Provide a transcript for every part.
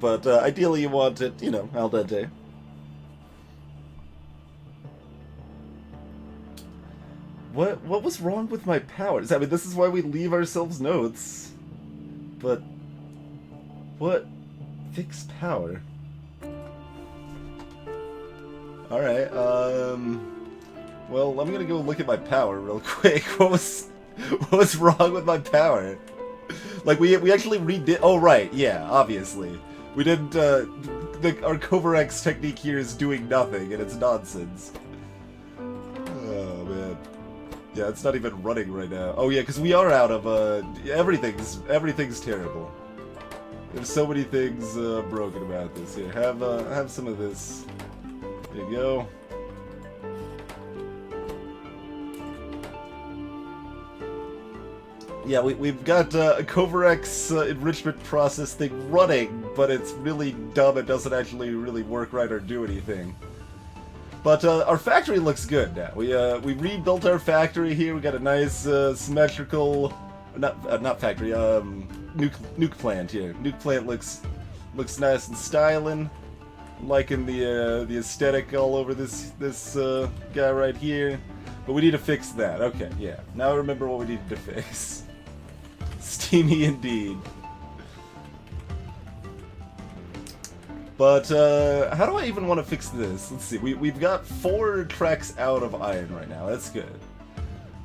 but ideally you want it, you know, al dente. What was wrong with my powers? I mean, this is why we leave ourselves notes. But what? Fixed power. All right. Well, I'm gonna go look at my power real quick. What was wrong with my power? Like we actually redid. Oh right, yeah, obviously we didn't. Our Kovarex technique here is doing nothing, and it's nonsense. Oh man. Yeah, it's not even running right now. Oh yeah, because we are out of everything's terrible. There's so many things broken about this. Here, have some of this. There you go. Yeah, we've got a Kovarex enrichment process thing running, but it's really dumb. It doesn't actually really work right or do anything. But our factory looks good now. We rebuilt our factory here. We got a nice symmetrical, not factory, nuke plant here. Nuke plant looks nice and styling. I'm liking the aesthetic all over this guy right here. But we need to fix that. Okay, yeah. Now I remember what we needed to fix. Steamy indeed. But how do I even want to fix this? Let's see. We've got 4 tracks out of iron right now. That's good.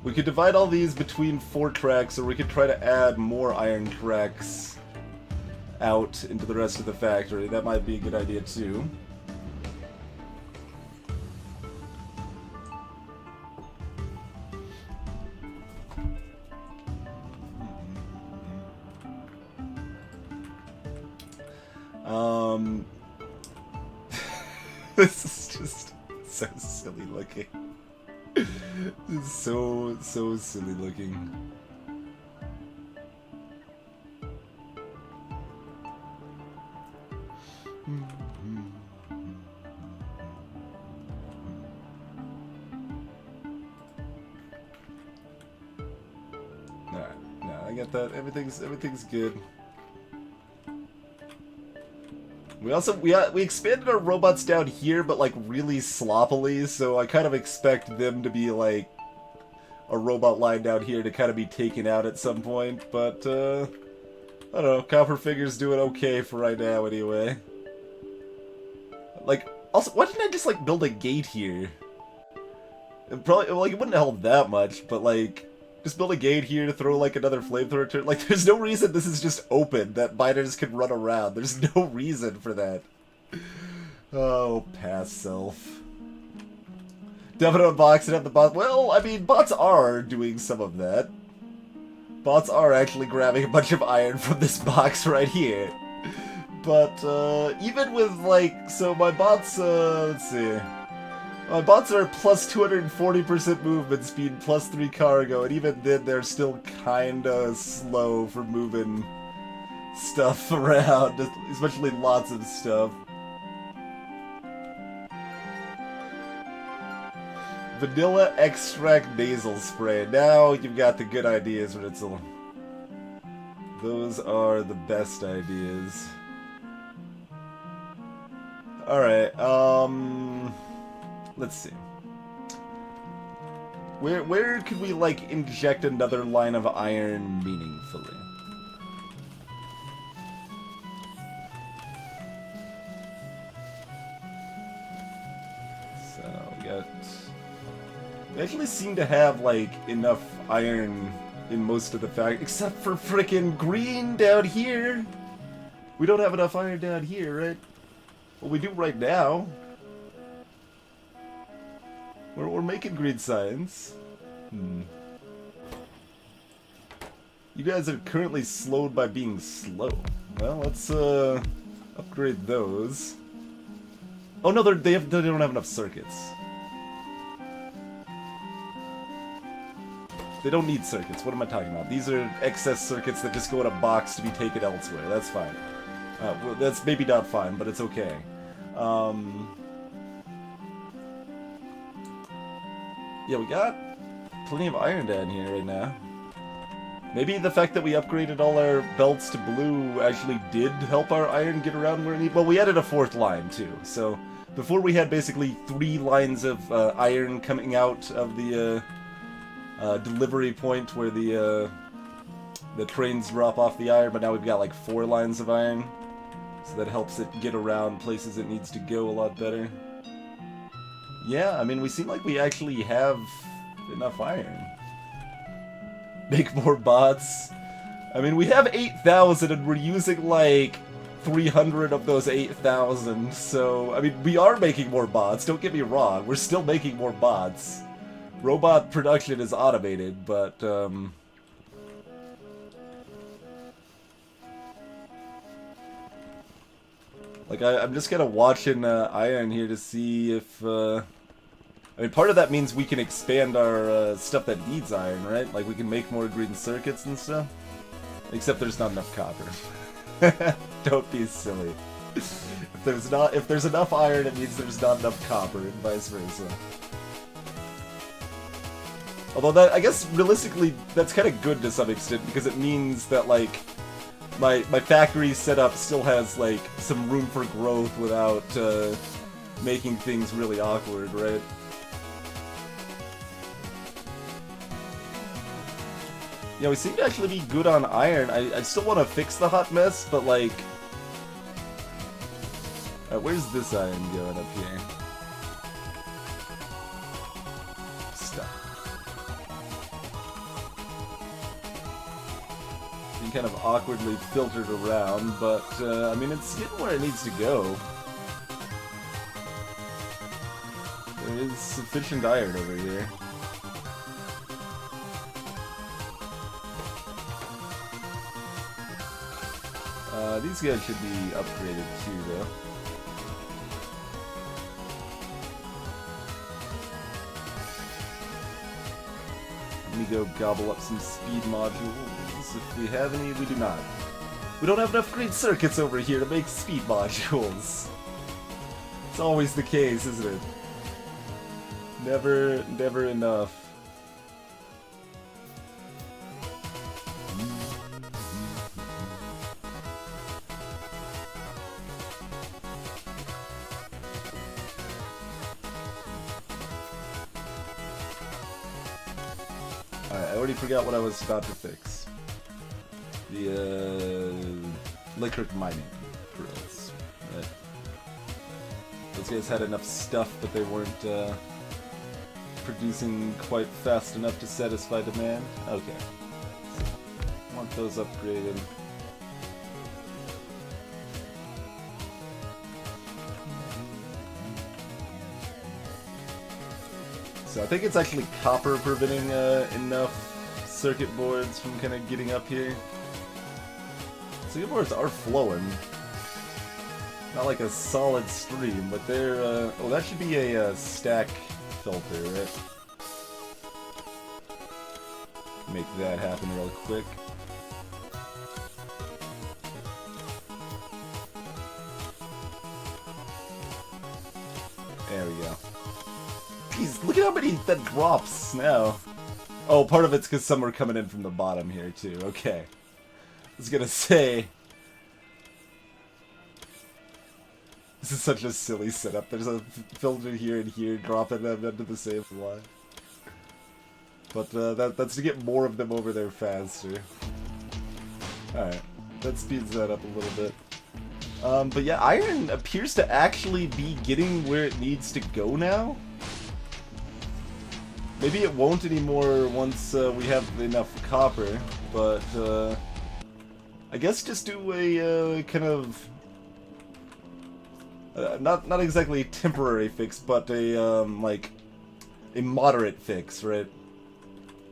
We could divide all these between 4 tracks, or we could try to add more iron tracks out into the rest of the factory. That might be a good idea too. This is just so silly looking. This is so silly looking. Alright, no, I get that. Everything's good. We expanded our robots down here, but like really sloppily, so I kind of expect them to be like a robot line down here to kind of be taken out at some point, but I don't know, Copper Finger's doing okay for right now anyway. Like, also, why didn't I just like build a gate here? It probably, like, it wouldn't help that much, but like, just build a gate here to throw like another flamethrower turret. Like, there's no reason this is just open that miners can run around. There's no reason for that. Oh, past self. Definitely unbox it at the bot. Well, I mean, bots are doing some of that. Bots are actually grabbing a bunch of iron from this box right here. But, even with, like, so my bots, let's see. My bots are plus 240% movement speed, plus 3 cargo, and even then they're still kinda slow for moving stuff around, especially lots of stuff. Vanilla extract nasal spray. Now you've got the good ideas, Ritzel. Those are the best ideas. Alright, let's see. Where could we, like, inject another line of iron meaningfully? So, we actually seem to have, like, enough iron in most of the except for frickin' green down here! We don't have enough iron down here, right? Well, we do right now. We're making green science. You guys are currently slowed by being slow. Well, let's upgrade those. Oh no, they don't have enough circuits. They don't need circuits. What am I talking about? These are excess circuits that just go in a box to be taken elsewhere. That's fine. Well, that's maybe not fine, but it's okay. Yeah, we got plenty of iron down here right now. Maybe the fact that we upgraded all our belts to blue actually did help our iron get around where it needed. Well, we added a 4th line, too. So, before we had basically 3 lines of iron coming out of the delivery point where the trains drop off the iron, but now we've got like 4 lines of iron. So that helps it get around places it needs to go a lot better. Yeah, I mean, we seem like we actually have enough iron. Make more bots. I mean, we have 8,000 and we're using like 300 of those 8,000, so, I mean, we are making more bots, don't get me wrong, we're still making more bots. Robot production is automated, but, like, I'm just kind of watching Iron here to see if, I mean, part of that means we can expand our stuff that needs iron, right? Like, we can make more green circuits and stuff. Except there's not enough copper. Don't be silly. If there's enough iron, it means there's not enough copper, and vice versa. Although that, I guess, realistically, that's kind of good to some extent, because it means that, like, my factory setup still has, like, some room for growth without making things really awkward, right? Yeah, we seem to actually be good on iron. I still want to fix the hot mess, but like... where's this iron going up here? Stuck. Being kind of awkwardly filtered around, but I mean, it's getting where it needs to go. There is sufficient iron over here. These guys should be upgraded too, though. Let me go gobble up some speed modules. If we have any, we do not. We don't have enough green circuits over here to make speed modules. It's always the case, isn't it? Never enough. Alright, I already forgot what I was about to fix. The, electric mining drills. Right. Those guys had enough stuff, but they weren't, producing quite fast enough to satisfy demand. Okay. So, want those upgraded. So I think it's actually copper preventing enough circuit boards from kind of getting up here. Circuit boards are flowing. Not like a solid stream, but they're... oh, that should be a stack filter, right? Make that happen real quick. There we go. Jeez, look at how many that drops now. Oh, part of it's because some are coming in from the bottom here, too. Okay. I was gonna say... This is such a silly setup. There's a filter here and here, dropping them into the same line. But that's to get more of them over there faster. Alright, that speeds that up a little bit. But yeah, iron appears to actually be getting where it needs to go now. Maybe it won't anymore once we have enough copper, but I guess just do a kind of not exactly temporary fix, but a like a moderate fix, right?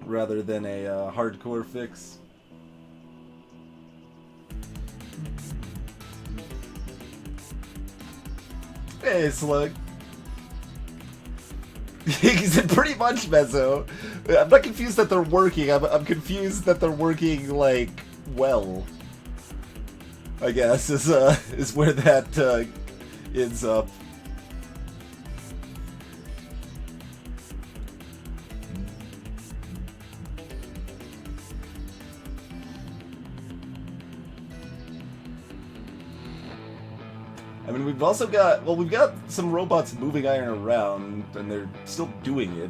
Rather than a hardcore fix. Hey, Slug. He said pretty much, Mezzo. I'm not confused that they're working. I'm confused that they're working, like, well. I guess is where that ends up. I mean, we've also got, well, we've got some robots moving iron around, and they're still doing it.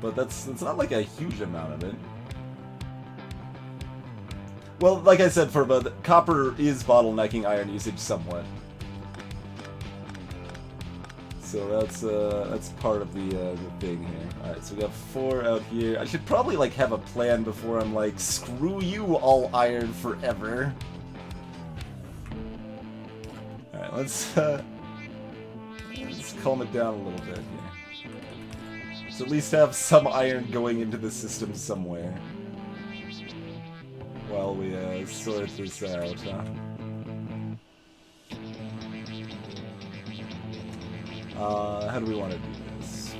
But that's not like a huge amount of it. Well, like I said, but copper is bottlenecking iron usage somewhat. So that's part of the thing here. Alright, so we got 4 out here. I should probably like have a plan before I'm like, screw you, all iron forever. Alright, let's calm it down a little bit here. So at least have some iron going into the system somewhere. While we sort this out, huh? How do we want to do this?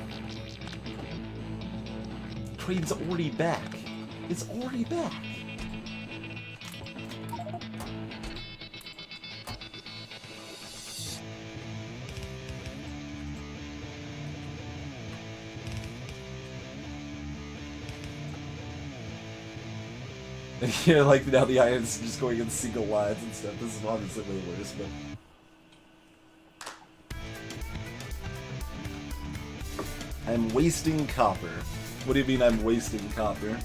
Train's already back. It's already back. Yeah, like now the iron's just going in single lines and stuff. This is obviously way worse, but... I'm wasting copper. What do you mean I'm wasting copper?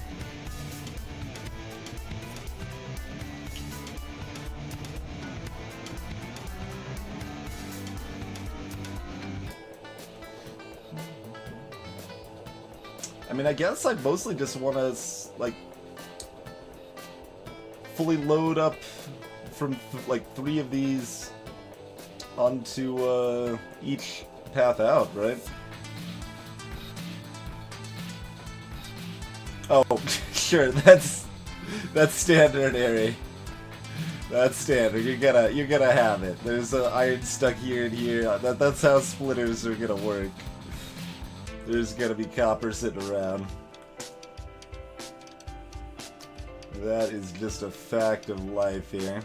I mean, I guess I mostly just want to, like, fully load up from, like, 3 of these onto, each path out, right? Oh, sure, that's standard, Harry. That's standard. You're gonna have it. There's iron stuck here and here. That's how splitters are gonna work. There's gonna be copper sitting around. That is just a fact of life here.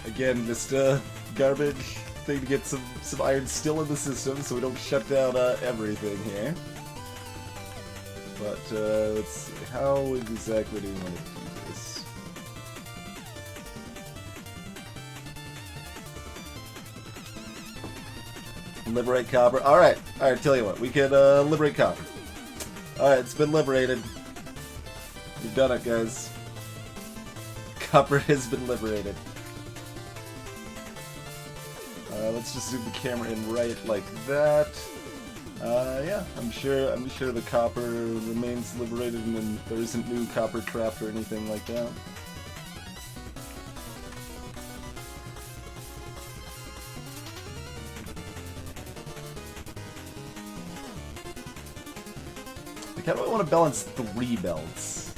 Again, just garbage thing to get some iron still in the system so we don't shut down everything here. But let's see, how exactly do we want to do this? Liberate copper. Alright, tell you what, we can liberate copper. Alright, it's been liberated. We've done it, guys. Copper has been liberated. Let's just zoom the camera in right like that. Yeah, I'm sure the copper remains liberated and there isn't new copper craft or anything like that. Like, how do I want to balance 3 belts?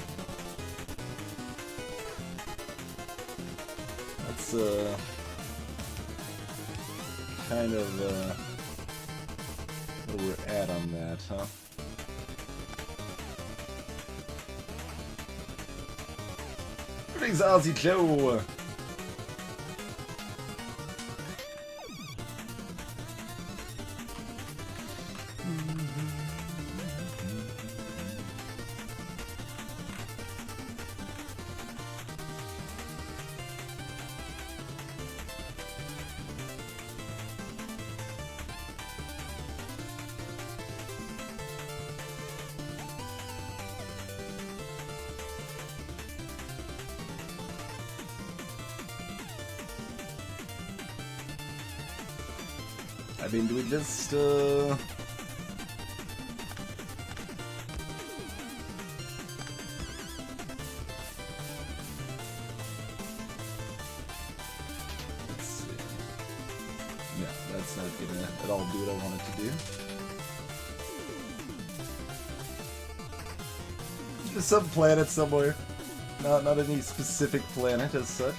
That's kind of where we're at on that, huh? Greetings, Ozzy Joe! I mean, do we just, let's see. No, that's not gonna at all do what I want it to do. Just some planet somewhere. Not any specific planet as such.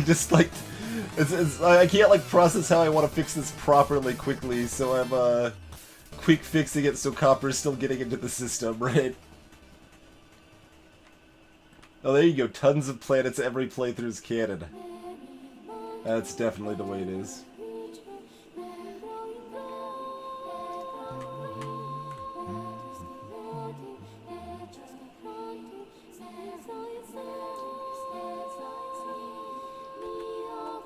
Just like, I can't like process how I want to fix this properly quickly, so I'm quick fixing it so copper's still getting into the system, right? Oh, there you go. Tons of planets every playthrough's canon. That's definitely the way it is.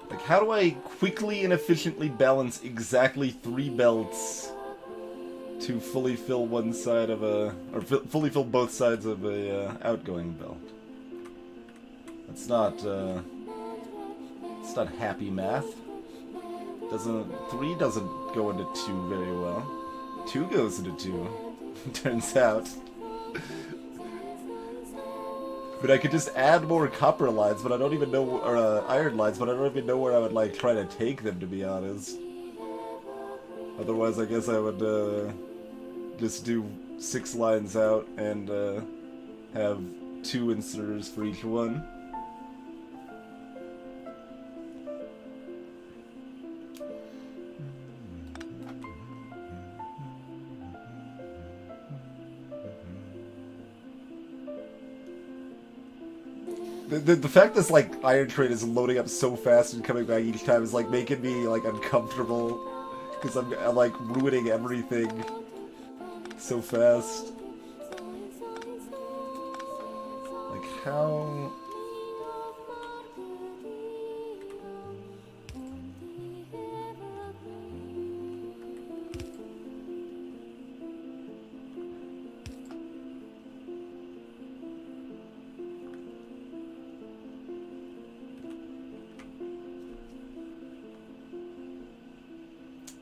Like, how do I quickly and efficiently balance exactly 3 belts to fully fill one side of a, or fully fill both sides of a outgoing belt? It's not happy math. 3 doesn't go into 2 very well. 2 goes into 2, turns out. But I could just add more copper lines, but I don't even know, or iron lines, but I don't even know where I would like try to take them, to be honest. Otherwise, I guess I would just do 6 lines out and have 2 inserters for each one. The fact this like iron train is loading up so fast and coming back each time is like making me like uncomfortable because I'm like ruining everything so fast. Like how?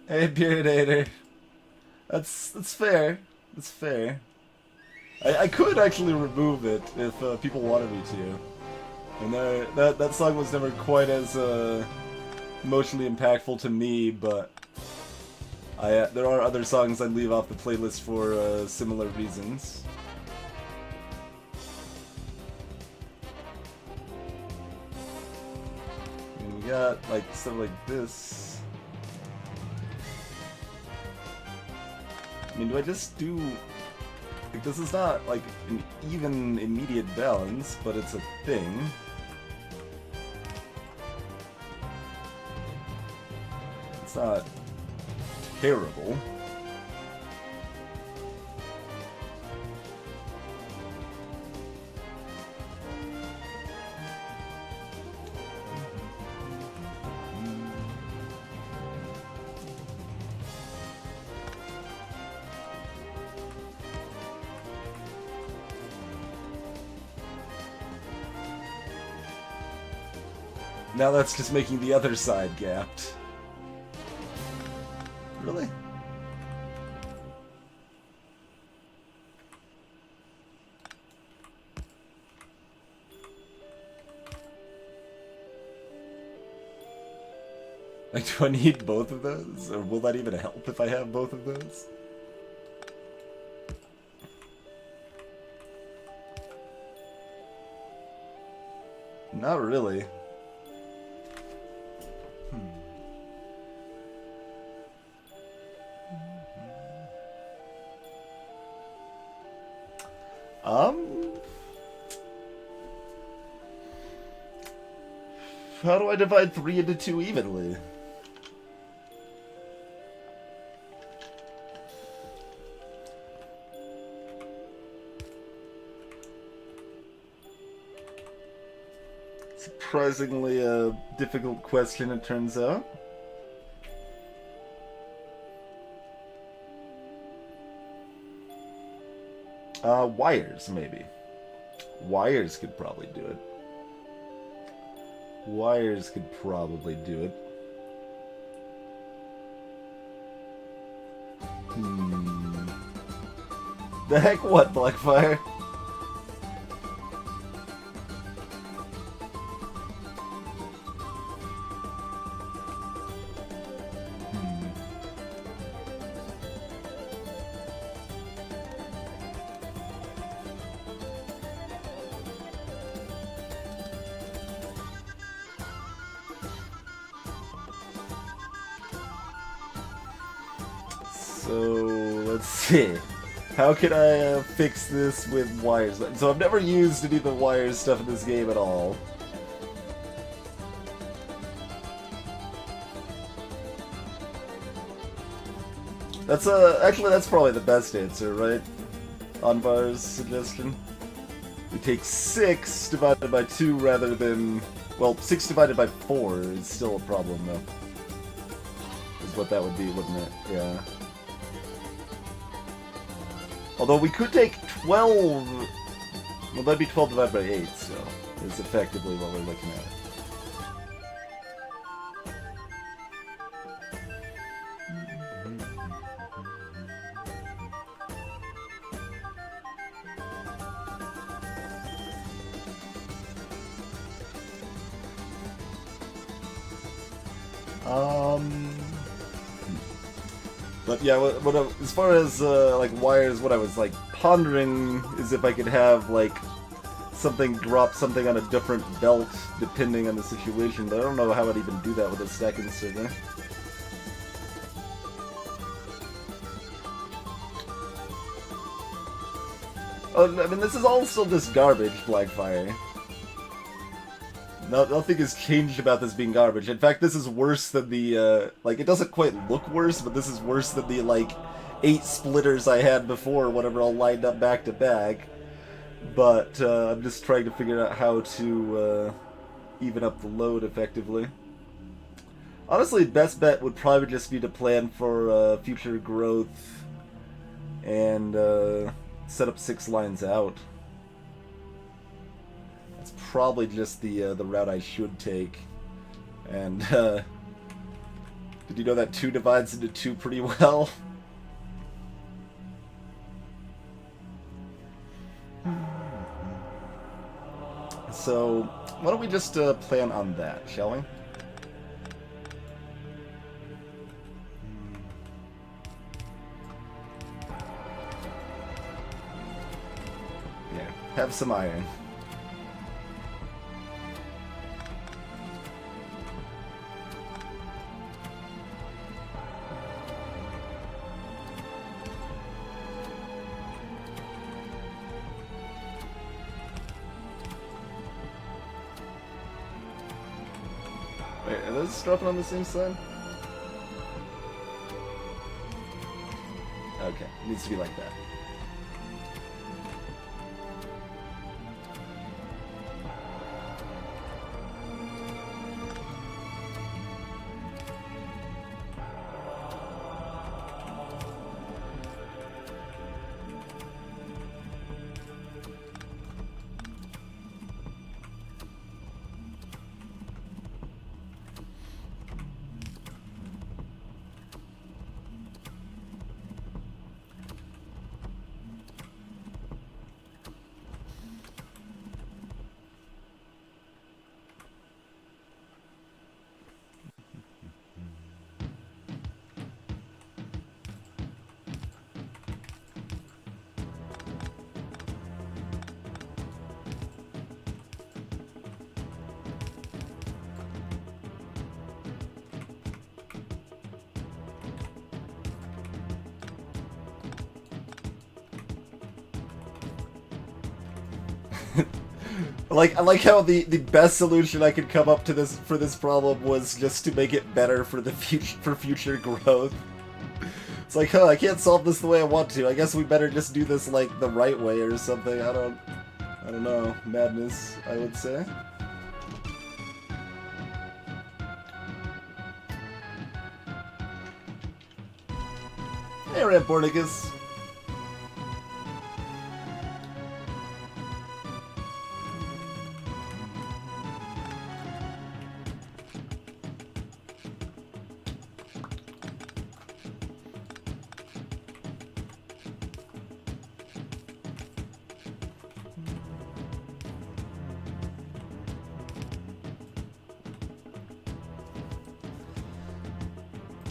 Hey, Purinator. That's fair. That's fair. I could actually remove it if people wanted me to. And that song was never quite as emotionally impactful to me, but there are other songs I leave off the playlist for similar reasons. I mean, we got like stuff like this. I mean, do I just do... Like, this is not, like, an even immediate balance, but it's a thing. It's not terrible. Now that's just making the other side gapped. Really? Like, do I need both of those? Or will that even help if I have both of those? Not really. How do I divide 3 into 2 evenly? Surprisingly a difficult question, it turns out. Wires, maybe. Wires could probably do it. Wires could probably do it. The heck what, Blackfire? So, let's see. How can I fix this with wires? So I've never used any of the wires stuff in this game at all. That's actually that's probably the best answer, right? Anvar's suggestion. We take 6 divided by 2 rather than... Well, 6 divided by 4 is still a problem, though. Is what that would be, wouldn't it? Yeah. Although we could take 12... Well, that'd be 12 divided by 8, so... Is effectively what we're looking at. But yeah, as far as like wires, what I was like pondering is if I could have like something drop something on a different belt depending on the situation. But I don't know how I'd even do that with a stacking server. Oh, I mean, this is all still just garbage, Blackfire. Nothing has changed about this being garbage. In fact, this is worse than the, like, it doesn't quite look worse, but this is worse than the, like, 8 splitters I had before, whatever, all lined up back to back. But, I'm just trying to figure out how to, even up the load effectively. Honestly, best bet would probably just be to plan for, future growth and, set up 6 lines out. Probably just the route I should take. And did you know that 2 divides into 2 pretty well? So why don't we just plan on that, shall we? Yeah, have some iron. Wait, are those dropping on the same side? Okay, it needs to be like that. I like how the best solution I could come up to for this problem was just to make it better for the future growth. It's like, huh, I can't solve this the way I want to. I guess we better just do this like the right way or something. I don't know. Madness, I would say. Hey, Rambornicus.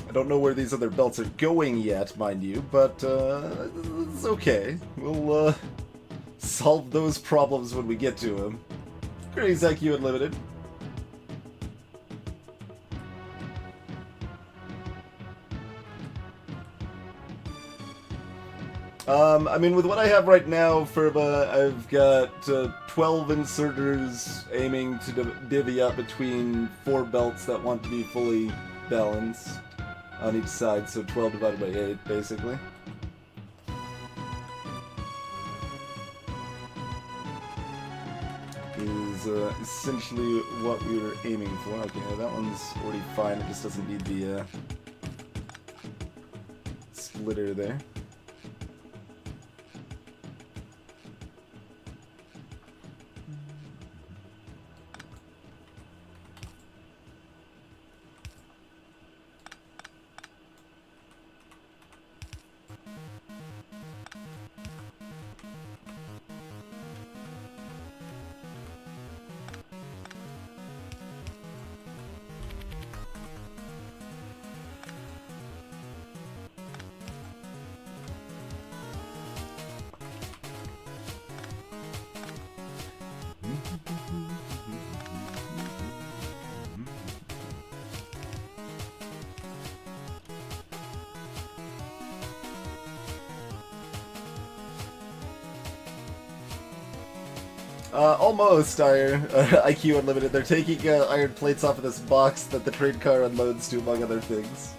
I don't know where these other belts are going yet, mind you, but it's okay. We'll solve those problems when we get to them. Greetings, IQ Unlimited. I mean, with what I have right now, Furba, I've got 12 inserters aiming to divvy up between 4 belts that want to be fully balanced on each side, so 12 divided by 8, basically. Is essentially what we were aiming for. Okay, that one's already fine, it just doesn't need the splitter there. Almost, IQ Unlimited. They're taking iron plates off of this box that the trade car unloads to, among other things.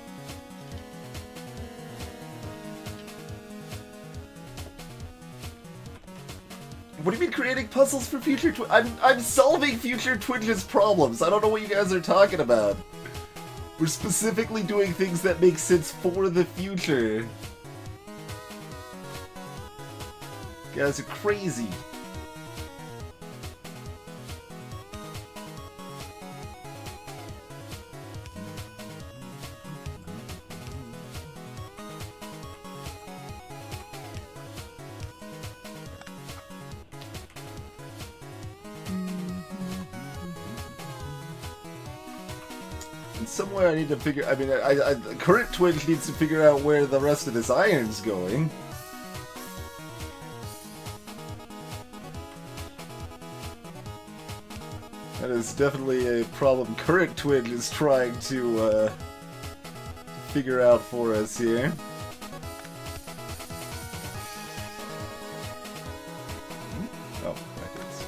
What do you mean creating puzzles for future I'm solving future Twitch's problems. I don't know what you guys are talking about. We're specifically doing things that make sense for the future. You guys are crazy. Somewhere I need to figure. I mean, current Twitch needs to figure out where the rest of this iron's going. That is definitely a problem current Twitch is trying to figure out for us here. Oh, backwards.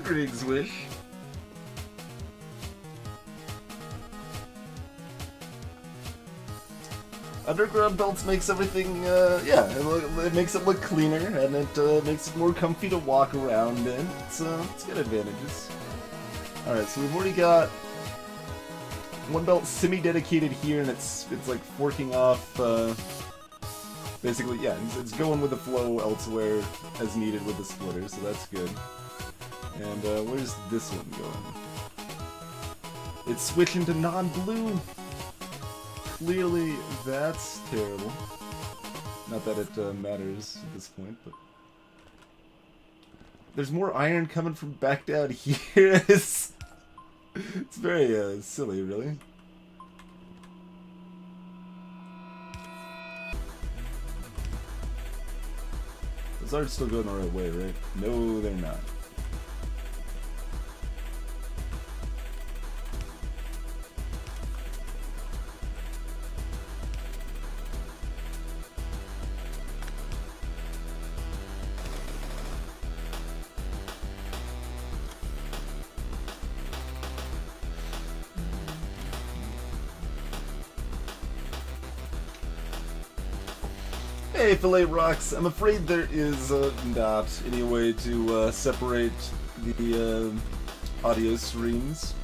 Greetings, Wish. Underground belts makes everything, yeah, it makes it look cleaner, and it makes it more comfy to walk around in. It's got advantages. Alright, so we've already got one belt semi-dedicated here, and it's like forking off, basically, yeah, it's going with the flow elsewhere as needed with the splitter, so that's good. And where's this one going? It's switching to non-blue. Clearly, that's terrible. Not that it matters at this point, but... There's more iron coming from back down here. It's very silly, really. Those aren't still going the right way, right? No, they're not. Hey, Fillet Rocks. I'm afraid there is not any way to separate the audio streams.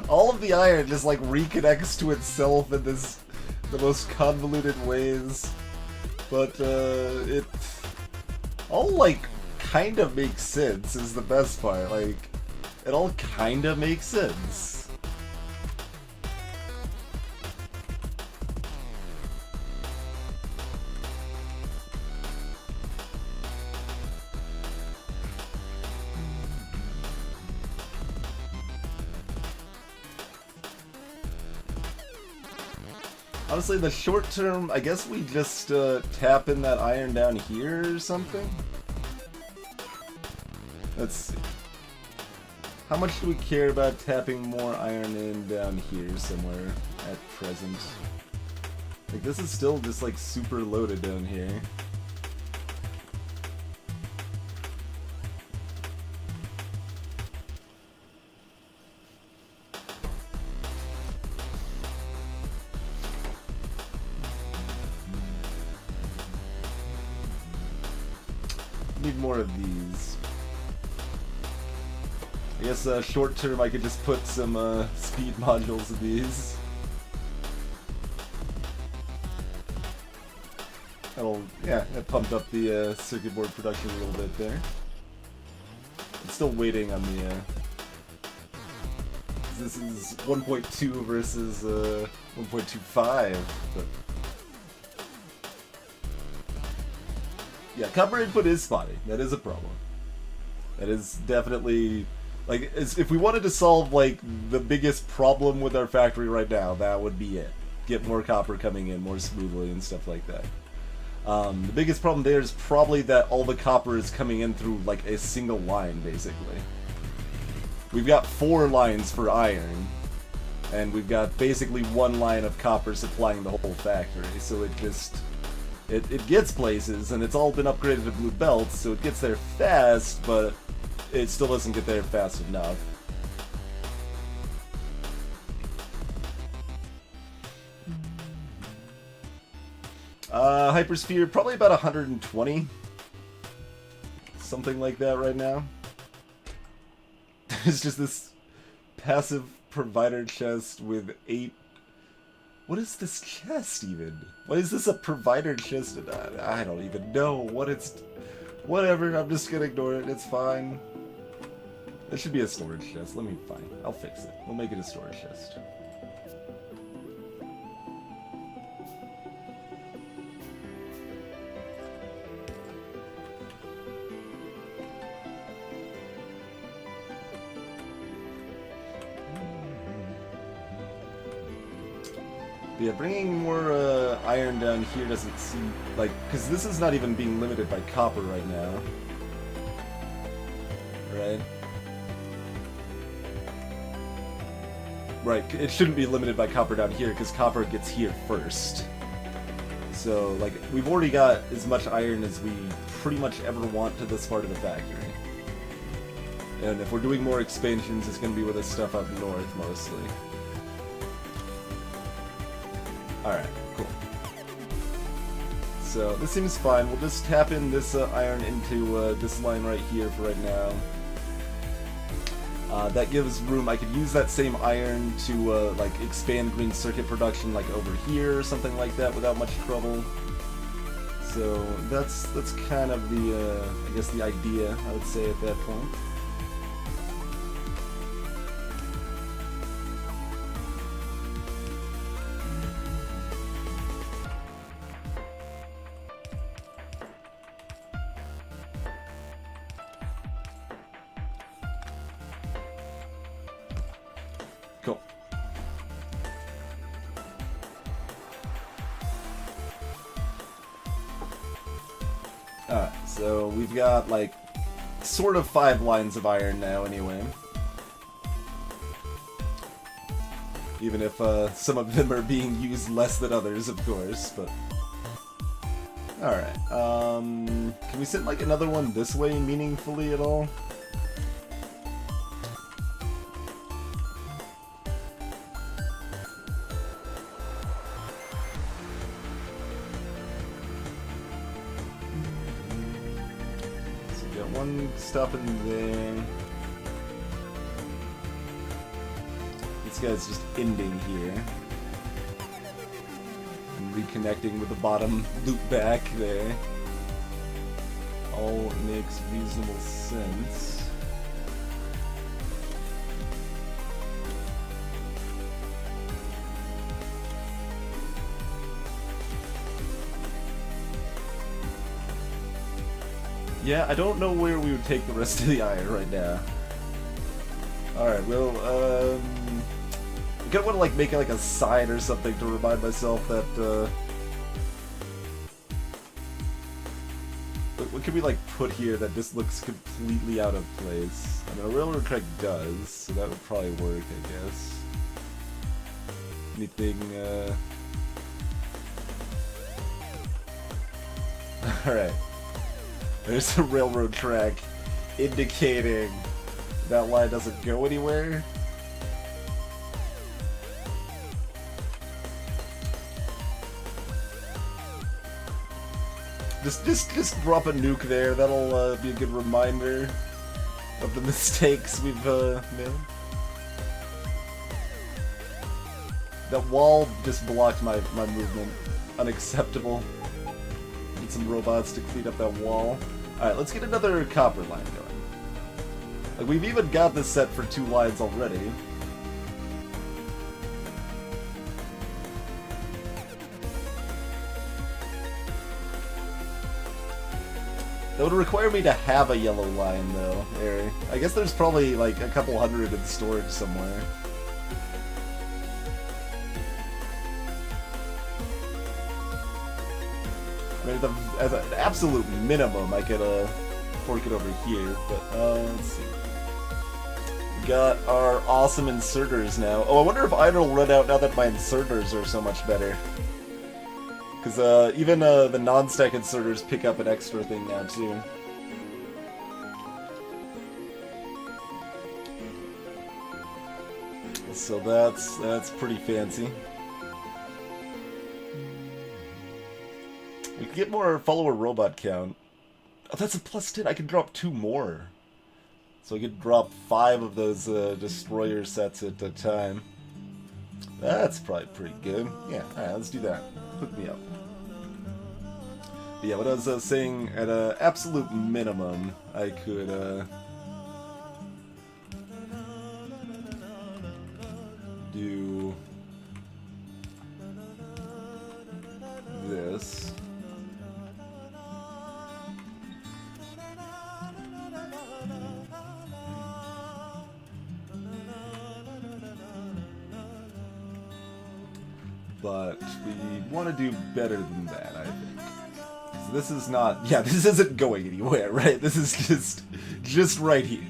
All of the iron just like reconnects to itself in the most convoluted ways, but it all like kind of makes sense is the best part. Like, it all kind of makes sense. Honestly, the short term, I guess we just tap in that iron down here or something. Let's see. How much do we care about tapping more iron in down here somewhere at present? Like, this is still just like super loaded down here. Need more of these. I guess short term I could just put some speed modules of these. That'll, yeah, that pumped up the circuit board production a little bit there. I'm still waiting on the, this is 1.2 versus 1.25, but... Yeah, copper input is spotty. That is a problem. That is definitely... Like, if we wanted to solve, like, the biggest problem with our factory right now, that would be it. Get more copper coming in more smoothly and stuff like that. The biggest problem there is probably that all the copper is coming in through, like, a single line, basically. We've got 4 lines for iron, and we've got basically 1 line of copper supplying the whole factory, so it just... It gets places, and it's all been upgraded to blue belts, so it gets there fast, but... it still doesn't get there fast enough. Hypersphere, probably about 120. Something like that right now. It's just this passive provider chest with 8... What is this chest, even? Why is this a provider chest? I don't even know what it's... Whatever, I'm just gonna ignore it, it's fine. It should be a storage chest. Let me find. I'll fix it. We'll make it a storage chest. But yeah, bringing more iron down here doesn't seem like, because this is not even being limited by copper right now, right? Right, it shouldn't be limited by copper down here, because copper gets here first. So, like, we've already got as much iron as we pretty much ever want to this part of the factory. And if we're doing more expansions, it's going to be with this stuff up north, mostly. Alright, cool. So, this seems fine. We'll just tap in this iron into this line right here for right now. That gives room. I could use that same iron to like expand green circuit production, like over here or something like that, without much trouble. So that's kind of the I guess the idea, I would say, at that point. Cool. Alright, so we've got, like, sort of 5 lines of iron now, anyway. Even if some of them are being used less than others, of course, but... Alright, can we send, like, another one this way meaningfully at all? One stopping there. This guy's just ending here. And reconnecting with the bottom loop back there. All makes reasonable sense. Yeah, I don't know where we would take the rest of the iron right now. Alright, well, I kinda wanna, like, make it like a sign or something to remind myself that, what can we, like, put here that just looks completely out of place? I mean, a railroad track does, so that would probably work, I guess. Anything, Alright. There's a railroad track indicating that line doesn't go anywhere. Just drop a nuke there. That'll be a good reminder of the mistakes we've made. That wall just blocked my movement. Unacceptable. Need some robots to clean up that wall. Alright, let's get another copper line going. Like, we've even got this set for 2 lines already. That would require me to have a yellow line, though, Harry. I guess there's probably, like, a couple hundred in storage somewhere. I mean, as an absolute minimum, I could fork it over here, but let's see. We got our awesome inserters now. Oh, I wonder if iron will run out now that my inserters are so much better. Because even the non-stack inserters pick up an extra thing now, too. So that's pretty fancy. We can get more follower robot count. Oh, that's a +10. I can drop 2 more. So I could drop 5 of those destroyer sets at a time. That's probably pretty good. Yeah, alright, let's do that. Hook me up. But yeah, what I was saying, at an absolute minimum, I could do this. But we want to do better than that, I think. So this is not... Yeah, this isn't going anywhere, right? This is just right here.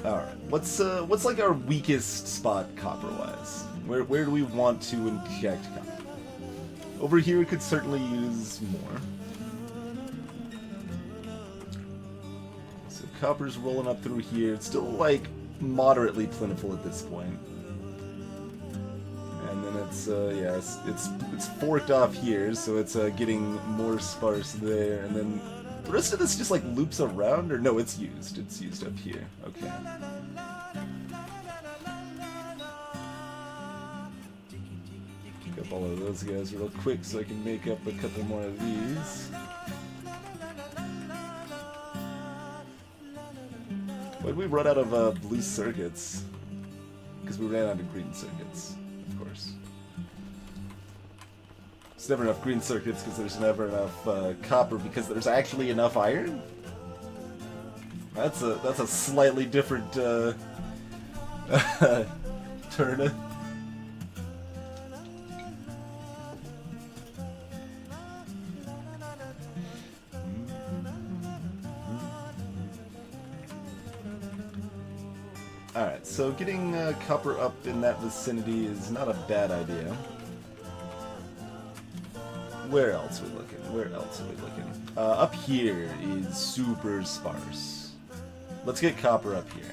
Alright, what's like our weakest spot copper-wise? Where do we want to inject copper? Over here we could certainly use more. So copper's rolling up through here. It's still like moderately plentiful at this point. And then it's it's forked off here, so it's getting more sparse there, and then the rest of this just like loops around, or no, it's used up here. Okay. Pick up all of those guys real quick so I can make up a couple more of these. Why did we run out of blue circuits? Because we ran out of green circuits, of course. There's never enough green circuits because there's never enough copper because there's actually enough iron? That's a slightly different turn. Alright, so getting copper up in that vicinity is not a bad idea. Where else are we looking? Where else are we looking? Up here is super sparse. Let's get copper up here.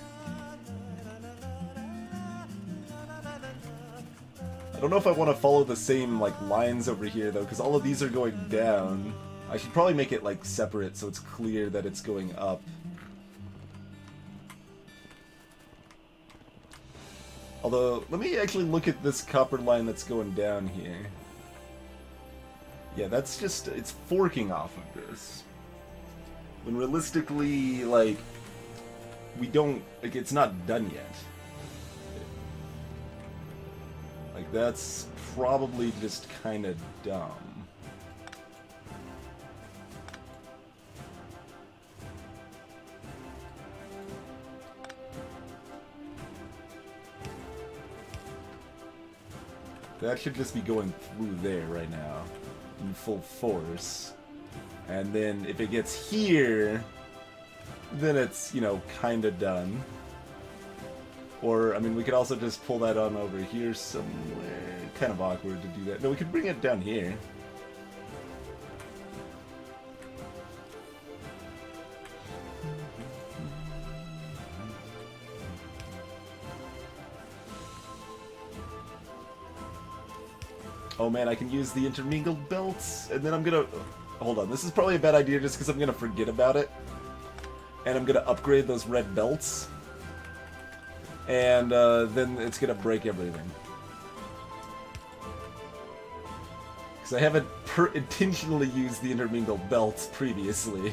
I don't know if I want to follow the same like lines over here though, because all of these are going down. I should probably make it like separate so it's clear that it's going up. Although, let me actually look at this copper line that's going down here. Yeah, that's just, it's forking off of this. When realistically, like, we don't, like, it's not done yet. Like, that's probably just kind of dumb. That should just be going through there right now, in full force. And then if it gets here, then it's, you know, kind of done. Or, I mean, we could also just pull that on over here somewhere. Kind of awkward to do that. No, we could bring it down here. Oh man, I can use the intermingled belts, and then I'm gonna... Hold on, this is probably a bad idea just because I'm gonna forget about it. And I'm gonna upgrade those red belts. And then it's gonna break everything. Because I haven't intentionally used the intermingled belts previously.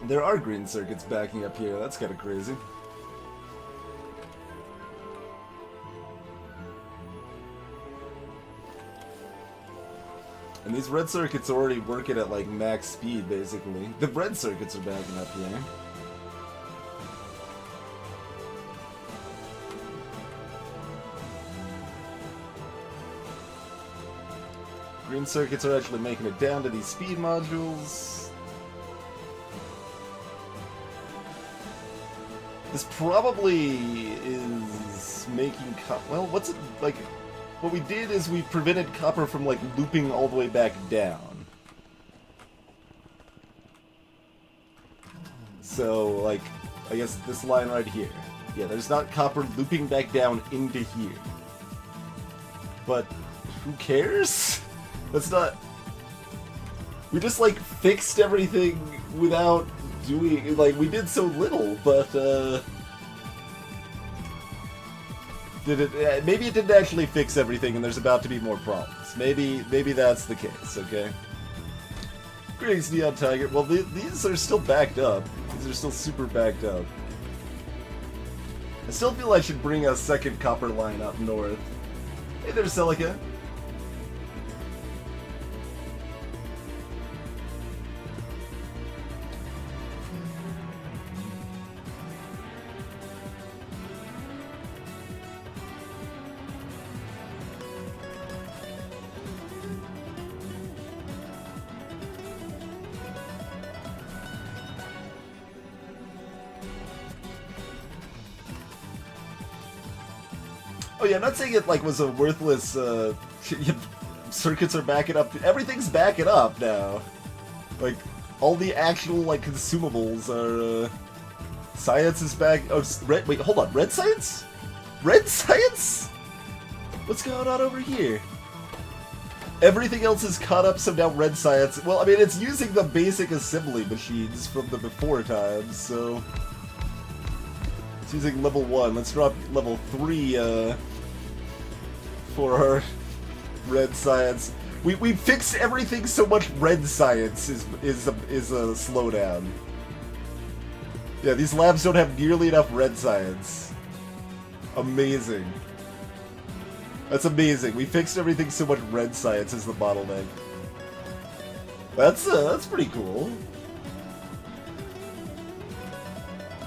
There are green circuits backing up here. That's kind of crazy. And these red circuits are already working at like max speed, basically. The red circuits are backing up here. Green circuits are actually making it down to these speed modules. This probably is making well, what's it like? What we did is we prevented copper from like looping all the way back down. So like, I guess this line right here. Yeah, there's not copper looping back down into here. But who cares? That's not. We just like fixed everything without doing, like, we did so little, but did it? Maybe it didn't actually fix everything, and there's about to be more problems. Maybe that's the case. Okay. Greetings, Neon Tiger. Well, these are still backed up. These are still super backed up. I still feel I should bring a second copper line up north. Hey there, Celica. Oh yeah, I'm not saying it like was a worthless, circuits are backing up, everything's backing up now. Like, all the actual, like, consumables are, science is back, oh, red, wait, hold on, red science? Red science? What's going on over here? Everything else is caught up, so now red science, well, I mean, it's using the basic assembly machines from the before times, so... It's using level 1, let's drop level 3, for our red science. We fixed everything so much red science is a slowdown. Yeah, these labs don't have nearly enough red science. Amazing. That's amazing. We fixed everything so much red science is the bottleneck. That's pretty cool.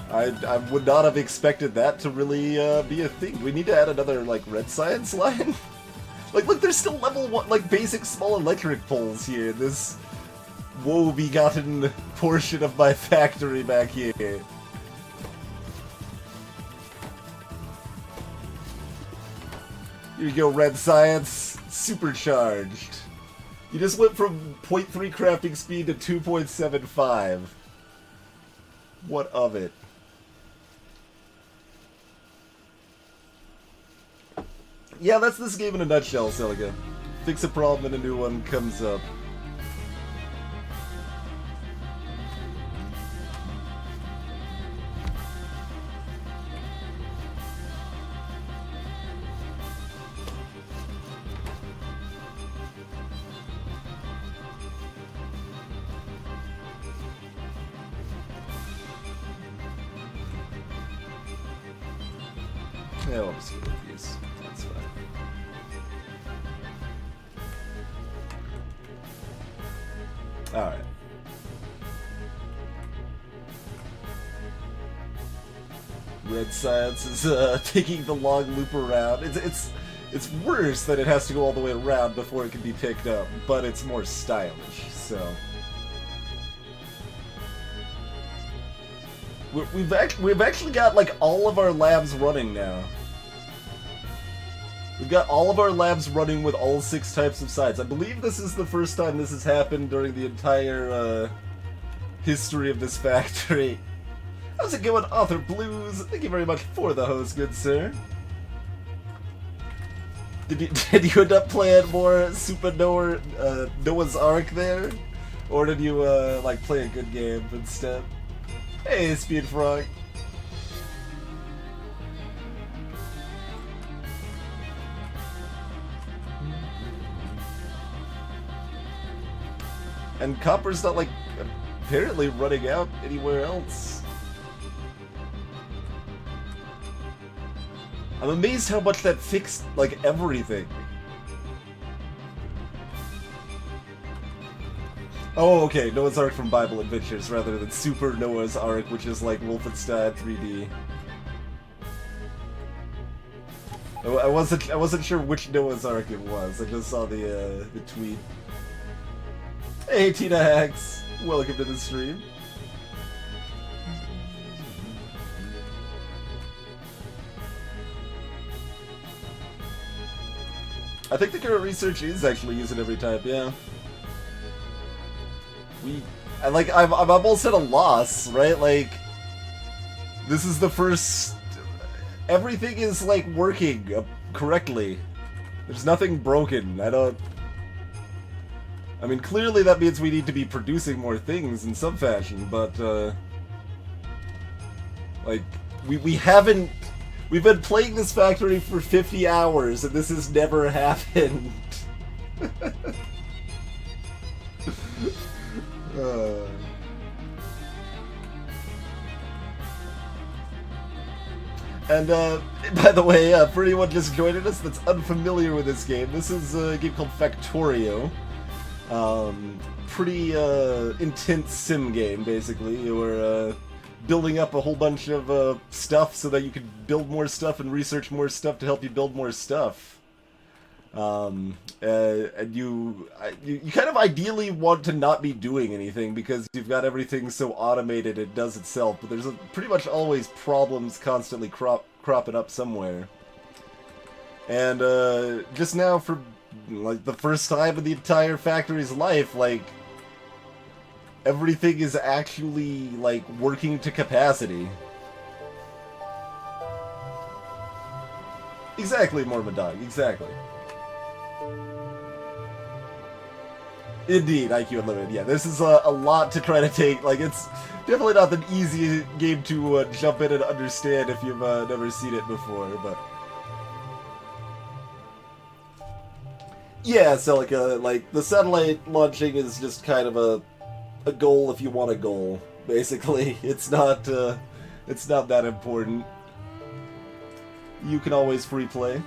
I would not have expected that to really be a thing. We need to add another, like, red science line? Like, look, there's still level 1, like, basic small electric poles here in this woe-begotten portion of my factory back here. Here you go, red science. Supercharged. You just went from 0.3 crafting speed to 2.75. What of it? Yeah, that's this game in a nutshell, Celica. Fix a problem and a new one comes up. Yeah, I'll just get these. That's fine. Alright. Red science is taking the long loop around. It's worse that it has to go all the way around before it can be picked up, but it's more stylish, so... We've actually got, like, all of our labs running now. We've got all of our labs running with all 6 types of sides. I believe this is the first time this has happened during the entire, history of this factory. How's it going, Author Blues? Thank you very much for the host, good sir. Did you end up playing more Super Noah's Ark there? Or did you, like, play a good game instead? Hey, Speed Frog. And copper's not, like, apparently running out anywhere else. I'm amazed how much that fixed, like, everything. Oh, okay, Noah's Ark from Bible Adventures rather than Super Noah's Ark, which is like Wolfenstein 3D. I wasn't sure which Noah's Ark it was. I just saw the tweet. Hey, Tina Hacks, welcome to the stream. I think the current research is actually using every type, yeah. I'm almost at a loss, right? Like, this is the first... Everything is, like, working correctly. There's nothing broken. I mean, clearly that means we need to be producing more things in some fashion, but, like, we haven't... We've been playing this factory for 50 hours, and this has never happened. And, by the way, for anyone just joining us that's unfamiliar with this game, this is a game called Factorio. Pretty, intense sim game, basically. You're, building up a whole bunch of, stuff so that you can build more stuff and research more stuff to help you build more stuff. And you kind of ideally want to not be doing anything because you've got everything so automated it does itself, but there's pretty much always problems constantly cropping up somewhere. And just now, for like the first time in the entire factory's life, like everything is actually like working to capacity. Exactly, Mormon Dog, exactly. Indeed, IQ Unlimited. Yeah, this is a lot to try to take. Like, it's definitely not an easy game to jump in and understand if you've never seen it before, but... Yeah, so like the satellite launching is just kind of a goal if you want a goal, basically. It's not that important. You can always free play.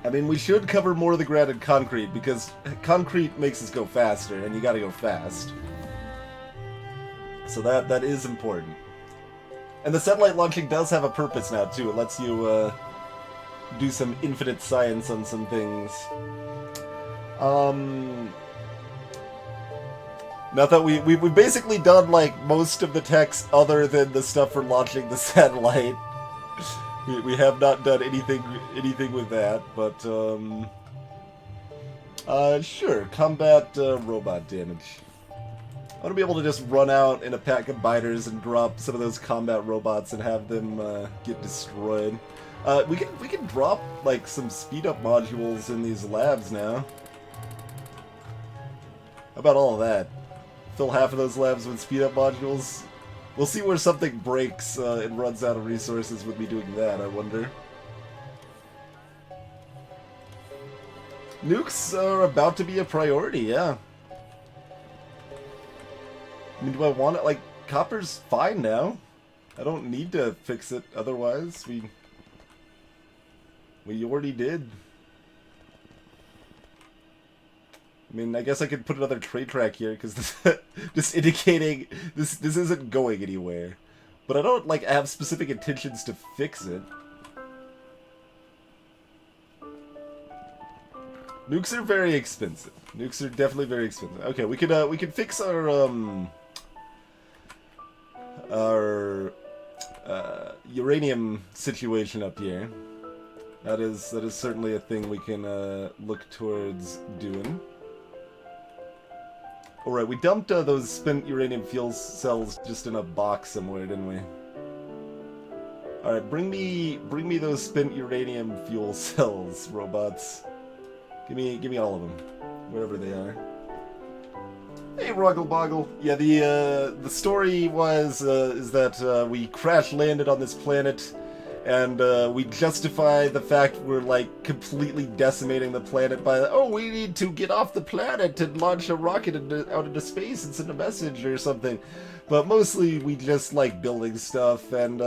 I mean, we should cover more of the ground in concrete, because concrete makes us go faster, and you gotta go fast. So that is important. And the satellite launching does have a purpose now, too. It lets you do some infinite science on some things. Now that we've basically done, like, most of the text other than the stuff for launching the satellite. We have not done anything with that, but sure, combat robot damage. I want to be able to just run out in a pack of biters and drop some of those combat robots and have them get destroyed. We can drop like some speed up modules in these labs now. How about all of that? Fill half of those labs with speed up modules. We'll see where something breaks and runs out of resources with me doing that, I wonder. Nukes are about to be a priority, yeah. I mean, do I want it? Like, copper's fine now. I don't need to fix it otherwise. We already did. I mean, I guess I could put another trade track here, because just indicating this isn't going anywhere. But I don't, like, have specific intentions to fix it. Nukes are very expensive. Nukes are definitely very expensive. Okay, we could fix our uranium situation up here. That is certainly a thing we can look towards doing. Alright, we dumped those spent uranium fuel cells just in a box somewhere, didn't we? Alright, bring me those spent uranium fuel cells, robots. Give me all of them, wherever they are. Hey, Ruggle Boggle. Yeah, the story was is that we crash landed on this planet, and we justify the fact we're like completely decimating the planet by, oh, we need to get off the planet and launch a rocket out into space and send a message or something. But mostly we just like building stuff, and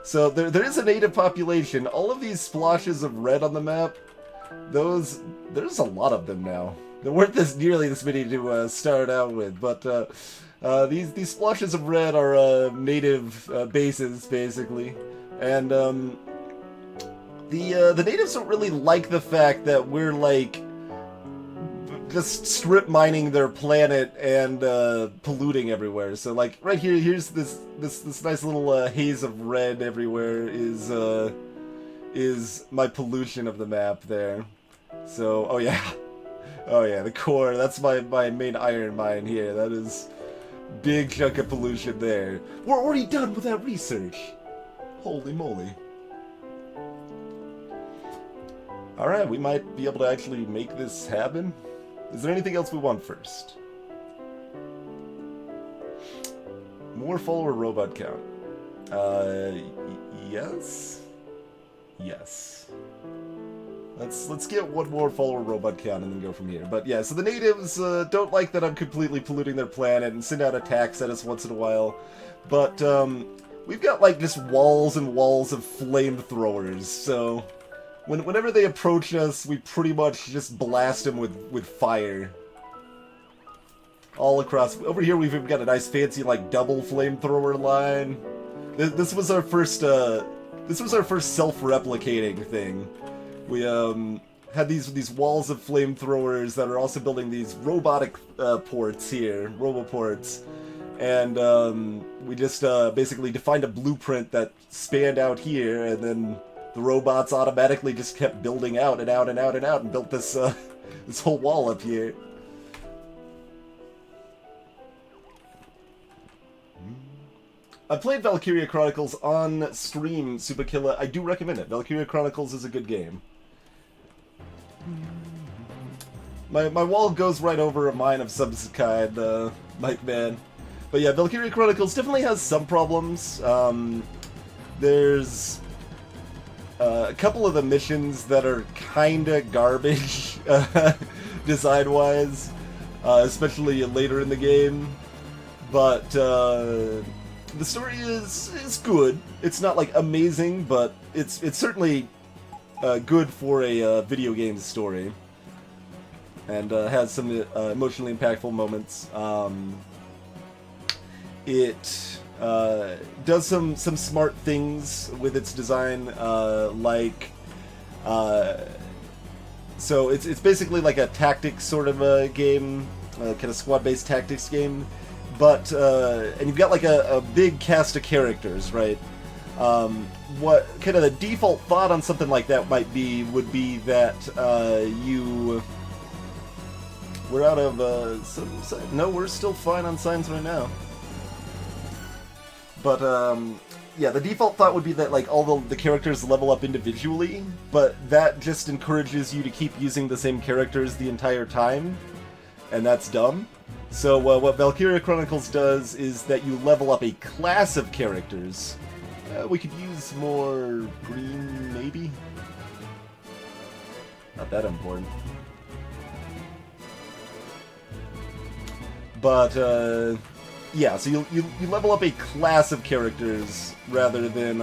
so there is a native population. All of these splotches of red on the map, there's a lot of them now. There weren't nearly this many to start out with, but these splotches of red are native bases, basically. And the natives don't really like the fact that we're like just strip mining their planet and polluting everywhere. So like right here, here's this nice little haze of red everywhere is my pollution of the map there. So oh yeah, the core. That's my main iron mine here. That is big chunk of pollution there. We're already done with that research. Holy moly. Alright, we might be able to actually make this happen. Is there anything else we want first? More follower robot count. Yes? Yes. Let's get one more follower robot count and then go from here. But yeah, so the natives don't like that I'm completely polluting their planet and send out attacks at us once in a while. But, we've got, like, just walls and walls of flamethrowers, so whenever they approach us, we pretty much just blast them with fire. All across. Over here, we've even got a nice fancy, like, double flamethrower line. This was our first self-replicating thing. We, had these walls of flamethrowers that are also building these robotic ports here, roboports. and we just basically defined a blueprint that spanned out here, and then the robots automatically just kept building out and out and out and out, and built this this whole wall up here. I played Valkyria Chronicles on stream, Supakilla. I do recommend it. Valkyria Chronicles is a good game. My wall goes right over a mine of some kind, Mike Man. But yeah, Valkyria Chronicles definitely has some problems. There's a couple of the missions that are kinda garbage, design-wise, especially later in the game. But the story is good. It's not like amazing, but it's certainly good for a video game story, and has some emotionally impactful moments. It does some smart things with its design, so it's basically like a tactics sort of a game, kind of squad-based tactics game, but and you've got like a big cast of characters, right? What kind of the default thought on something like that would be that we're out of no, we're still fine on signs right now. But yeah, the default thought would be that like all the characters level up individually, but that just encourages you to keep using the same characters the entire time, and that's dumb. So what Valkyria Chronicles does is that you level up a class of characters. We could use more green, maybe? Not that important. But, yeah, so you level up a class of characters rather than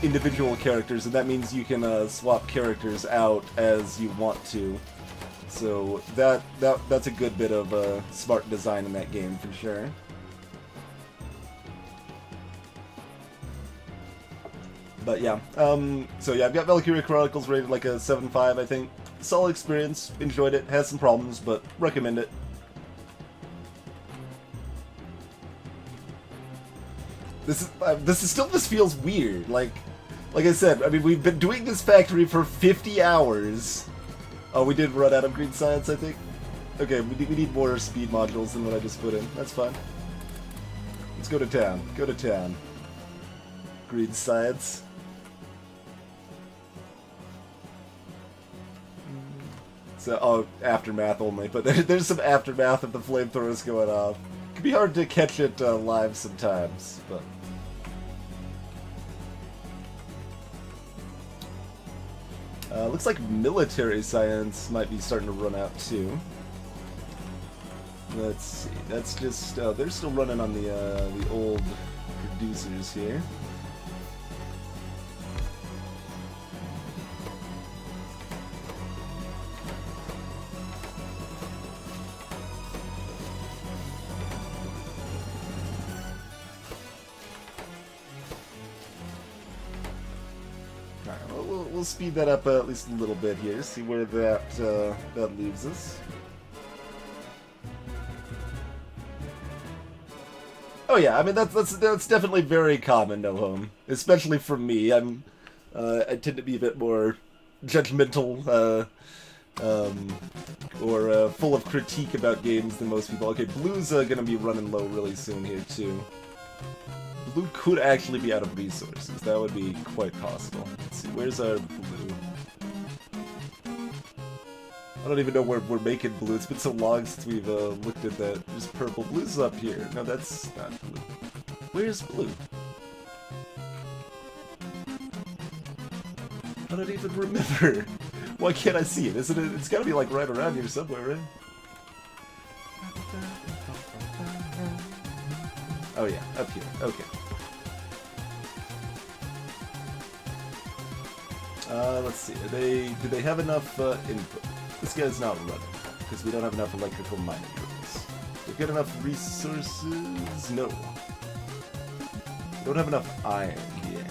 individual characters, and that means you can swap characters out as you want to. So that's a good bit of smart design in that game for sure. But yeah, so yeah, I've got Valkyria Chronicles rated like a 7.5, I think. Solid experience, enjoyed it, has some problems, but recommend it. This feels weird. Like I said, I mean, we've been doing this factory for 50 hours. Oh, we did run out of green science, I think. Okay, we need more speed modules than what I just put in. That's fine. Let's go to town. Go to town. Green science. So, oh, aftermath only, but there's some aftermath of the flamethrowers going off. It can be hard to catch it live sometimes, but... looks like military science might be starting to run out too. Let's see, that's just, they're still running on the old producers here. We'll speed that up at least a little bit here, see where that leaves us. Oh yeah, I mean that's definitely very common, no home, especially for me. I tend to be a bit more judgmental or full of critique about games than most people. Okay, blue's gonna be running low really soon here too. Blue could actually be out of resources. That would be quite possible. Let's see, where's our blue? I don't even know where we're making blue. It's been so long since we've looked at that. There's purple. Blue's up here. No, that's not blue. Where's blue? I don't even remember. Why can't I see it? Isn't it? It's gotta be like right around here somewhere, right? Oh yeah, up here. Okay. Let's see. Do they have enough input? This guy's not running because we don't have enough electrical mining drills. They've got enough resources? No. We don't have enough iron. Yeah.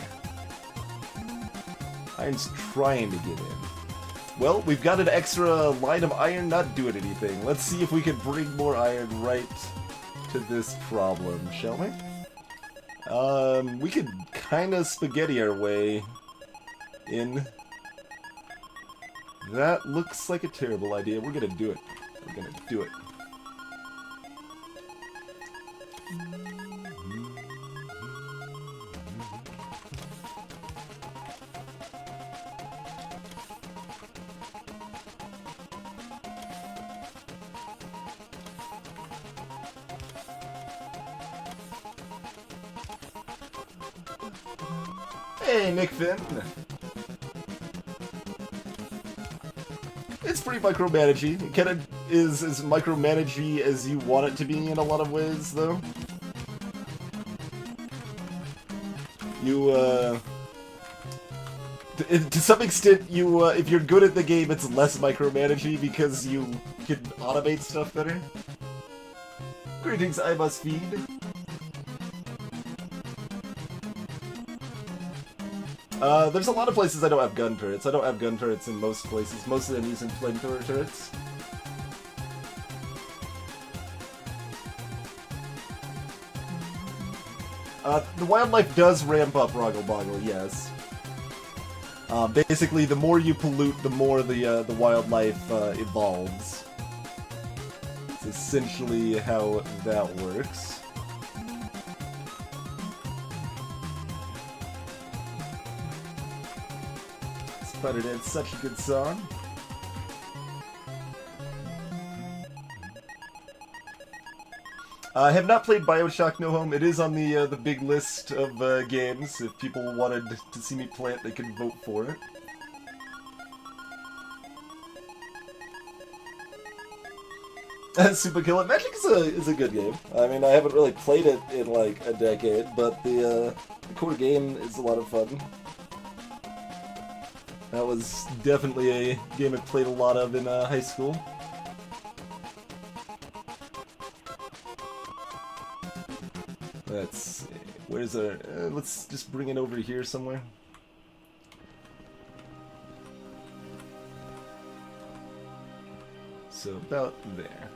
Iron's trying to get in. Well, we've got an extra line of iron not doing anything. Let's see if we can bring more iron right to this problem, shall we? We could kind of spaghetti our way in. That looks like a terrible idea. We're gonna do it. We're gonna do it. Hey, Nick Finn. It's pretty micromanagey. It kind of is as micromanagey as you want it to be in a lot of ways, though. You, to some extent, you, if you're good at the game, it's less micromanagey because you can automate stuff better. Greetings, I must feed. There's a lot of places I don't have gun turrets. I don't have gun turrets in most places. Mostly I'm using flamethrower turrets. The wildlife does ramp up Roggle Boggle, yes. Basically, the more you pollute, the more the wildlife evolves. It's essentially how that works. Spider Dance, such a good song. I have not played BioShock No Home. It is on the big list of games. If people wanted to see me play it, they could vote for it. Super Kill It. Magic is a good game. I mean, I haven't really played it in like a decade, but the core game is a lot of fun. That was definitely a game I played a lot of in high school. Let's see. Where's our... let's just bring it over here somewhere. So about there.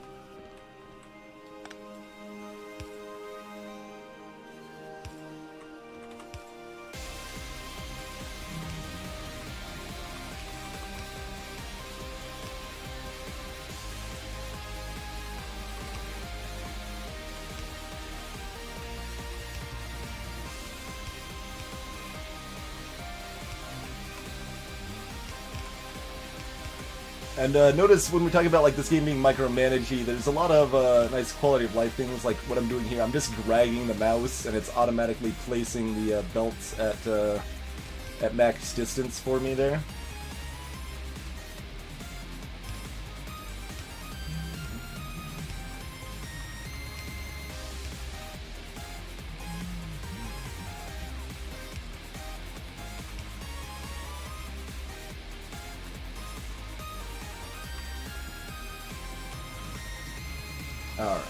And notice when we're talking about like this game being micromanagey, there's a lot of nice quality of life things. Like what I'm doing here, I'm just dragging the mouse, and it's automatically placing the belts at max distance for me there. Alright.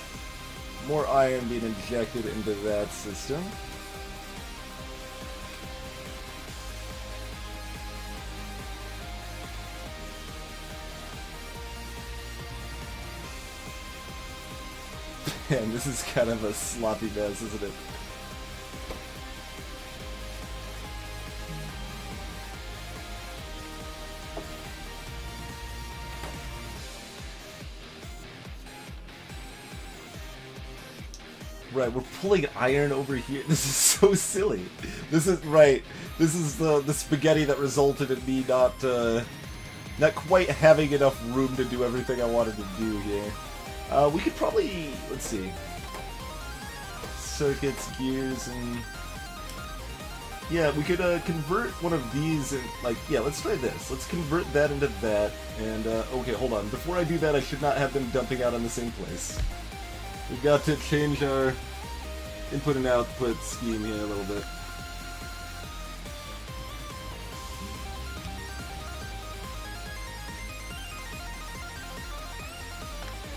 More iron being injected into that system. Man, this is kind of a sloppy mess, isn't it? Right, we're pulling iron over here. This is so silly. This is right. This is the spaghetti that resulted in me not quite having enough room to do everything I wanted to do here. We could probably, let's see, circuits, gears, and yeah, we could convert one of these and like yeah. Let's try this. Let's convert that into that. And okay, hold on. Before I do that, I should not have them dumping out on the same place. We've got to change our input and output scheme here a little bit.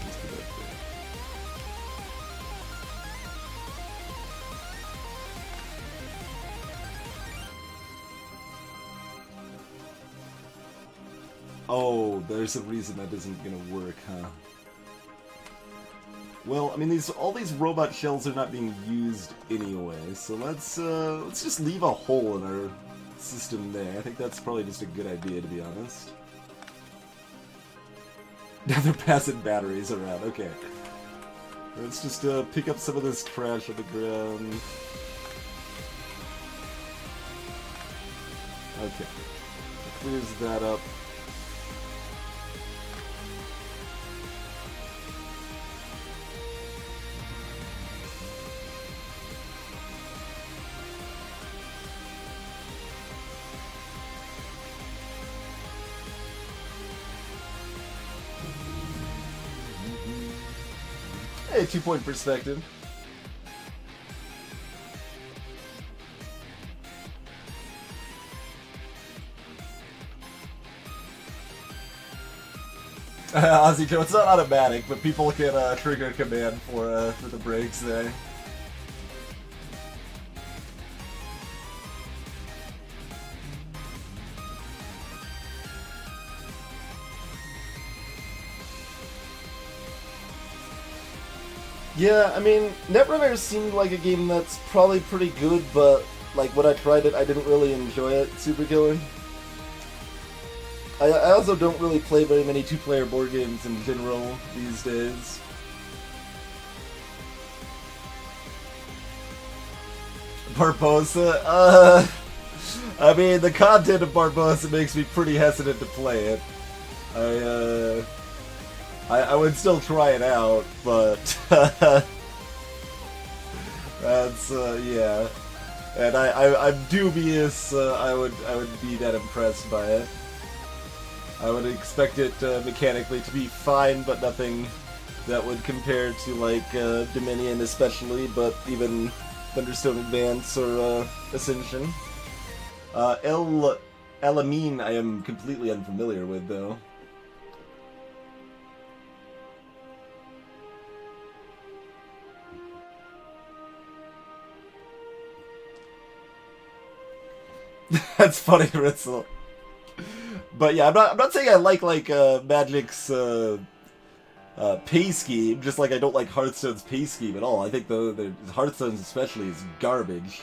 Let's put that there. Oh, there's a reason that isn't gonna work, huh? Well, I mean, all these robot shells are not being used anyway, so let's just leave a hole in our system there. I think that's probably just a good idea, to be honest. Now they're passing batteries around. Okay. Let's just pick up some of this trash on the ground. Okay. That clears that up. Hey, 2-point perspective. Ozzy Joe, it's not automatic, but people can trigger a command for the brakes there. Yeah, I mean, Netrunner seemed like a game that's probably pretty good, but like when I tried it, I didn't really enjoy it. Super Killer. I also don't really play very many two-player board games in general these days. Barbosa, I mean, the content of Barbosa makes me pretty hesitant to play it. I would still try it out, but that's yeah. And I'm dubious. I would be that impressed by it. I would expect it mechanically to be fine, but nothing that would compare to like Dominion, especially, but even Thunderstone Advance or Ascension. El Alamein, I am completely unfamiliar with, though. That's funny, Ritzel. But yeah, I'm not saying I like Magic's pay scheme, just like I don't like Hearthstone's pay scheme at all. I think the Hearthstone's especially is garbage.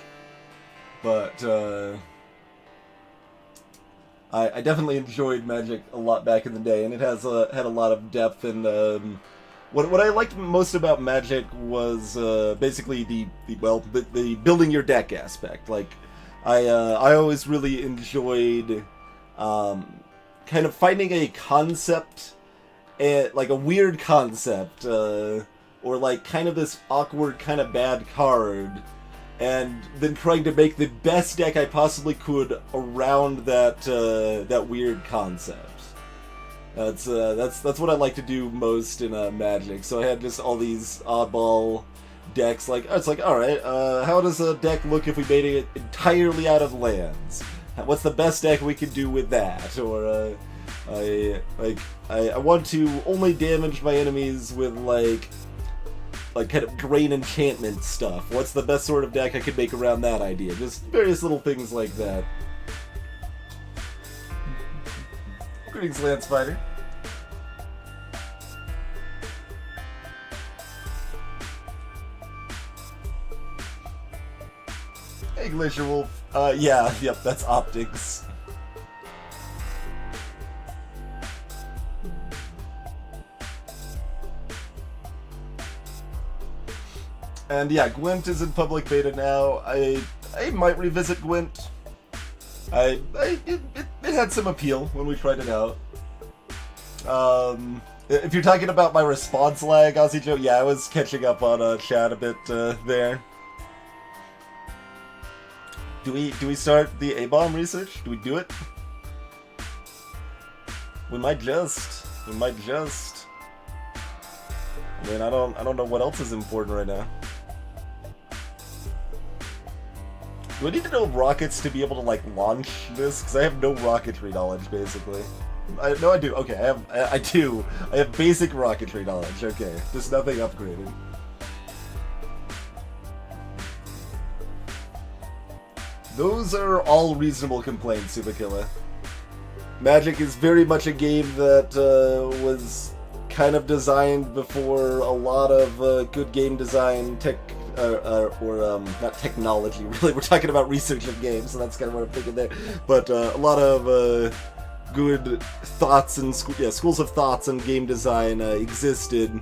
But I definitely enjoyed Magic a lot back in the day, and it has had a lot of depth. And what I liked most about Magic was basically the building your deck aspect. Like I always really enjoyed kind of finding a concept, like a weird concept, or like kind of this awkward kind of bad card, and then trying to make the best deck I possibly could around that weird concept. That's what I like to do most in Magic. So I had just all these oddball decks. Like it's like, all right, how does a deck look if we made it entirely out of lands? What's the best deck we could do with that? Or I want to only damage my enemies with like kind of drain enchantment stuff. What's the best sort of deck I could make around that idea? Just various little things like that. Greetings, Lance Spider. Hey, Glacier Wolf. Yeah, yep, that's optics. And yeah, Gwent is in public beta now. I might revisit Gwent. It had some appeal when we tried it out. If you're talking about my response lag, Ozzy Joe, yeah, I was catching up on chat a bit there. Do we start the A-bomb research? Do we do it? We might just. I mean, I don't know what else is important right now. Do I need to know rockets to be able to like launch this? Because I have no rocketry knowledge, basically. No, I do. Okay, I do. I have basic rocketry knowledge. Okay, just nothing upgraded. Those are all reasonable complaints, Super Killer. Magic is very much a game that was kind of designed before a lot of good game design tech, not technology, really. We're talking about research of games, so that's kind of what I'm thinking there. But a lot of good thoughts and schools of thoughts and game design existed.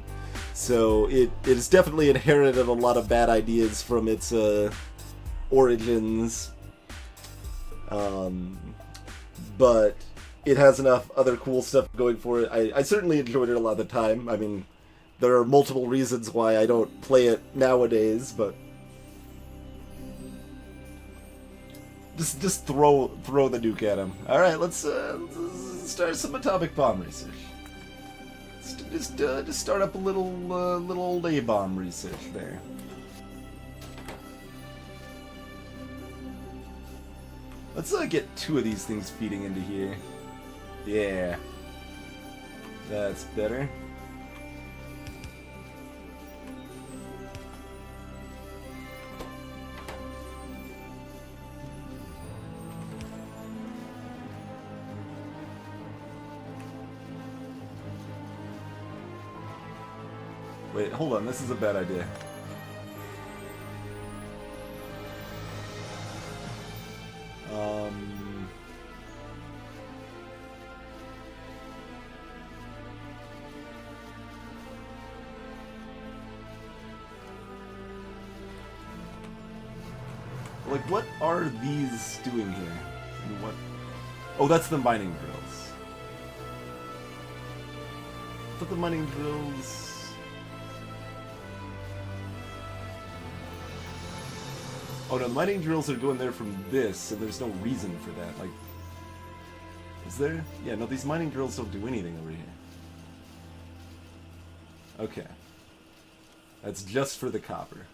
So it is definitely inherited a lot of bad ideas from its origins. But it has enough other cool stuff going for it. I certainly enjoyed it a lot of the time. I mean, there are multiple reasons why I don't play it nowadays, but just throw the nuke at him. All right, let's start some atomic bomb research. Just start up a little old A-bomb research there. Let's get 2 of these things feeding into here. Yeah. That's better. Wait, hold on, this is a bad idea. Like, what are these doing here? And what? Oh, that's the mining drills. I thought the mining drills... Oh no, the mining drills are going there from this, and there's no reason for that. Like, is there? Yeah, no, these mining drills don't do anything over here. Okay. That's just for the copper.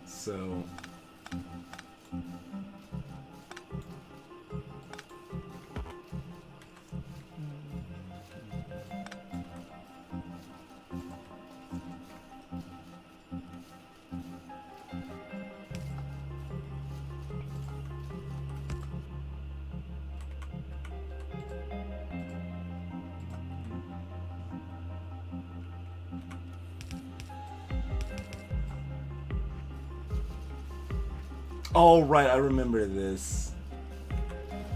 So... Oh, right, I remember this.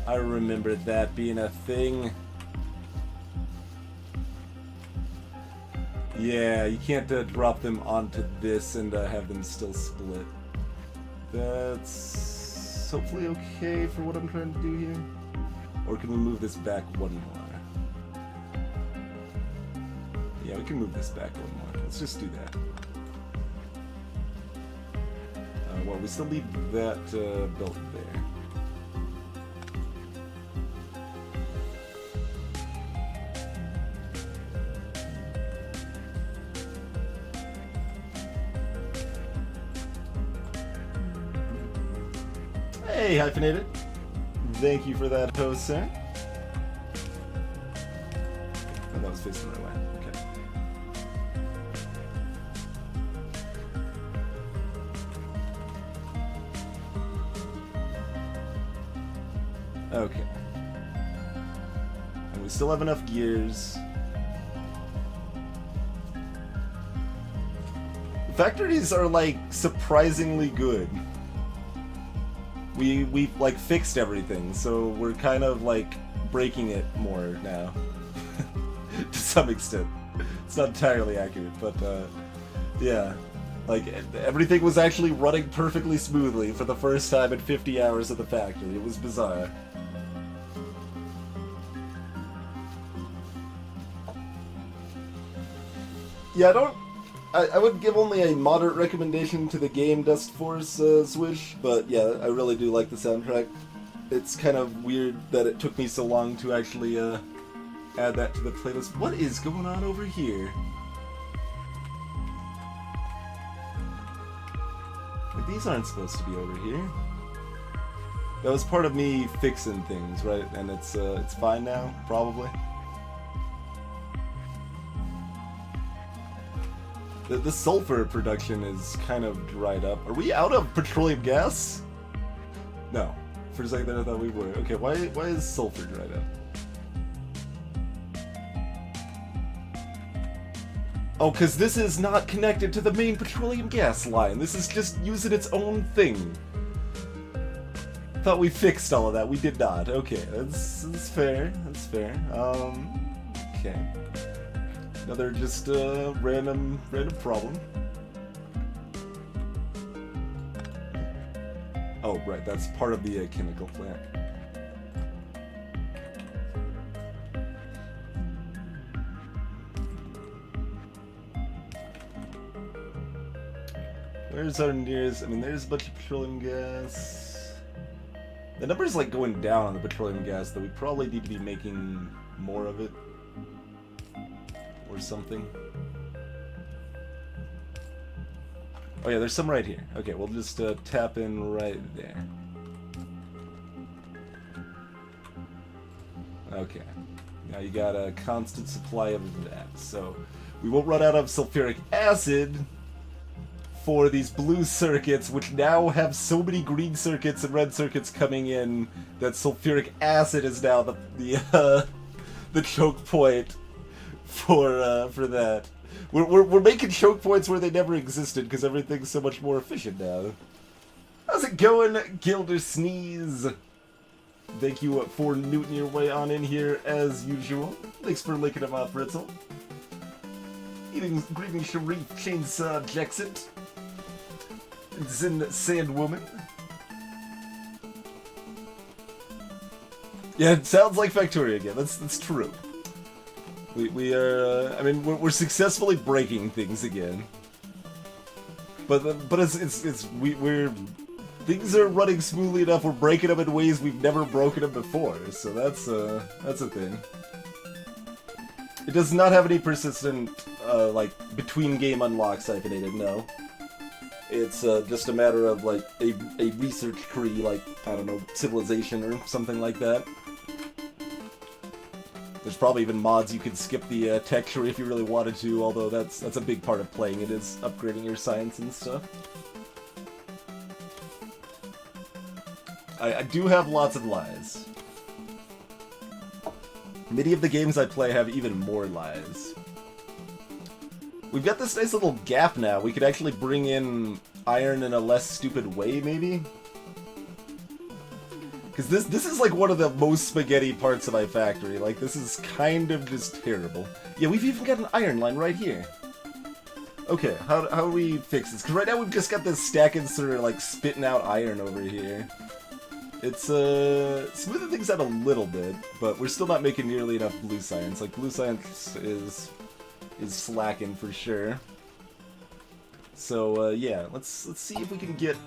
I remember that being a thing. Yeah, you can't drop them onto this and have them still split. That's hopefully okay for what I'm trying to do here. Or can we move this back one more? Yeah, we can move this back one more. Let's just do that. Well, we still leave that built there. Hey, Hyphenated. Thank you for that host, sir. Oh, that was facing the right way. Okay. Okay. And we still have enough gears. The factories are, like, surprisingly good. We've like fixed everything, so we're kind of like breaking it more now. To some extent. It's not entirely accurate, but yeah. Like, everything was actually running perfectly smoothly for the first time in 50 hours at the factory. It was bizarre. Yeah, I would give only a moderate recommendation to the game Dust Force Swish, but yeah, I really do like the soundtrack. It's kind of weird that it took me so long to actually add that to the playlist. What is going on over here? Like, these aren't supposed to be over here. That was part of me fixing things, right? And it's fine now, probably. The sulfur production is kind of dried up. Are we out of petroleum gas? No. For a second there I thought we were. Okay, why is sulfur dried up? Oh, because this is not connected to the main petroleum gas line. This is just using its own thing. Thought we fixed all of that. We did not. Okay, that's fair. That's fair. Okay. Another just random problem. Oh, right. That's part of the chemical plant. Where's our nearest? I mean, there's a bunch of petroleum gas. The number's like going down on the petroleum gas, though we probably need to be making more of it. Or something. Oh yeah, there's some right here. Okay, we'll just tap in right there. Okay. Now you got a constant supply of that, so we won't run out of sulfuric acid for these blue circuits, which now have so many green circuits and red circuits coming in that sulfuric acid is now the choke point for that. We're making choke points where they never existed because everything's so much more efficient now. How's it going, Gilder Sneeze? Thank you for newting your way on in here as usual. Thanks for linking him up, Ritzel. Greeting Sharif Chainsaw Jackson. Zin Sandwoman. Yeah, it sounds like Factorio again. That's true. We are. I mean, we're successfully breaking things again. But we're things are running smoothly enough. We're breaking them in ways we've never broken them before. So that's a thing. It does not have any persistent like between game unlocks hyphenated. No. It's just a matter of like a research tree, like I don't know, Civilization or something like that. There's probably even mods you could skip the texture if you really wanted to, although that's a big part of playing it, is upgrading your science and stuff. I do have lots of lies. Many of the games I play have even more lies. We've got this nice little gap now. We could actually bring in iron in a less stupid way, maybe? Because this is like one of the most spaghetti parts of my factory. Like, this is kind of just terrible. Yeah, we've even got an iron line right here. Okay, how do we fix this? Because right now we've just got this stack inserter, like, spitting out iron over here. It's, smoothing things out a little bit, but we're still not making nearly enough blue science. Like, blue science is slacking for sure. So, yeah, let's see if we can get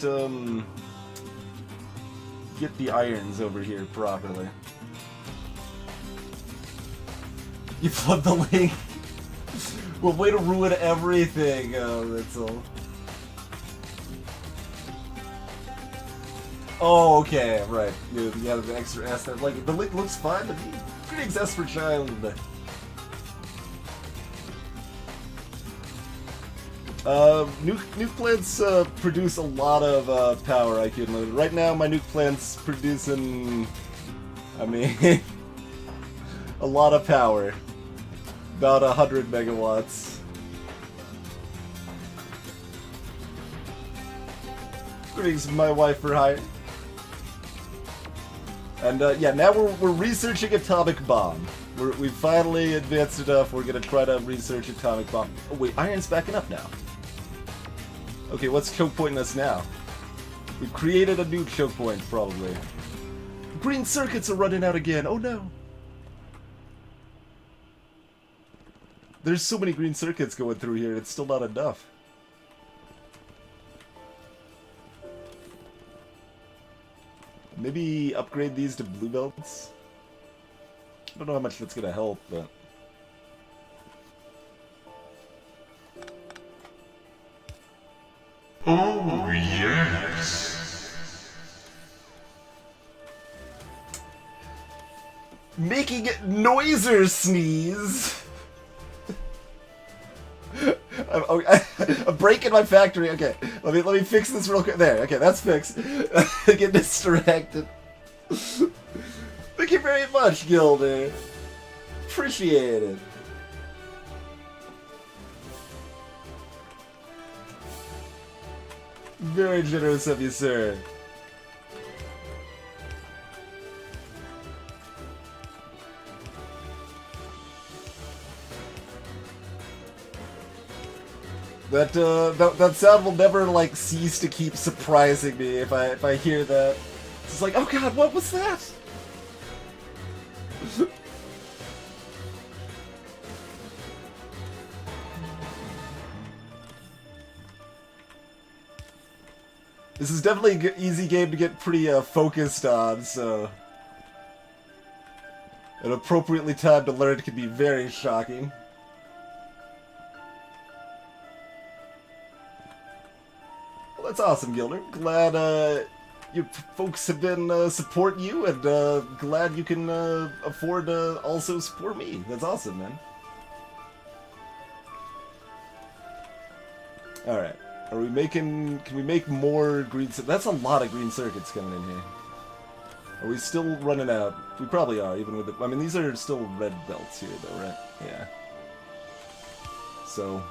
the irons over here properly. You plugged the link? Well, way to ruin everything, that's all. Oh, okay, right. You have an extra S there. Like, the link looks fine, but greetings, S for child. Nuke plants produce a lot of power, I can load. Right now, my nuke plant's producing, I mean, a lot of power. About 100 megawatts. Greetings, my wife for hire. And yeah, now we're researching atomic bomb. We've finally advanced enough. We're gonna try to research atomic bomb. Oh wait, iron's backing up now. Okay, what's choke pointing us now? We've created a new choke point, probably. Green circuits are running out again. Oh no. There's so many green circuits going through here. It's still not enough. Maybe upgrade these to blue belts? I don't know how much that's gonna help, but... Oh, yes! Making noiser sneeze! I'm breaking my factory. Okay, let me fix this real quick. There. Okay, that's fixed. Get distracted. Thank you very much, Gilder. Appreciate it. Very generous of you, sir. That sound will never like cease to keep surprising me if I hear that. It's just like, oh god, what was that? This is definitely an easy game to get pretty focused on, so an appropriately timed alert can be very shocking. Well, that's awesome, Gilder. Glad your folks have been supporting you, and glad you can afford to also support me. That's awesome, man. Alright. Are we making... Can we make more green... That's a lot of green circuits coming in here. Are we still running out? We probably are, even with the... I mean, these are still red belts here, though, right? Yeah. So...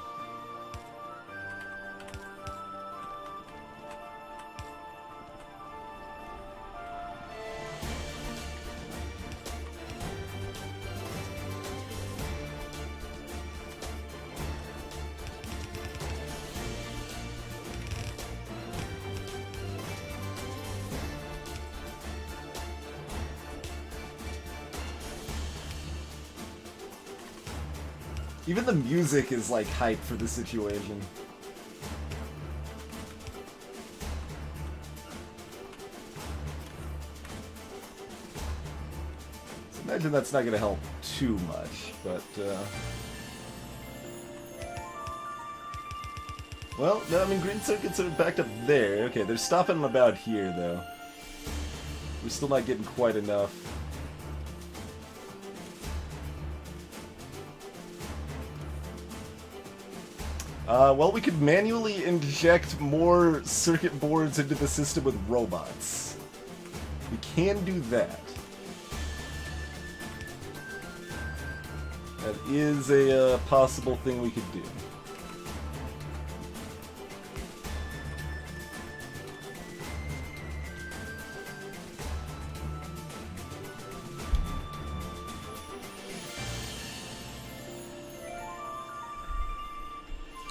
Even the music is, like, hype for the situation. So imagine that's not gonna help too much, but, well, no, I mean, green circuits are backed up there. Okay, they're stopping about here, though. We're still not getting quite enough. Well, we could manually inject more circuit boards into the system with robots. We can do that. That is a possible thing we could do.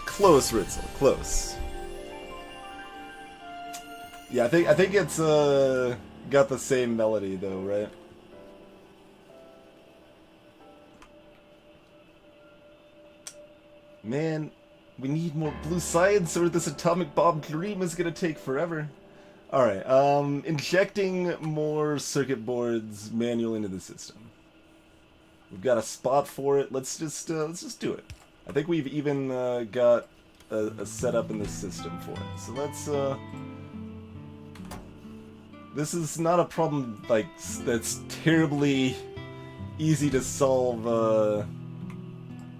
Close, Ritzel. Close. Yeah, I think it's got the same melody though, right? Man, we need more blue science or this atomic bomb dream is gonna take forever. Alright, injecting more circuit boards manually into the system. We've got a spot for it. Let's just do it. I think we've even got a setup in the system for it. So let's this is not a problem like that's terribly easy to solve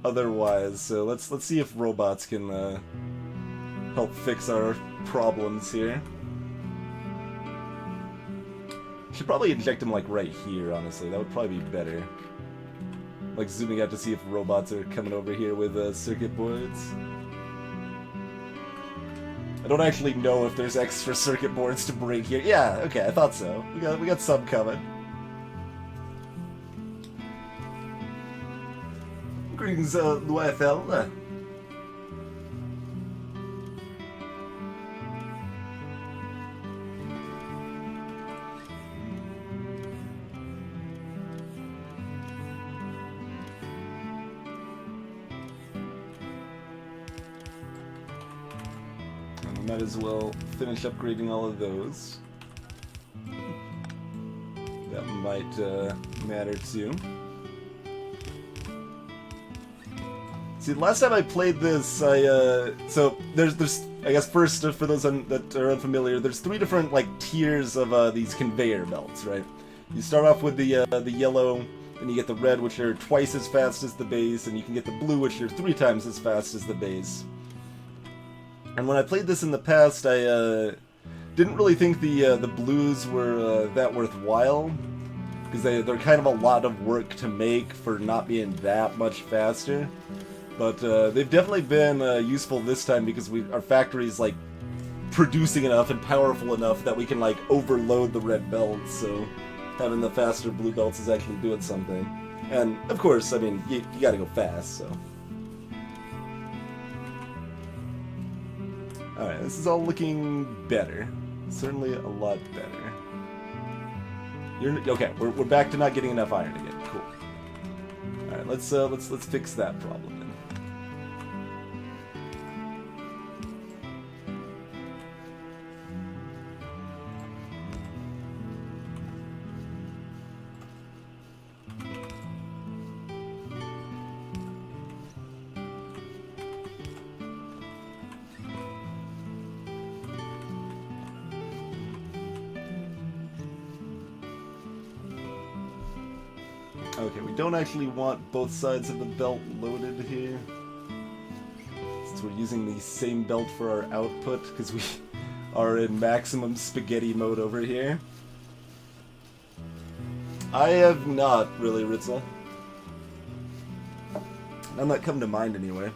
otherwise. So let's see if robots can help fix our problems here. Should probably inject them like right here, honestly. That would probably be better. Like zooming out to see if robots are coming over here with circuit boards. I don't actually know if there's extra circuit boards to bring here. Yeah, okay, I thought so. We got some coming. Greetings, Luafel. Might as well finish upgrading all of those. That might matter too. See, last time I played this, so there's I guess first for those that are unfamiliar, there's 3 different like tiers of these conveyor belts, right? You start off with the yellow, then you get the red, which are twice as fast as the base, and you can get the blue, which are 3 times as fast as the base. And when I played this in the past, I didn't really think the blues were that worthwhile, because they're kind of a lot of work to make for not being that much faster. But they've definitely been useful this time because our factory's like producing enough and powerful enough that we can like overload the red belts. So having the faster blue belts is actually doing something. And of course, I mean, you gotta go fast. So. Alright, this is all looking better. Certainly a lot better. Okay, we're back to not getting enough iron again. Cool. Alright, let's fix that problem then. Okay, we don't actually want both sides of the belt loaded here, since we're using the same belt for our output, because we are in maximum spaghetti mode over here. I have not, really, Ritzel. None that come to mind, anyway.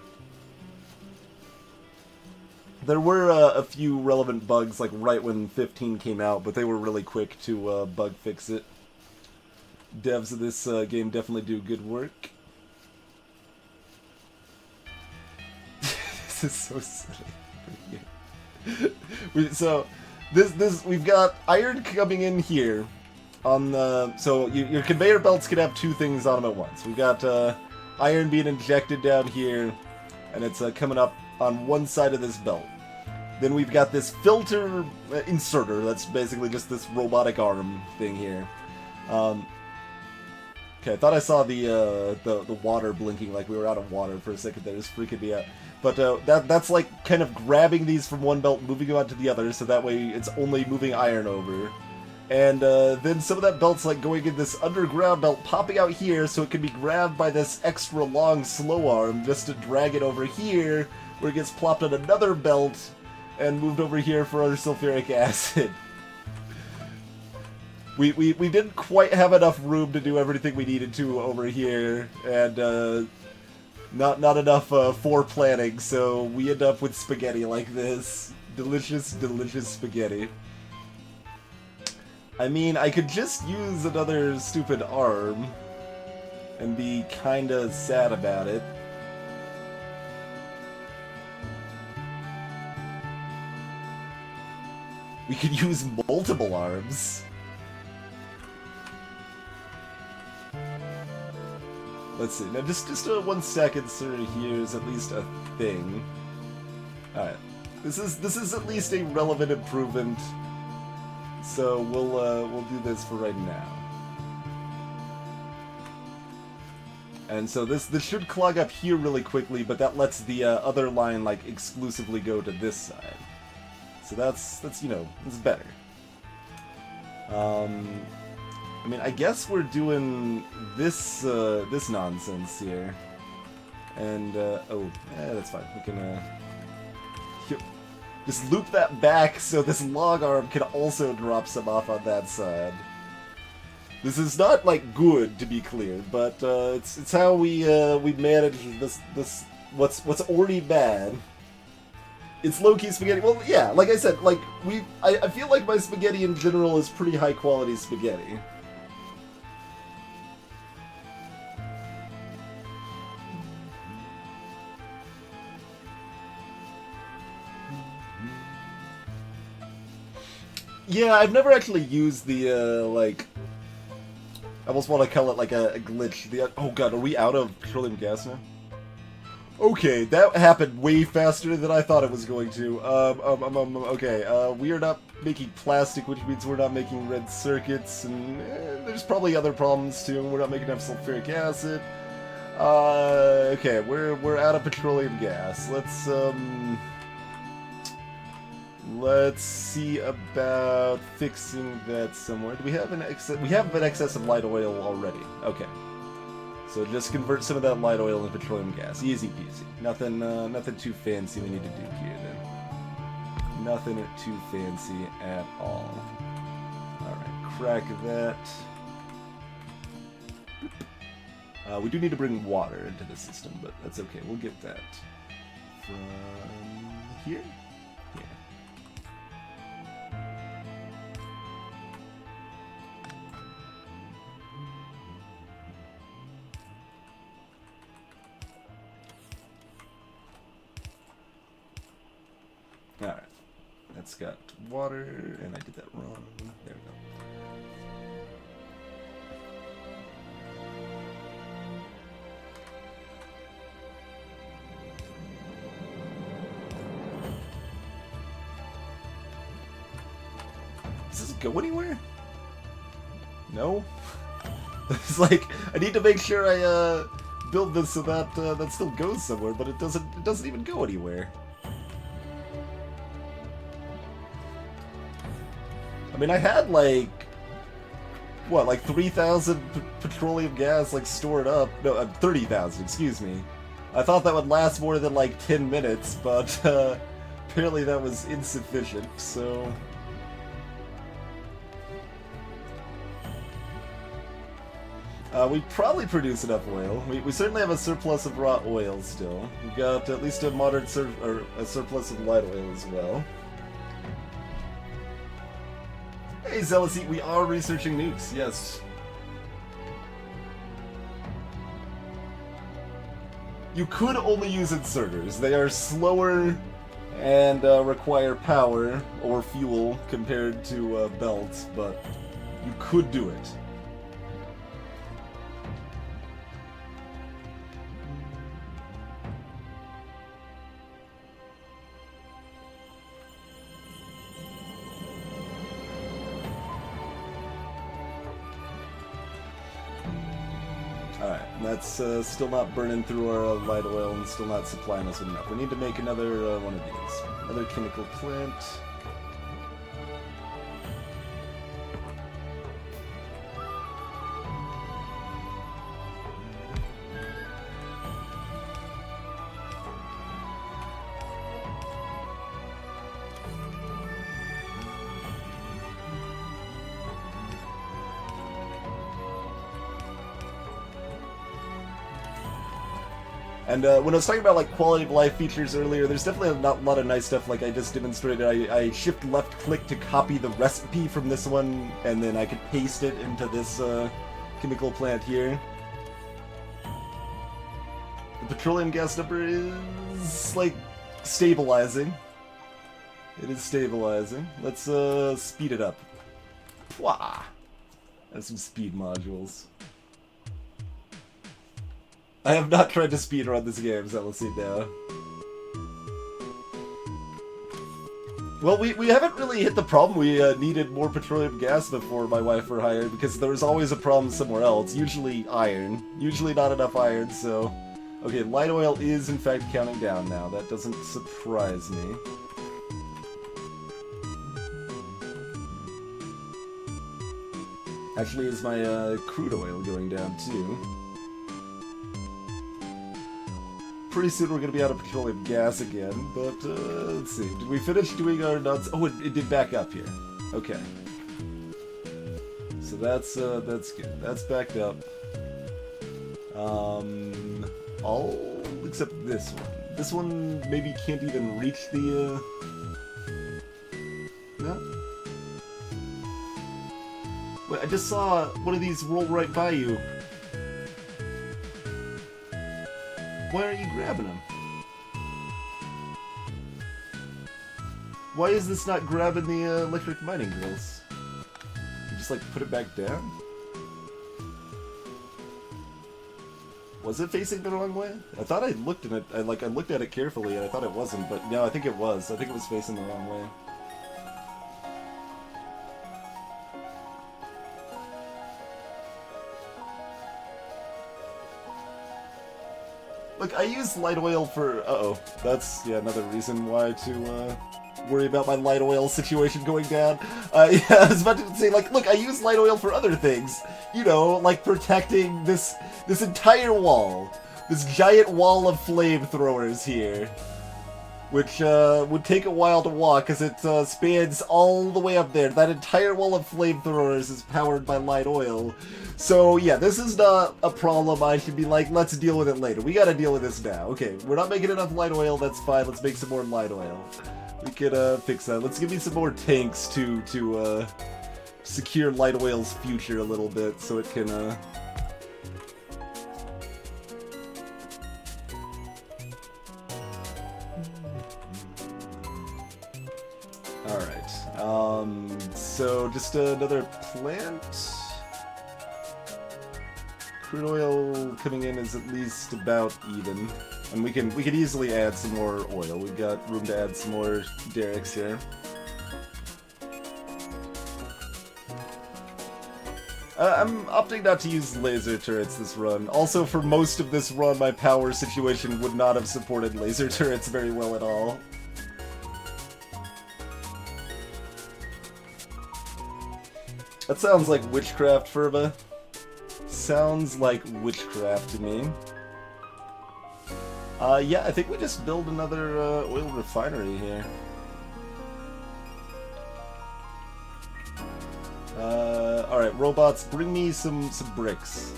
There were a few relevant bugs, like right when 15 came out, but they were really quick to bug fix it. Devs of this game definitely do good work. This is so silly. So we've got iron coming in here on the your conveyor belts can have two things on them at once. We've got iron being injected down here, and it's coming up on one side of this belt. Then we've got this filter inserter. That's basically just this robotic arm thing here. Okay, I thought I saw the water blinking like we were out of water for a second there. It was freaking me out. But that's like kind of grabbing these from one belt, moving them on to the other, so that way it's only moving iron over. And then some of that belt's like going in this underground belt, popping out here, so it can be grabbed by this extra long slow arm just to drag it over here, where it gets plopped on another belt and moved over here for our sulfuric acid. We didn't quite have enough room to do everything we needed to over here, and not enough planning, so we end up with spaghetti like this. Delicious, delicious spaghetti. I mean, I could just use another stupid arm and be kinda sad about it. We could use multiple arms. Let's see. Now, just 1 second, sir. Here's at least a thing. All right. This is at least a relevant improvement. So we'll do this for right now. And so this should clog up here really quickly, but that lets the other line like exclusively go to this side. So that's you know, it's better. I mean, I guess we're doing this this nonsense here, and that's fine. We can just loop that back so this log arm can also drop some off on that side. This is not like good, to be clear, but it's how we manage this what's already bad. It's low-key spaghetti. Well, yeah, like I said, like I feel like my spaghetti in general is pretty high quality spaghetti. Yeah, I've never actually used the, like... I almost want to call it like a glitch. Oh god, are we out of petroleum gas now? Okay, that happened way faster than I thought it was going to. Okay, we are not making plastic, which means we're not making red circuits, and there's probably other problems too. We're not making enough sulfuric acid. Okay, we're out of petroleum gas. Let's see about fixing that somewhere. Do we have an excess? We have an excess of light oil already. Okay. So just convert some of that light oil into petroleum gas. Easy peasy. Nothing too fancy we need to do here then. nothing too fancy at all. Alright, crack that. We do need to bring water into the system, but that's okay. We'll get that from here? Yeah. Alright. That's got water, and I did that wrong. There we go. Does this go anywhere? No? It's like, I need to make sure I build this so that that still goes somewhere, but it doesn't even go anywhere. I mean, I had like, what, like 3,000 petroleum gas like stored up. No, 30,000, excuse me. I thought that would last more than like 10 minutes, but apparently that was insufficient, so... we probably produce enough oil. We certainly have a surplus of raw oil still. We've got at least a moderate a surplus of light oil as well. Hey, Zealousy, we are researching nukes, yes. You could only use inserters. They are slower and require power or fuel compared to belts, but you could do it. That's still not burning through our light oil and still not supplying us with enough. We need to make another one of these. Another chemical plant. And when I was talking about like quality of life features earlier, there's definitely a lot of nice stuff. Like I just demonstrated, I shift left click to copy the recipe from this one, and then I could paste it into this chemical plant here. The petroleum gas number is like stabilizing. It is stabilizing. Let's speed it up. Pwah! That's some speed modules. I have not tried to speedrun this game, so let's see now. Well, we haven't really hit the problem. We needed more petroleum gas before my wife were hired, because there was always a problem somewhere else. Usually iron. Usually not enough iron, so... Okay, light oil is in fact counting down now. That doesn't surprise me. Actually, is my crude oil going down too? Pretty soon we're going to be out of petroleum gas again, but let's see. Did we finish doing our nuts? Oh, it did back up here. Okay. So that's good. That's backed up. All except this one. This one maybe can't even reach the, No? Wait, I just saw one of these roll right by you. Why aren't you grabbing them? Why is this not grabbing the electric mining drills? You just like put it back down? Was it facing the wrong way? I thought I looked at it. I looked at it carefully and I thought it wasn't, but no, I think it was. I think it was facing the wrong way. Look, I use light oil for... Uh-oh. That's, yeah, another reason why to, worry about my light oil situation going down. Yeah, I was about to say, like, look, I use light oil for other things. You know, like protecting this entire wall. This giant wall of flamethrowers here. which would take a while to walk because it spans all the way up there. That entire wall of flamethrowers is powered by light oil. So yeah, this is not a problem I should be like, let's deal with it later. We gotta deal with this now. Okay, we're not making enough light oil, that's fine. Let's make some more light oil. We could fix that. Let's give me some more tanks to secure light oil's future a little bit so it can Alright, so just another plant. Crude oil coming in is at least about even. And we could easily add some more oil. We've got room to add some more derricks here. I'm opting not to use laser turrets this run. Also, for most of this run, my power situation would not have supported laser turrets very well at all. That sounds like witchcraft, Furba. Sounds like witchcraft to me. Yeah, I think we just build another oil refinery here. Alright, robots, bring me some bricks.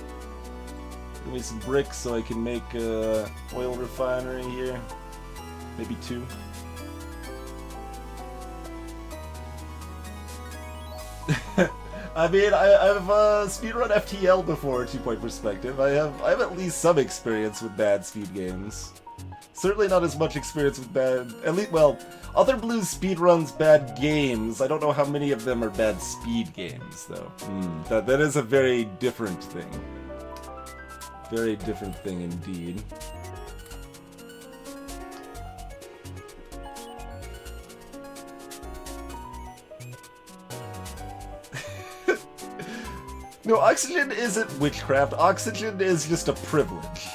Bring me some bricks so I can make a oil refinery here. Maybe 2. I mean, I've speedrun FTL before, 2-point perspective. I have at least some experience with bad speed games. Certainly not as much experience with bad... At least, well, Other Blues speedruns bad games. I don't know how many of them are bad speed games, though. That is a very different thing. Very different thing indeed. No, oxygen isn't witchcraft. Oxygen is just a privilege.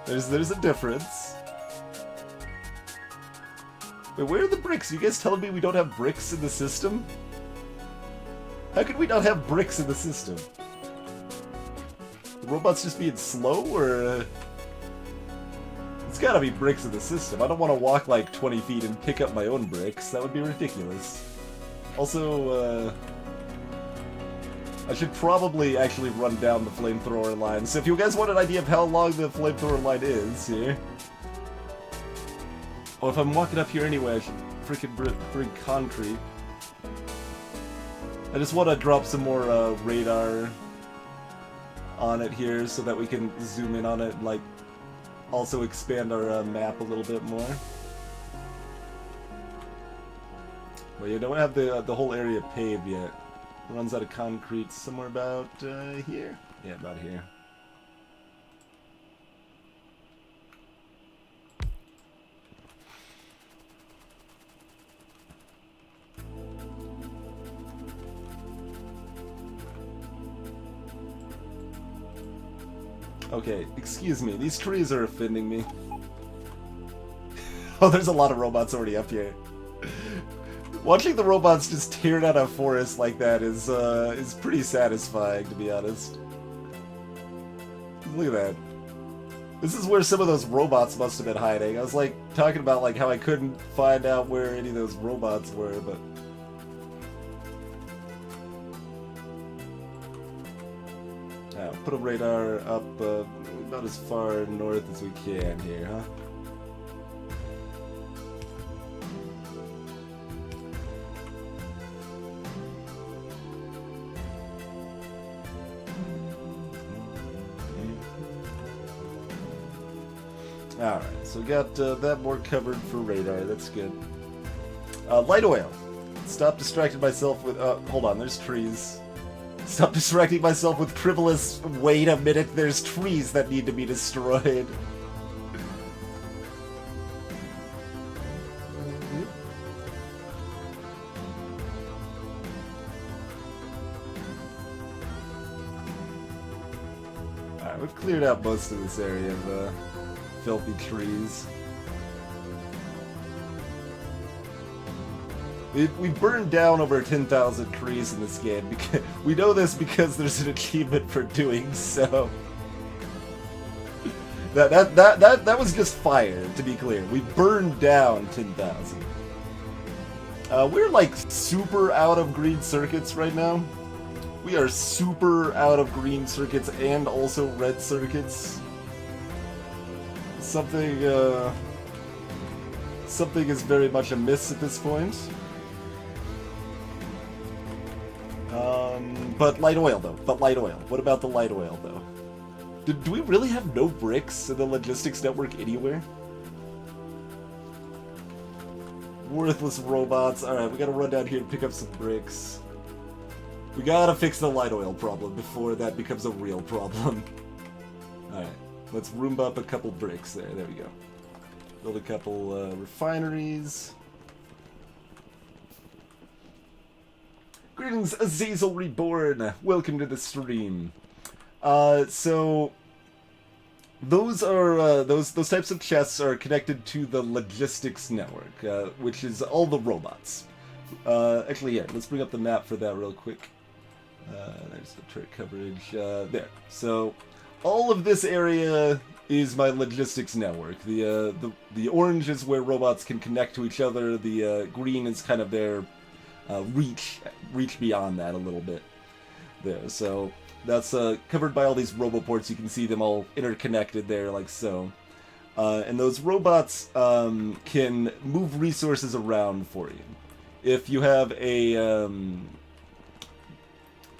There's a difference. Wait, where are the bricks? You guys telling me we don't have bricks in the system? How could we not have bricks in the system? The robots just being slow, or... It's gotta be bricks in the system. I don't want to walk like 20 feet and pick up my own bricks. That would be ridiculous. Also, I should probably actually run down the flamethrower line. So if you guys want an idea of how long the flamethrower line is, here... Oh, if I'm walking up here anyway, I should freaking bring concrete. I just want to drop some more radar on it here so that we can zoom in on it and, like, also expand our map a little bit more. But you don't have the whole area paved yet. Runs out of concrete somewhere about here? Yeah, about here. Okay, excuse me, these trees are offending me. Oh, there's a lot of robots already up here. Watching the robots just tear down a forest like that is pretty satisfying, to be honest. Look at that. This is where some of those robots must have been hiding. I was like talking about like how I couldn't find out where any of those robots were, but put a radar up about as far north as we can here, huh? Alright, so we got that more covered for radar, that's good. Light oil. Stop distracting myself with... hold on, there's trees. Stop distracting myself with frivolous... Wait a minute, there's trees that need to be destroyed. Alright, we've cleared out most of this area of filthy trees. We burned down over 10,000 trees in this game. Because we know this because there's an achievement for doing so. That was just fire, to be clear. We burned down 10,000. We're like super out of green circuits right now. We are super out of green circuits and also red circuits. Something is very much amiss at this point. But light oil though. What about the light oil though? Do we really have no bricks in the logistics network anywhere? Worthless robots. Alright, we gotta run down here and pick up some bricks. We gotta fix the light oil problem before that becomes a real problem. Alright, let's room up a couple bricks there. There we go. Build a couple refineries. Greetings, Azazel Reborn. Welcome to the stream. So those are those types of chests are connected to the logistics network, which is all the robots. Actually, yeah, let's bring up the map for that real quick. There's the turret coverage. There. So all of this area is my logistics network. The orange is where robots can connect to each other. The green is kind of their reach beyond that a little bit. There. So that's covered by all these roboports. You can see them all interconnected there, like so. And those robots can move resources around for you. If you have a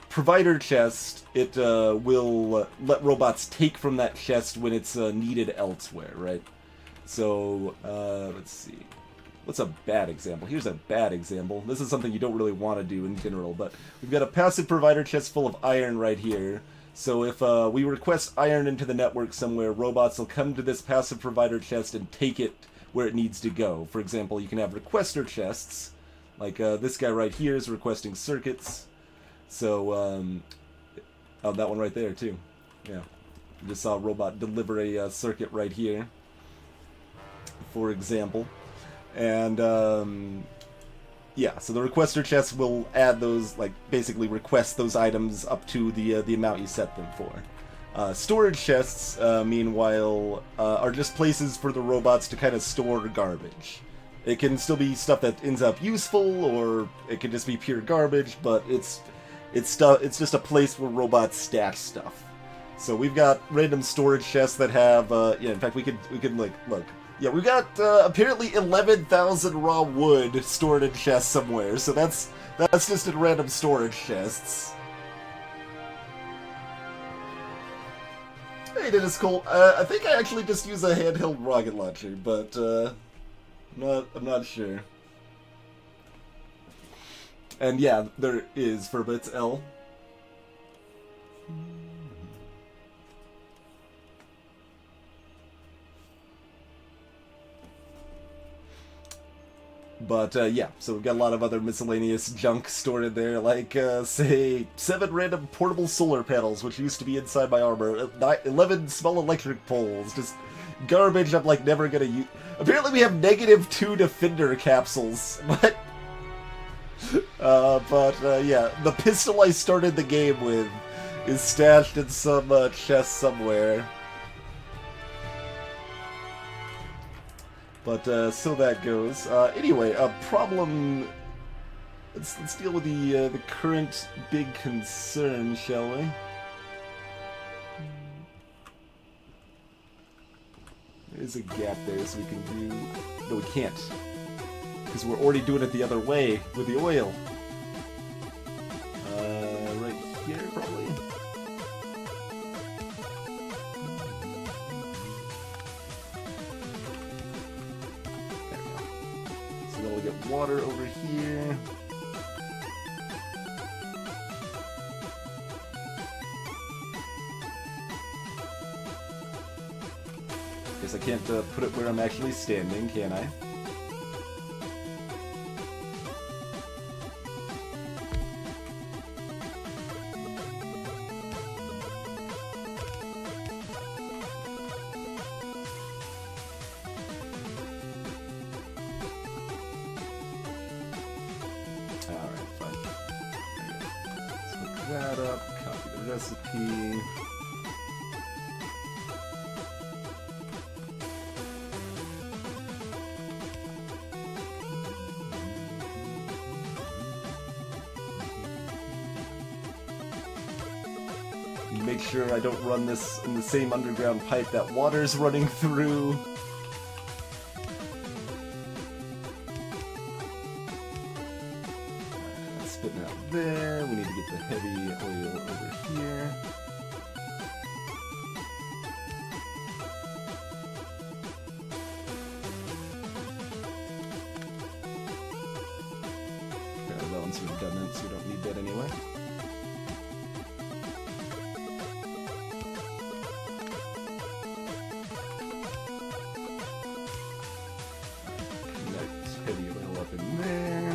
provider chest, it will let robots take from that chest when it's needed elsewhere, right? So, let's see. What's a bad example? Here's a bad example. This is something you don't really want to do in general, but we've got a passive provider chest full of iron right here. So if we request iron into the network somewhere, robots will come to this passive provider chest and take it where it needs to go. For example, you can have requester chests, like this guy right here is requesting circuits. So, oh, that one right there too. Yeah, you just saw a robot deliver a circuit right here, for example. And, yeah, so the requester chests will add those, like, basically request those items up to the amount you set them for. Storage chests, meanwhile, are just places for the robots to kind of store garbage. It can still be stuff that ends up useful, or it can just be pure garbage, but it's just a place where robots stash stuff. So we've got random storage chests that have, yeah, in fact, we could like, look. Yeah, we've got apparently 11,000 raw wood stored in chests somewhere, so that's just in random storage chests. Hey, Dennis Cole. I think I actually just use a handheld rocket launcher, but I'm not sure. And yeah, there is Furbits L. But, yeah, so we've got a lot of other miscellaneous junk stored in there, like, say, 7 random portable solar panels, which used to be inside my armor, 11 small electric poles, just garbage I'm, like, never gonna use. Apparently we have -2 defender capsules, but, yeah, the pistol I started the game with is stashed in some, chest somewhere. But, so that goes. Anyway, a problem... Let's deal with the current big concern, shall we? There's a gap there, so we can do... No, we can't. Because we're already doing it the other way, with the oil. Right here, probably? Then we'll get water over here. Guess I can't put it where I'm actually standing, can I? That up, copy the recipe. Make sure I don't run this in the same underground pipe that water's running through. Spitting out there. We need to get the heavy oil over here. Okay, that one's redundant, so we don't need that anyway. Heavy oil up in there.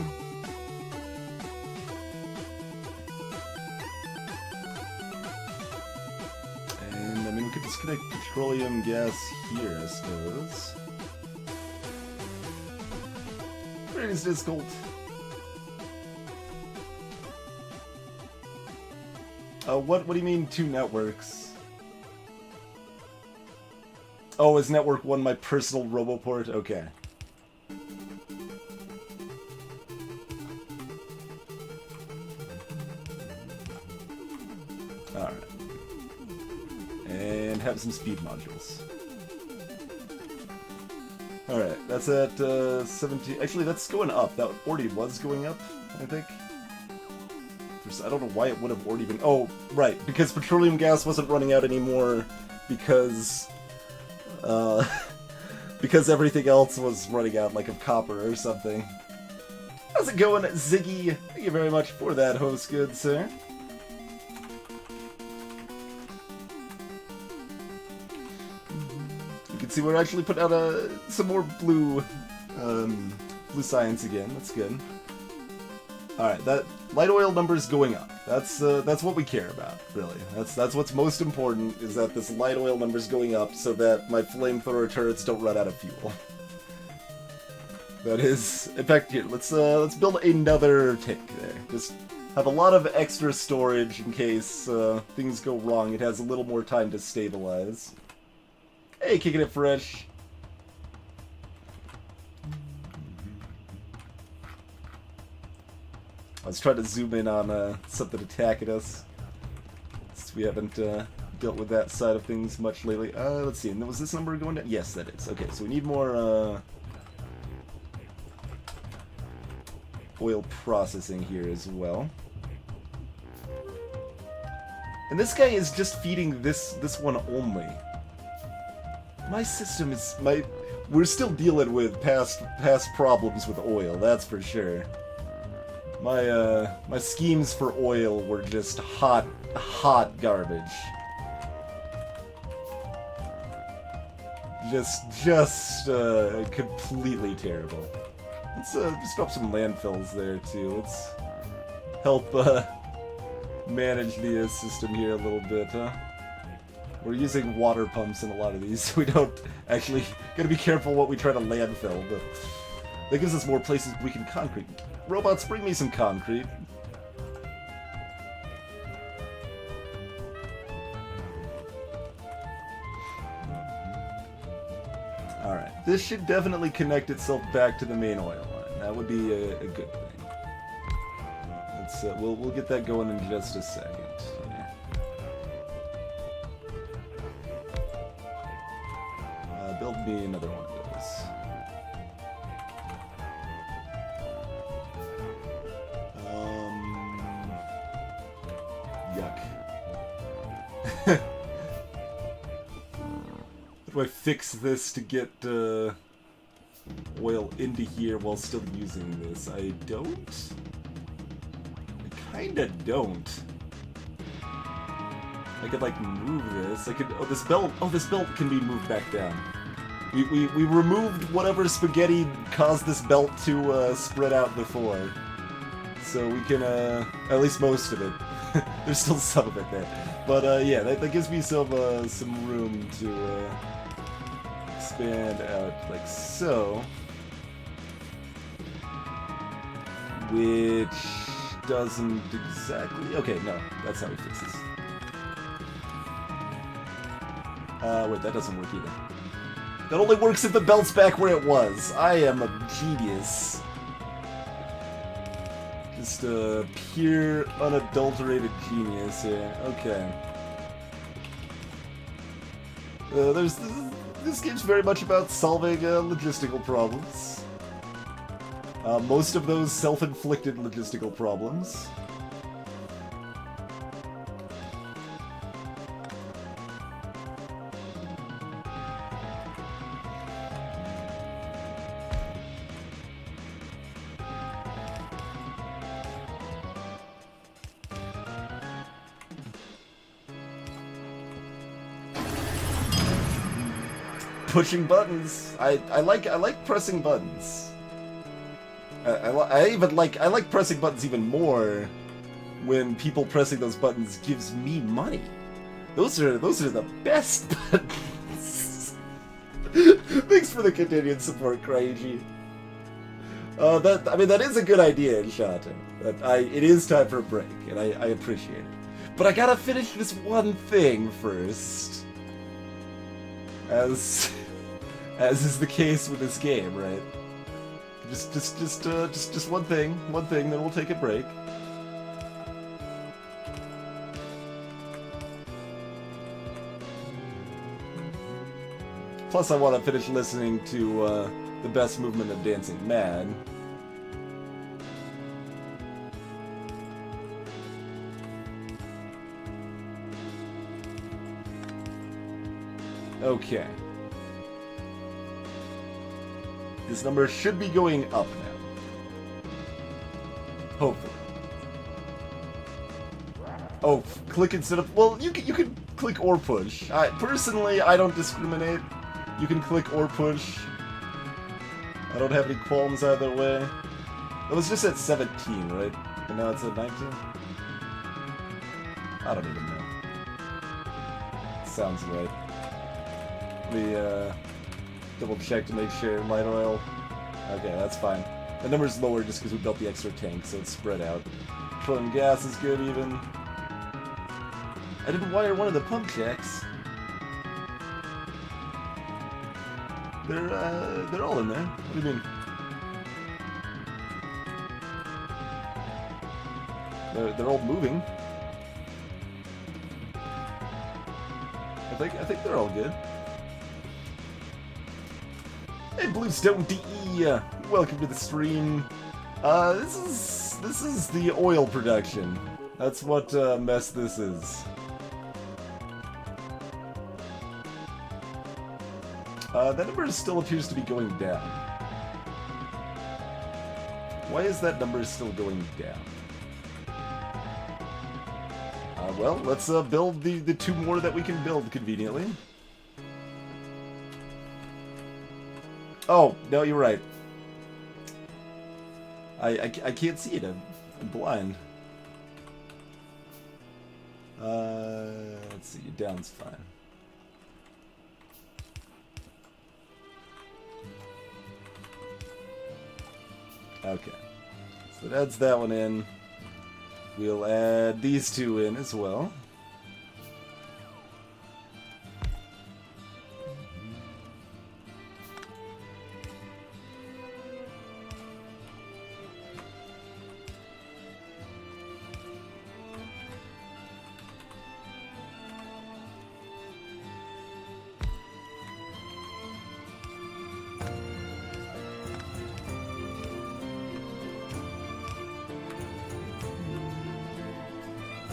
And I mean, we could disconnect petroleum gas here, I suppose. Where is this gold? What do you mean 2 networks? Oh, is network 1 my personal roboport? Okay. Alright. And have some speed modules. Alright, that's at 17. Actually, that's going up. That already was going up, I think. I don't know why it would have already been. Oh, right, because petroleum gas wasn't running out anymore because because everything else was running out, like of copper or something. How's it going, Ziggy? Thank you very much for that, host, good sir. You can see we're actually putting out some more blue science again. That's good. All right, that light oil number is going up. That's what we care about, really. That's what's most important, is that this light oil number is going up so that my flamethrower turrets don't run out of fuel. That is, in fact, here let's build another tank there. Just have a lot of extra storage in case things go wrong. It has a little more time to stabilize. Hey, kicking it fresh. I was trying to zoom in on something attacking us, since we haven't dealt with that side of things much lately. Let's see, and was this number going down? Yes, that is. Okay, so we need more oil processing here as well. And this guy is just feeding this one only. My system is we're still dealing with past problems with oil, that's for sure. My schemes for oil were just hot garbage. Just completely terrible. Let's just drop some landfills there too. Let's help manage the system here a little bit, huh? We're using water pumps in a lot of these, so we don't actually gotta be careful what we try to landfill, but that gives us more places we can concrete. Robots, bring me some concrete. Alright, this should definitely connect itself back to the main oil line. That would be a good thing. Let's, we'll get that going in just a second. Build me another one of those. Yuck. How do I fix this to get oil into here while still using this? I don't? I kinda don't. I could like move this. I could. Oh, this belt. Oh, this belt can be moved back down. We removed whatever spaghetti caused this belt to spread out before, so we can at least most of it. There's still some of it there, but yeah, that gives me some room to expand out like so, which doesn't exactly. Okay, no, that's how we fix this. Wait, that doesn't work either. That only works if the belt's back where it was. I am a genius. Just a pure, unadulterated genius here. Okay. This game's very much about solving logistical problems. Most of those self-inflicted logistical problems. Pushing buttons. I like pressing buttons. I like pressing buttons even more when people pressing those buttons gives me money. Those are the best buttons. Thanks for the continued support, Crazy. That is a good idea, Shata. It is time for a break, and I appreciate it. But I gotta finish this one thing first. As is the case with this game, right? Just one thing, then we'll take a break. Plus, I want to finish listening to the best movement of Dancing Mad. Okay. This number should be going up now. Hopefully. Oh, click instead of... Well, you can click or push. Personally, I don't discriminate. You can click or push. I don't have any qualms either way. It was just at 17, right? And now it's at 19? I don't even know. Sounds right. Let me, double check to make sure. Light oil. Okay, that's fine. The number's lower just because we built the extra tank, so it's spread out. Petroleum gas is good, even. I didn't wire one of the pump jacks. They're all in there. What do you mean? They're all moving. I think they're all good. Hey, Bluestone DE, welcome to the stream. This is the oil production. That's what mess this is. That number still appears to be going down. Why is that number still going down? Well, let's build the two more that we can build conveniently. Oh, no, you're right. I can't see it. I'm blind. Let's see. Down's fine. Okay. So that's that one in. We'll add these two in as well.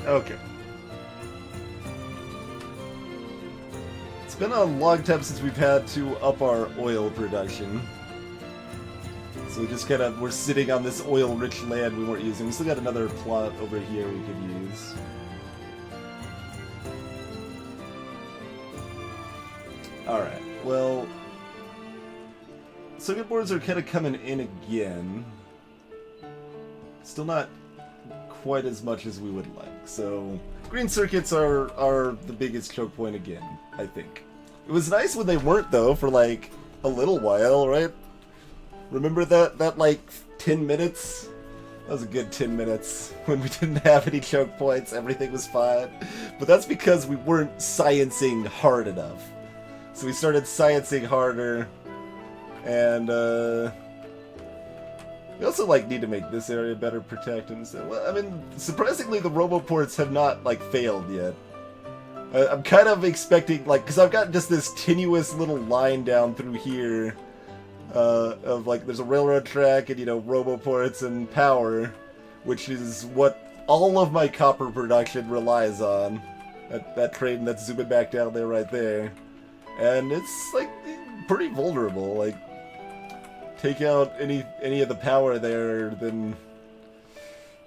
Okay. It's been a long time since we've had to up our oil production. So we just we're sitting on this oil-rich land we weren't using. We still got another plot over here we could use. Alright, well... circuit boards are kind of coming in again. Still not quite as much as we would like. So, green circuits are the biggest choke point again, I think. It was nice when they weren't, though, for like a little while, right? Remember that like 10 minutes? That was a good 10 minutes when we didn't have any choke points, everything was fine. But that's because we weren't sciencing hard enough. So we started sciencing harder, and we also need to make this area better protected. So, well, I mean, surprisingly, the roboports have not failed yet. I'm kind of expecting, like, because I've got just this tenuous little line down through here of, like, there's a railroad track and, you know, roboports and power, which is what all of my copper production relies on. That train that's zooming back down there right there. And it's, like, pretty vulnerable. Like, take out any of the power there, then...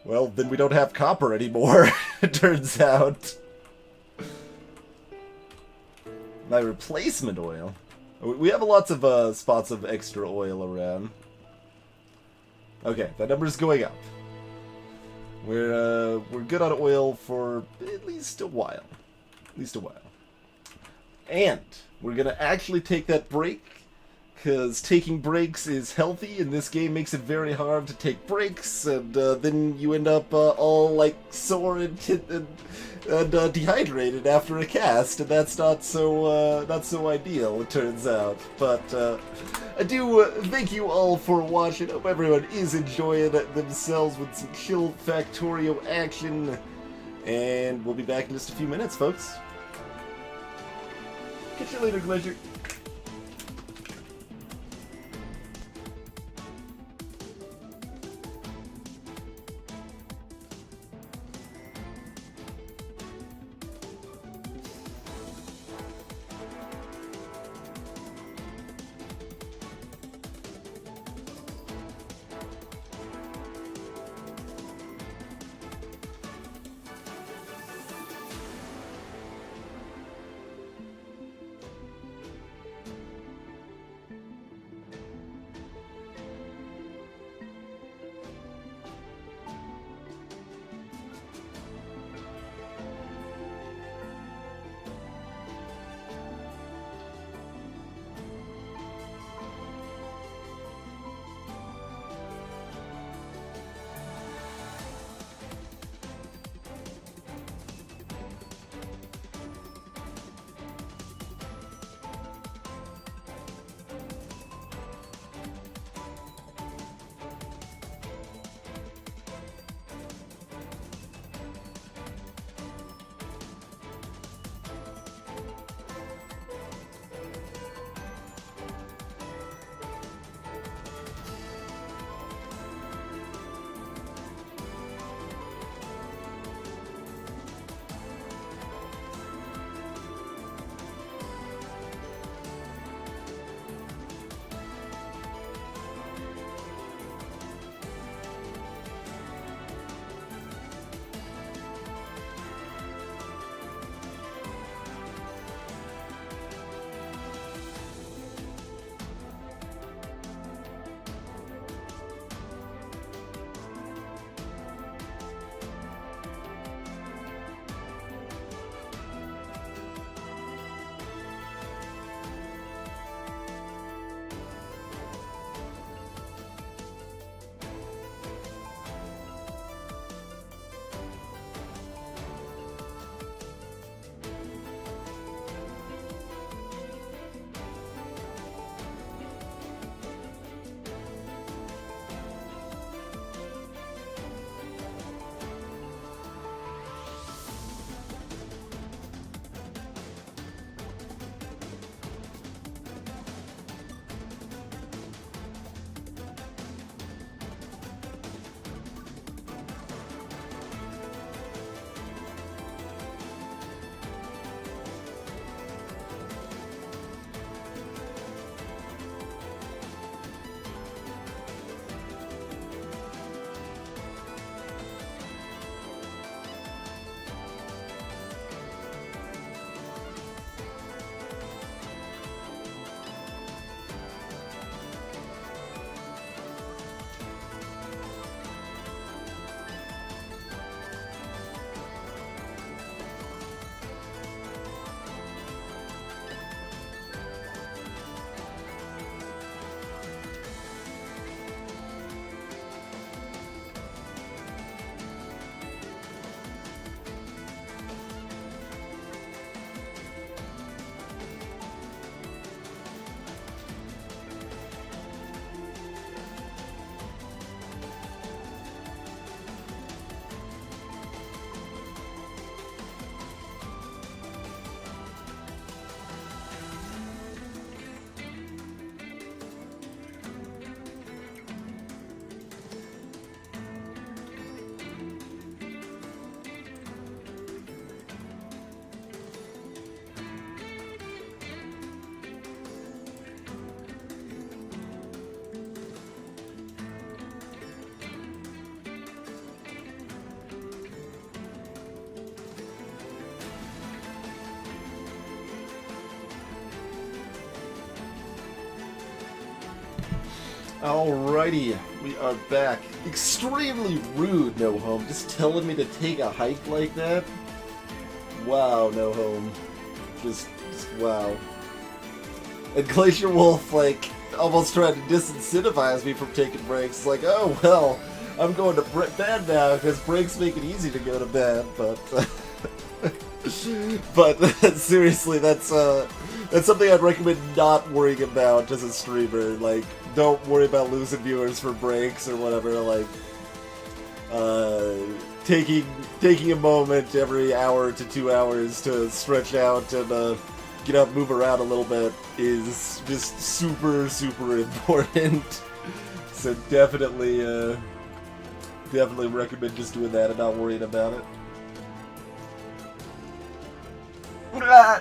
well, then we don't have copper anymore, it turns out. My replacement oil. We have lots of spots of extra oil around. Okay, that number's going up. We're good on oil for at least a while. And we're gonna actually take that break, because taking breaks is healthy, and this game makes it very hard to take breaks, and then you end up all like sore and dehydrated after a cast, and that's not so ideal, it turns out. But I do thank you all for watching. Hope everyone is enjoying themselves with some chill Factorio action, and we'll be back in just a few minutes, folks. Catch you later, Glacier. Alrighty, we are back. Extremely rude, No Home. Just telling me to take a hike like that? Wow, No Home. Just wow. And Glacier Wolf, like, almost tried to disincentivize me from taking breaks. Like, oh, well, I'm going to bed now because breaks make it easy to go to bed, but... but seriously, that's something I'd recommend not worrying about as a streamer. Like, don't worry about losing viewers for breaks or whatever. Like, taking a moment every hour to 2 hours to stretch out and get up, move around a little bit is just super important. So definitely recommend just doing that and not worrying about it.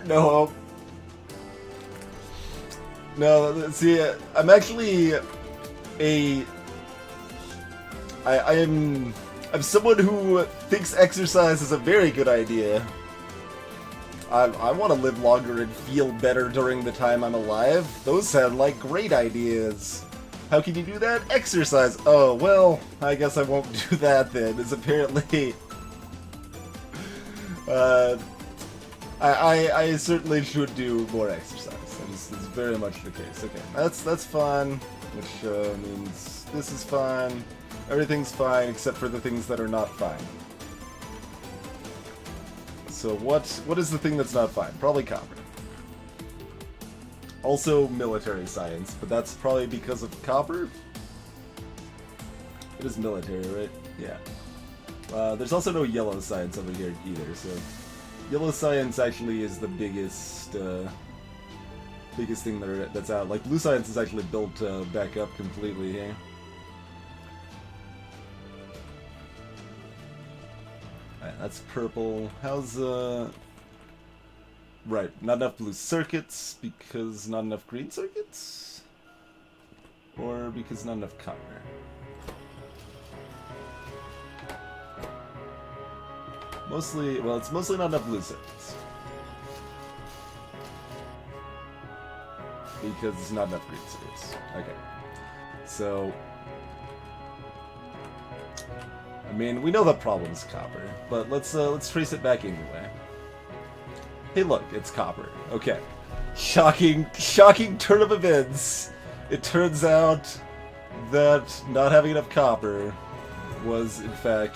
No. No, see, I'm actually I'm someone who thinks exercise is a very good idea. I want to live longer and feel better during the time I'm alive. Those sound like great ideas. How can you do that? Exercise. Oh, well, I guess I won't do that then, as apparently... I certainly should do more exercise. This is very much the case. Okay, that's fine, which means this is fine. Everything's fine except for the things that are not fine. So what is the thing that's not fine? Probably copper. Also military science, but that's probably because of copper? It is military, right? Yeah. There's also no yellow science over here either, so... Yellow science actually is the biggest thing that's out. Like, blue science is actually built back up completely here. Alright, that's purple. How's, Right, not enough blue circuits because not enough green circuits? Or because not enough copper? Mostly, well, it's mostly not enough blue circuits. Because it's not enough green circuits. Okay. So... I mean, we know the problem's copper, but let's trace it back anyway. Hey look, it's copper. Okay. Shocking turn of events! It turns out that not having enough copper was, in fact...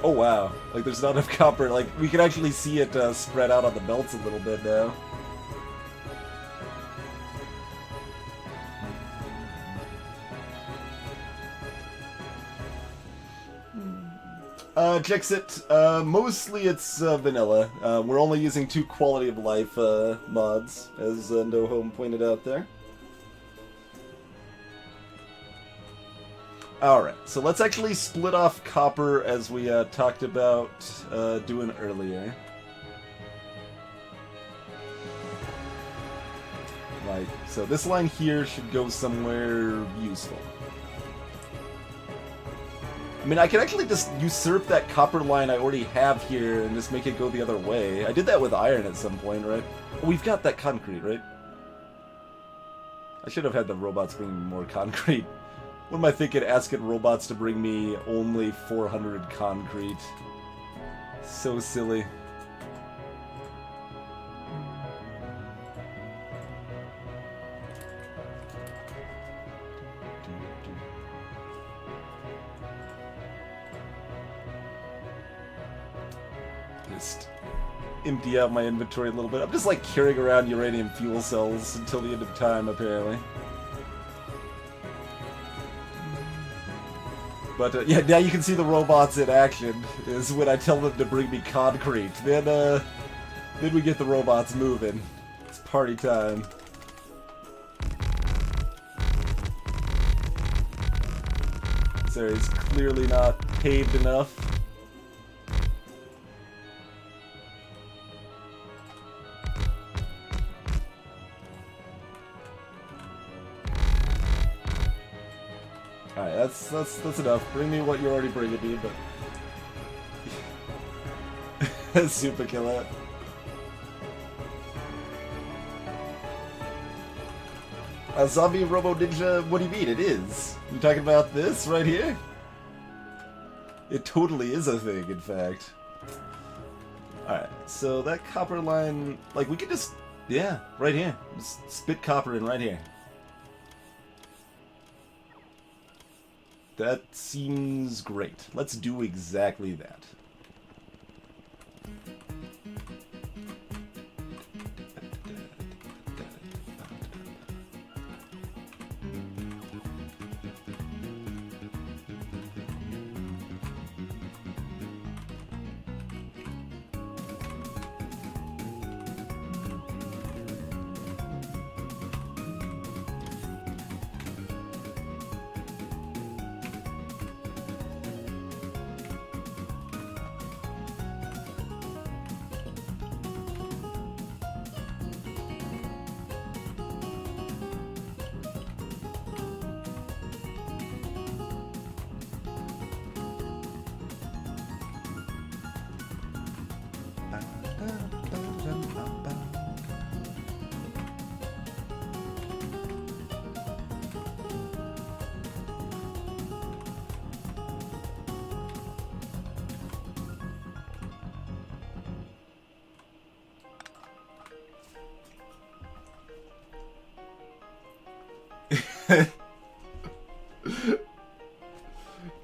Oh wow, like there's not enough copper, like we can actually see it spread out on the belts a little bit now. Jexit, mostly it's vanilla. We're only using 2 quality of life mods, as No Home pointed out there. Alright, so let's actually split off copper as we talked about doing earlier. Like, so this line here should go somewhere useful. I mean, I can actually just usurp that copper line I already have here and just make it go the other way. I did that with iron at some point, right? Oh, we've got that concrete, right? I should have had the robots bring me more concrete. What am I thinking, asking robots to bring me only 400 concrete? So silly. Just empty out my inventory a little bit. I'm just like carrying around uranium fuel cells until the end of time, apparently. But yeah, now you can see the robots in action, is when I tell them to bring me concrete. Then we get the robots moving. It's party time. This area's clearly not paved enough. Alright, that's enough. Bring me what you're already bringing me, but... Super kill it. A zombie robo ninja? What do you mean? It is. You talking about this right here? It totally is a thing, in fact. Alright, so that copper line, like, we could just, yeah, right here. Just spit copper in right here. That seems great. Let's do exactly that.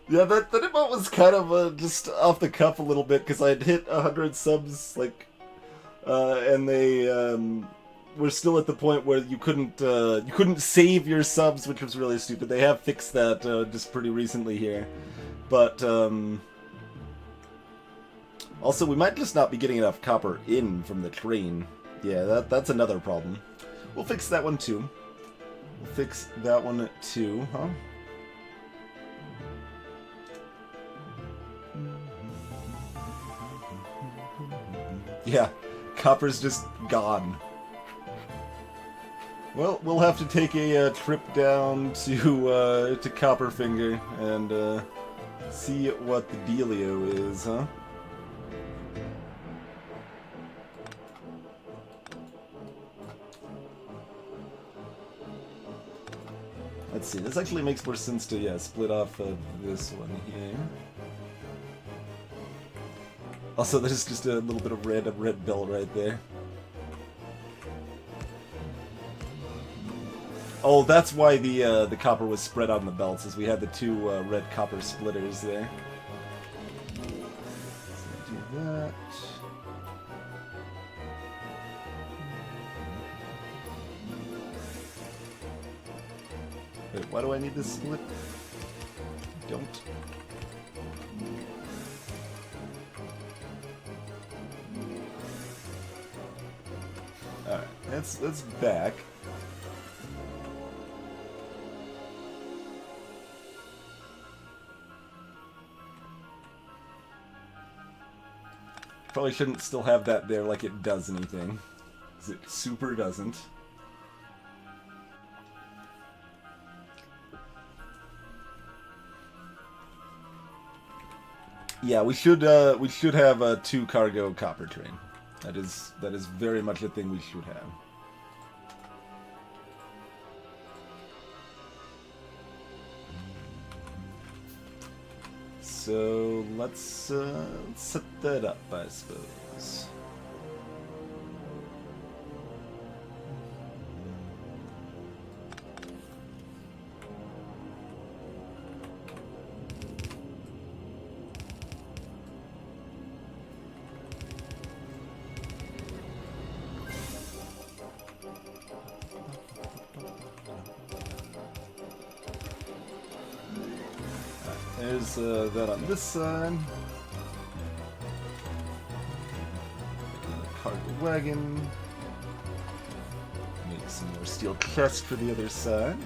Yeah, that emote was kind of just off the cuff a little bit because I had hit 100 subs, like, and they were still at the point where you couldn't save your subs, which was really stupid. They have fixed that just pretty recently here, but also we might just not be getting enough copper in from the train. Yeah, that's another problem. We'll fix that one too. We'll fix that one too, huh? Yeah, copper's just gone. Well, we'll have to take a trip down to Copperfinger and see what the dealio is, huh? Let's see. This actually makes more sense to split off this one here. Also, there's just a little bit of red bell right there. Oh, that's why the copper was spread on the belts, is we had the two red copper splitters there. So do that. Wait, why do I need this split? Don't. Alright, that's back. Probably shouldn't still have that there like it does anything. 'Cause it super doesn't. Yeah, we should have a 2 cargo copper train. That is very much a thing we should have. So let's set that up, I suppose. There's that on this side. Cargo wagon. Make some more steel chests for the other side.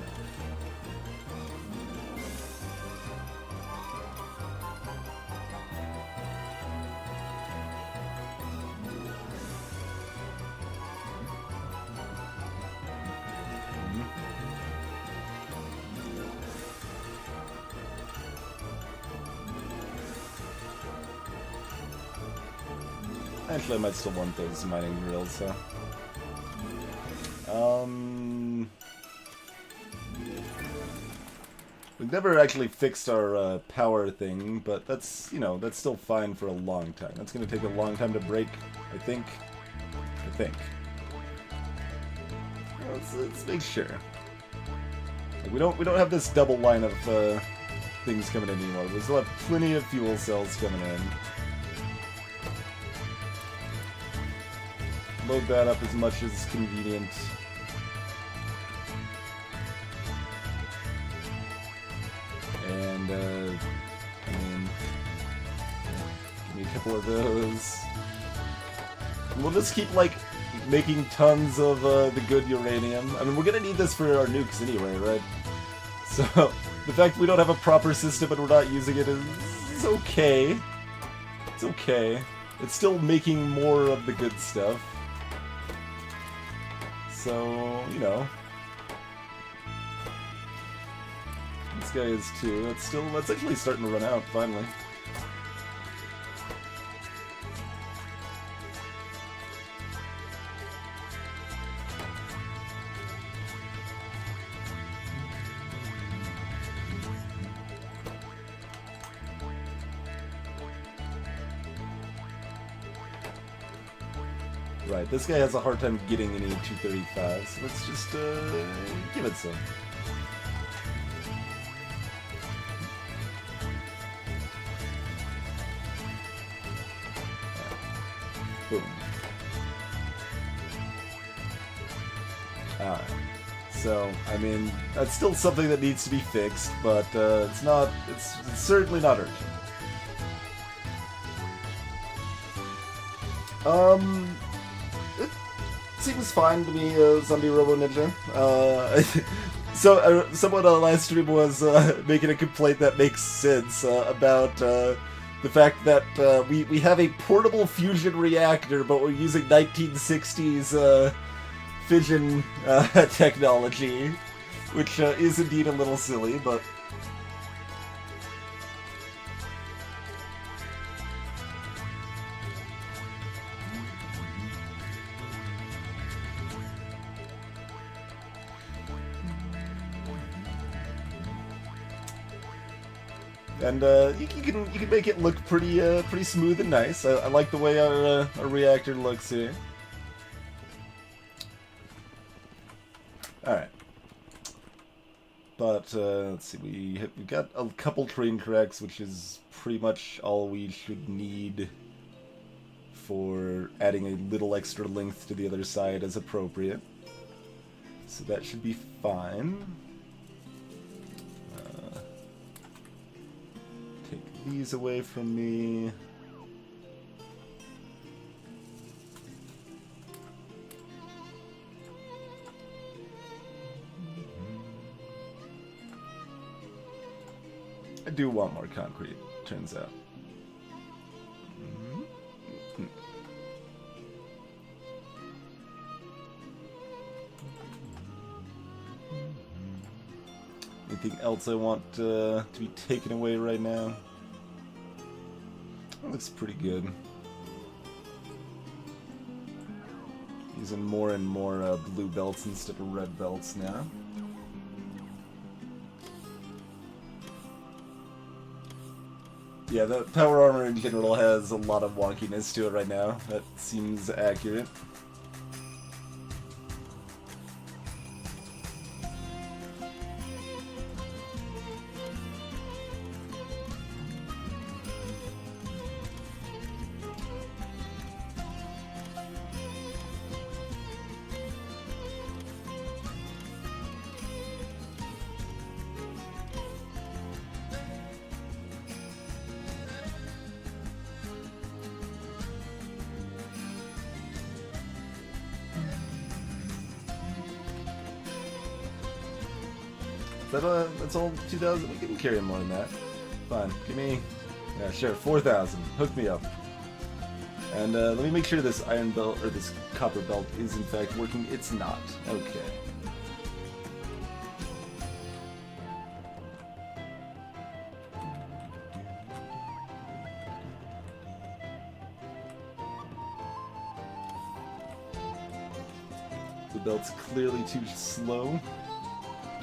Actually, I might still want those mining drills, so. We've never actually fixed our power thing, but that's, you know, that's still fine for a long time. That's going to take a long time to break, I think. Let's make sure. Like, we don't have this double line of things coming in anymore. We still have plenty of fuel cells coming in. Load that up as much as convenient. And, I mean, give me a couple of those. And we'll just keep, like, making tons of the good uranium. I mean, we're gonna need this for our nukes anyway, right? So, the fact we don't have a proper system and we're not using it is okay. It's okay. It's still making more of the good stuff. So, you know. This guy is too. That's actually starting to run out, finally. Right, this guy has a hard time getting any 235, so let's just give it some. Boom. Alright. So, I mean, that's still something that needs to be fixed, but it's certainly not urgent. It seems fine to me, Zombie Robo Ninja. So, someone on the last stream was making a complaint that makes sense about the fact that we have a portable fusion reactor, but we're using 1960s fission technology, which is indeed a little silly, but... And you can make it look pretty smooth and nice. I like the way our reactor looks here. All right, but let's see. We've got a couple train tracks, which is pretty much all we should need for adding a little extra length to the other side as appropriate. So that should be fine. Take these away from me. I do want more concrete, turns out. Anything else I want to be taken away right now? That looks pretty good. Using more and more blue belts instead of red belts now. Yeah, the power armor in general has a lot of wonkiness to it right now. That seems accurate. That's all 2,000? We can carry more than that. Fine. Give me... Yeah, sure. 4,000. Hook me up. And let me make sure this iron belt, or this copper belt, is in fact working. It's not. Okay. The belt's clearly too slow.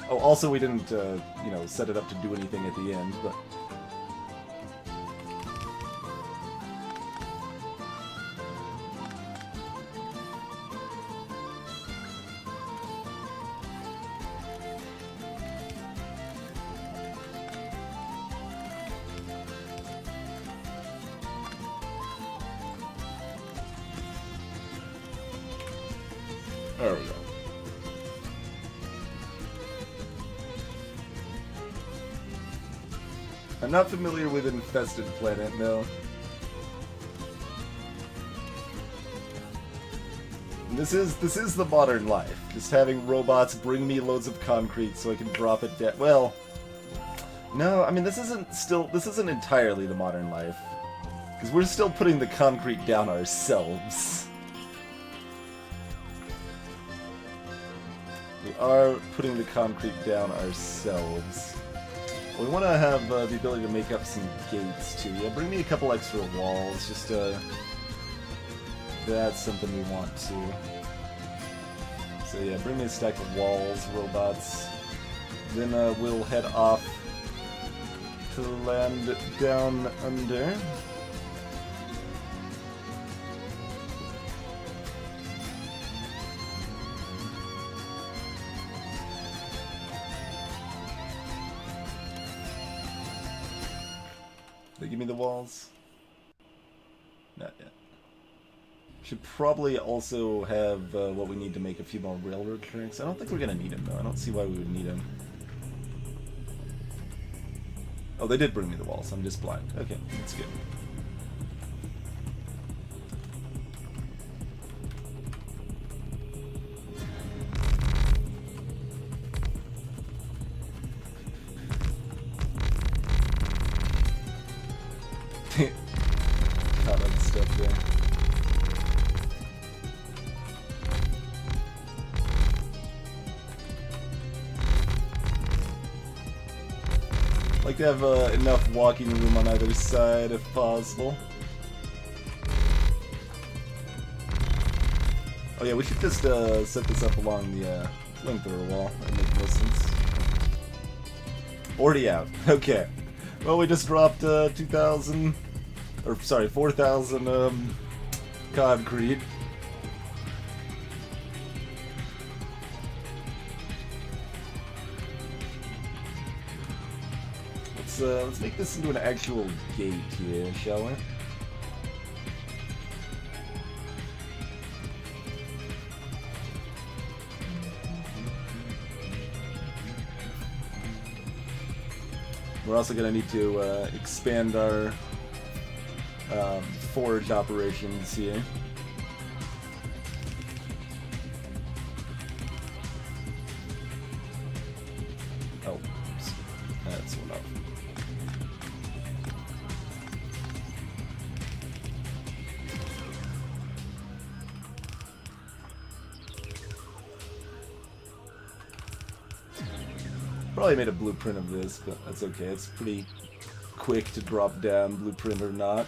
Oh, also we didn't, you know, set it up to do anything at the end, but... There we go. I'm not familiar with Infested Planet, no. And this is the modern life. Just having robots bring me loads of concrete so I can drop it down. Well, no, I mean this isn't entirely the modern life. Because we're still putting the concrete down ourselves. We are putting the concrete down ourselves. We want to have the ability to make up some gates too. Yeah, bring me a couple extra walls. Just that's something we want to. So yeah, bring me a stack of walls, robots. Then we'll head off to land down under. They give me the walls? Not yet. Should probably also have what we need to make a few more railroad tracks. I don't think we're gonna need them though. I don't see why we would need them. Oh, they did bring me the walls. I'm just blind. Okay, that's good. Caught on stuff there. Like to have enough walking room on either side if possible. Oh yeah, we should just set this up along the flamethrower wall. That makes more sense. Already out. Okay. Well, we just dropped 2,000, or sorry, 4,000 concrete. Let's make this into an actual gate here, shall we? We're also going to need to expand our forge operations here. Oh, that's enough. Probably made a blueprint of this, but that's okay. It's pretty quick to drop down, blueprint or not.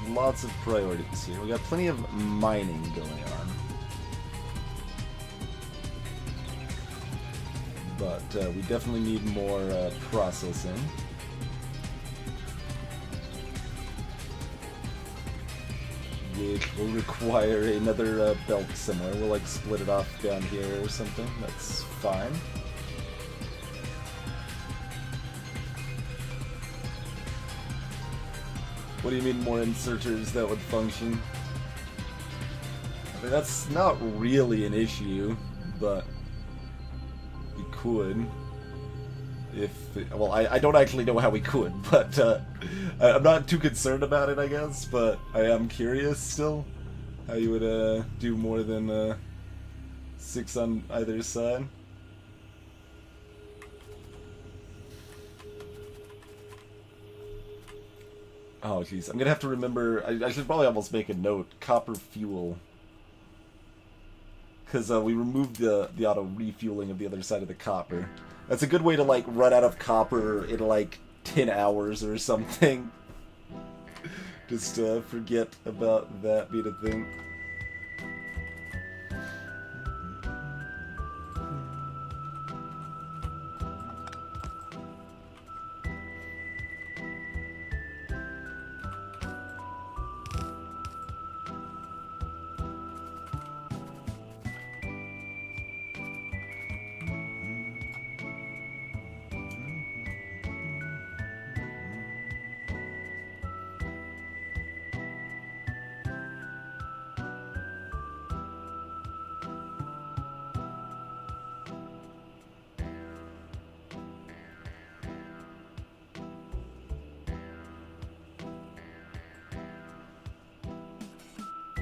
Lots of priorities here. We got plenty of mining going on. But we definitely need more processing. Which will require another belt somewhere. We'll like split it off down here or something. That's fine. What do you mean more inserters that would function? I mean, that's not really an issue, but we could. Well, I don't actually know how we could, but I'm not too concerned about it, I guess, but I am curious still how you would do more than 6 on either side. Oh, jeez. I'm gonna have to remember... I should probably almost make a note. Copper fuel. Because we removed the auto refueling of the other side of the copper. That's a good way to, like, run out of copper in, like, 10 hours or something. Just forget about that being a thing.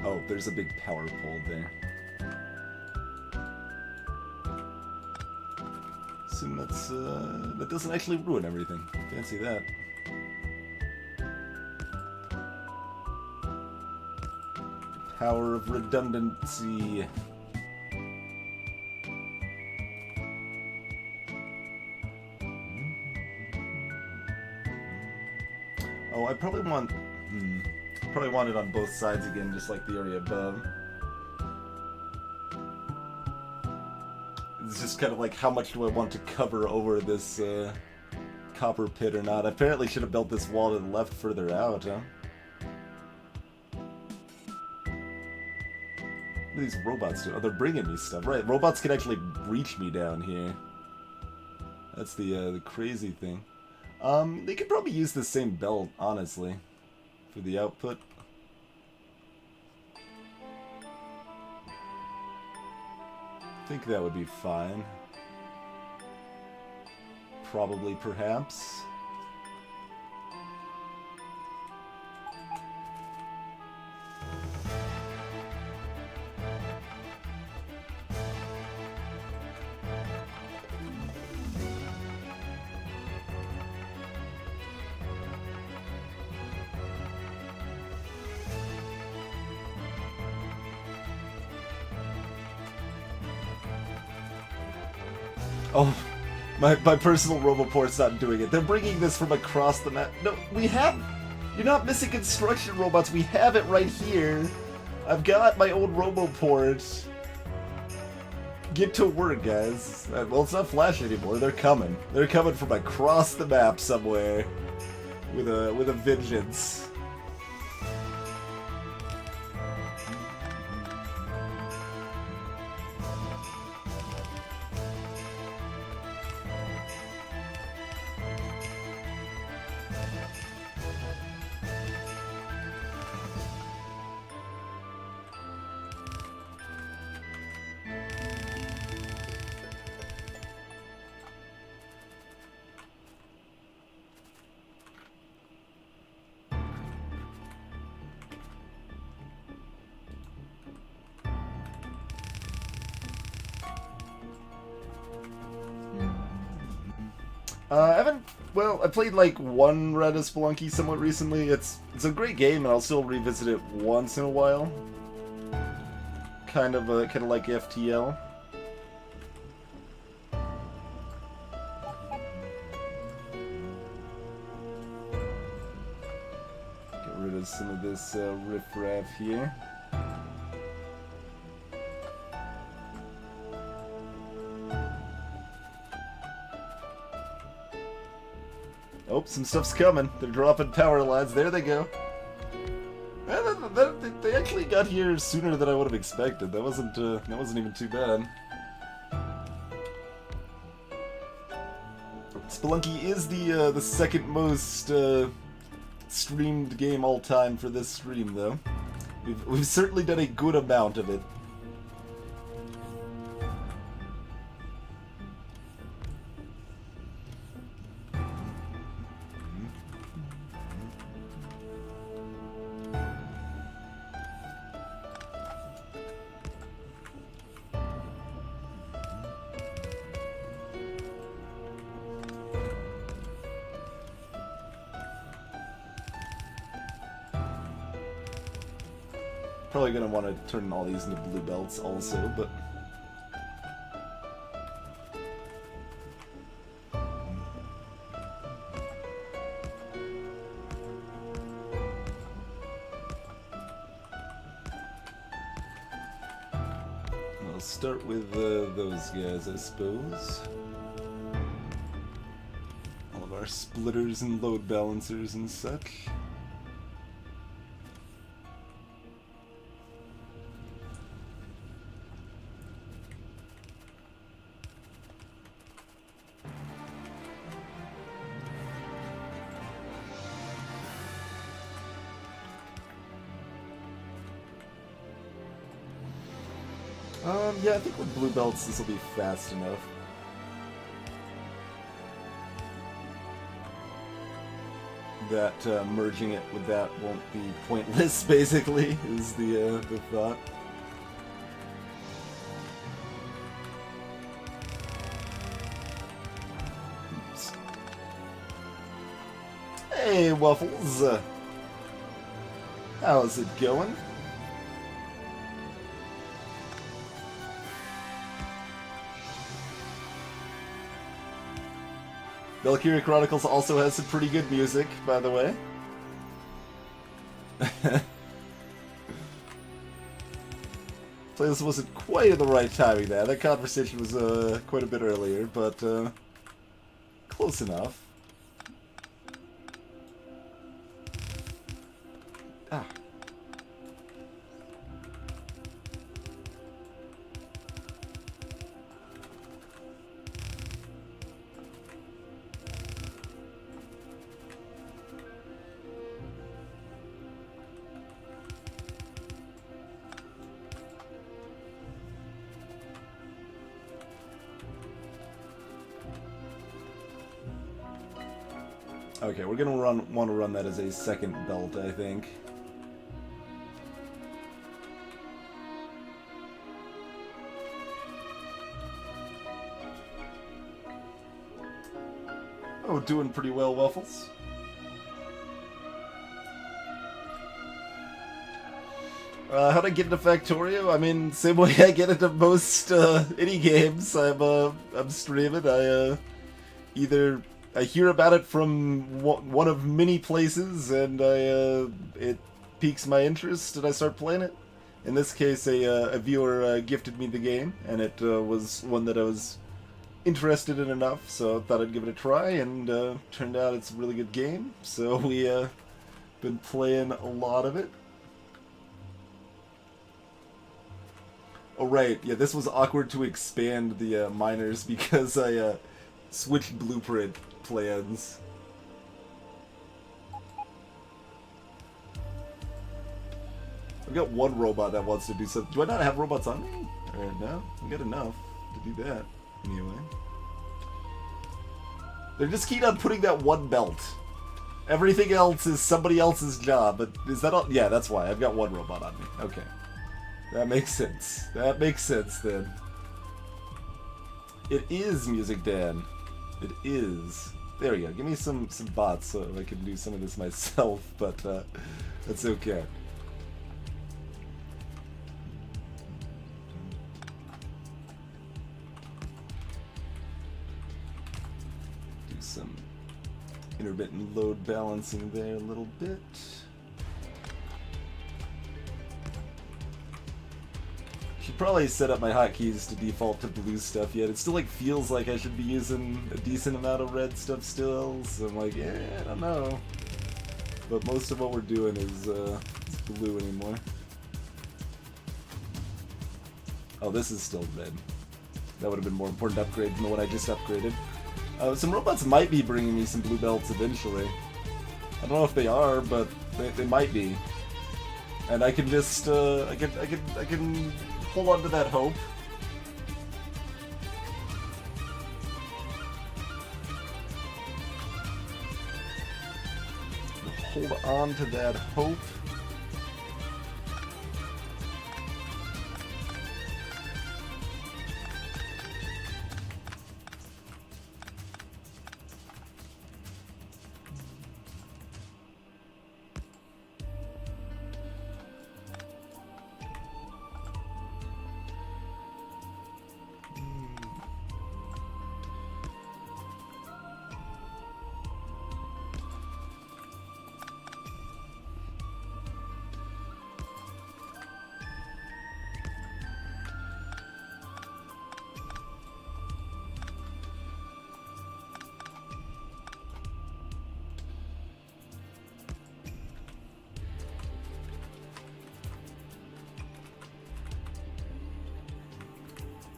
Oh, there's a big power pole there. Assume that's, that doesn't actually ruin everything. Fancy that. Power of redundancy. Oh, I probably want... Probably want it on both sides again, just like the area above. It's just kind of like, how much do I want to cover over this copper pit or not? I apparently should have built this wall to the left further out, huh? What are these robots doing? Oh, they're bringing me stuff. Right, robots can actually reach me down here. That's the crazy thing. They could probably use the same belt, honestly, for the output. I think that would be fine. Probably, perhaps. Oh, my personal Roboport's not doing it. They're bringing this from across the map. No, we have... You're not missing construction robots. We have it right here. I've got my old Roboport. Get to work, guys. Well, it's not Flash anymore. They're coming. They're coming from across the map somewhere. With a vengeance. I haven't... Well, I played like one Red as Spelunky somewhat recently. It's a great game, and I'll still revisit it once in a while. Kind of like FTL. Get rid of some of this riffraff here. Oh, some stuff's coming. They're dropping power lines. There they go. They actually got here sooner than I would have expected. That wasn't even too bad. Spelunky is the second most streamed game all time for this stream, though. We've certainly done a good amount of it. Probably gonna want to turn all these into blue belts also, but... I'll start with those guys, I suppose. All of our splitters and load balancers and such. Yeah, I think with blue belts this will be fast enough. That merging it with that won't be pointless, basically, is the thought. Oops. Hey, Waffles! How's it going? Valkyria Chronicles also has some pretty good music, by the way. So this wasn't quite at the right timing there. That conversation was quite a bit earlier, but close enough. Ah. Okay, we're gonna want to run that as a second belt, I think. Oh, doing pretty well, Waffles. How'd I get into Factorio? I mean, same way I get into most indie games. I'm streaming. Either I hear about it from one of many places, and it piques my interest, and I start playing it. In this case, a viewer gifted me the game, and it was one that I was interested in enough, so I thought I'd give it a try, and turned out it's a really good game. So we been playing a lot of it. Oh right, yeah, this was awkward to expand the miners because I switched blueprint plans. I've got one robot that wants to do something. Do I not have robots on me? Or no? I got enough to do that. Anyway. They're just keen on putting that one belt. Everything else is somebody else's job, but is that all? Yeah, that's why. I've got one robot on me. Okay. That makes sense. That makes sense, then. It is Music Dan. It is. There we go. Give me some bots so I can do some of this myself, but that's okay. Do some intermittent load balancing there a little bit. Should probably set up my hotkeys to default to blue stuff yet. It still like feels like I should be using a decent amount of red stuff still, so I'm like, yeah, I don't know. But most of what we're doing is blue anymore. Oh, this is still red. That would have been more important upgrade than the one I just upgraded. Some robots might be bringing me some blue belts eventually. I don't know if they are, but they might be. And I can just I can hold on to that hope. Hold on to that hope.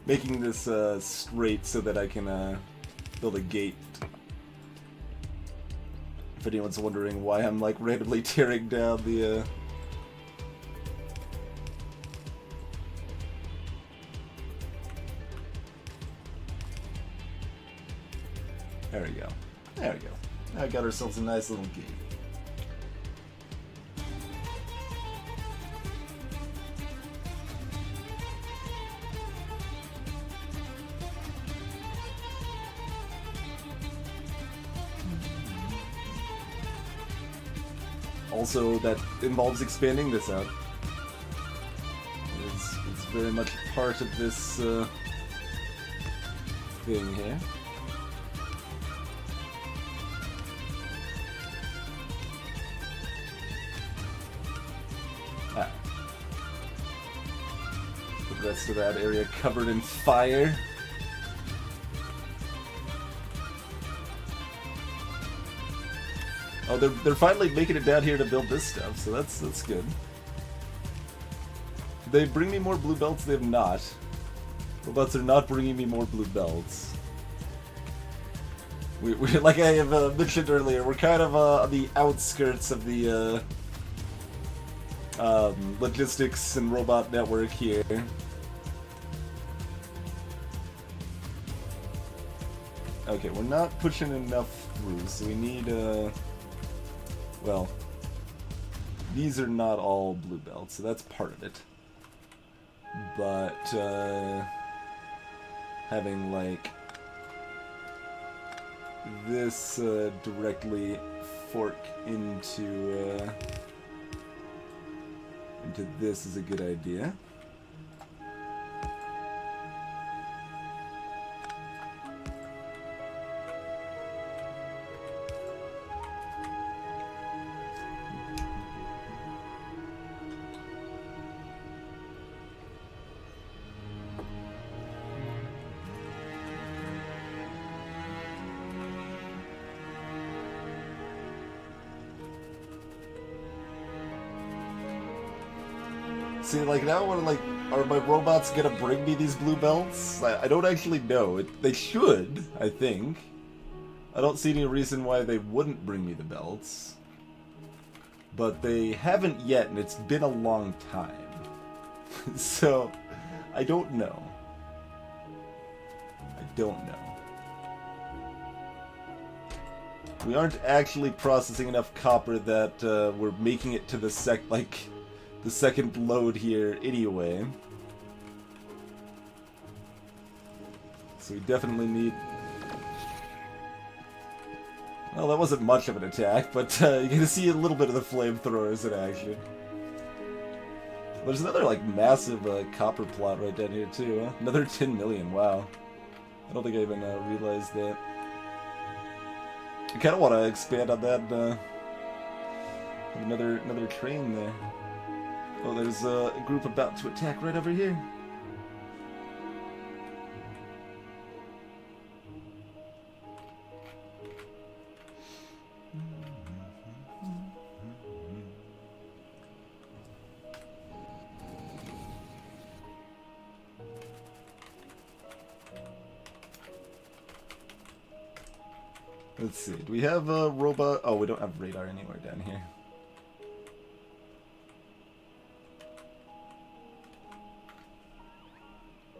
making this straight so that I can build a gate. If anyone's wondering why I'm like randomly tearing down the There we go. There we go. Now we got ourselves a nice little gate. Also, that involves expanding this out. It's very much part of this thing here. Ah. The rest of that area covered in fire. Oh, they're finally making it down here to build this stuff, so that's good. Did they bring me more blue belts? They have not. Robots are not bringing me more blue belts. We like I have mentioned earlier, we're kind of on the outskirts of the logistics and robot network here. Okay, we're not pushing enough through, so we need well, these are not all blue belts, so that's part of it. But having like this directly fork into this is a good idea. See, like, now when, like, are my robots gonna bring me these blue belts? I don't actually know. They should, I think. I don't see any reason why they wouldn't bring me the belts. But they haven't yet, and it's been a long time. So, I don't know. I don't know. We aren't actually processing enough copper that we're making it to the the second load here anyway. So we definitely need... Well, that wasn't much of an attack, but you get to see a little bit of the flamethrowers in action. There's another, like, massive copper plot right down here, too. Huh? Another 10 million, wow. I don't think I even realized that. I kind of want to expand on that, have another train there. Oh, there's a group about to attack right over here. Let's see, do we have a robot? Oh, we don't have radar anywhere down here.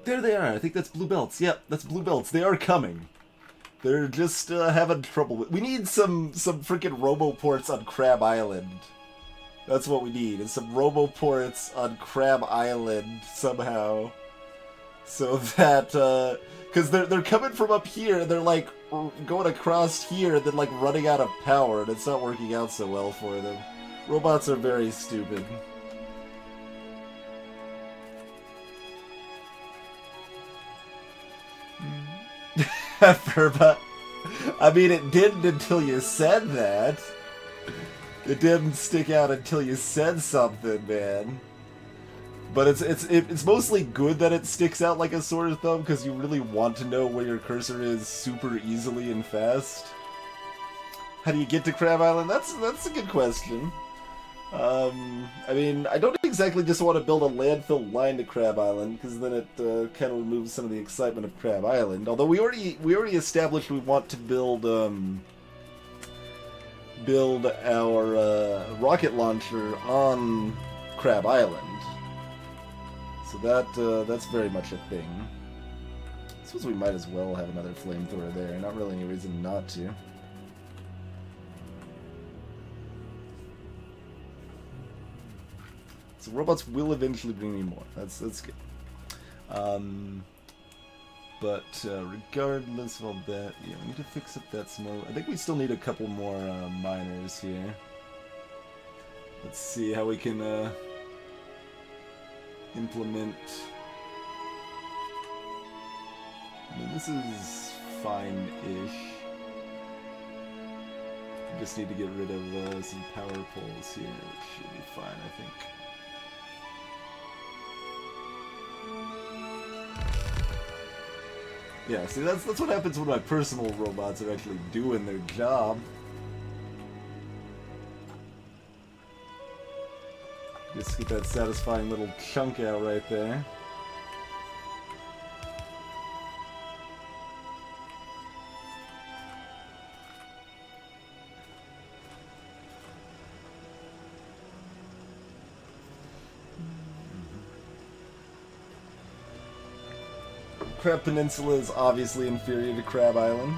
There they are. I think that's blue belts. Yep, that's blue belts. They are coming. They're just having trouble with... We need some freaking roboports on Crab Island. That's what we need. Is some roboports on Crab Island somehow. So that... Because they're coming from up here, and they're like going across here, and then like running out of power, and it's not working out so well for them. Robots are very stupid. But I mean, it didn't until you said that. It didn't stick out until you said something, man. But it's mostly good that it sticks out like a sore thumb, because you really want to know where your cursor is super easily and fast. How do you get to Crab Island? That's a good question. I mean, I don't exactly just want to build a landfill line to Crab Island, because then it kind of removes some of the excitement of Crab Island. Although we already established we want to build our rocket launcher on Crab Island. So that's very much a thing. I suppose we might as well have another flamethrower there. Not really any reason not to. So robots will eventually bring me more. That's good. But regardless of all that, yeah, we need to fix up that some more. I think we still need a couple more miners here. Let's see how we can implement. I mean, this is fine-ish. We just need to get rid of some power poles here, which should be fine, I think. Yeah, see, that's what happens when my personal robots are actually doing their job. Just get that satisfying little chunk out right there. Crab Peninsula is obviously inferior to Crab Island.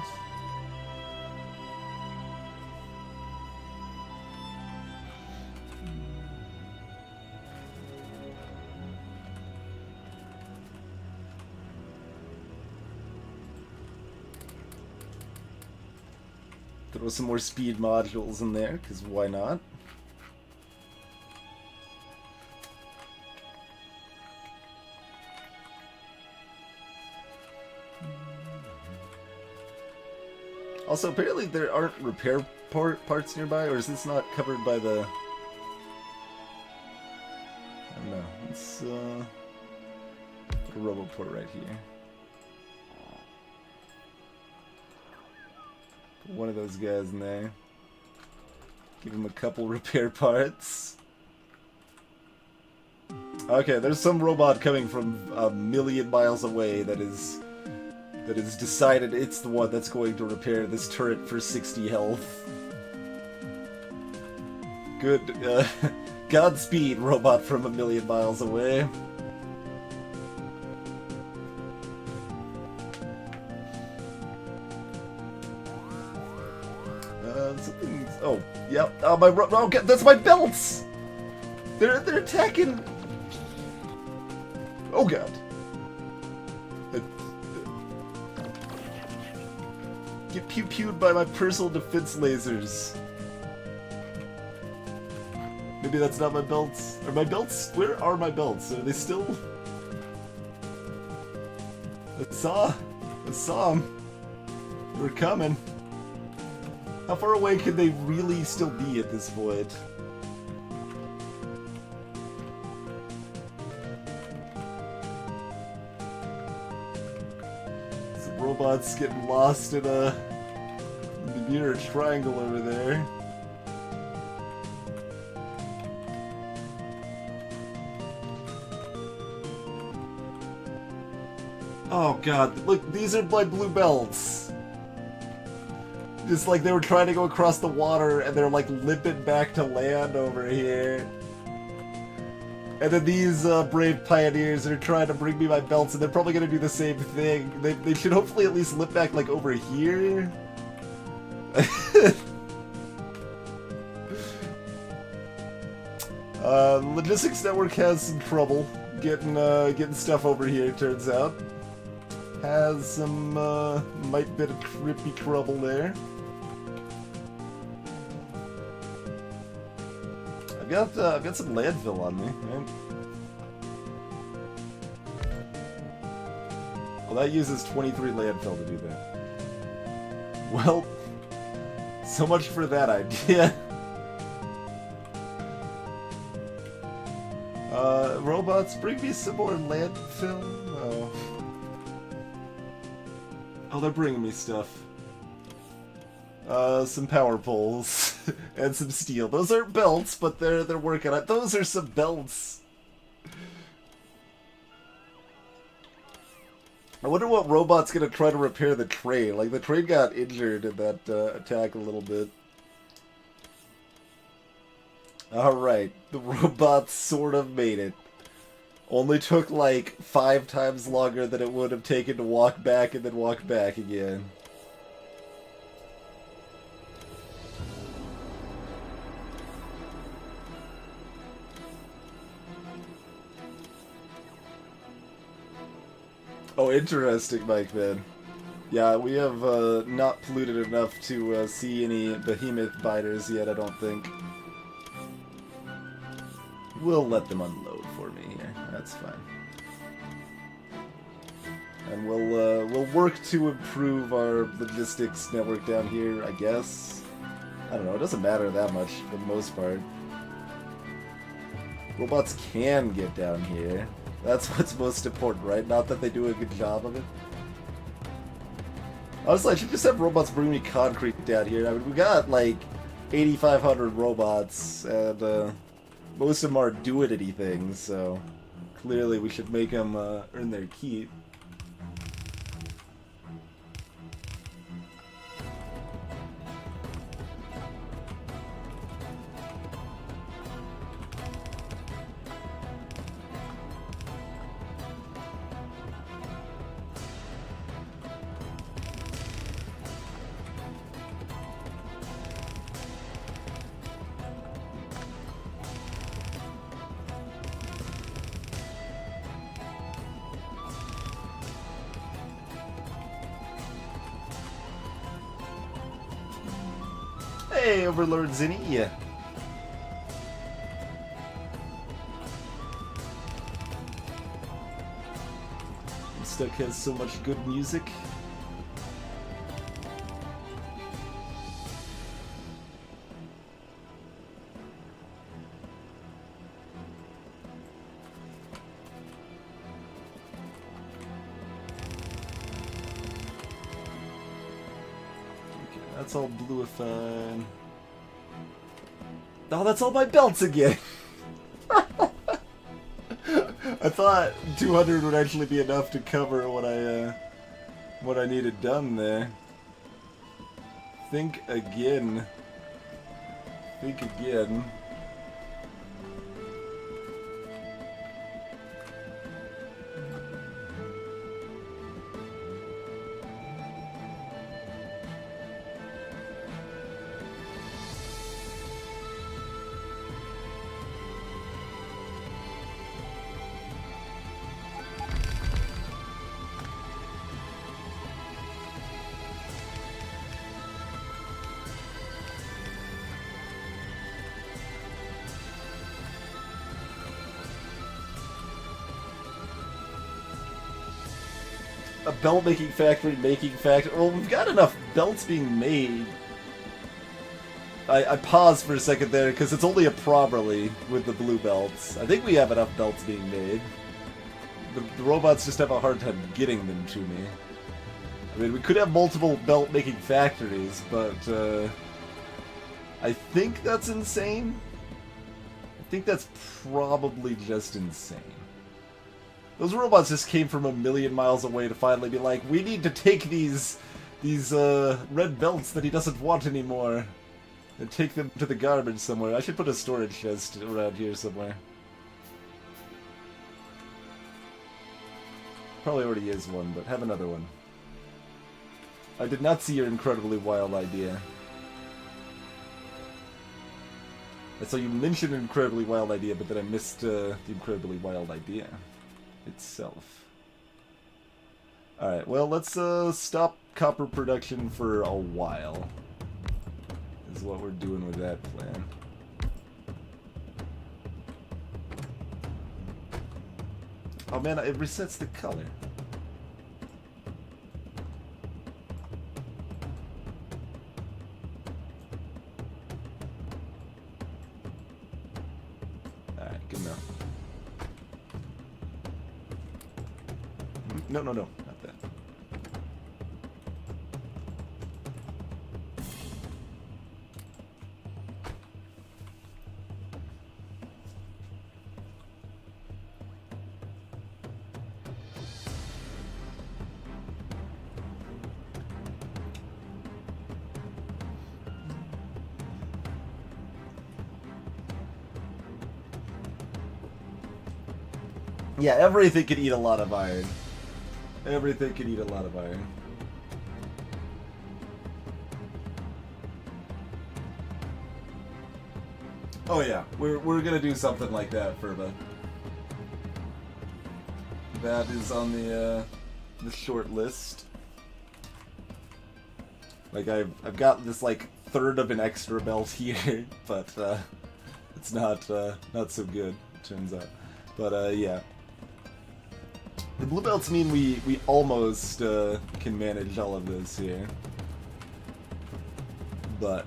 Throw some more speed modules in there, because why not? Also, apparently there aren't repair parts nearby, or is this not covered by the... I don't know. Let's put a roboport right here. Put one of those guys in there. Give him a couple repair parts. Okay, there's some robot coming from a million miles away that has decided it's the one that's going to repair this turret for 60 health. Good, Godspeed, robot from a million miles away. Something's... Oh, yep. Oh, oh, that's my belts! They're attacking... Oh, God. Get pew-pewed by my personal defense lasers. Maybe that's not my belts. Are my belts? Where are my belts? Are they still? I saw them. They were coming. How far away could they really still be at this point? Robots getting lost in a near triangle over there. Oh god, look, these are my blue belts. Just like they were trying to go across the water and they're like limping back to land over here. And then these brave pioneers are trying to bring me my belts, and they're probably going to do the same thing. They should hopefully at least limp back, like, over here. Logistics Network has some trouble getting stuff over here, it turns out. Has some, might bit of trippy trouble there. I've got some landfill on me, right? Well, that uses 23 landfill to do that. Well, so much for that idea. Robots, bring me some more landfill? Oh. Oh, they're bringing me stuff. Some power poles and some steel. Those aren't belts, but they're working on it. Those are some belts. I wonder what robot's gonna try to repair the train. Like, the train got injured in that attack a little bit. Alright, the robots sort of made it. Only took like 5 times longer than it would have taken to walk back and then walk back again. Oh, interesting, Mike, man. Yeah, we have not polluted enough to see any behemoth biters yet, I don't think. We'll let them unload for me here. That's fine. And we'll work to improve our logistics network down here, I guess. I don't know, it doesn't matter that much for the most part. Robots can get down here. That's what's most important, right? Not that they do a good job of it. Honestly, I should just have robots bring me concrete down here. I mean, we got like 8,500 robots, and most of them aren't doing anything, so clearly we should make them earn their keep. Hey, Overlord Zinni. Stuck has so much good music. That's all bluified. Oh, that's all my belts again! I thought 200 would actually be enough to cover what I needed done there. Think again. Think again. A belt making factory well, we've got enough belts being made. I paused for a second there because it's only a properly with the blue belts. I think we have enough belts being made. The robots just have a hard time getting them to me. I mean, we could have multiple belt making factories, but I think that's insane. I think that's probably just insane. Those robots just came from a million miles away to finally be like, we need to take these red belts that he doesn't want anymore and take them to the garbage somewhere. I should put a storage chest around here somewhere. Probably already is one, but have another one. I did not see your incredibly wild idea. I saw you mention an incredibly wild idea, but then I missed the incredibly wild idea itself. Alright, well, let's stop copper production for a while. Is what we're doing with that plan. Oh man, it resets the color. Alright, good enough. No, not that. Yeah, everything can eat a lot of iron. Everything can eat a lot of iron. Oh yeah, we're gonna do something like that, Furba. That is on the short list. Like I've got this like third of an extra belt here, but it's not so good, it turns out. But yeah. The blue belts mean we almost can manage all of this here. But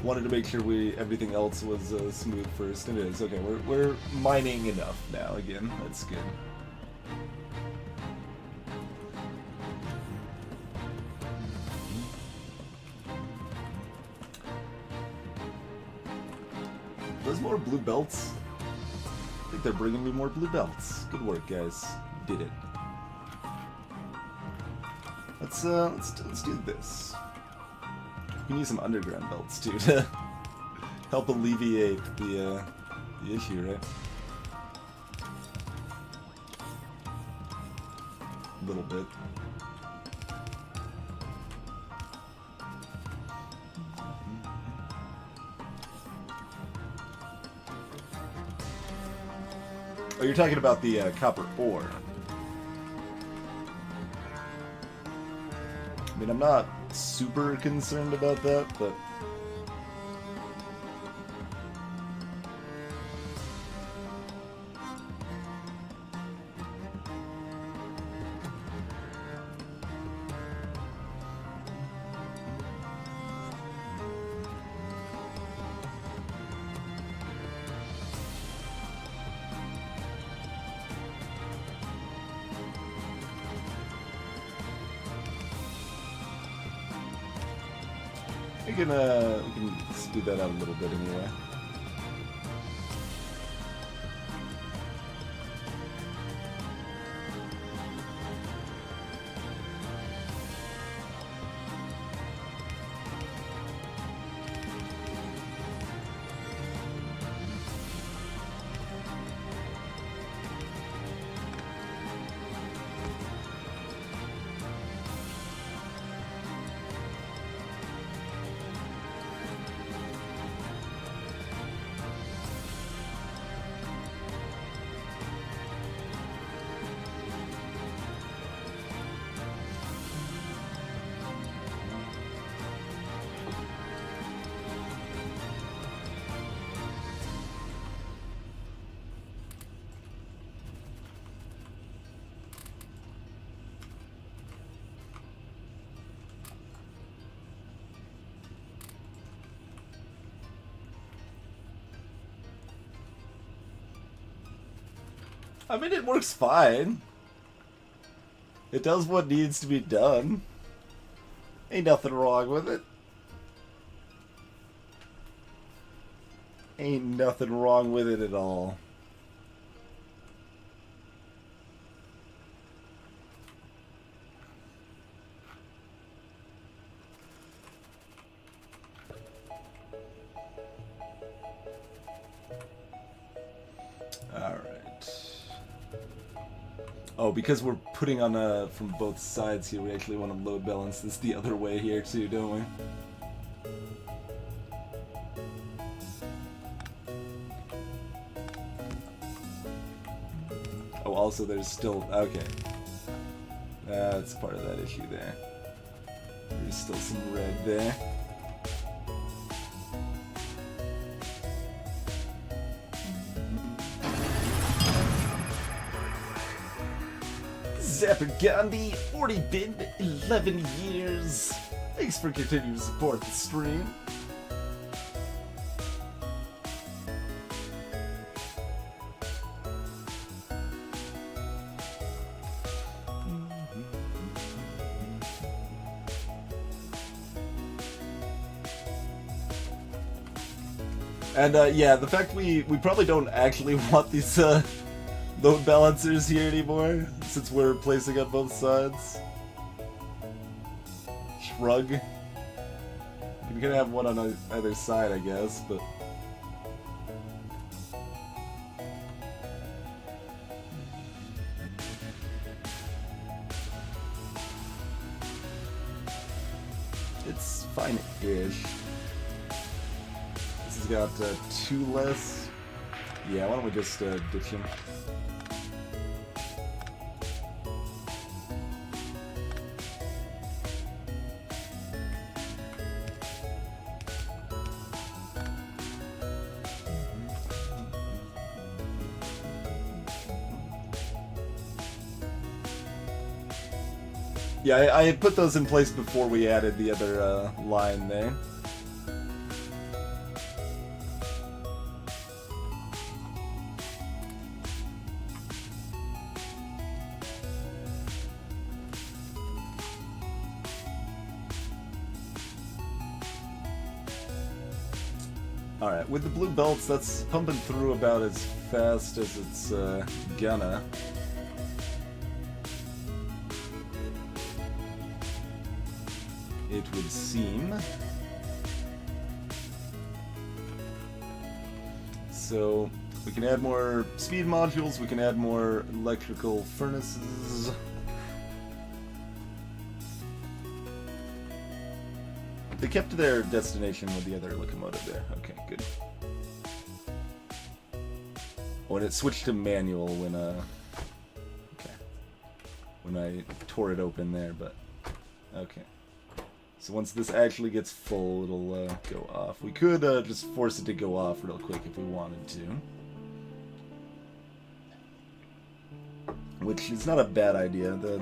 wanted to make sure everything else was smooth first, and it is. Okay, we're mining enough now again. That's good. There's more blue belts. I think they're bringing me more blue belts. Good work, guys. You did it. Let's do this. We can use some underground belts too to help alleviate the issue, right? A little bit. Oh, you're talking about the copper ore. I mean, I'm not super concerned about that, but... we can speed that out a little bit anyway. I mean, it works fine. It does what needs to be done. Ain't nothing wrong with it. Ain't nothing wrong with it at all. Oh, because we're putting on from both sides here, we actually want to load balance this the other way here too, don't we? Oh, also there's still... okay. That's part of that issue there. There's still some red there. Zapper Gandhi, already been 11 years. Thanks for continuing to support the stream. And yeah, the fact we probably don't actually want these load balancers here anymore, since we're placing on both sides. Shrug. We can have one on either side, I guess, but... It's fine-ish. This has got 2 less. Yeah, why don't we just ditch him? Yeah, I put those in place before we added the other line there. Alright, with the blue belts, that's pumping through about as fast as it's gonna. It would seem. So, we can add more speed modules, we can add more electrical furnaces. They kept their destination with the other locomotive there. Okay, good. Oh, and it switched to manual when okay. When I tore it open there, but okay. So once this actually gets full, it'll go off. We could just force it to go off real quick if we wanted to. Which is not a bad idea. The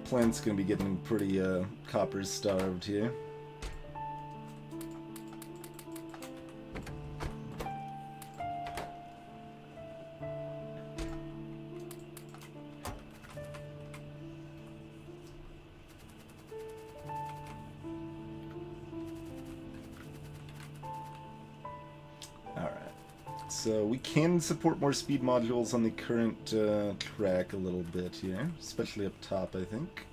plant's gonna be getting pretty copper starved here. So we can support more speed modules on the current track a little bit here, especially up top, I think.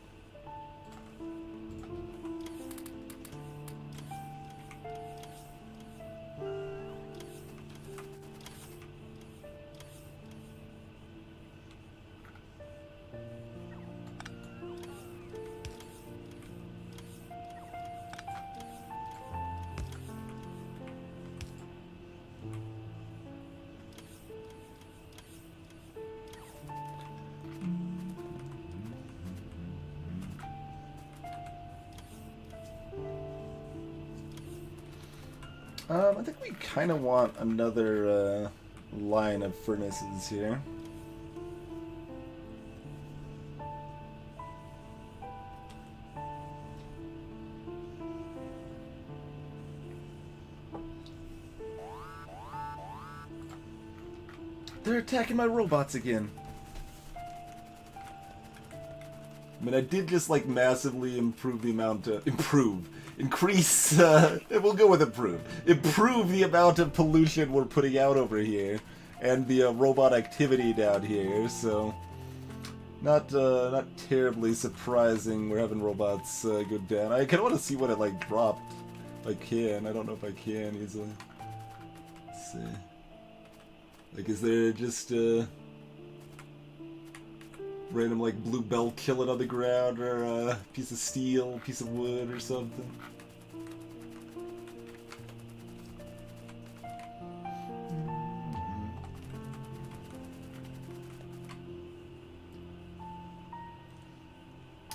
I think we kind of want another line of furnaces here. They're attacking my robots again. I mean, I did just, like, massively improve the amount of... Increase, we'll go with improve. Improve the amount of pollution we're putting out over here. And the robot activity down here, so... Not terribly surprising we're having robots go down. I kinda want to see what it, like, dropped. If I can. I don't know if I can easily. Let's see. Like, is there just, random, like, blue bell killing on the ground, or a piece of steel, piece of wood, or something?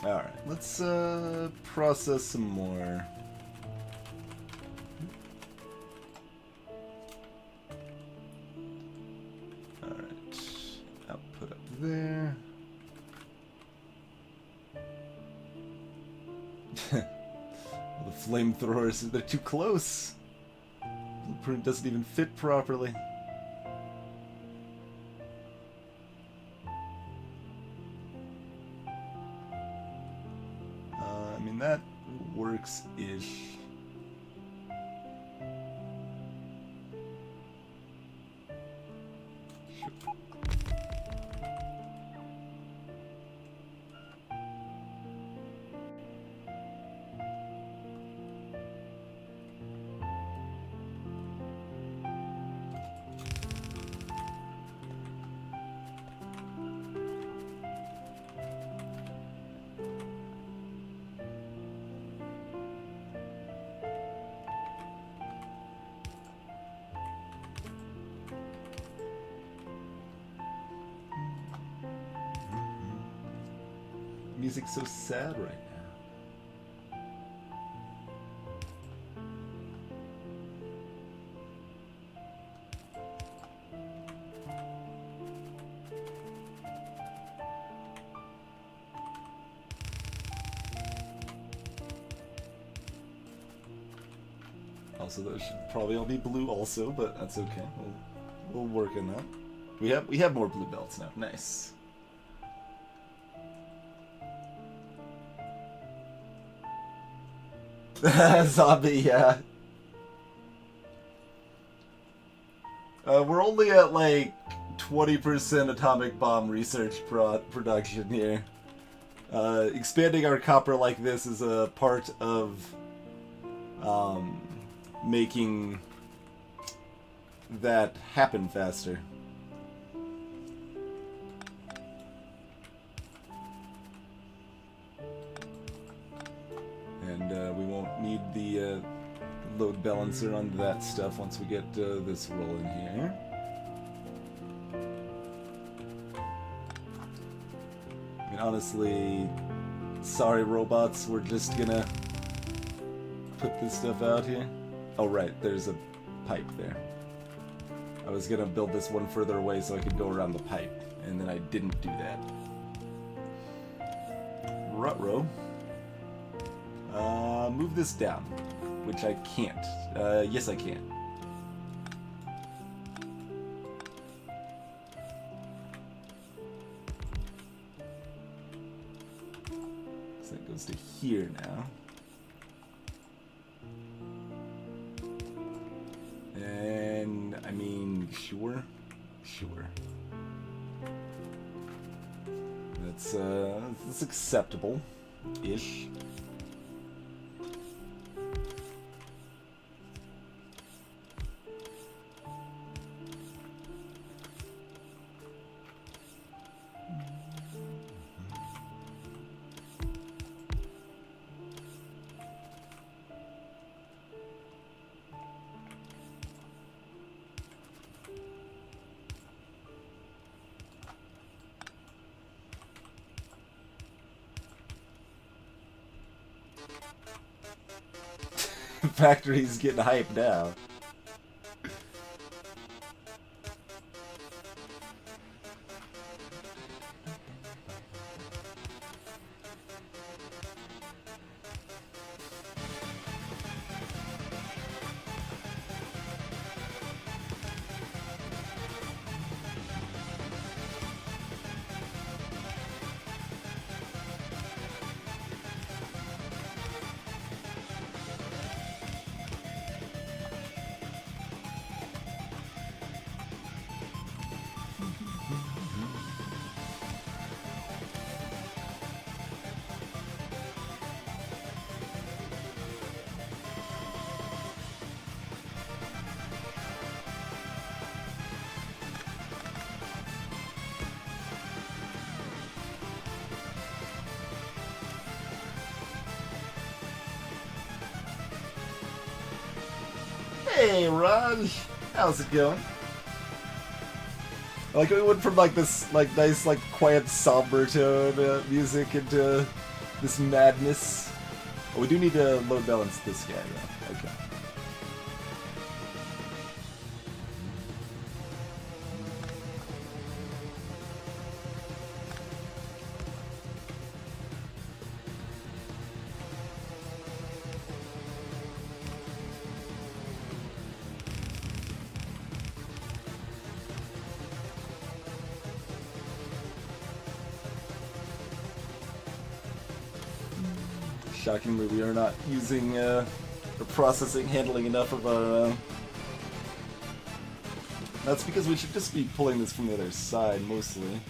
Alright, let's, process some more. Alright, output up there. The flamethrowers, they're too close. Blueprint doesn't even fit properly. I mean, that works-ish. music's so sad right now? Also, those should probably all be blue also, but that's okay. We'll work on that. We have more blue belts now. Nice. Zombie, yeah. We're only at like 20% atomic bomb research production here. Expanding our copper like this is a part of making that happen faster. And we won't need the load balancer on that stuff once we get this rolling here. I mean, honestly, sorry robots, we're just gonna put this stuff out here. Oh right, there's a pipe there. I was gonna build this one further away so I could go around the pipe, and then I didn't do that. Ruh-roh. Move this down, which I can't. Yes, I can. So that goes to here now. And, I mean, sure. That's acceptable-ish. Factory's getting hyped now. Hey, Raj! How's it going? Like, we went from, like, this, like, nice, like, quiet, somber tone music into this madness. Oh, we do need to load balance this guy, though. Okay. Shockingly, we are not using or processing handling enough of our. That's because we should just be pulling this from the other side mostly,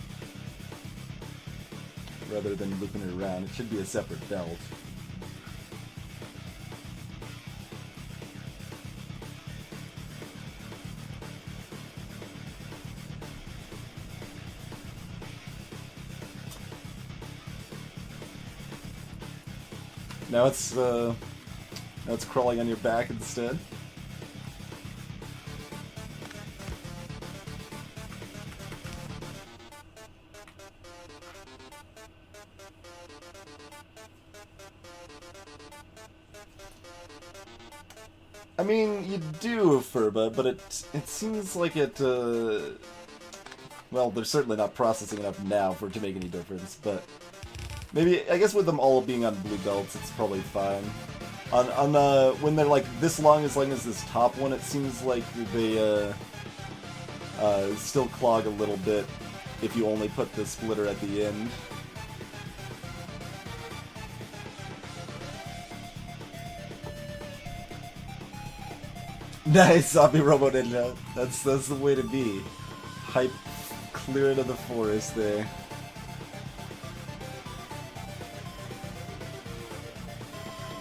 rather than looping it around. It should be a separate belt. Now it's crawling on your back instead. I mean, you do, Furba, but it seems like it, well, they're certainly not processing enough now for it to make any difference, but maybe, I guess with them all being on blue belts, it's probably fine. When they're like this long as this top one, it seems like they, still clog a little bit if you only put the splitter at the end. Nice, Zombie Robo Ninja. That's the way to be. Hype clear into the forest there.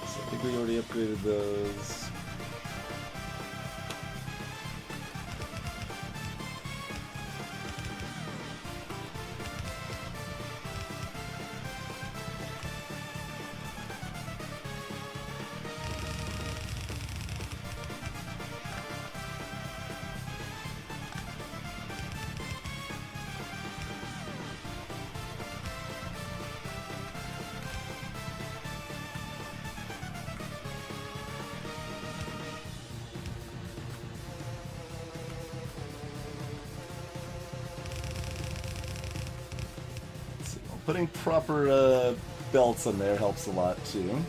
So I think we already upgraded those. Putting proper belts on there helps a lot too.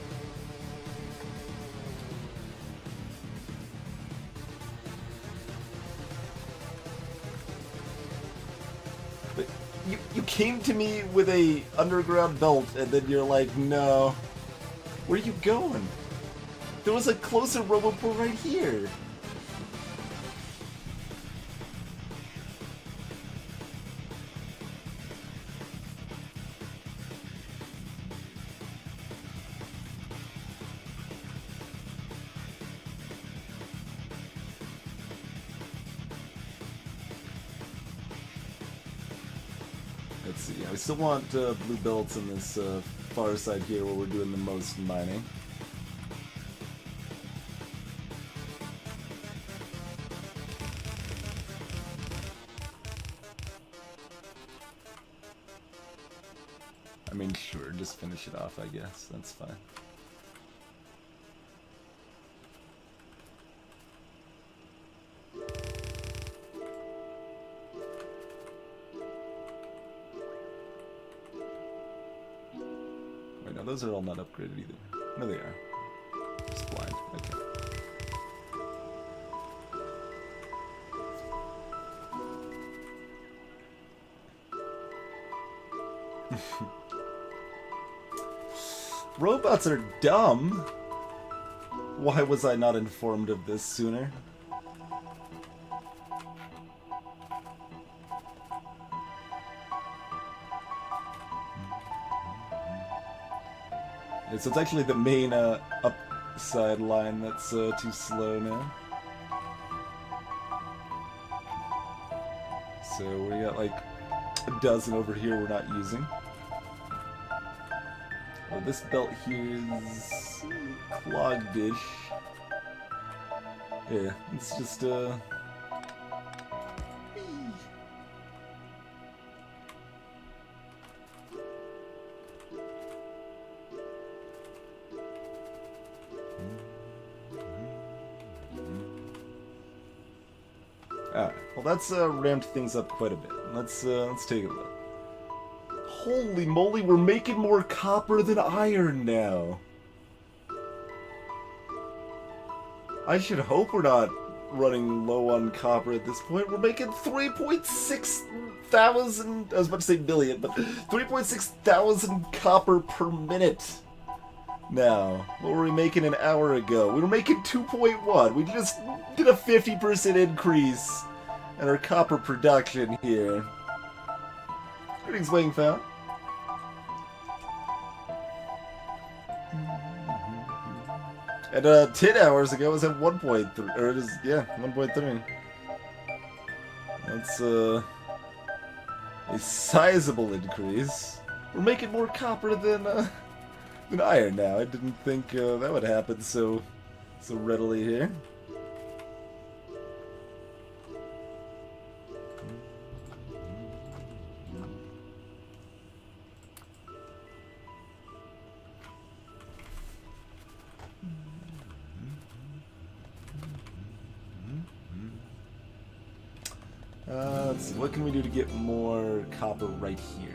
But you came to me with a underground belt and then you're like, no. Where are you going? There was a closer Roboport right here. Let's see, I still want blue belts in this far side here where we're doing the most mining. I mean, sure, just finish it off, I guess. That's fine. Wait, no, those are all not upgraded either. No, they are. Just blind. Okay. Robots are dumb. Why was I not informed of this sooner? Yeah, so it's actually the main upside line that's too slow now. So we got like a dozen over here we're not using. Oh, this belt here is clogged-ish. Yeah, it's just Alright, well that's ramped things up quite a bit. Let's take a look. Holy moly, we're making more copper than iron now. I should hope we're not running low on copper at this point. We're making 3.6 thousand, I was about to say billion, but 3.6 thousand copper per minute now. What were we making an hour ago? We were making 2.1. We just did a 50% increase in our copper production here. Greetings, Wayne Found. And 10 hours ago it was at 1.3, or it is, yeah, 1.3. That's a sizable increase. We're making more copper than iron now. I didn't think that would happen so readily here. let's see. What can we do to get more copper right here?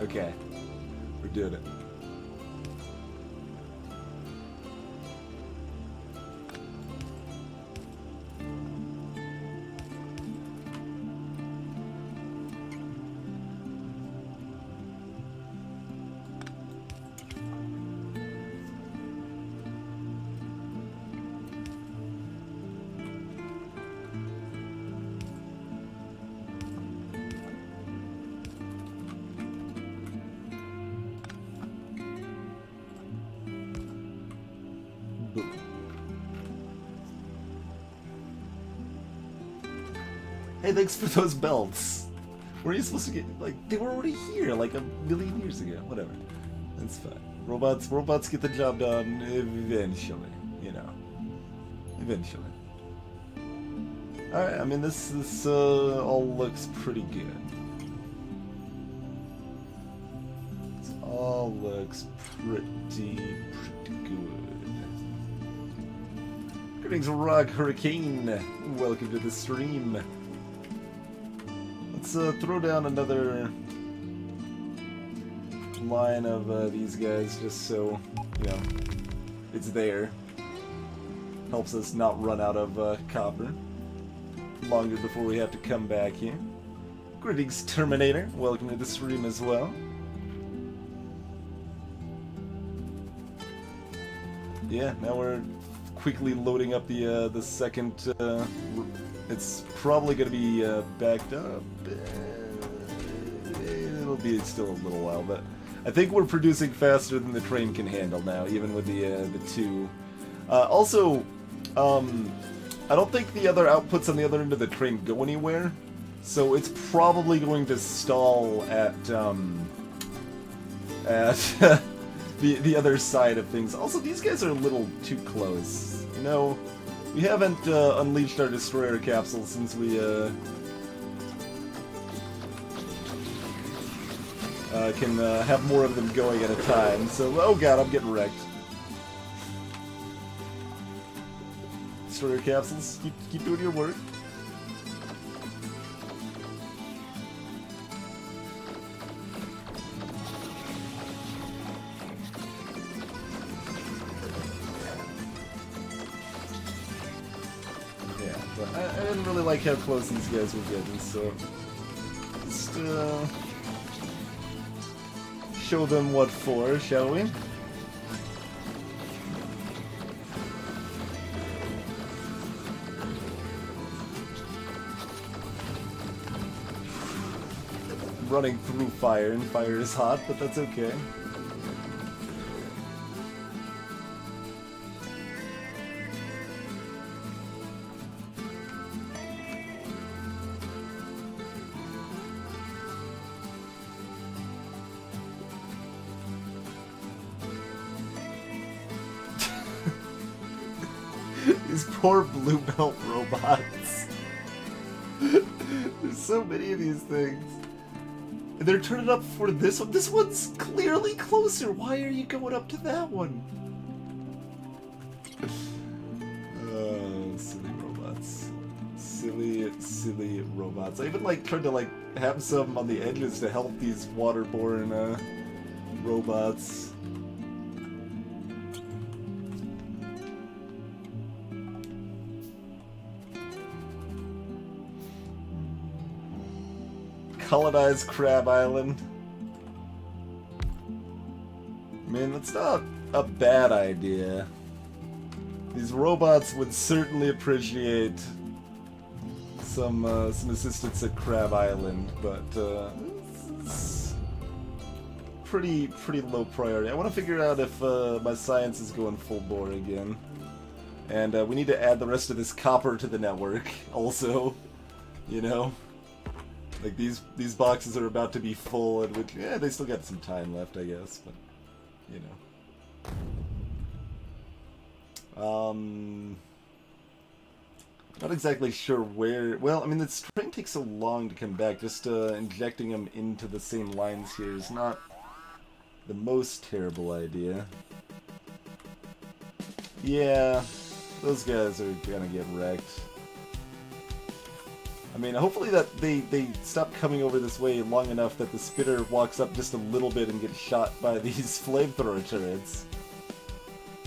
Okay. We're doing it. Hey, thanks for those belts. Were you supposed to get, like, they were already here, like, a million years ago. Whatever. That's fine. Robots get the job done eventually, you know. Eventually. Alright, I mean, this all looks pretty good. This all looks pretty good. Greetings, Rock Hurricane. Welcome to the stream. Let's throw down another line of these guys just so, you know, it's there. Helps us not run out of copper longer before we have to come back here. Greetings, Terminator. Welcome to the stream as well. Yeah, now we're quickly loading up the second. It's probably going to be backed up. It'll be still a little while, but I think we're producing faster than the train can handle now, even with the two. Also, I don't think the other outputs on the other end of the train go anywhere, so it's probably going to stall at the other side of things. Also, these guys are a little too close. You know, we haven't unleashed our destroyer capsule since we can have more of them going at a time. So, oh god, I'm getting wrecked. Destroyer capsules, keep doing your work. Yeah, but I didn't really like how close these guys were getting, so just show them what for, shall we? Running through fire, and fire is hot, but that's okay. These poor blue belt robots. There's so many of these things. And they're turning up for this one. This one's clearly closer. Why are you going up to that one? Silly robots. Silly robots. I even tried to have some on the edges to help these waterborne robots. Colonize Crab Island. I mean, that's not a bad idea. These robots would certainly appreciate some assistance at Crab Island, but it's pretty low priority. I want to figure out if my science is going full bore again, and we need to add the rest of this copper to the network. Also, you know. Like, these boxes are about to be full, and which, yeah, they still got some time left, I guess, but, you know. Not exactly sure where, well, I mean, the string takes so long to come back, just injecting them into the same lines here is not the most terrible idea. Yeah, those guys are gonna get wrecked. I mean, hopefully that they stop coming over this way long enough that the spitter walks up just a little bit and gets shot by these flamethrower turrets.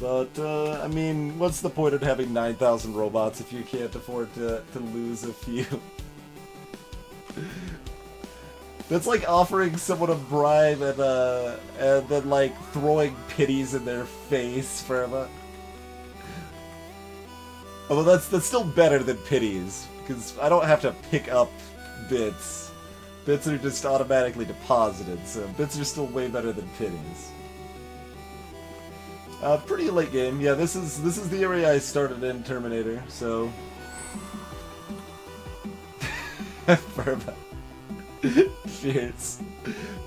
But, I mean, what's the point of having 9,000 robots if you can't afford to lose a few? That's like offering someone a bribe and then, like, throwing pities in their face for a... Although that's still better than pities, because I don't have to pick up bits. Bits are just automatically deposited, so bits are still way better than pities. Pretty late game. Yeah, this is the area I started in Terminator, so... Cheers.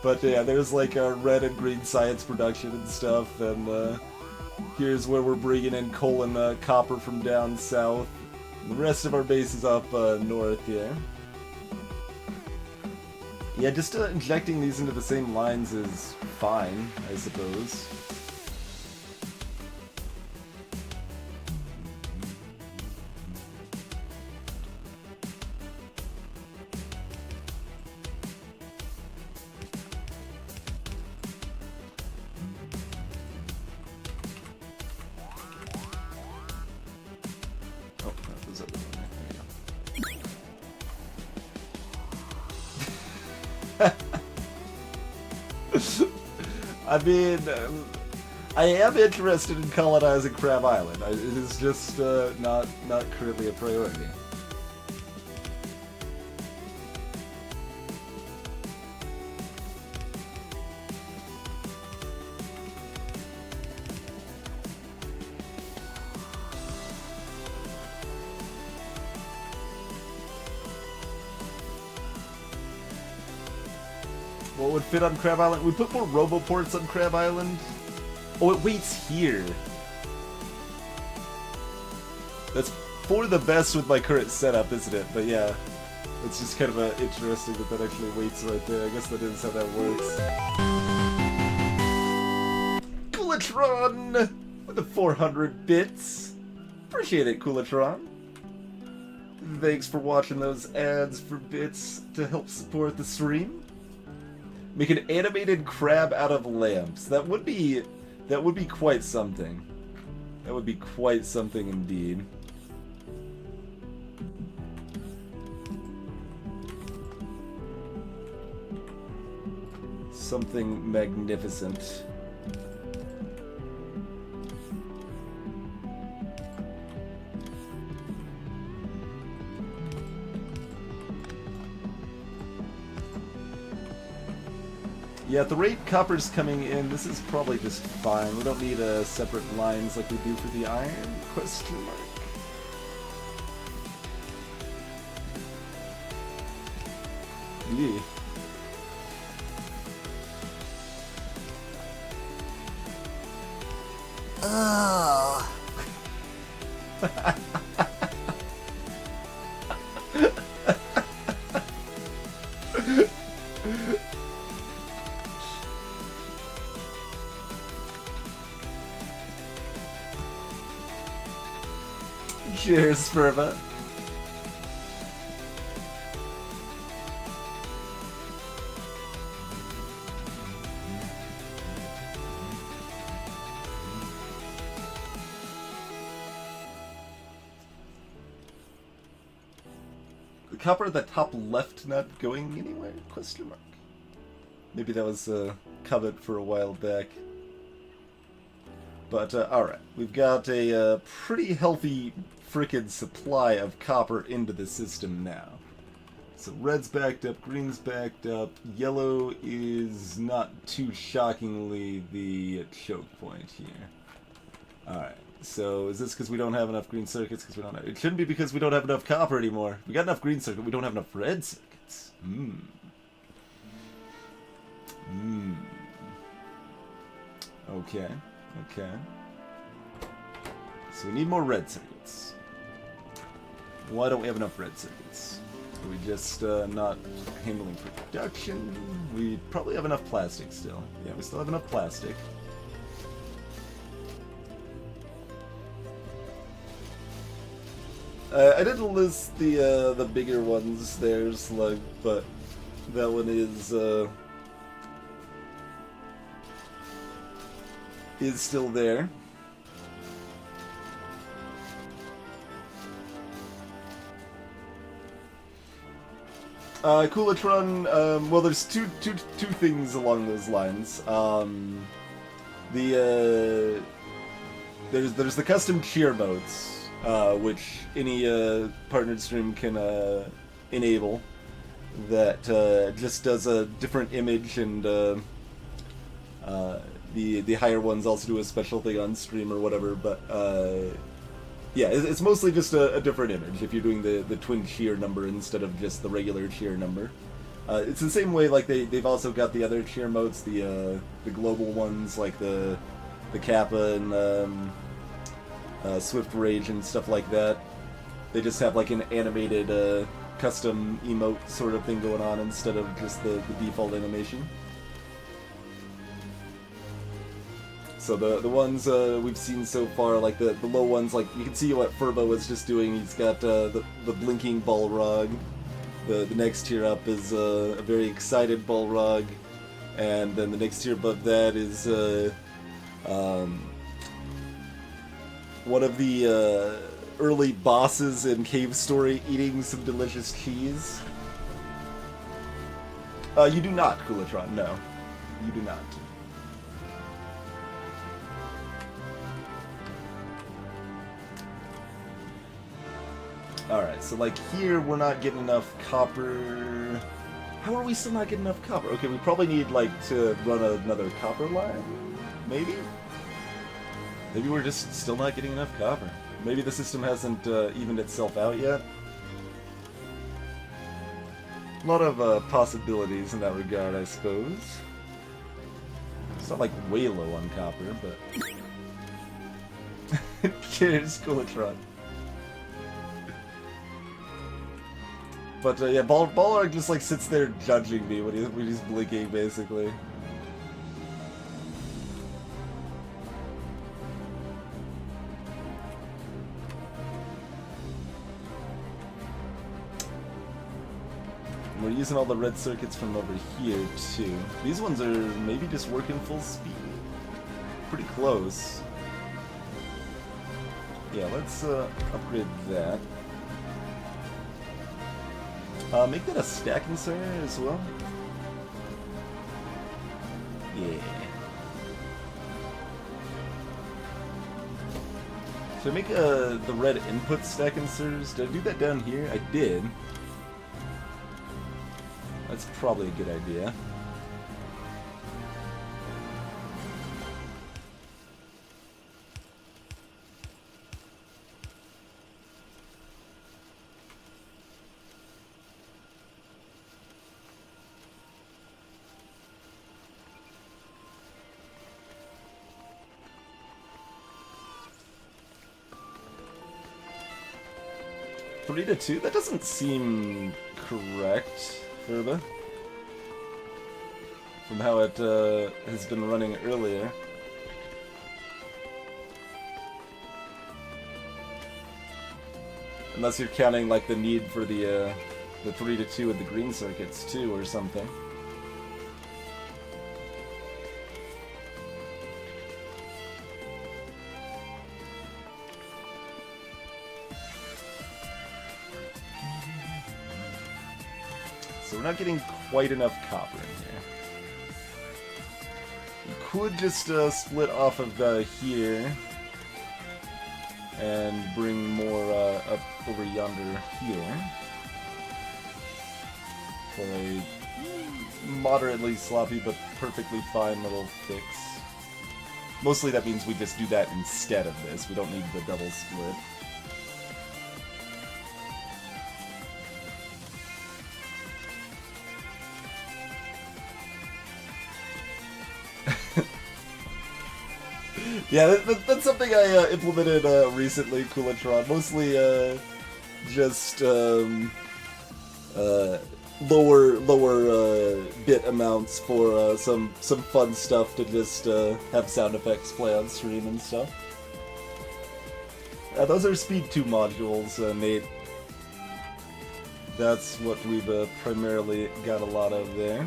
But yeah, there's like a red and green science production and stuff, and here's where we're bringing in coal and copper from down south. The rest of our base is up north here. Yeah, just injecting these into the same lines is fine, I suppose. I mean, I am interested in colonizing Crab Island. It is just not currently a priority. What would fit on Crab Island? We put more roboports on Crab Island. Oh, it waits here. That's for the best with my current setup, isn't it? But yeah, it's just kind of interesting that actually waits right there. I guess that is how that works. Coolatron with the 400 bits. Appreciate it, Coolatron. Thanks for watching those ads for bits to help support the stream. Make an animated crab out of lamps. That would be quite something. That would be quite something indeed. Something magnificent. Yeah, at the rate copper's coming in, this is probably just fine. We don't need separate lines like we do for the iron? Question mark. Yeah. Oh. Cheers, Spurva. The copper at the top left not going anywhere? Question mark. Maybe that was a comment for a while back. But, alright. We've got a pretty healthy frickin' supply of copper into the system now. So red's backed up, green's backed up, yellow is not too shockingly the choke point here. Alright, so is this because we don't have enough green circuits? Because we don't have... It shouldn't be because we don't have enough copper anymore. We got enough green circuit, we don't have enough red circuits. Okay, okay. So we need more red circuits. Why don't we have enough red circuits? Are we just not handling production? We probably have enough plastic still. Yeah, we still have enough plastic. I didn't list the bigger ones there, Slug, but that one is still there. Coolatron, well, there's two things along those lines. There's the custom cheer modes, which any partnered stream can enable. That just does a different image, and the higher ones also do a special thing on stream or whatever. But yeah, it's mostly just a different image if you're doing the twin cheer number instead of just the regular cheer number. It's the same way, like they've also got the other cheer modes, the global ones like the Kappa and Swift Rage and stuff like that. They just have like an animated custom emote sort of thing going on instead of just the default animation. So the ones we've seen so far, like the low ones, like you can see what Furbo was just doing. He's got the blinking Balrog. The next tier up is a very excited Balrog, and then the next tier above that is one of the early bosses in Cave Story eating some delicious cheese. You do not, Coolatron. No, you do not. Alright, so like here we're not getting enough copper. How are we still not getting enough copper? Okay, we probably need like to run another copper line? Maybe? Maybe we're just still not getting enough copper. Maybe the system hasn't evened itself out yet. A lot of possibilities in that regard, I suppose. It's not like way low on copper, but... Cheers, Coolatron. But yeah, Balrog just like sits there judging me when he's blinking, basically. We're using all the red circuits from over here too. These ones are maybe just working full speed. Pretty close. Yeah, let's upgrade that. Make that a stacking center as well. Yeah. Should I make the red input stack inserters? Did I do that down here? I did. That's probably a good idea. Three to 2? That doesn't seem correct, Furba. From how it has been running earlier. Unless you're counting like the need for the 3 to 2 with the green circuits too, or something. So we're not getting quite enough copper in here. You could just split off of here and bring more up over yonder here for a moderately sloppy but perfectly fine little fix. Mostly that means we just do that instead of this. We don't need the double split. Yeah, that's something I implemented recently, Coolatron. Mostly just lower bit amounts for some fun stuff to just have sound effects play on stream and stuff. Those are Speed 2 modules, Nate. That's what we've primarily got a lot of there.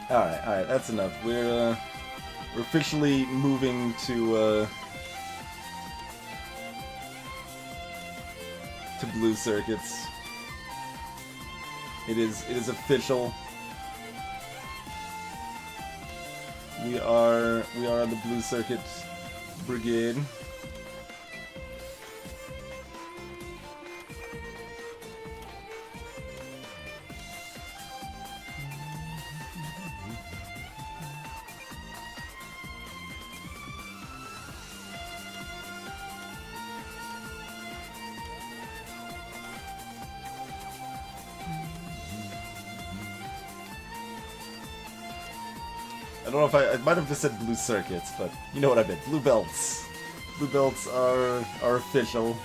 Alright, that's enough. We're officially moving to blue circuits. It is official. We are on the blue circuit brigade. I don't know if I might have just said blue circuits, but you know what I meant. Blue belts. Blue belts are official,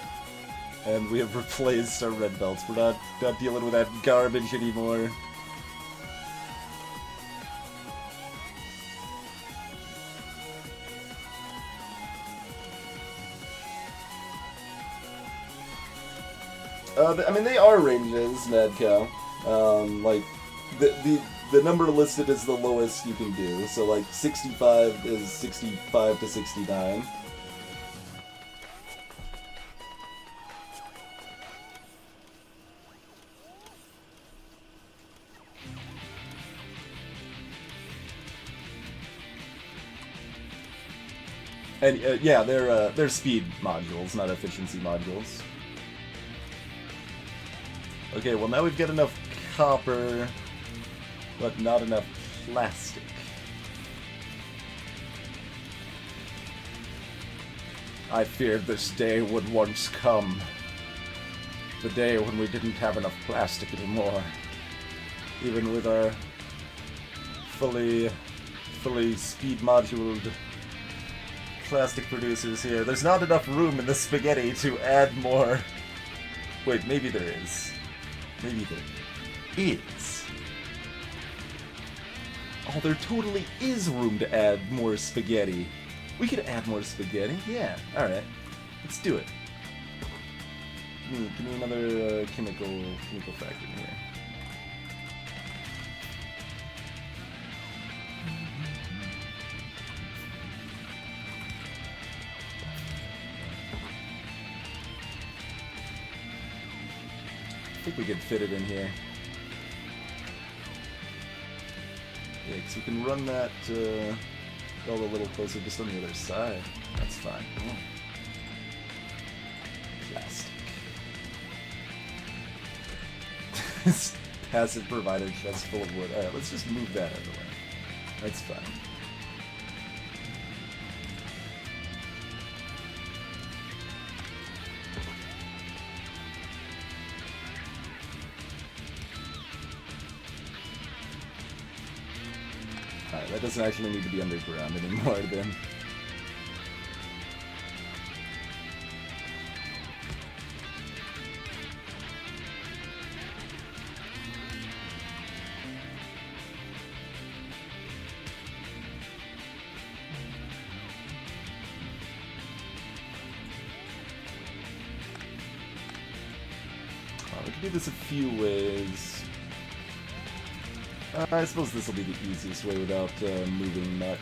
and we have replaced our red belts. We're not dealing with that garbage anymore. I mean, they are ranges, Mad Cow. Like, the number listed is the lowest you can do, so like 65 is 65 to 69. And yeah, they're speed modules, not efficiency modules. Okay, well now we've got enough copper, but not enough plastic. I feared this day would once come. The day when we didn't have enough plastic anymore. Even with our fully speed moduled plastic producers here. There's not enough room in the spaghetti to add more. Wait, maybe there is. Maybe there is. Oh, there totally is room to add more spaghetti. We could add more spaghetti. Yeah, alright. Let's do it. Give me another chemical factory here. I think we could fit it in here. Yeah, because we can run that go a little closer just on the other side. That's fine. Oh. Plastic. This passive provided chest full of wood. Alright, let's just move that out of the way. That's fine. Alright, that doesn't actually need to be underground anymore then. We can do this a few ways. I suppose this will be the easiest way without moving much.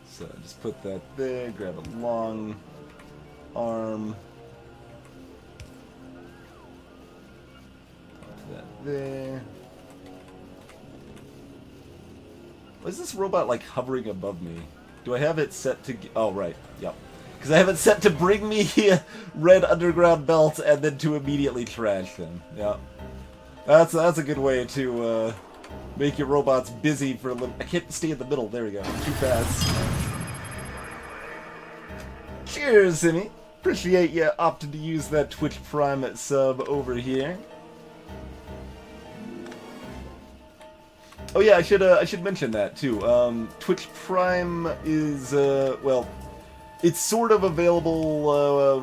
So just put that there, grab a long arm. Put that there. Why is this robot, like, hovering above me? Do I have it set to... Oh, right. Yep. Because I have it set to bring me red underground belts and then to immediately trash them. Yep. That's a good way to make your robots busy for a little. I can't stay in the middle. There we go. Too fast. Cheers, Simmy. Appreciate you opting to use that Twitch Prime sub over here. Oh yeah, I should mention that too. Twitch Prime is well, it's sort of available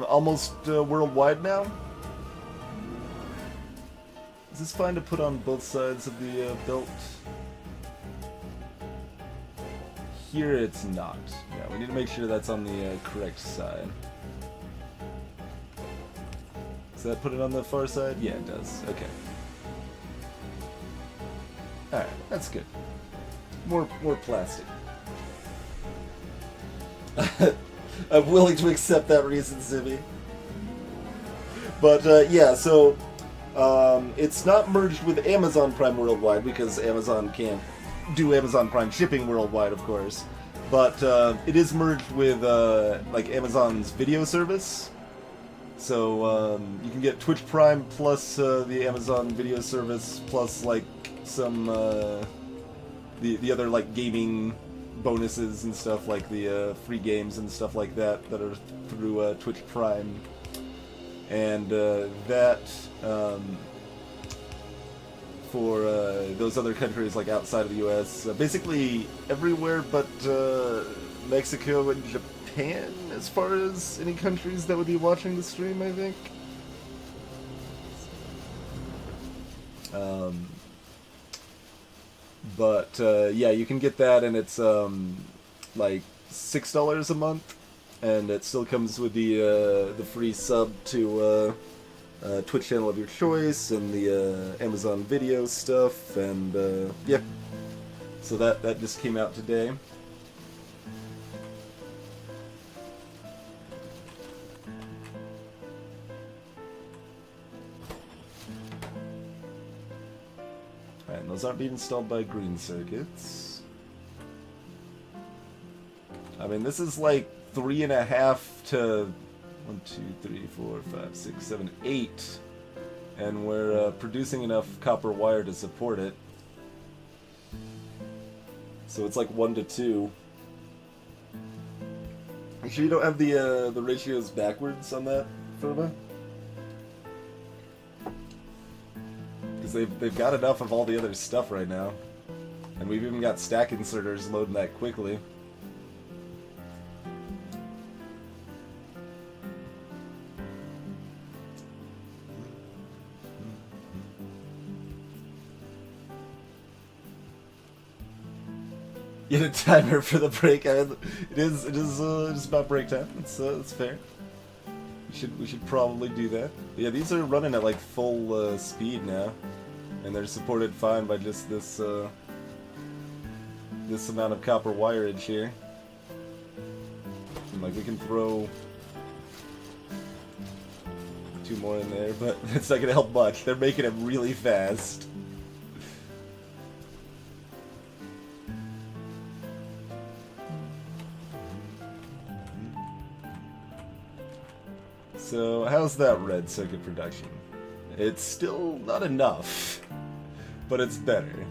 almost worldwide now. Is this fine to put on both sides of the belt? Here it's not. Yeah, we need to make sure that's on the correct side. Does that put it on the far side? Yeah, it does. Okay. Alright, that's good. More plastic. I'm willing to accept that reason, Zibby. But yeah, so it's not merged with Amazon Prime Worldwide because Amazon can't do Amazon Prime shipping worldwide, of course. But it is merged with like Amazon's video service. So you can get Twitch Prime plus the Amazon video service plus like some the other like gaming bonuses and stuff, like the free games and stuff like that are through Twitch Prime. And that for those other countries like outside of the US, basically everywhere but Mexico and Japan, as far as any countries that would be watching the stream, I think. But yeah, you can get that, and it's like $6 a month, and it still comes with the free sub to Twitch channel of your choice and the Amazon video stuff, and yeah. So that just came out today. And those aren't being installed by green circuits. I mean, this is like 3.5 to 1, 2, 3, 4, 5, 6, 7, 8, and we're producing enough copper wire to support it. So it's like 1 to 2. You sure you don't have the ratios backwards on that, Furba? They've got enough of all the other stuff right now. And we've even got stack inserters loading that quickly. Get a timer for the break. It is just about break time. It's fair. We should probably do that. Yeah, these are running at like full speed now, and they're supported fine by just this this amount of copper wireage here. And like we can throw 2 more in there, but it's not gonna help much. They're making it really fast. So, how's that red circuit production? It's still not enough, but it's better.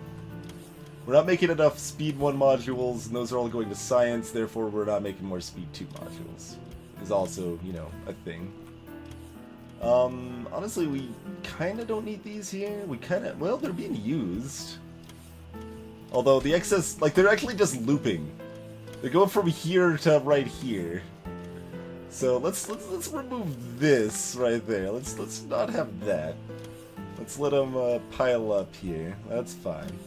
We're not making enough Speed 1 modules, and those are all going to science, therefore we're not making more Speed 2 modules. Is also, you know, a thing. Honestly, we kinda don't need these here. We kinda, well, they're being used. Although the excess, like, they're actually just looping. They're going from here to right here. So let's remove this right there. Let's not have that. Let's let them pile up here. That's fine.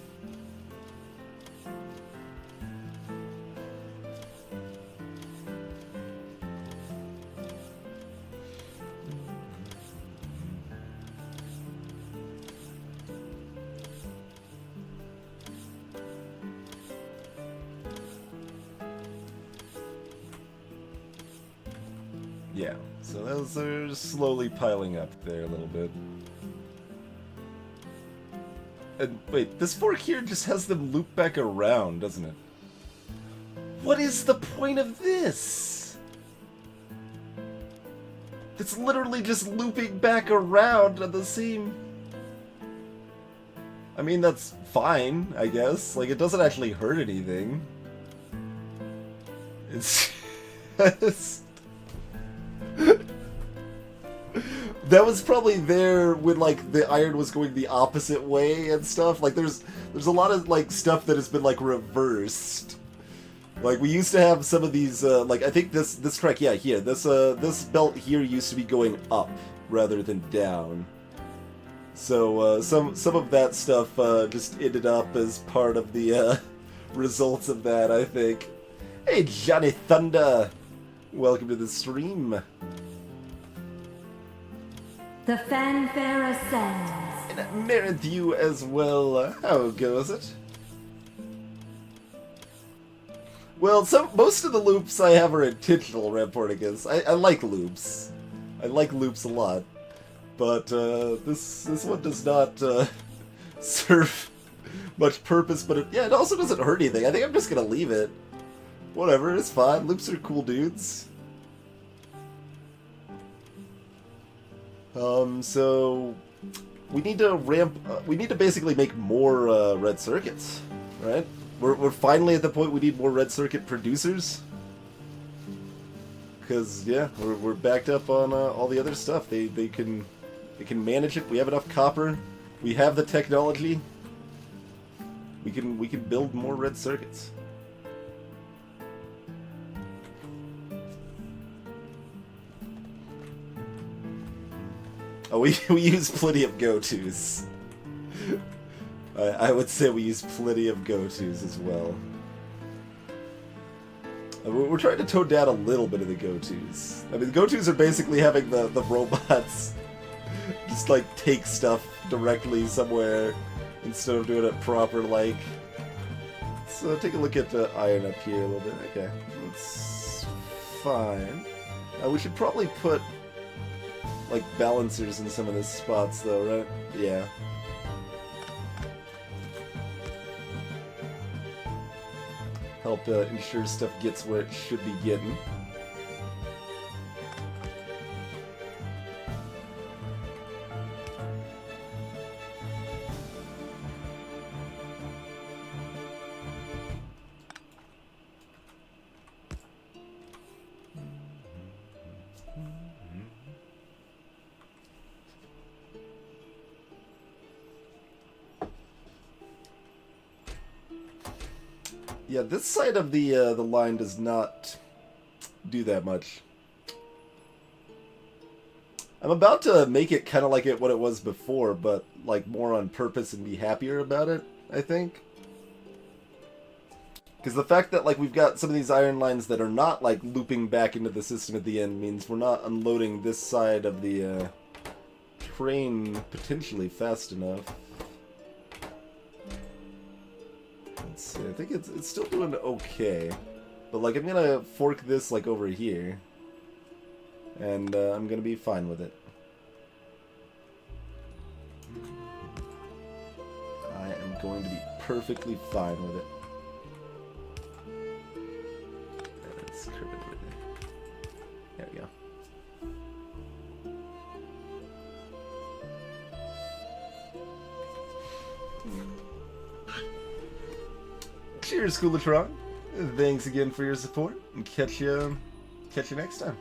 Yeah, so those are slowly piling up there a little bit. And wait, this fork here just has them loop back around, doesn't it? What is the point of this? It's literally just looping back around on the same... I mean, that's fine, I guess. Like, it doesn't actually hurt anything. It's... That was probably there when, like, the iron was going the opposite way and stuff. Like, there's a lot of, like, stuff that has been, like, reversed. Like, we used to have some of these, like, I think this track, yeah, here, this belt here used to be going up rather than down. So, some of that stuff, just ended up as part of the, results of that, I think. Hey, Johnny Thunder! Welcome to the stream. The fanfare ascends. And Merrithew as well. How goes it? Well, most of the loops I have are intentional, Ramporticus. I like loops. I like loops a lot. But this one does not serve much purpose, but yeah, it also doesn't hurt anything. I think I'm just gonna leave it. Whatever, it's fine. Loops are cool dudes. So we need to we need to basically make more red circuits, right? We're finally at the point we need more red circuit producers. Because yeah, we're backed up on all the other stuff. They can manage it. We have enough copper. We have the technology. We can build more red circuits. Oh, we use plenty of go-tos. I would say we use plenty of go-tos as well. We're trying to tone down a little bit of the go-tos. I mean, the go-tos are basically having the robots just, like, take stuff directly somewhere instead of doing it proper, like. So take a look at the iron up here a little bit. Okay, that's fine. We should probably put, like, balancers in some of the spots, though, right? Yeah. Help ensure stuff gets where it should be getting. Yeah, this side of the line does not do that much. I'm about to make it kind of like what it was before, but like more on purpose and be happier about it, I think. Because the fact that like we've got some of these iron lines that are not like looping back into the system at the end means we're not unloading this side of the train potentially fast enough. Let's see, I think it's still doing okay. But like I'm gonna fork this like over here. And I'm gonna be fine with it. I am going to be perfectly fine with it. Let's curve it over there. There we go. Cheers, Coolatron. Thanks again for your support, and catch you next time.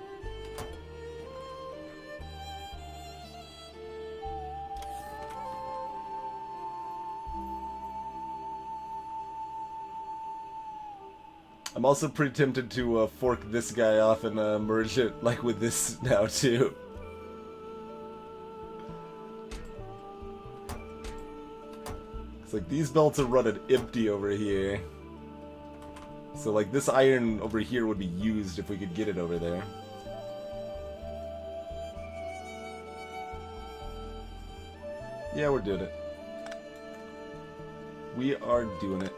I'm also pretty tempted to fork this guy off and merge it like with this now too. It's like these belts are running empty over here. So like this iron over here would be used if we could get it over there. Yeah, we're doing it. We are doing it.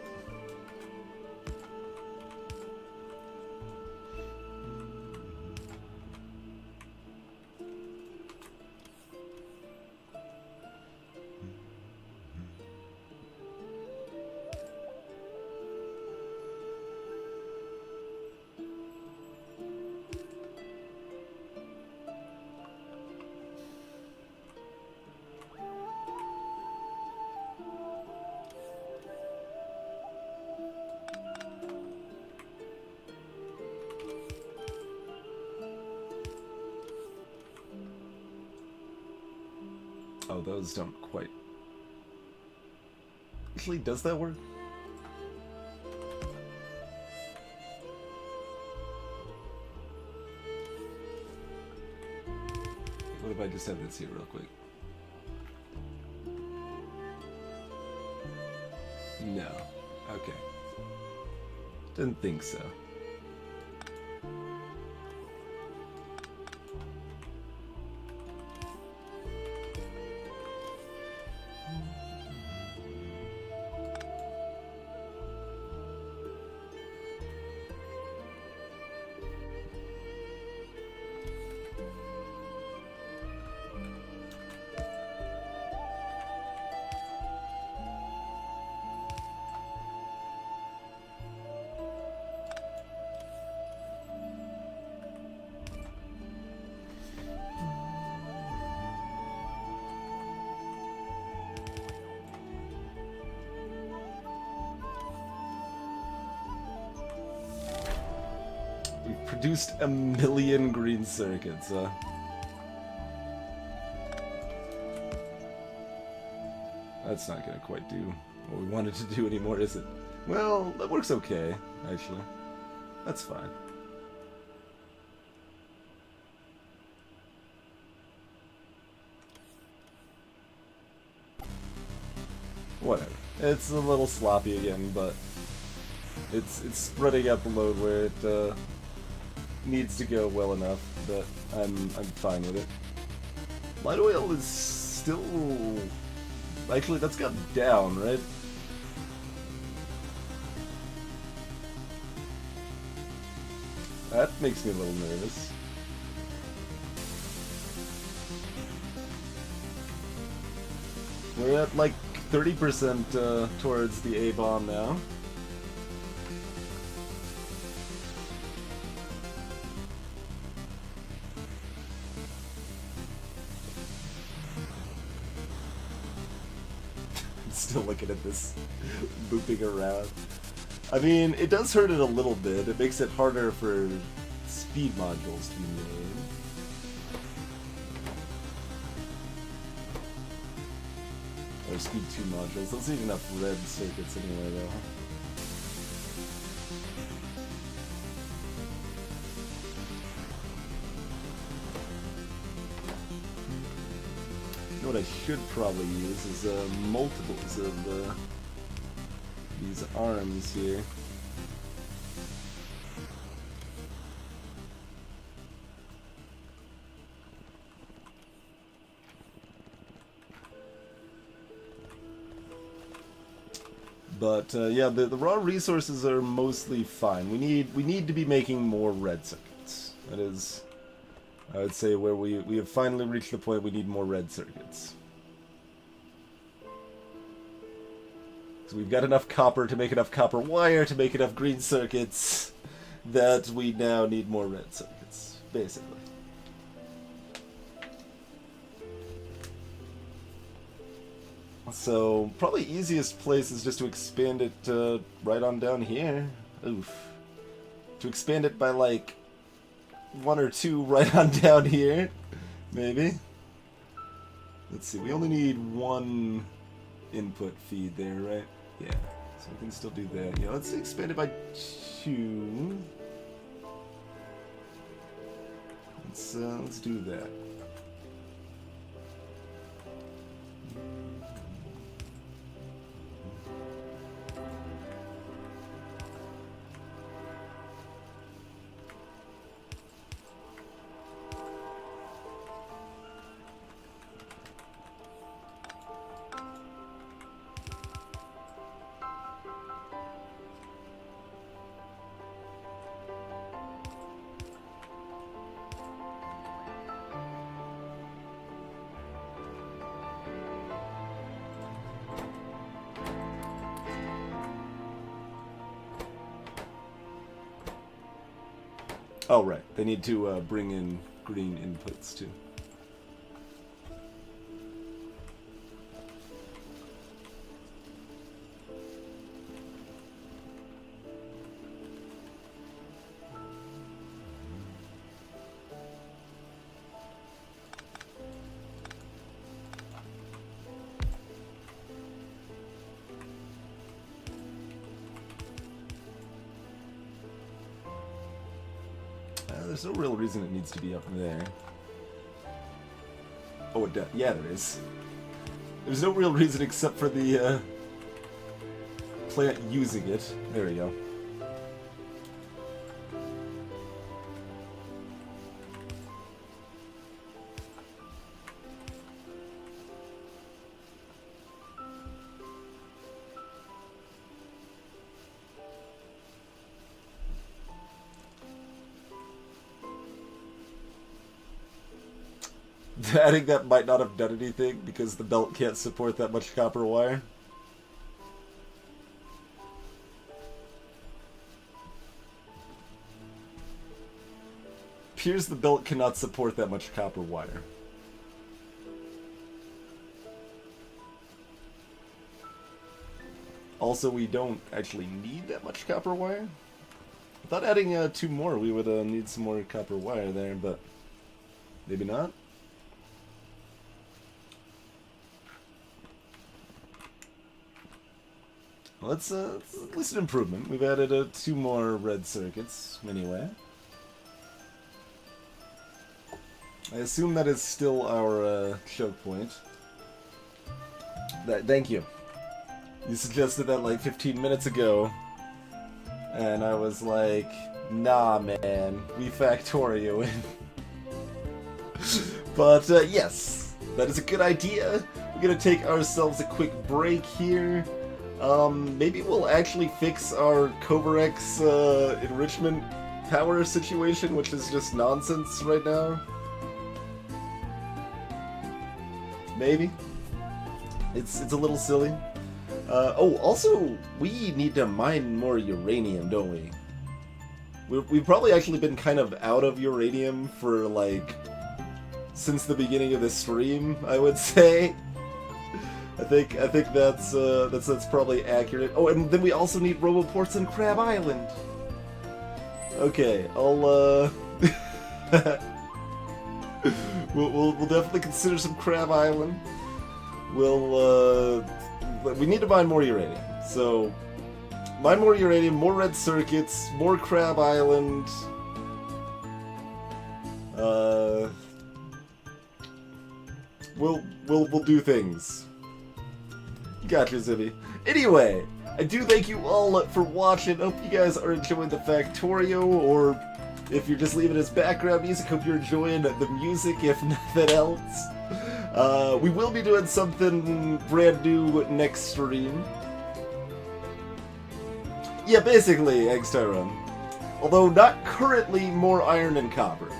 Oh, those don't quite... Actually, does that work? What if I just have this here real quick? No. Okay. Didn't think so. We've produced 1,000,000 green circuits, huh? That's not gonna quite do what we wanted to do anymore, is it? Well, that works okay, actually. That's fine. Whatever. It's a little sloppy again, but it's spreading out the load where it needs to go well enough that I'm fine with it. Light oil is still... Actually, that's gone down, right? That makes me a little nervous. We're at like 30% towards the A-bomb now. Still looking at this looping around. I mean, it does hurt it a little bit. It makes it harder for speed modules to be made. Or speed 2 modules. Those need enough red circuits anyway, though. What I should probably use is multiples of these arms here. But yeah, the raw resources are mostly fine. We need to be making more red circuits. That is, I would say, where we have finally reached the point we need more red circuits. So we've got enough copper to make enough copper wire to make enough green circuits that we now need more red circuits, basically. So probably easiest place is just to expand it right on down here. Oof. To expand it by like 1 or 2 right on down here, maybe. Let's see, we only need 1 input feed there, right? Yeah, so we can still do that. Yeah, let's expand it by 2. Let's do that. Oh, right. They need to bring in green inputs, too. There's no real reason it needs to be up there. Oh, yeah, there is. There's no real reason except for the plant using it. There we go. Adding that might not have done anything because the belt can't support that much copper wire. Appears the belt cannot support that much copper wire. Also, we don't actually need that much copper wire. I thought adding 2 more we would need some more copper wire there, but maybe not. Well, it's at least an improvement. We've added 2 more red circuits, anyway. I assume that is still our choke point. Thank you. You suggested that like 15 minutes ago, and I was like, nah, man, we Factorio in. But yes, that is a good idea. We're gonna take ourselves a quick break here. Maybe we'll actually fix our Coverex enrichment power situation, which is just nonsense right now. Maybe. It's a little silly. Oh, also, we need to mine more uranium, don't we? We've probably actually been kind of out of uranium for, like, since the beginning of the stream, I would say. I think that's probably accurate. Oh, and then we also need roboports on Crab Island. Okay, I'll we'll definitely consider some Crab Island. We need to mine more uranium. So mine more uranium, more red circuits, more Crab Island. We'll do things. Gotcha, Zibby. Anyway, I do thank you all for watching. Hope you guys are enjoying the Factorio, or if you're just leaving it as background music, hope you're enjoying the music, if nothing else. We will be doing something brand new next stream. Yeah, basically, Eggs Tyrone. Although not currently more iron and copper.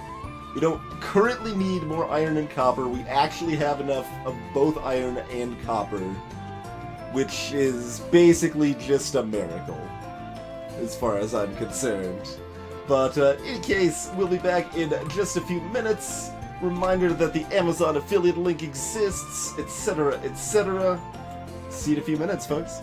We don't currently need more iron and copper. We actually have enough of both iron and copper, which is basically just a miracle, as far as I'm concerned. But in case, we'll be back in just a few minutes. Reminder that the Amazon affiliate link exists, etc., etc. See you in a few minutes, folks.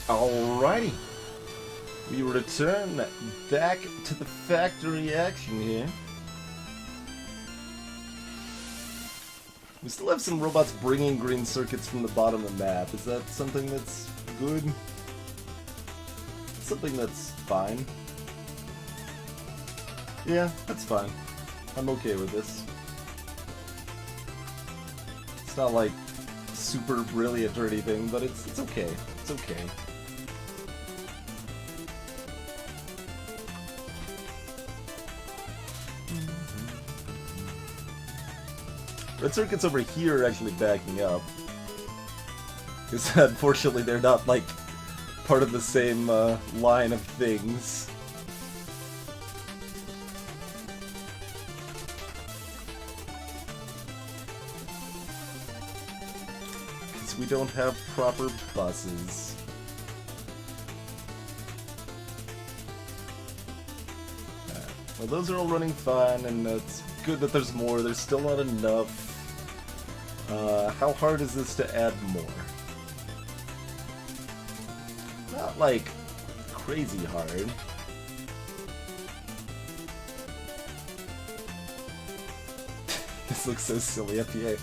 Alrighty. We return back to the factory action here. We still have some robots bringing green circuits from the bottom of the map. Is that something that's good? Something that's fine. Yeah, that's fine. I'm okay with this. It's not like super brilliant or anything, but it's okay. It's okay. Red circuits over here are actually backing up. Because unfortunately they're not, like, part of the same line of things. Because we don't have proper buses. Well, those are all running fine, and it's good that there's more. There's still not enough. How hard is this to add more? Not, like, crazy hard. This looks so silly, FPA.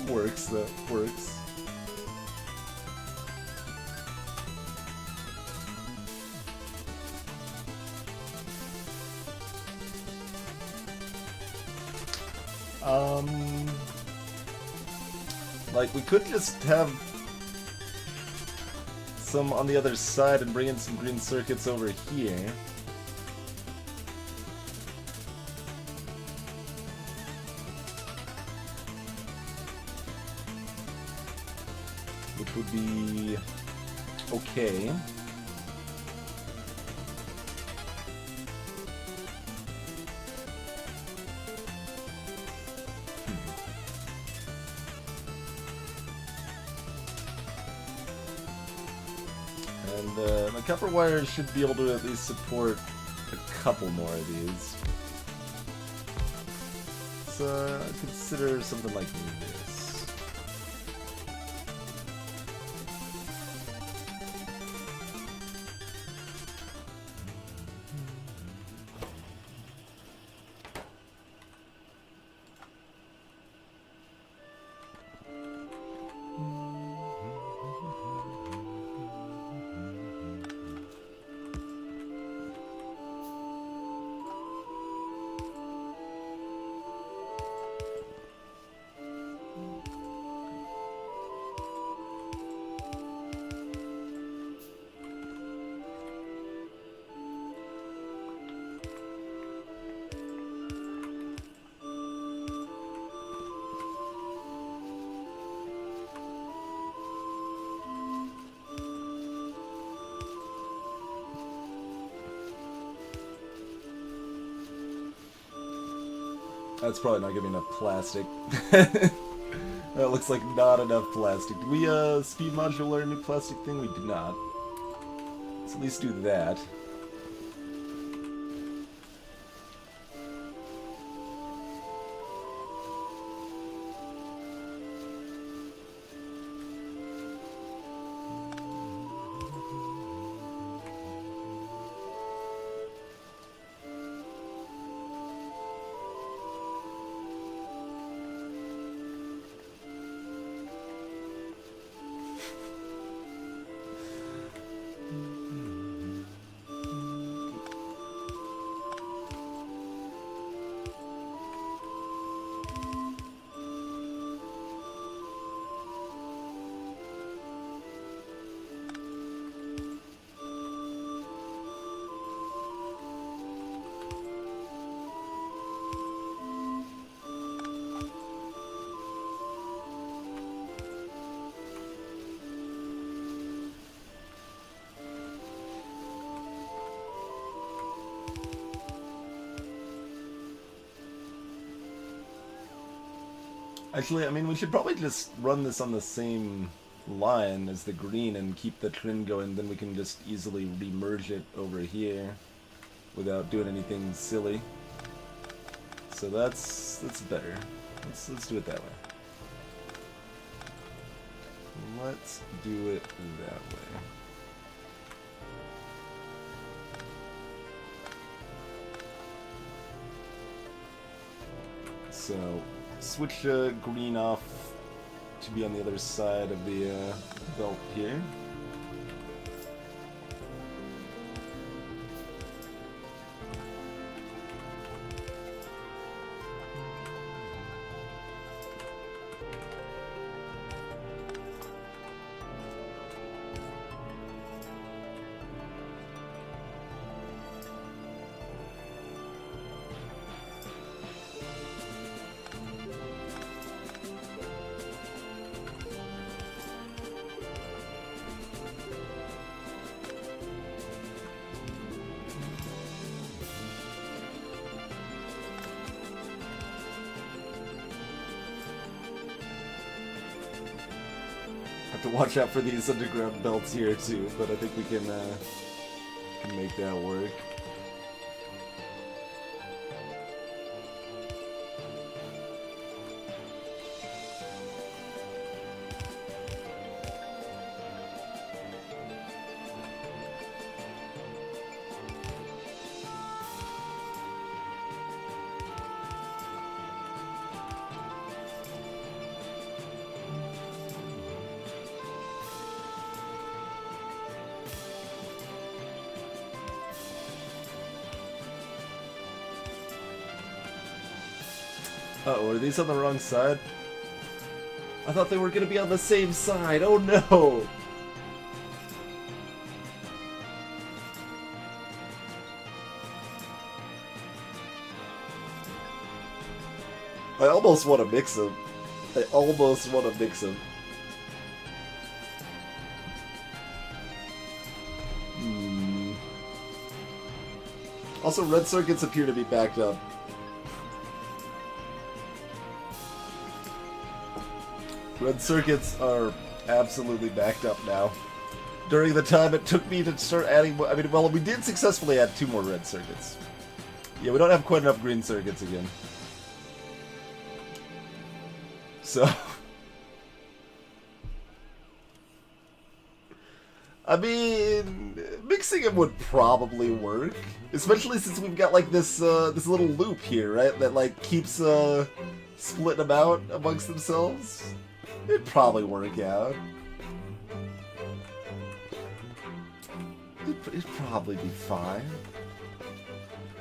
Works, though. Works. Like, we could just have some on the other side and bring in some green circuits over here. Which would be okay. And my copper wire should be able to at least support a couple more of these. So consider something like this. That's probably not giving enough plastic. That looks like not enough plastic. Did we speed module our new plastic thing? We did not. Let's at least do that. Actually, I mean, we should probably just run this on the same line as the green and keep the trend going, then we can just easily remerge it over here without doing anything silly. So that's better. Let's do it that way. Let's do it that way. So, switch green off to be on the other side of the belt here. Have to watch out for these underground belts here too, but I think we can make that work. Uh-oh, are these on the wrong side? I thought they were going to be on the same side. Oh no! I almost want to mix them. I almost want to mix them. Also, red circuits appear to be backed up. Red circuits are absolutely backed up now. During the time it took me to start adding more, I mean, well, we did successfully add 2 more red circuits. Yeah, we don't have quite enough green circuits again. So... I mean, mixing them would probably work. Especially since we've got, like, this little loop here, right? That, like, keeps, splitting them out amongst themselves. It'd probably work out. It'd probably be fine.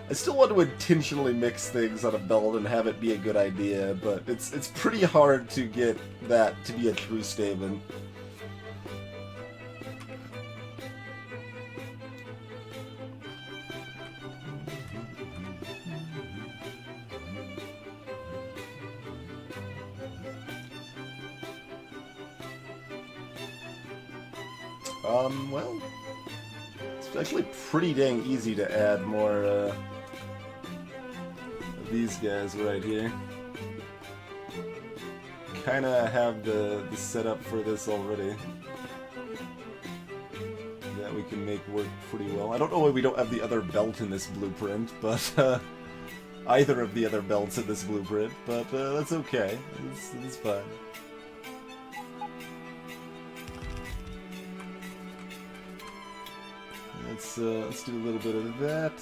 I still want to intentionally mix things on a belt and have it be a good idea, but it's pretty hard to get that to be a true statement. Well, it's actually pretty dang easy to add more, of these guys right here. Kinda have the setup for this already. That we can make work pretty well. I don't know why we don't have the other belt in this blueprint, but, either of the other belts in this blueprint, but, that's okay. It's fine. Let's do a little bit of that.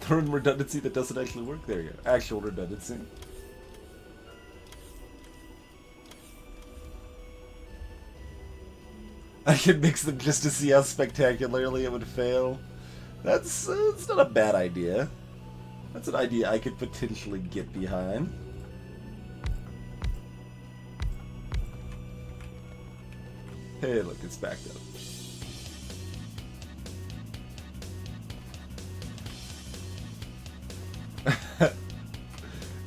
Throw in redundancy that doesn't actually work. There you go. Actual redundancy. I can mix them just to see how spectacularly it would fail. That's not a bad idea. That's an idea I could potentially get behind. Hey, look, it's backed up.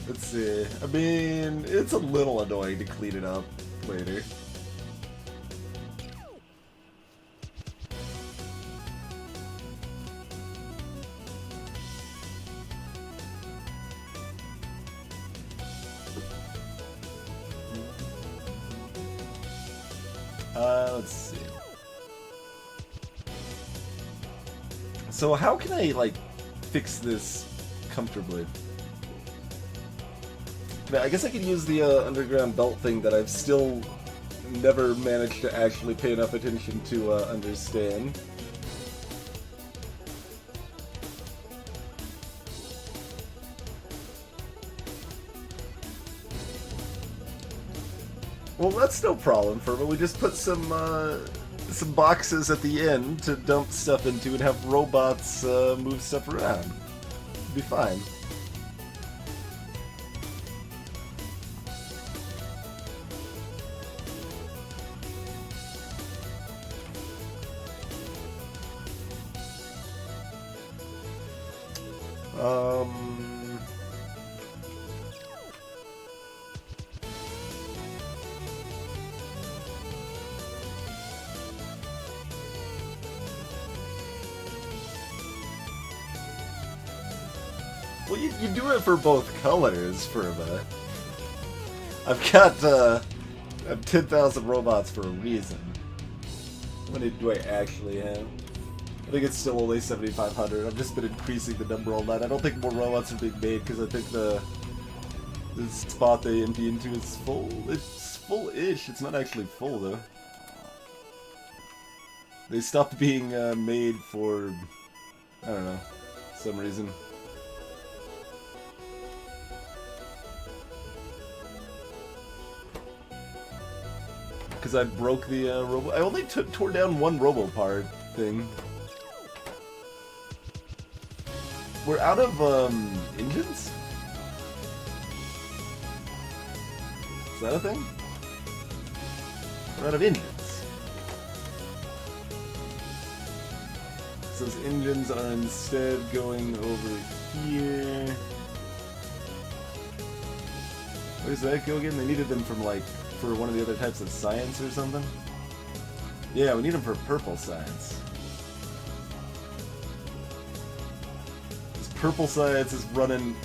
Let's see. I mean, it's a little annoying to clean it up later. Let's see. So how can I, like, fix this comfortably? I guess I could use the underground belt thing that I've still never managed to actually pay enough attention to understand. Well, that's no problem for me. We just put some boxes at the end to dump stuff into and have robots move stuff around. It'll be fine. Well, you do it for both colors, for a minute. I've got I've 10,000 robots for a reason. How many do I actually have? I think it's still only 7,500. I've just been increasing the number all night. I don't think more robots are being made because I think the spot they empty into is full. It's full-ish. It's not actually full though. They stopped being made for, I don't know, some reason. Because I broke the robo. I only tore down one robo part thing. We're out of engines? Is that a thing? We're out of engines. So those engines are instead going over here. Where does that go again? They needed them from like for one of the other types of science or something? Yeah, we need them for purple science. This purple science is running...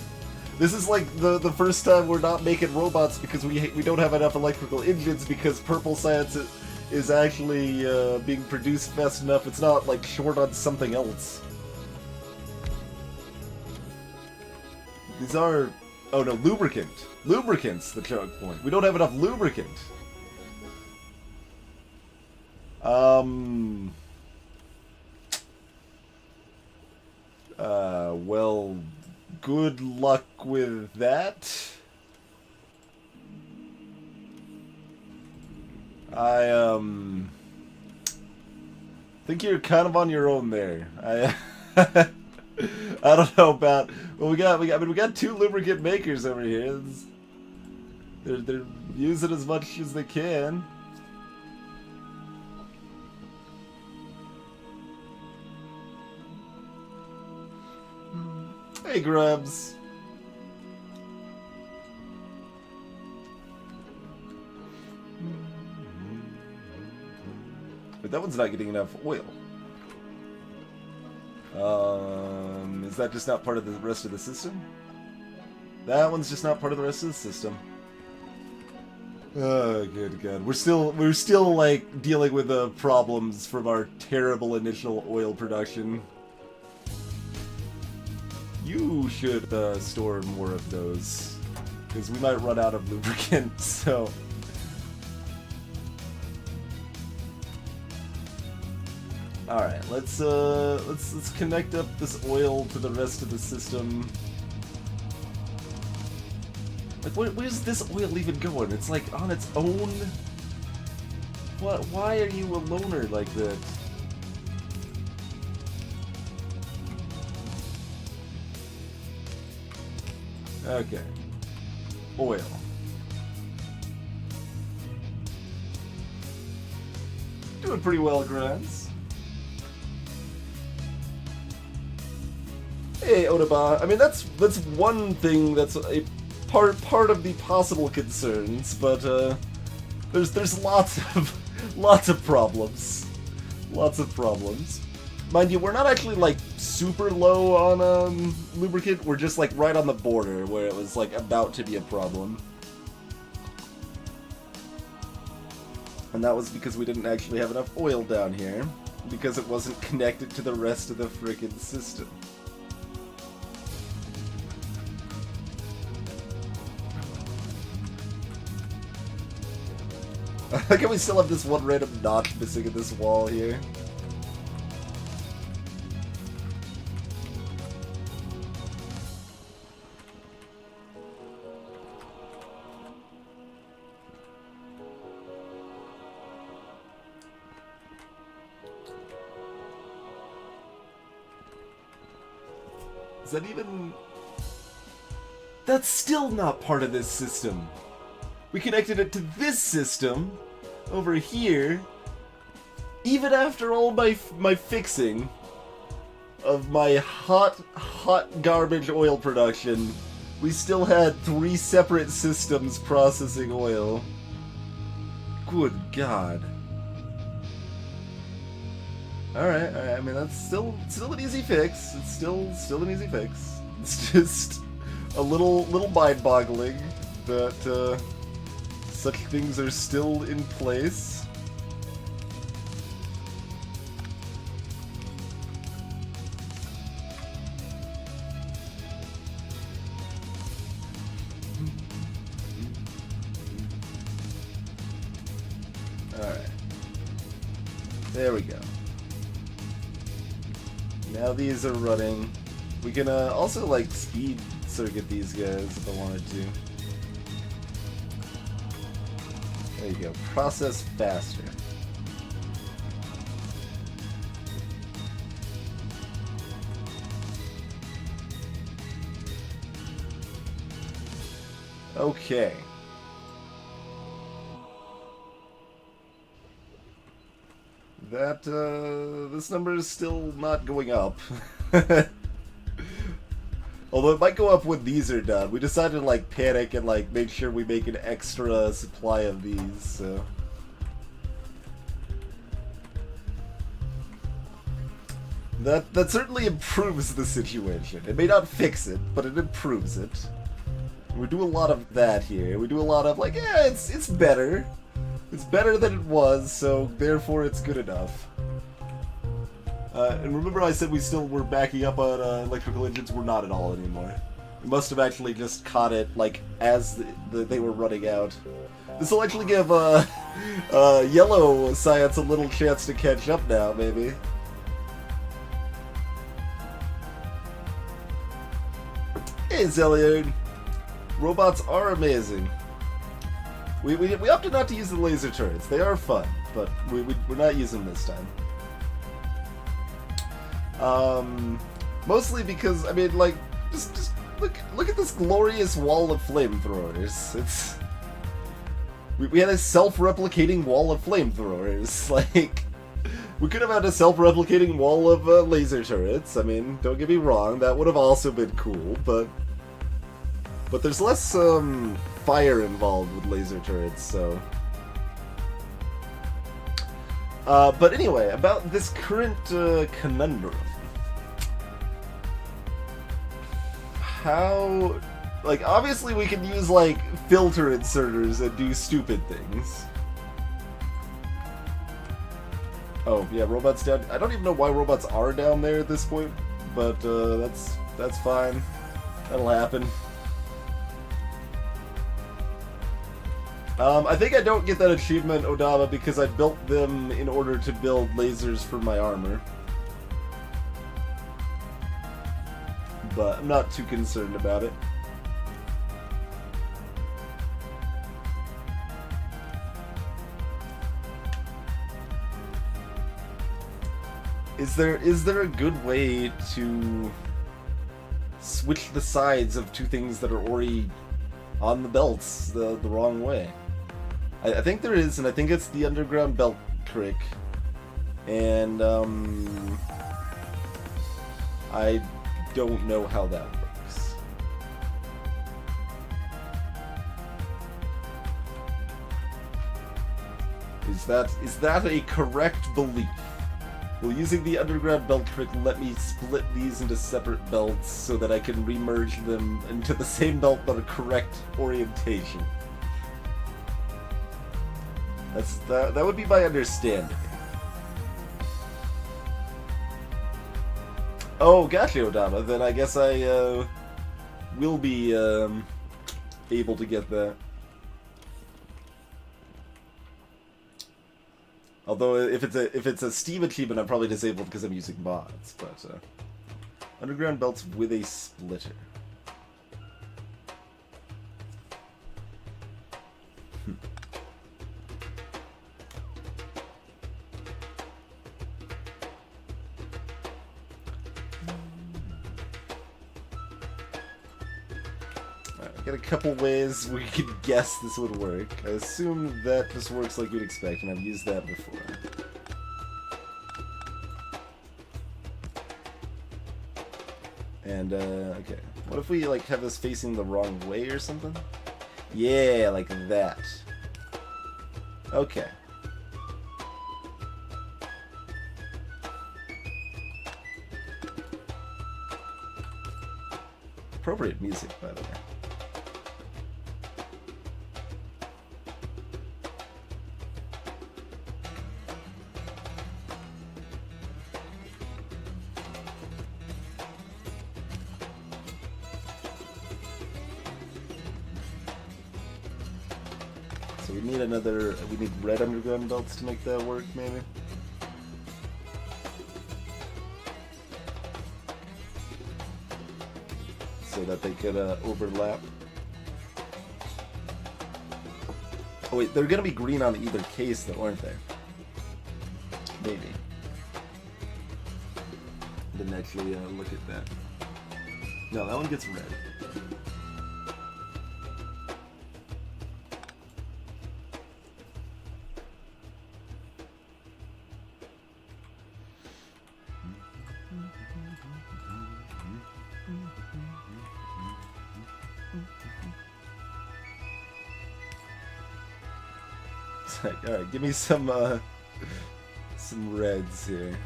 This is like the first time we're not making robots because we don't have enough electrical engines because purple science is actually being produced fast enough. It's not like short on something else. These are... Oh no, lubricant. Lubricant's the choke point. We don't have enough lubricant. Well, good luck with that. I think you're kind of on your own there. I don't know about. Well, we got two lubricant makers over here. They're using as much as they can. Hey, Grubs. But that one's not getting enough oil. Is that just not part of the rest of the system? That one's just not part of the rest of the system. Oh, good God. We're still like dealing with the problems from our terrible initial oil production. You should store more of those, because we might run out of lubricant. So. All right, let's connect up this oil to the rest of the system. Like, where's this oil even going? It's like on its own. What? Why are you a loner like that? Okay. Oil. Doing pretty well, Grants. Hey, Odaba. I mean, that's one thing that's a part of the possible concerns, but there's lots of problems. Lots of problems. Mind you, we're not actually like super low on lubricant. We're just like right on the border where it was like about to be a problem. And that was because we didn't actually have enough oil down here, because it wasn't connected to the rest of the frickin' system. I like how we still have this one random notch missing in this wall here. Is that even... That's still not part of this system. We connected it to this system over here. Even after all my fixing of my hot garbage oil production, we still had 3 separate systems processing oil. Good God. Alright, I mean, that's still an easy fix. It's still an easy fix. It's just a little mind-boggling that such things are still in place. Alright. There we go. Now these are running. We can also like speed circuit these guys if I wanted to. There you go. Process faster. Okay. That, this number is still not going up. Although it might go up when these are done. We decided to, like, panic and, like, make sure we make an extra supply of these, so... That certainly improves the situation. It may not fix it, but it improves it. We do a lot of that here. We do a lot of, like, yeah, it's better. It's better than it was, so therefore it's good enough. And remember I said we still were backing up on electrical engines? We're not at all anymore. We must have actually just caught it, like, as they were running out. This will actually give yellow science a little chance to catch up now, maybe. Hey, Zeliard. Robots are amazing. We opted not to use the laser turrets. They are fun, but we're not using them this time. Mostly because, I mean, like, just look at this glorious wall of flamethrowers. We had a self-replicating wall of flamethrowers. Like, we could have had a self-replicating wall of laser turrets. I mean, don't get me wrong, that would have also been cool, but there's less fire involved with laser turrets, so... but anyway, about this current conundrum. How... Like, obviously we can use, like, filter inserters and do stupid things. Oh, yeah, robots down... I don't even know why robots are down there at this point, but that's fine. That'll happen. I think I don't get that achievement, Odama, because I built them in order to build lasers for my armor. But I'm not too concerned about it. Is there a good way to switch the sides of two things that are already on the belts the wrong way. I think there is, and I think it's the underground belt trick. And, I don't know how that works. Is that a correct belief? Will using the underground belt trick let me split these into separate belts so that I can remerge them into the same belt but a correct orientation? That would be my understanding. Oh, gotcha, Odama. Then I guess I will be able to get that. Although if it's a Steam achievement, I'm probably disabled because I'm using mods. But underground belts with a splitter. Got a couple ways we could guess this would work. I assume that this works like you'd expect, and I've used that before. And, okay. What if we, like, have this facing the wrong way or something? Yeah, like that. Okay. Appropriate music, by the way. So we need red underground belts to make that work, maybe? So that they could overlap. Oh wait, they're gonna be green on either case though, aren't they? Maybe. Didn't actually look at that. No, that one gets red. Alright, give me some reds here.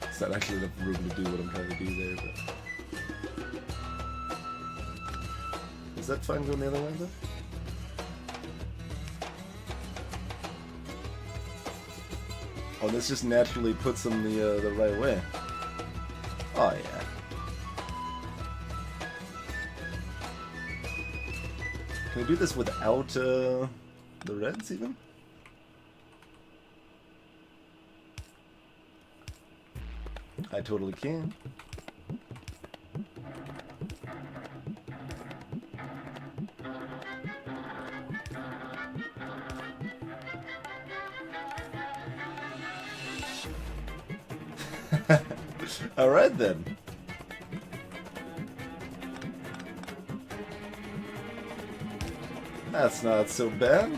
It's not actually enough room to do what I'm trying to do there, but... Is that fine going the other way, though? Oh, this just naturally puts them the right way. Oh, yeah. Can we do this without, the reds, even? I totally can. Alright then. That's not so bad.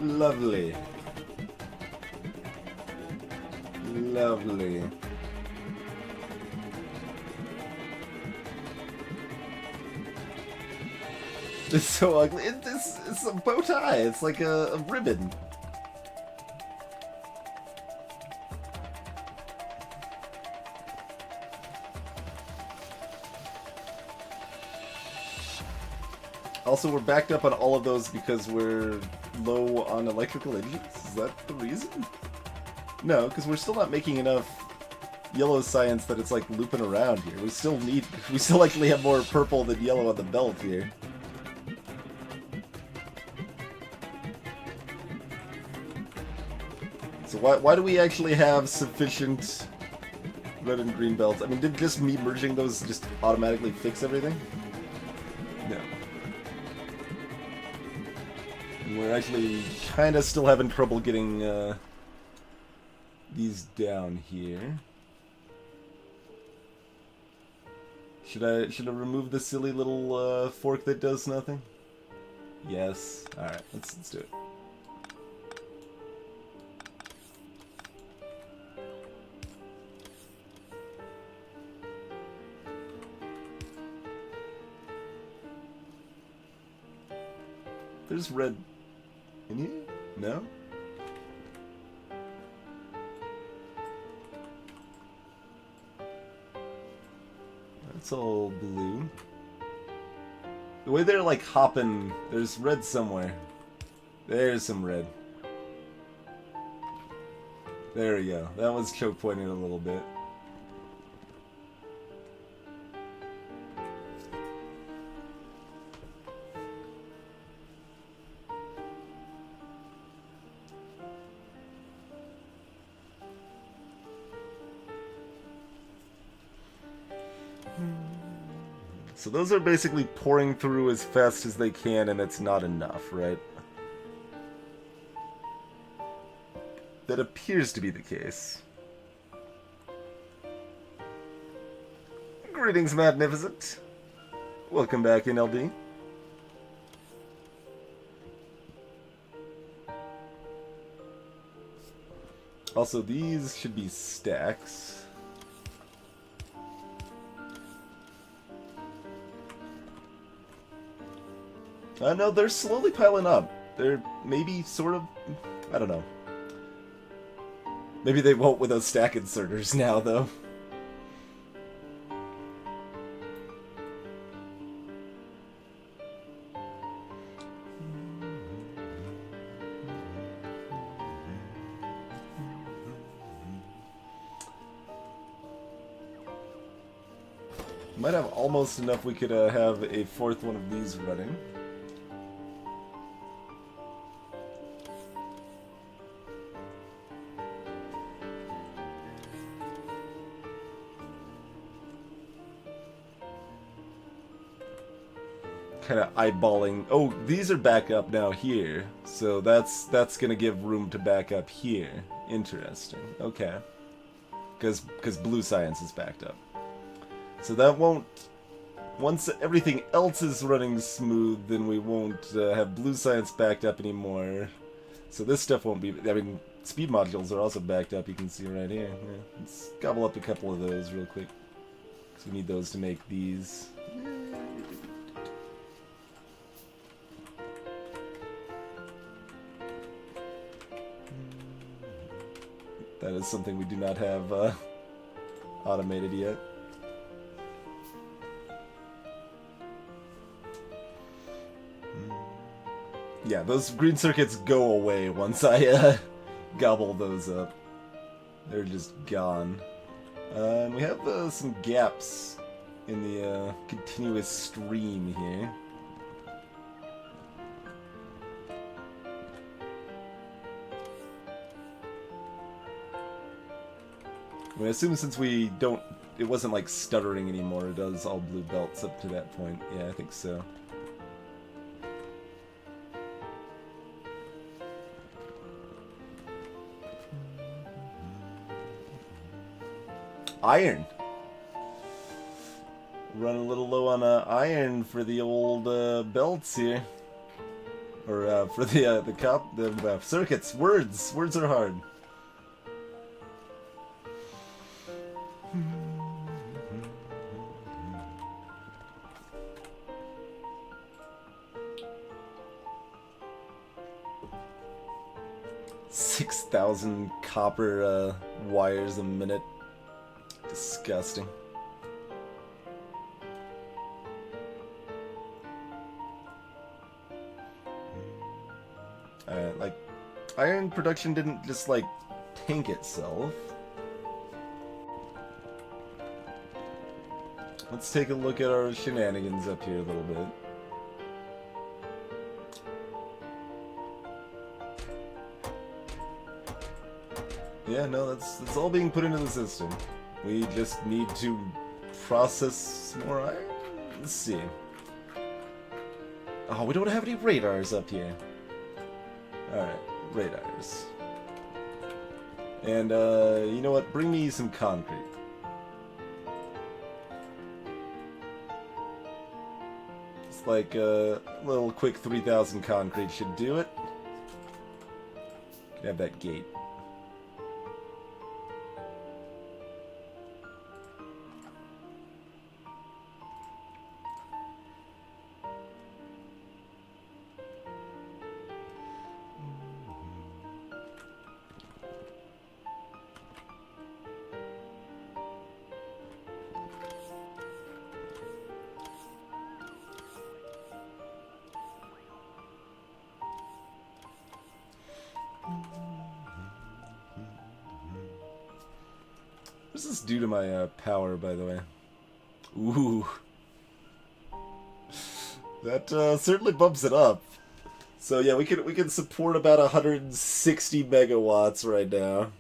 Lovely. Lovely. It's so ugly. It's a bow tie. It's like a ribbon. Also, we're backed up on all of those because we're low on electrical engines. Is that the reason? No, because we're still not making enough yellow science that it's like looping around here. We still likely have more purple than yellow on the belt here. So why do we actually have sufficient red and green belts? I mean, did just me merging those just automatically fix everything? No. And we're actually kind of still having trouble getting these down here. Should I remove the silly little fork that does nothing? Yes. All right. Let's do it. There's red in here? No? That's all blue. The way they're like hopping, there's red somewhere. There's some red. There we go. That was choke pointing a little bit. So those are basically pouring through as fast as they can, and it's not enough, right? That appears to be the case. Greetings, Magnificent. Welcome back, NLD. Also, these should be stacks. No, they're slowly piling up. They're maybe sort of... I don't know. Maybe they won't with those stack inserters now, though. Might have almost enough we could have a fourth one of these running. Kind of eyeballing. Oh, these are back up now here, so that's gonna give room to back up here. Interesting. Okay, because blue science is backed up, so that won't. Once everything else is running smooth, then we won't have blue science backed up anymore. So this stuff won't be. I mean, speed modules are also backed up. You can see right here. Yeah, let's gobble up a couple of those real quick, because we need those to make these. That is something we do not have automated yet. Yeah, those green circuits go away once I gobble those up. They're just gone. And we have some gaps in the continuous stream here. I assume since we don't, it wasn't like stuttering anymore, it does all blue belts up to that point. Yeah, I think so. Iron. Run a little low on iron for the old belts here, or for the circuits. Words are hard. $6,000 copper wires a minute. Disgusting. Like, iron production didn't just, like, tank itself. Let's take a look at our shenanigans up here a little bit. Yeah, no, that's all being put into the system. We just need to process more iron? Let's see. Oh, we don't have any radars up here. Alright, radars. And, you know what? Bring me some concrete. It's like a little quick 3,000 concrete should do it. Can have that gate. What does this do to my power, by the way? Ooh. That certainly bumps it up. So yeah, we can support about 160 megawatts right now.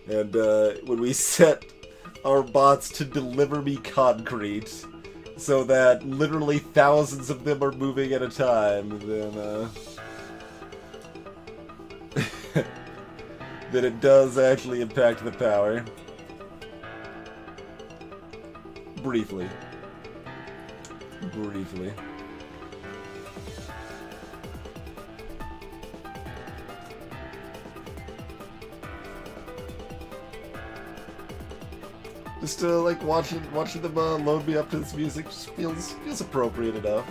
And when we set our bots to deliver me concrete, so that literally thousands of them are moving at a time, then then it does actually impact the power. Briefly. Briefly. Just like watching them load me up to this music just feels appropriate enough.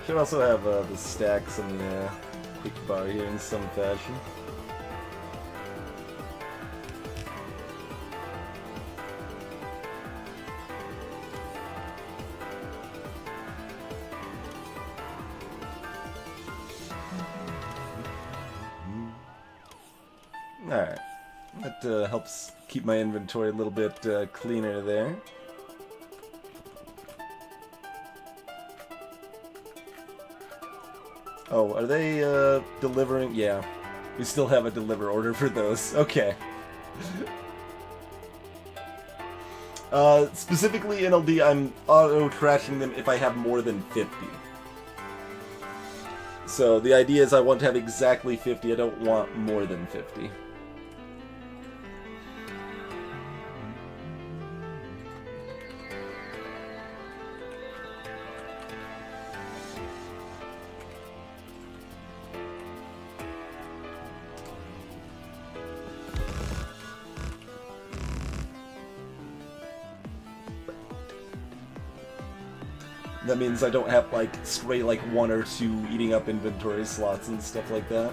Should also have the stacks and the quick bar here in some fashion. Alright, that helps keep my inventory a little bit cleaner there. Oh, are they delivering? Yeah, we still have a deliver order for those. Okay. Specifically in LD, I'm auto-trashing them if I have more than 50. So the idea is I want to have exactly 50, I don't want more than 50. That means I don't have, like, straight, like, 1 or 2 eating up inventory slots and stuff like that.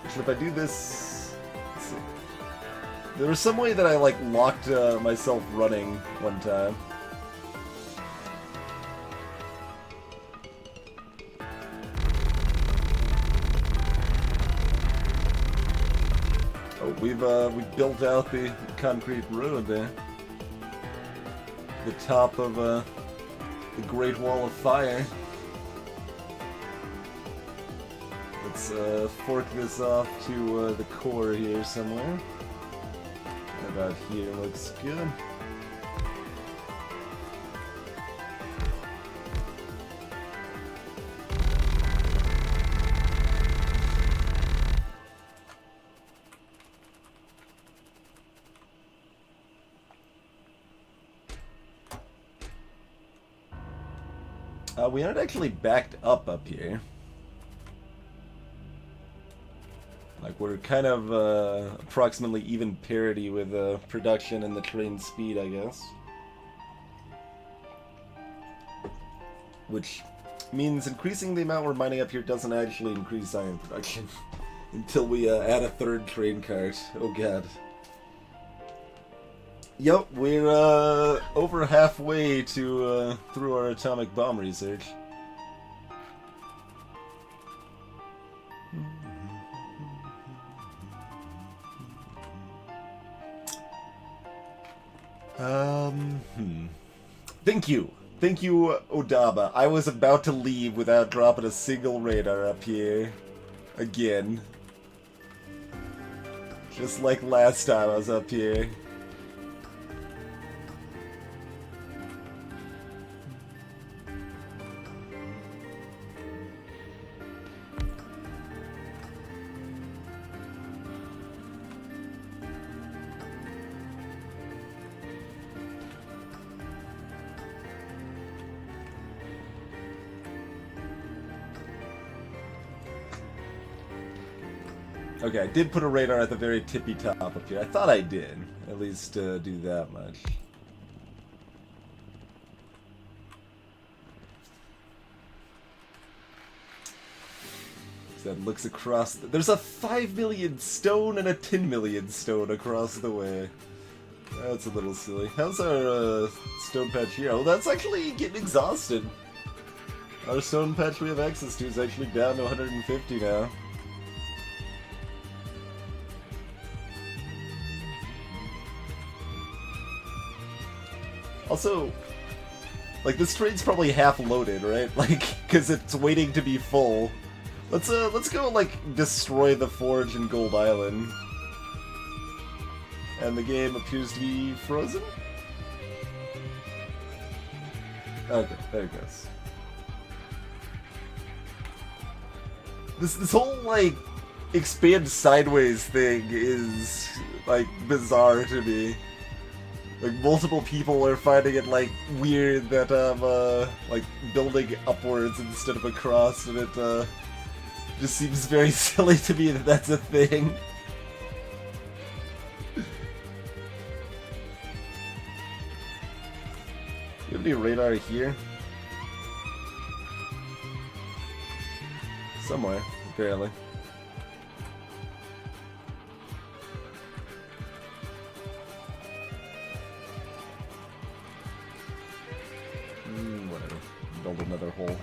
Actually, if I do this... Let's see. There was some way that I, like, locked myself running one time. Oh, we've built out the concrete road there. The top of the Great Wall of Fire. Let's fork this off to the core here somewhere. About here looks good. We aren't actually backed up here. Like, we're kind of approximately even parity with production and the train speed, I guess. Which means increasing the amount we're mining up here doesn't actually increase iron production. Until we add a third train cart. Oh god. Yep, we're over halfway to through our atomic bomb research. Thank you. Thank you, Odaba. I was about to leave without dropping a single radar up here. Again. Just like last time I was up here. Okay, I did put a radar at the very tippy top up here. I thought I did. At least do that much. So that looks across... There's a 5 million stone and a 10 million stone across the way. That's a little silly. How's our stone patch here? Oh, that's actually getting exhausted. Our stone patch we have access to is actually down to 150 now. Also, like, this train's probably half loaded, right? Like, because it's waiting to be full. Let's go, like, destroy the forge in Gold Island. And the game appears to be frozen? Okay, there it goes. This whole, like, expand sideways thing is, like, bizarre to me. Like, multiple people are finding it, like, weird that I'm, like, building upwards instead of across, and it, just seems very silly to me that that's a thing. You have any radar here? Somewhere, apparently. Whatever. Build another hole.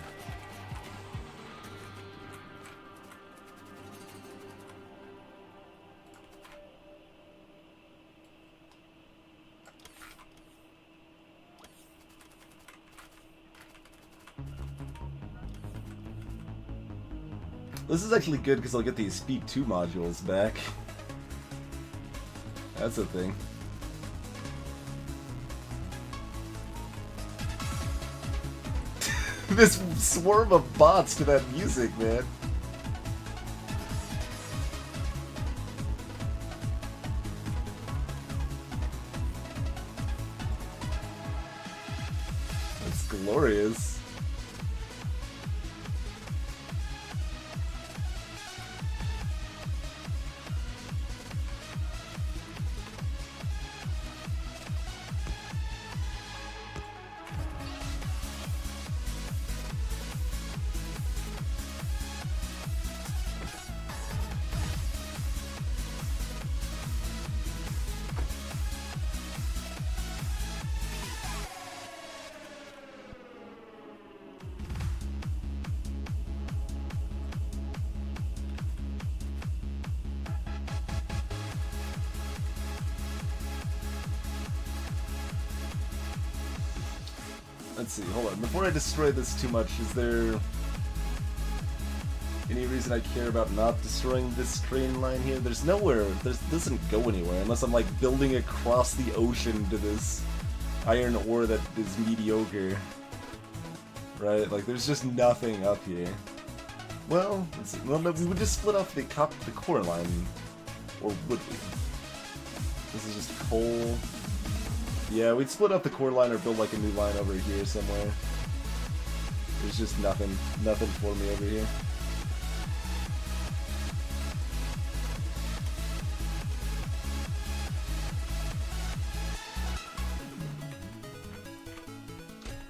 This is actually good because I'll get these Speed 2 modules back. That's a thing. This swarm of bots to that music, man. That's glorious. Let's see, hold on. Before I destroy this too much, is there any reason I care about not destroying this train line here? There's nowhere, this doesn't go anywhere unless I'm like building across the ocean to this iron ore that is mediocre. Right? Like there's just nothing up here. Well, let's see. Well, no, we would just split off the core line. Or would we? This is just coal. Yeah, we'd split up the core line or build like a new line over here somewhere. There's just nothing for me over here.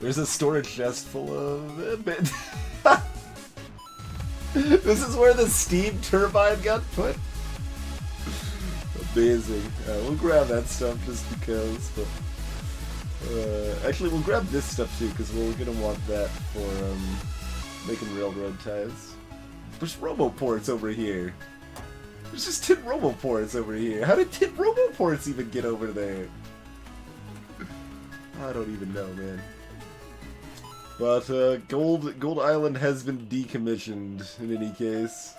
There's a storage chest full of... This is where the steam turbine got put? Amazing. We'll grab that stuff just because, but... actually, we'll grab this stuff too, because we're gonna want that for making railroad ties. There's roboports over here. There's just tin roboports over here. How did tin roboports even get over there? I don't even know, man. But Gold Island has been decommissioned in any case.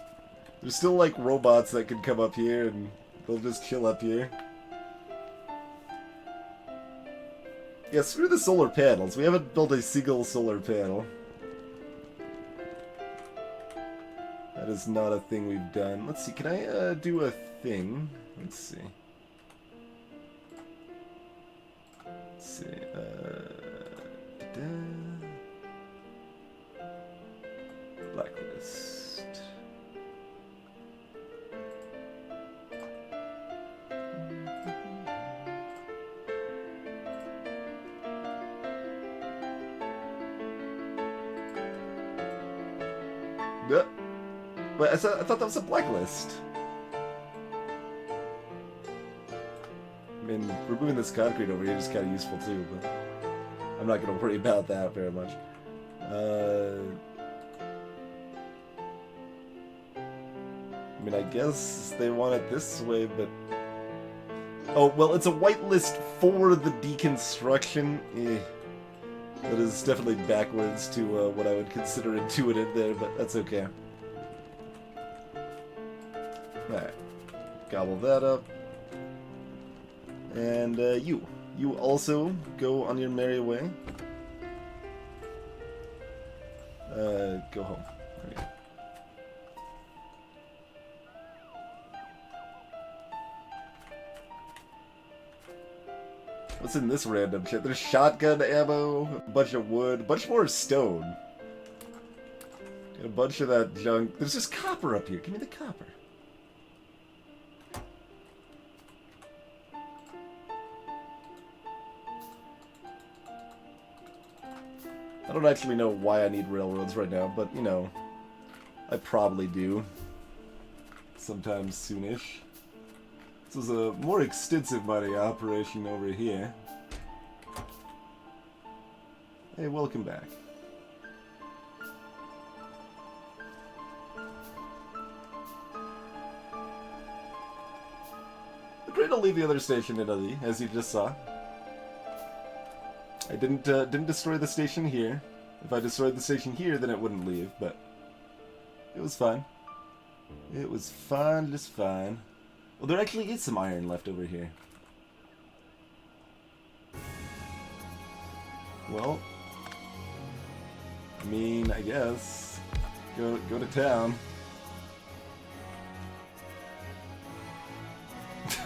There's still like robots that can come up here and they'll just chill up here. Yeah, screw the solar panels. We haven't built a single solar panel. That is not a thing we've done. Let's see, can I do a thing? Let's see. Let's see. Blacklist. Wait, I thought that was a blacklist. I mean, removing this concrete over here is kind of useful too, but I'm not going to worry about that very much. I mean, I guess they want it this way, but... Oh, well, it's a whitelist for the deconstruction. That is definitely backwards to what I would consider intuitive there, but that's okay. Alright. Gobble that up. And you also go on your merry way. Go home. There you go. What's in this random shit? There's shotgun ammo, a bunch of wood, a bunch more stone. Got a bunch of that junk. There's just copper up here. Give me the copper. I don't actually know why I need railroads right now, but, you know, I probably do. Sometime soonish. This was a more extensive mining operation over here. Hey, welcome back. Great to leave the other station in Italy, as you just saw. I didn't destroy the station here. If I destroyed the station here, then it wouldn't leave, but it was fine. It was fine, just fine. Well, there actually is some iron left over here. Well, I mean, I guess go to town.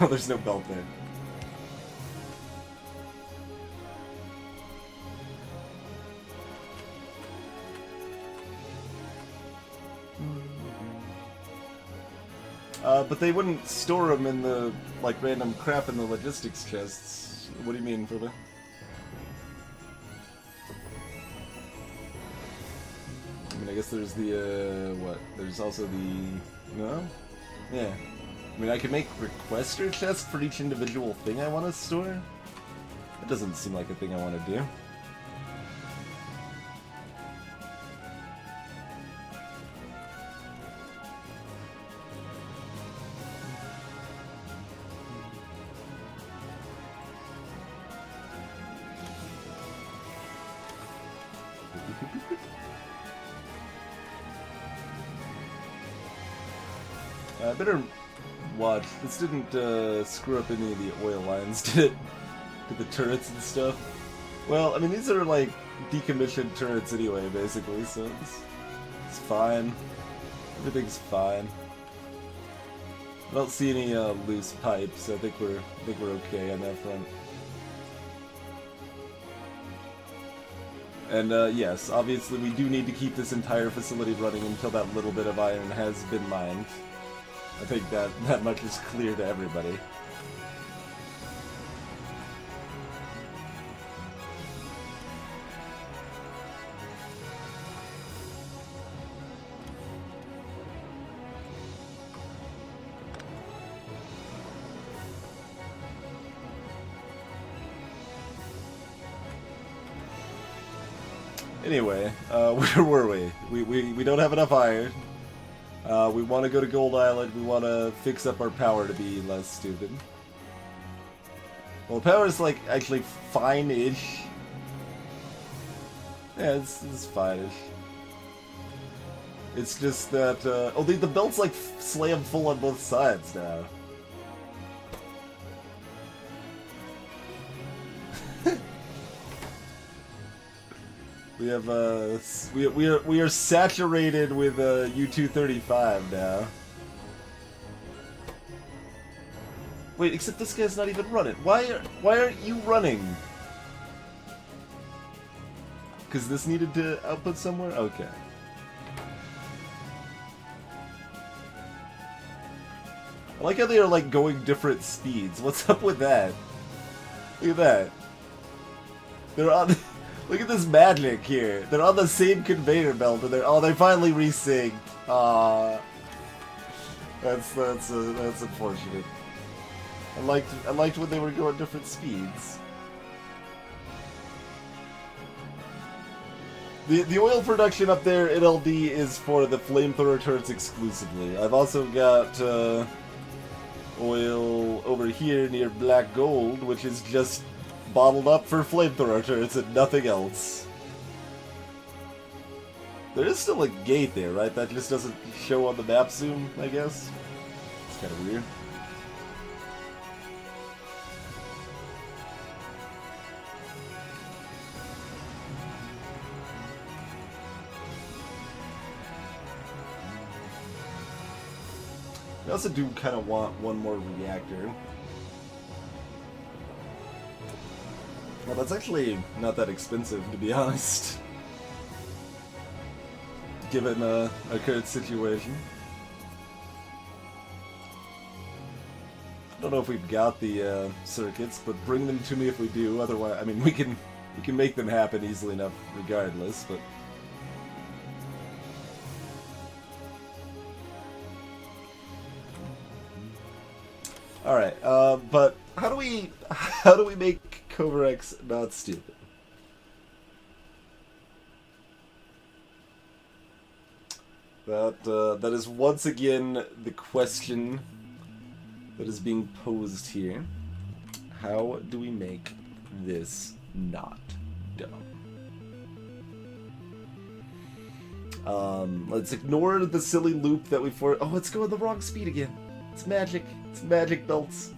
Oh, there's no belt there. But they wouldn't store them in the, like, random crap in the logistics chests. What do you mean, Frida? I mean, I guess there's the, what? There's also the... No? Yeah. I mean, I could make requester chests for each individual thing I want to store? That doesn't seem like a thing I want to do. I better watch. This didn't screw up any of the oil lines, did it? Did the turrets and stuff? Well, I mean, these are like decommissioned turrets anyway, basically, so it's fine. Everything's fine. I don't see any loose pipes, so I think we're okay on that front. And yes, obviously we do need to keep this entire facility running until that little bit of iron has been mined. I think that much is clear to everybody. Anyway, where were we? We don't have enough iron. We want to go to Gold Island. We want to fix up our power to be less stupid. Well, power is like actually fine-ish. Yeah, it's fine-ish. It's just that oh, the belt's like slam full on both sides now. We have we are saturated with U-235 now. Wait, except this guy's not even running. Why aren't you running? Because this needed to output somewhere? Okay. I like how they are like going different speeds. What's up with that? Look at that. They're on. Look at this magic here. They're on the same conveyor belt, and they finally resynced. That's unfortunate. I liked when they were going different speeds. The oil production up there in LD is for the flamethrower turrets exclusively. I've also got oil over here near Black Gold, which is just bottled up for flamethrower turrets and nothing else. There is still a gate there, right? That just doesn't show on the map soon, I guess. It's kind of weird. I also do kind of want one more reactor. Well, that's actually not that expensive, to be honest, given our current situation. I don't know if we've got the circuits, but bring them to me if we do. Otherwise, I mean, we can make them happen easily enough, regardless. But all right, but how do we make Coverx not stupid? That is once again the question that is being posed here. How do we make this not dumb? Let's ignore the silly loop that we oh, it's going the wrong speed again. It's magic. It's magic belts.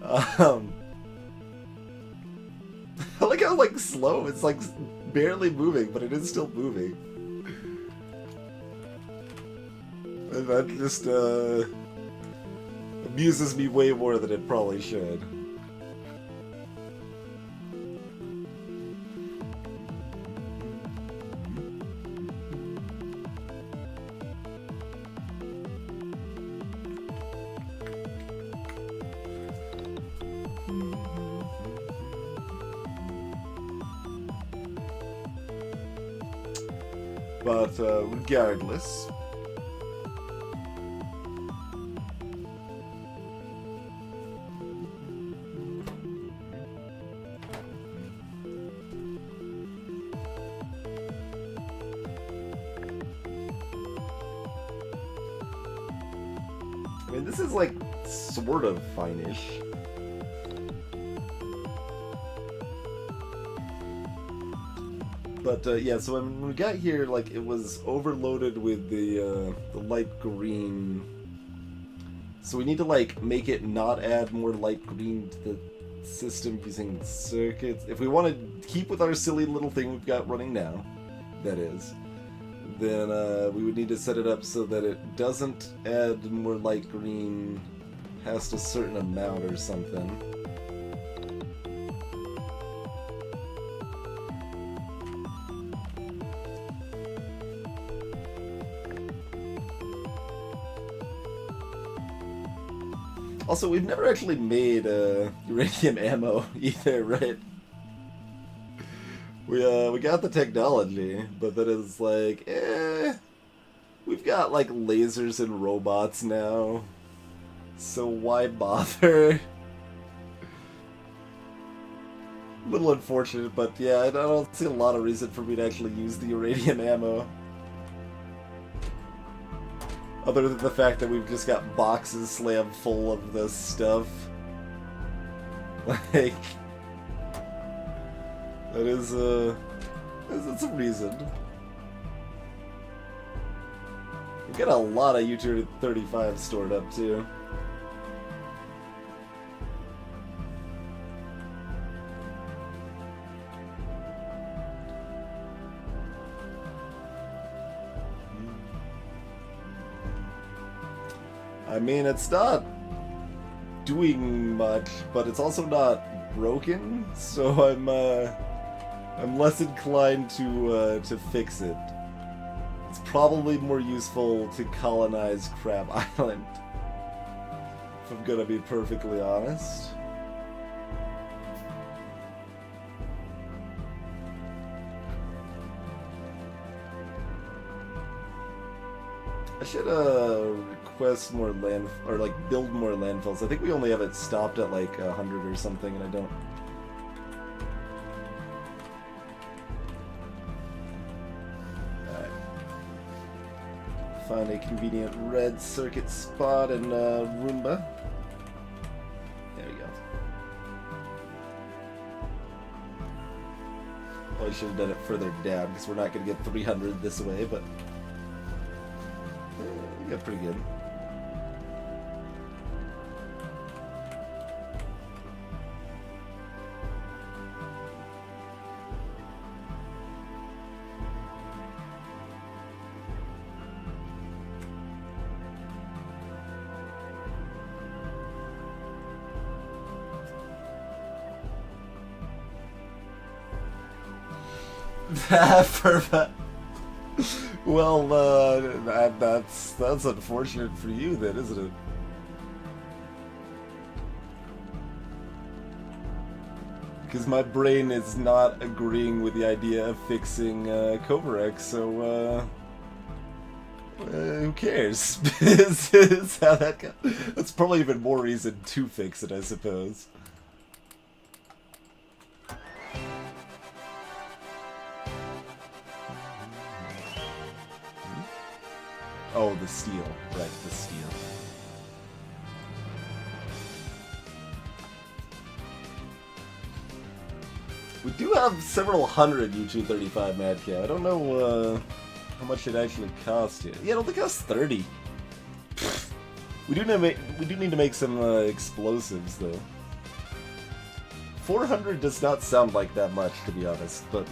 I like how like slow. It's like barely moving, but it is still moving. And that just amuses me way more than it probably should. But regardless, I mean, this is like sort of fine-ish. But yeah, so when we got here, like, it was overloaded with the light green. So we need to like make it not add more light green to the system using circuits. If we want to keep with our silly little thing we've got running now, that is, then we would need to set it up so that it doesn't add more light green past a certain amount or something. Also, we've never actually made uranium ammo either, right? We got the technology, but then it's like, we've got like lasers and robots now, so why bother? A little unfortunate, but yeah, I don't see a lot of reason for me to actually use the uranium ammo. Other than the fact that we've just got boxes slammed full of this stuff. Like, that is, it's a reason. We've got a lot of U-35 stored up, too. I mean, it's not doing much, but it's also not broken, so I'm less inclined to fix it. It's probably more useful to colonize Crab Island, if I'm gonna be perfectly honest. I should request more land, or like build more landfills. I think we only have it stopped at like 100 or something, and I don't. Alright. Find a convenient red circuit spot in Roomba. There we go. Oh, I should have done it further down because we're not going to get 300 this way, but. Yeah, pretty good. Perfect. Well, that's unfortunate for you, then, isn't it? Because my brain is not agreeing with the idea of fixing Kovarex, so who cares? Is how that goes. That's probably even more reason to fix it, I suppose. Oh, the steel. Right, the steel. We do have several hundred U-235 Madcow. I don't know how much it actually cost yet. Yeah, it only costs 30. We do need to make some explosives, though. 400 does not sound like that much, to be honest, but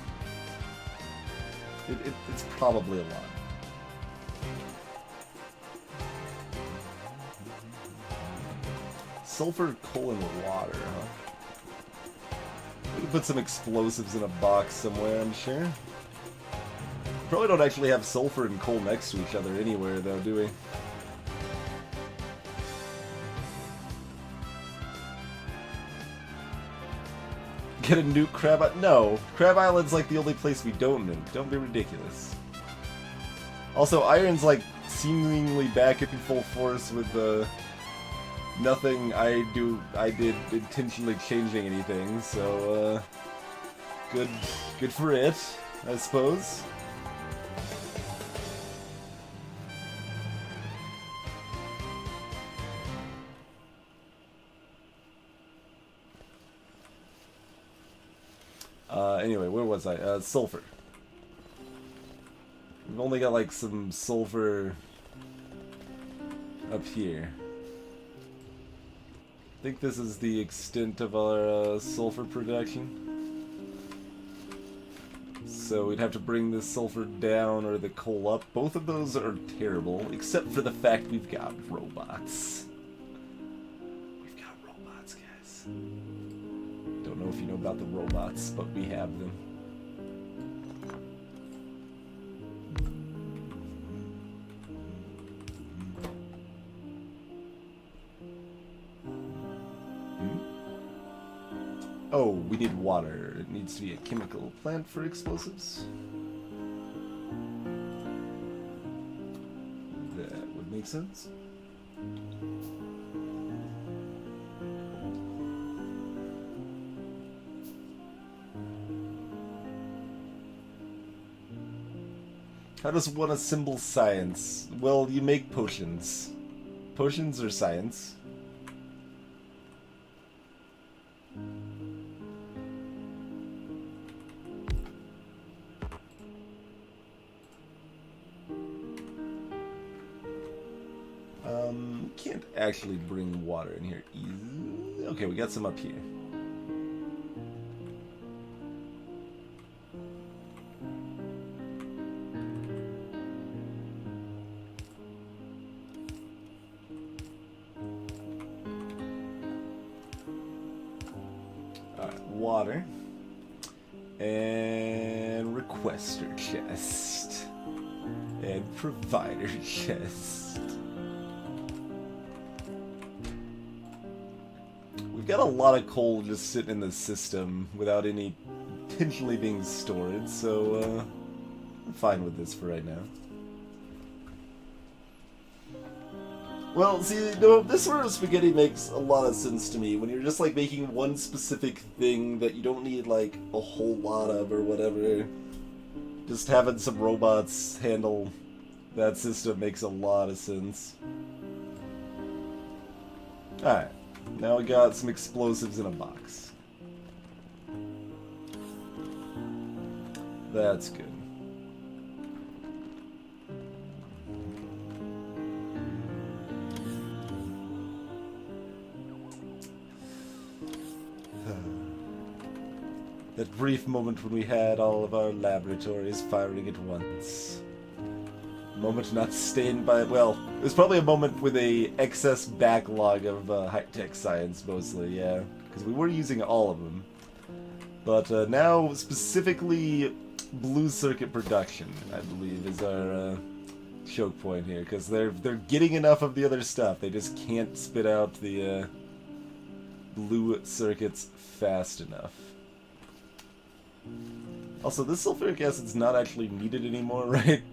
it's probably a lot. Sulfur, coal, and water, huh? We can put some explosives in a box somewhere, I'm sure. Probably don't actually have sulfur and coal next to each other anywhere, though, do we? Get a nuke Crab Island? No. Crab Island's like the only place we don't nuke. Don't be ridiculous. Also, Iron's like seemingly back in full force with the... Nothing I did intentionally changing anything, so, good for it, I suppose. Anyway, where was I? Sulfur. We've only got, like, some sulfur up here. I think this is the extent of our sulfur production. So we'd have to bring the sulfur down or the coal up. Both of those are terrible, except for the fact we've got robots. We've got robots, guys. Don't know if you know about the robots, but we have them. Oh, we need water. It needs to be a chemical plant for explosives. That would make sense. How does one assemble science? Well, you make potions. Potions are science. Can't actually bring water in here easily. Okay, we got some up here. Alright, water. And requester chest. And provider chest. We've got a lot of coal just sitting in the system without any intentionally being stored, so I'm fine with this for right now. Well, see, no, this sort of spaghetti makes a lot of sense to me when you're just like making one specific thing that you don't need like a whole lot of or whatever. Just having some robots handle that system makes a lot of sense. Alright. Now we got some explosives in a box. That's good. That brief moment when we had all of our laboratories firing at once. Moment not stained by, well, it was probably a moment with a excess backlog of high-tech science mostly, yeah, because we were using all of them. But now specifically blue circuit production, I believe, is our choke point here, because they're getting enough of the other stuff. They just can't spit out the blue circuits fast enough. Also, this sulfuric acid's not actually needed anymore, right?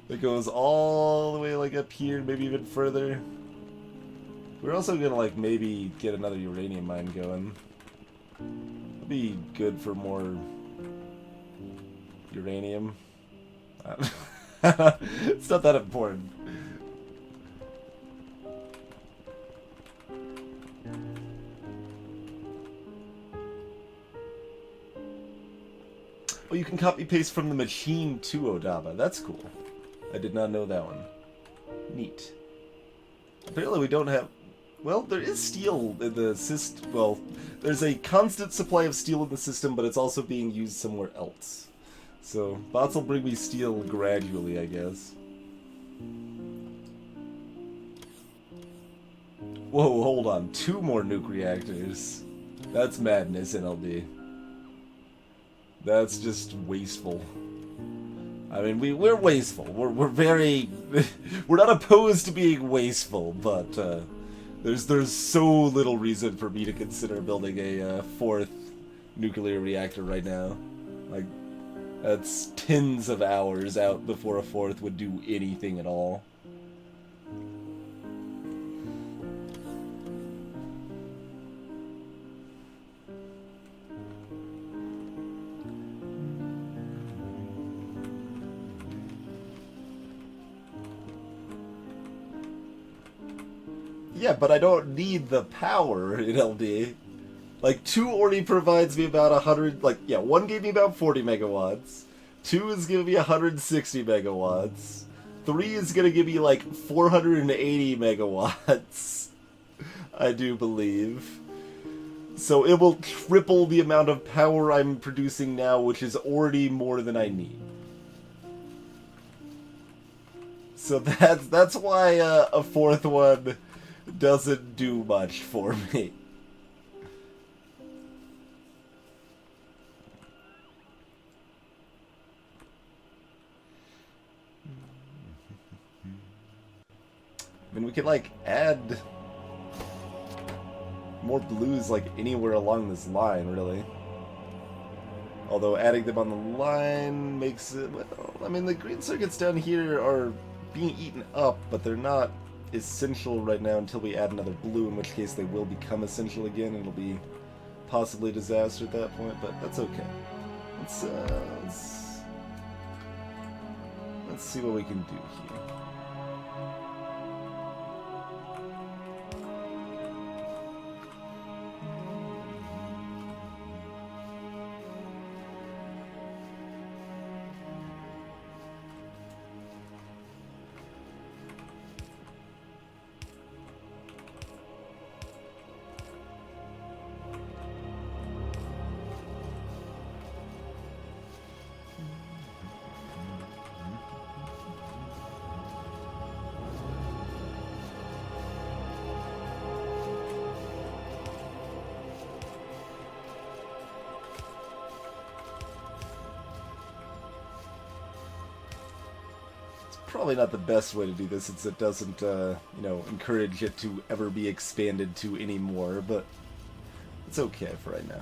It goes all the way like up here, maybe even further. We're also gonna like maybe get another uranium mine going. It'll be good for more uranium. It's not that important. Oh, you can copy paste from the machine to Odaba. That's cool. I did not know that one. Neat. Apparently we don't have... Well, there is steel in the system. Well, there's a constant supply of steel in the system, but it's also being used somewhere else. So, bots will bring me steel gradually, I guess. Whoa, hold on. 2 more nuke reactors. That's madness, NLD. That's just wasteful. I mean, we're wasteful. We're very... we're not opposed to being wasteful, but there's so little reason for me to consider building a 4th nuclear reactor right now. Like, that's tens of hours out before a 4th would do anything at all. Yeah, but I don't need the power in LD. Like, 2 already provides me about 100, like, yeah, 1 gave me about 40 megawatts. 2 is giving me 160 megawatts. 3 is gonna give me, like, 480 megawatts. I do believe. So it will triple the amount of power I'm producing now, which is already more than I need. So that's why a 4th one doesn't do much for me. I mean, we could, like, add... more blues like anywhere along this line, really. Although adding them on the line makes it, well, I mean, the green circuits down here are being eaten up, but they're not essential right now until we add another blue, in which case they will become essential again, and it'll be possibly a disaster at that point, but that's okay. Let's see what we can do here. Probably not the best way to do this, since it doesn't, you know, encourage it to ever be expanded to anymore, but it's okay for right now.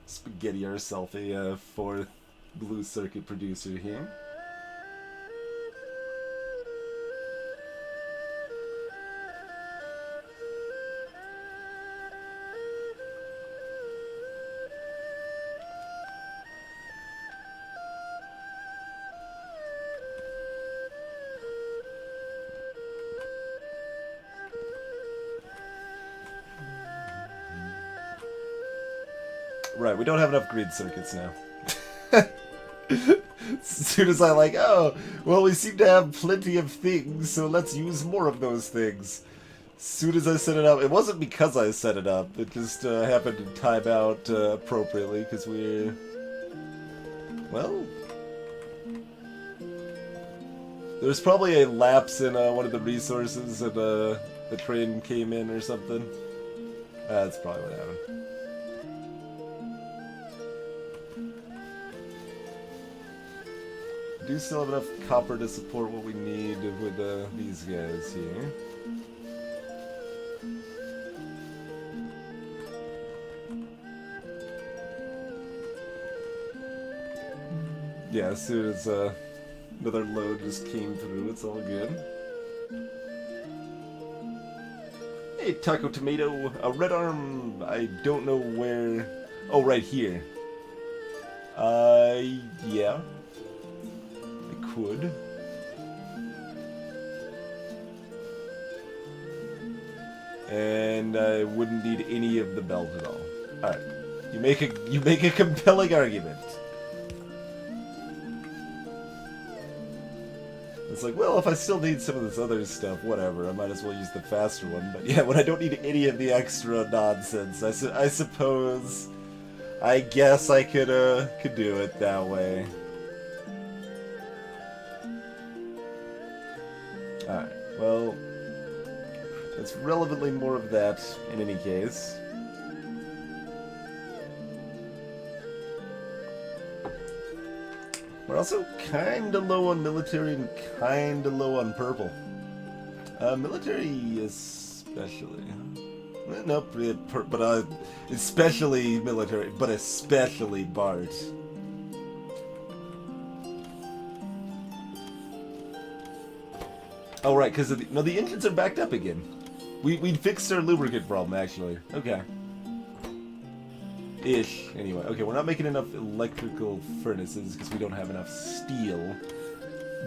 Spaghetti ourselves a fourth blue circuit producer here. Right, we don't have enough grid circuits now. As soon as I like, oh, well, we seem to have plenty of things, so let's use more of those things. As soon as I set it up, it wasn't because I set it up, it just happened to time out appropriately, because we're... Well... There's probably a lapse in one of the resources, and the train came in or something. That's probably what happened. Do still have enough copper to support what we need with these guys here. Yeah, as soon as another load just came through, it's all good. Hey, Taco Tomato, a red arm, I don't know where... Oh, right here. Yeah. Would. And I wouldn't need any of the belt at all. Alright. You make a compelling argument. It's like, well, if I still need some of this other stuff, whatever, I might as well use the faster one. But yeah, when I don't need any of the extra nonsense, I suppose, I guess I could do it that way. Alright, well, it's relevantly more of that in any case. We're also kinda low on military and kinda low on purple. Military especially. Nope, but especially military, but especially Bart. Oh, right, because no, the engines are backed up again. We fixed our lubricant problem, actually. Okay. Ish, anyway. Okay, we're not making enough electrical furnaces because we don't have enough steel.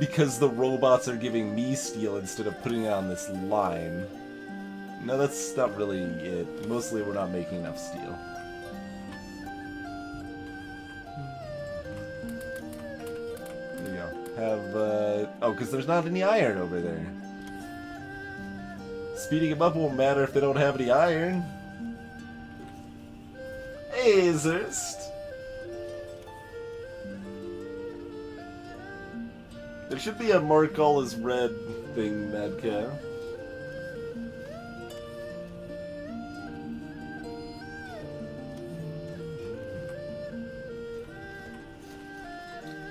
Because the robots are giving me steel instead of putting it on this line. No, that's not really it. Mostly we're not making enough steel. Have, oh, because there's not any iron over there. Speeding them up won't matter if they don't have any iron. Hey, Zerst. There should be a mark all as red thing, Madcow.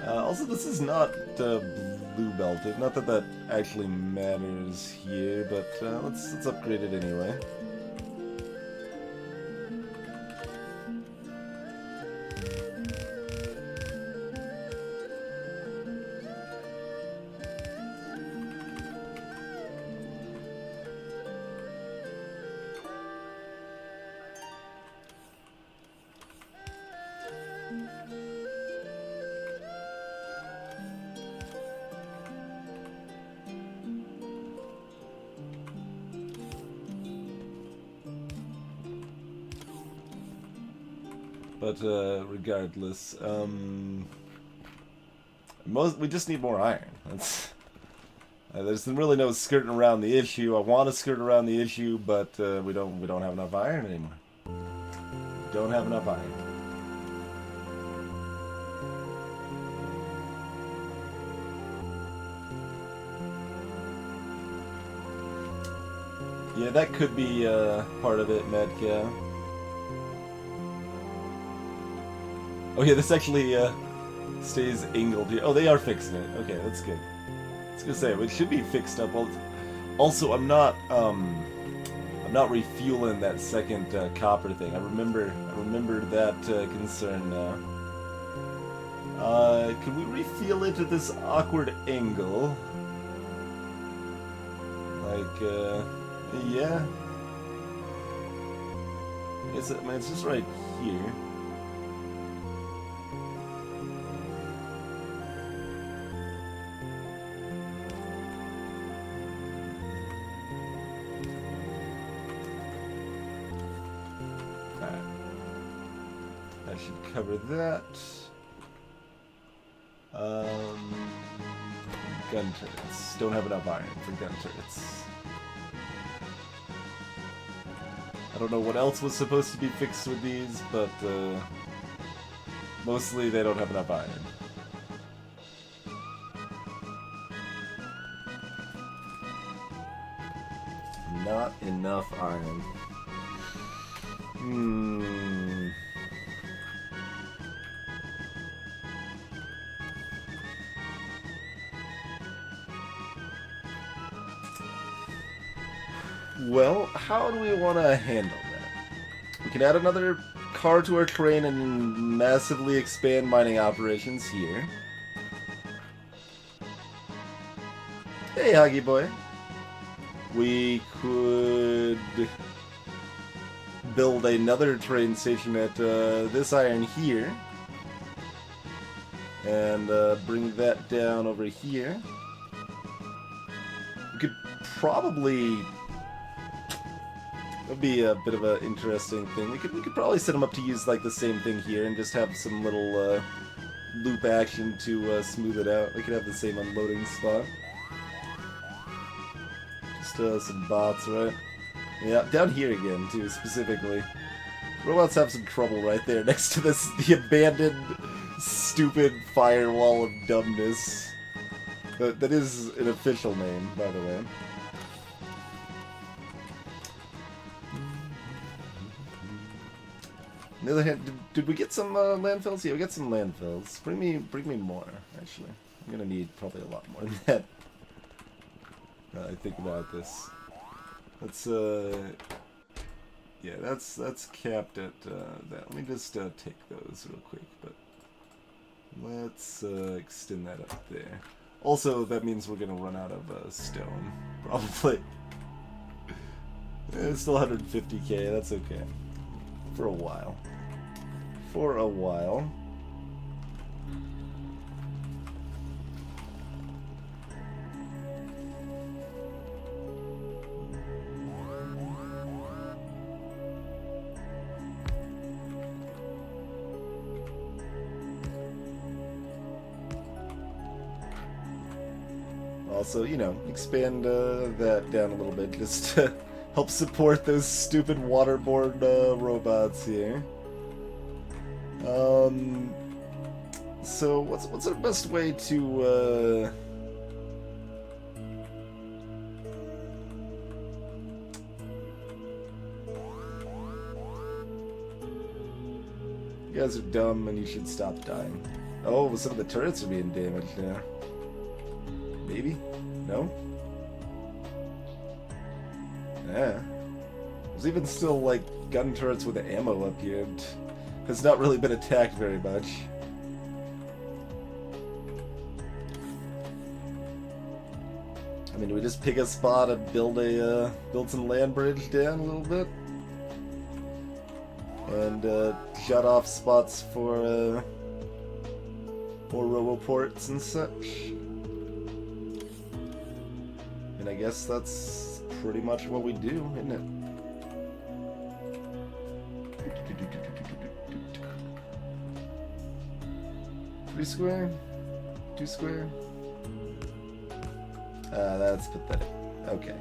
Also, this is not blue belted. Not that that actually matters here, but let's upgrade it anyway. But regardless, we just need more iron. That's there's really no skirting around the issue. I want to skirt around the issue, but we don't have enough iron anymore. Don't have enough iron. Yeah, that could be part of it, Medcow. Oh yeah, this actually stays angled here. Oh, they are fixing it. Okay, that's good. I was gonna say it should be fixed up. Also, I'm not refueling that second copper thing. I remember that concern now. Can we refuel it at this awkward angle? Like, yeah. It's just right here. That should cover that. Gun turrets. Don't have enough iron for gun turrets. I don't know what else was supposed to be fixed with these, but mostly they don't have enough iron. Not enough iron. Well, how do we want to handle that? We can add another car to our train and massively expand mining operations here. Hey, Huggy Boy. We could build another train station at this iron here. And bring that down over here. We could probably... That'd be a bit of an interesting thing. We could probably set them up to use like the same thing here and just have some little loop action to smooth it out. We could have the same unloading spot. Just some bots, right? Yeah, down here again too, specifically. Robots have some trouble right there next to the abandoned, stupid firewall of dumbness. That is an official name, by the way. On the other hand, did we get some landfills? Yeah, we got some landfills. Bring me more, actually. I'm gonna need probably a lot more than that. I think about this. Let's yeah, that's capped at that. Let me just take those real quick, but let's extend that up there. Also, that means we're gonna run out of stone, probably. It's still 150k. That's okay. For a while. For a while. Also, you know, expand that down a little bit just to help support those stupid waterborne robots here. So what's our best way to You guys are dumb and you should stop dying. Oh, some of the turrets are being damaged now. Maybe? No? Yeah. There's even still, like, gun turrets with ammo up here. It's not really been attacked very much. I mean, do we just pick a spot and build some land bridge down a little bit? And, shut off spots for, more roboports and such? And I guess that's pretty much what we do, isn't it? 3 square? 2 square? That's pathetic. Okay.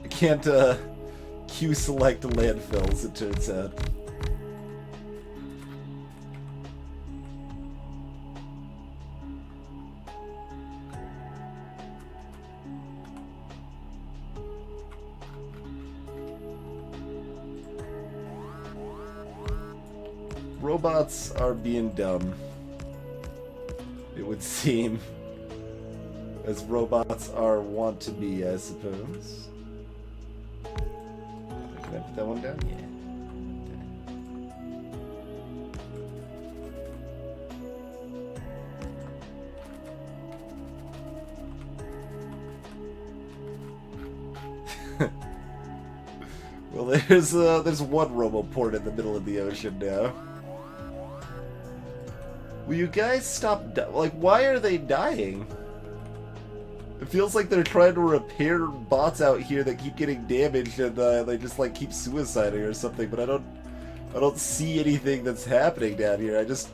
I can't, Q select landfills, it turns out. Robots are being dumb, it would seem, as robots are wont to be, I suppose. Can I put that one down? Yeah. Well, there's one roboport in the middle of the ocean now. Will you guys stop? Like, why are they dying? It feels like they're trying to repair bots out here that keep getting damaged, and they just like keep suiciding or something. But I don't see anything that's happening down here. I just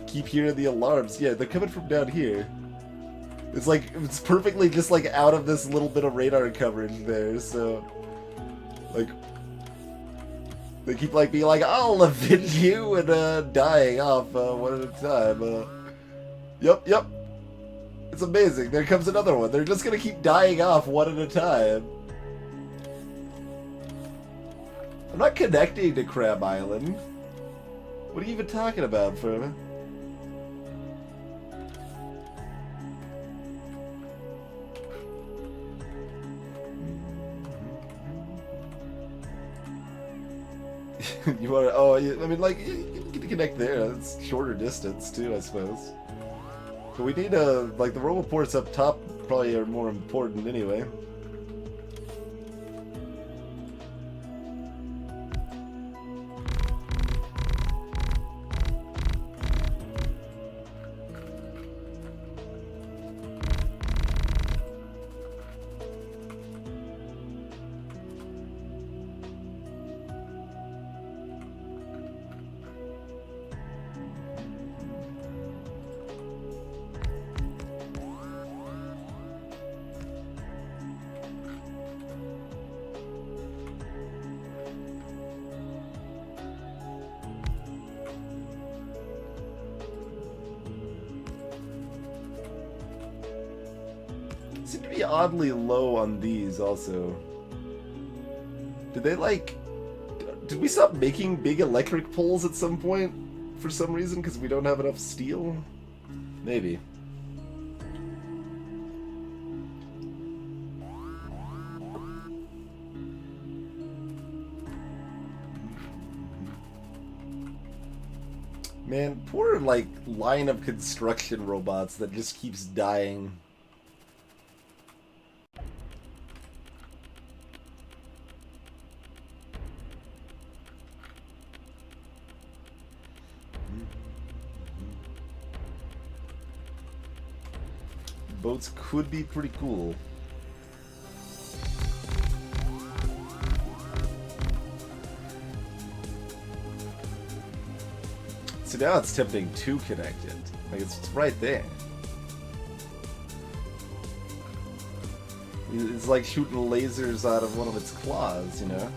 keep hearing the alarms. Yeah, they're coming from down here. It's like it's perfectly just like out of this little bit of radar coverage there. So, like. They keep like being like, I'll avenge you, and dying off one at a time. Yep. It's amazing. There comes another one. They're just gonna keep dying off one at a time. I'm not connecting to Crab Island. What are you even talking about, Furman? You want to? Oh, I mean, like, you can connect there. It's shorter distance too, I suppose. But we need like the roboports up top probably are more important anyway. Seem to be oddly low on these also. Did they like... Did we stop making big electric poles at some point? For some reason? Because we don't have enough steel? Maybe. Man, poor like line of construction robots that just keeps dying. Boats could be pretty cool. So now it's tempting to connect it. Like it's right there. It's like shooting lasers out of one of its claws, you know?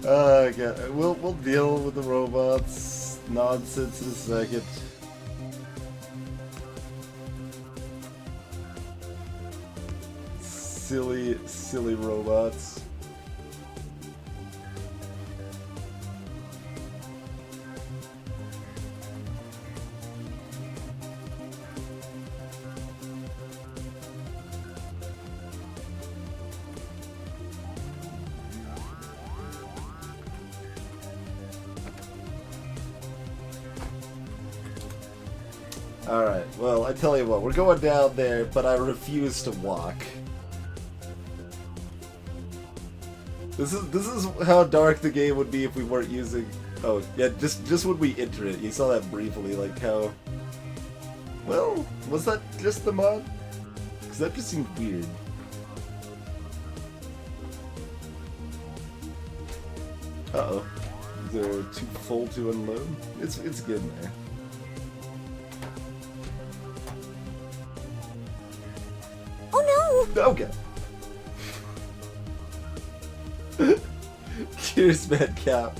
Okay. We'll deal with the robots nonsense in a second. Silly robots. Alright, well, I tell you what, we're going down there, but I refuse to walk. This is how dark the game would be if we weren't using... Oh, yeah, just when we enter it. You saw that briefly, like how... Well, was that just the mod? Because that just seemed weird. Uh-oh. Is there too full to unload? It's good in there. Oh no! Okay. Cheers, man, Cap.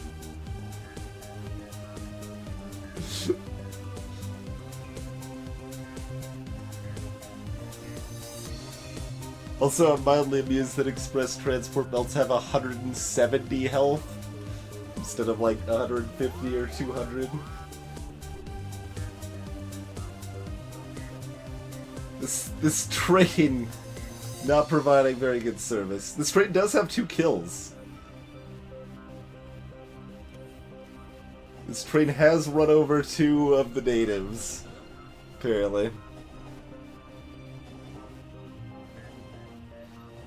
Also, I'm mildly amused that Express Transport Belts have 170 health instead of like 150 or 200. This train not providing very good service. This train does have 2 kills. This train has run over 2 of the natives, apparently.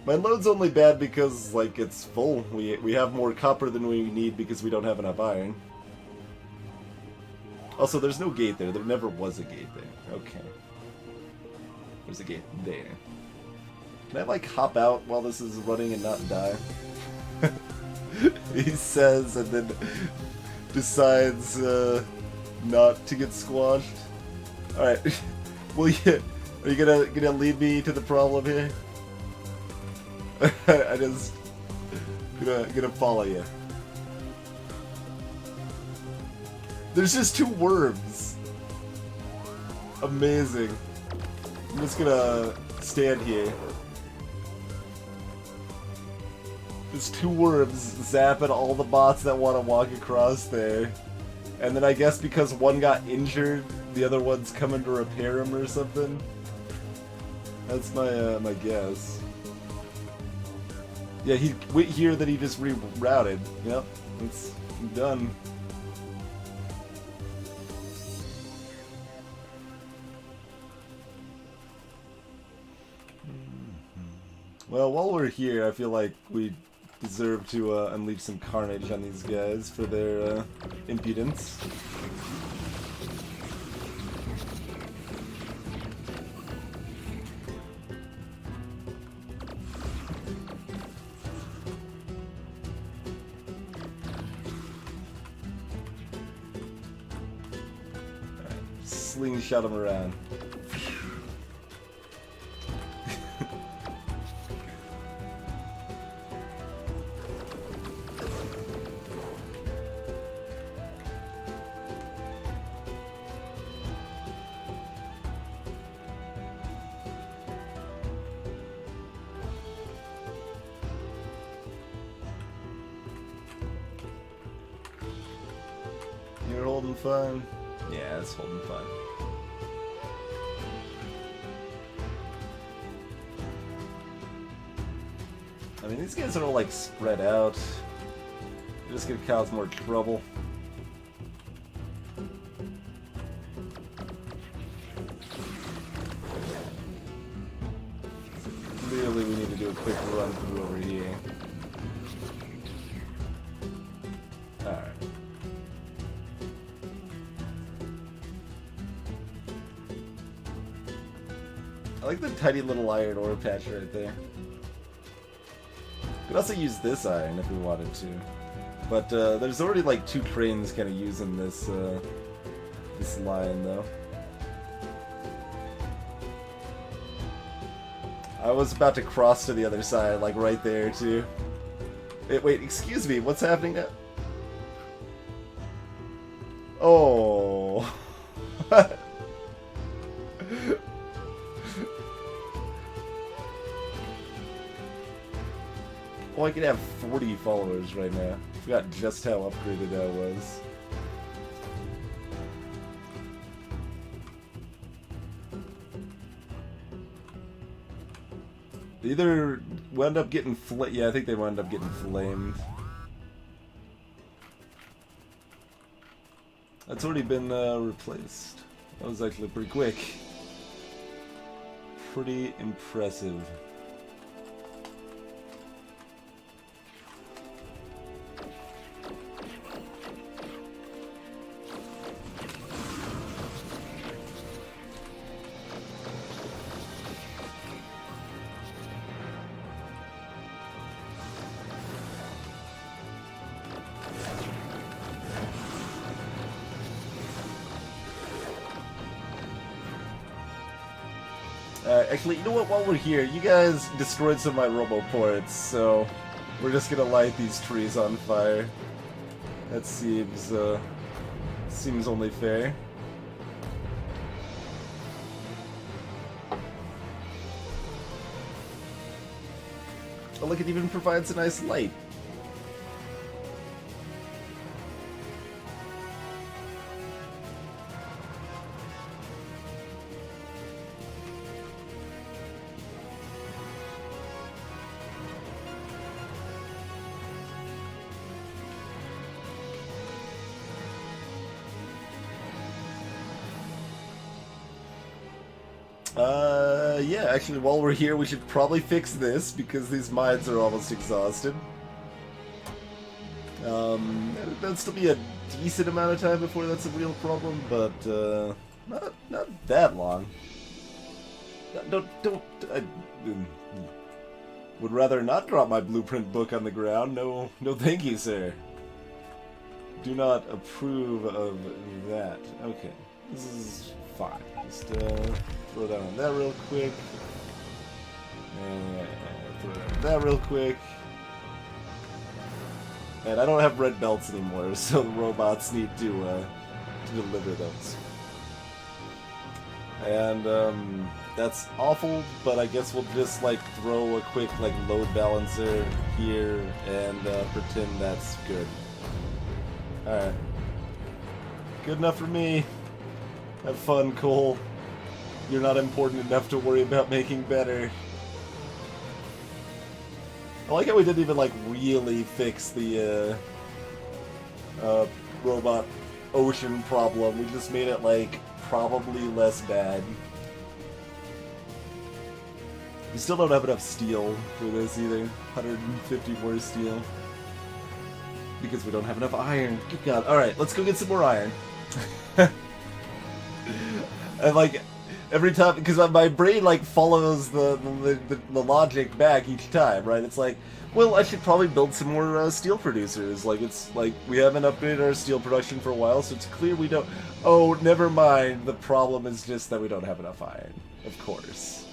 My load's only bad because, like, it's full. We have more copper than we need because we don't have enough iron. Also, there's no gate there. There never was a gate there. Okay. There's a gate there. Can I, like, hop out while this is running and not die? He says, and then decides not to get squashed. Alright. Are you gonna lead me to the problem here? I just gonna follow you. There's just 2 worms. Amazing. I'm just gonna stand here. There's 2 worms zapping all the bots that want to walk across there. And then I guess because one got injured, the other one's coming to repair him or something. That's my my guess. Yeah, we hear that he just rerouted. Yep, it's done. Well, while we're here, I feel like we deserve to unleash some carnage on these guys for their impudence. Slingshot him around. You're holding fine? Yeah, it's holding fine. I mean, these guys are all, like, spread out. They're just gonna cause more trouble. Clearly, we need to do a quick run through over here. Alright. I like the tiny little iron ore patch right there. We could also use this iron if we wanted to. But there's already like 2 trains kind of using this this line though. I was about to cross to the other side, like right there too. Wait, excuse me, what's happening now? Oh. Oh, I could have 40 followers right now. I forgot just how upgraded that was. They either wound up getting yeah, I think they wound up getting flamed. That's already been replaced. That was actually pretty quick. Pretty impressive. Actually, you know what? While we're here, you guys destroyed some of my roboports, so we're just gonna light these trees on fire. That seems only fair. Oh, look, it even provides a nice light. Yeah, actually, while we're here, we should probably fix this, because these mines are almost exhausted. That'll still be a decent amount of time before that's a real problem, but, not that long. I would rather not drop my blueprint book on the ground. No thank you, sir. Do not approve of that. Okay, this is fine. Just, throw down that real quick. And throw down that real quick. And I don't have red belts anymore, so the robots need to deliver those. And, that's awful, but I guess we'll just, like, throw a quick, like, load balancer here and, pretend that's good. Alright. Good enough for me. Have fun, Cole. You're not important enough to worry about making better. I like how we didn't even, like, really fix the, robot ocean problem. We just made it, like, probably less bad. We still don't have enough steel for this either. 150 more steel. Because we don't have enough iron. Good God. Alright, let's go get some more iron. And, like, every time, because my brain, like, follows the logic back each time, right? It's like, well, I should probably build some more steel producers. Like, it's like, we haven't upgraded our steel production for a while, so it's clear we don't... Oh, never mind. The problem is just that we don't have enough iron. Of course.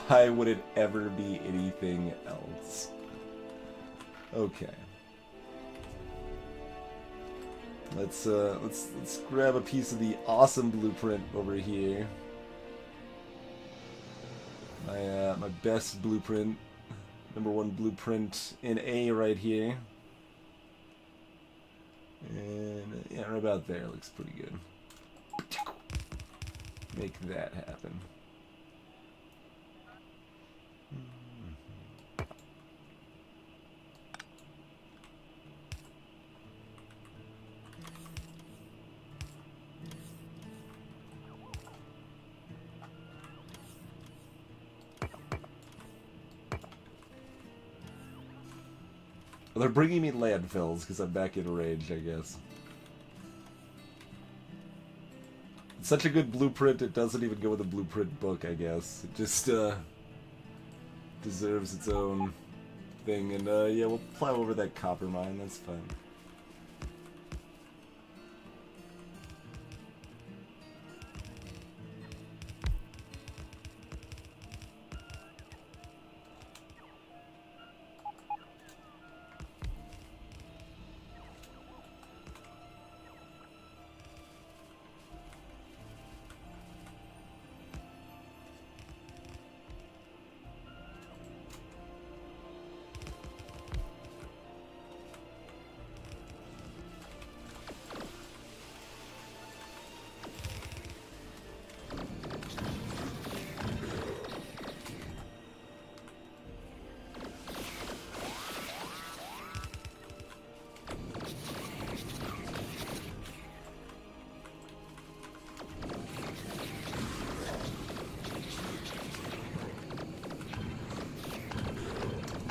Why would it ever be anything else? Okay. Let's grab a piece of the awesome blueprint over here. My best blueprint, #1 blueprint in A right here. And yeah, right about there looks pretty good. Make that happen. Well, they're bringing me landfills because I'm back in rage, I guess. It's such a good blueprint, it doesn't even go with the blueprint book, I guess. It just, deserves its own thing. And, yeah, we'll plow over that copper mine, that's fine.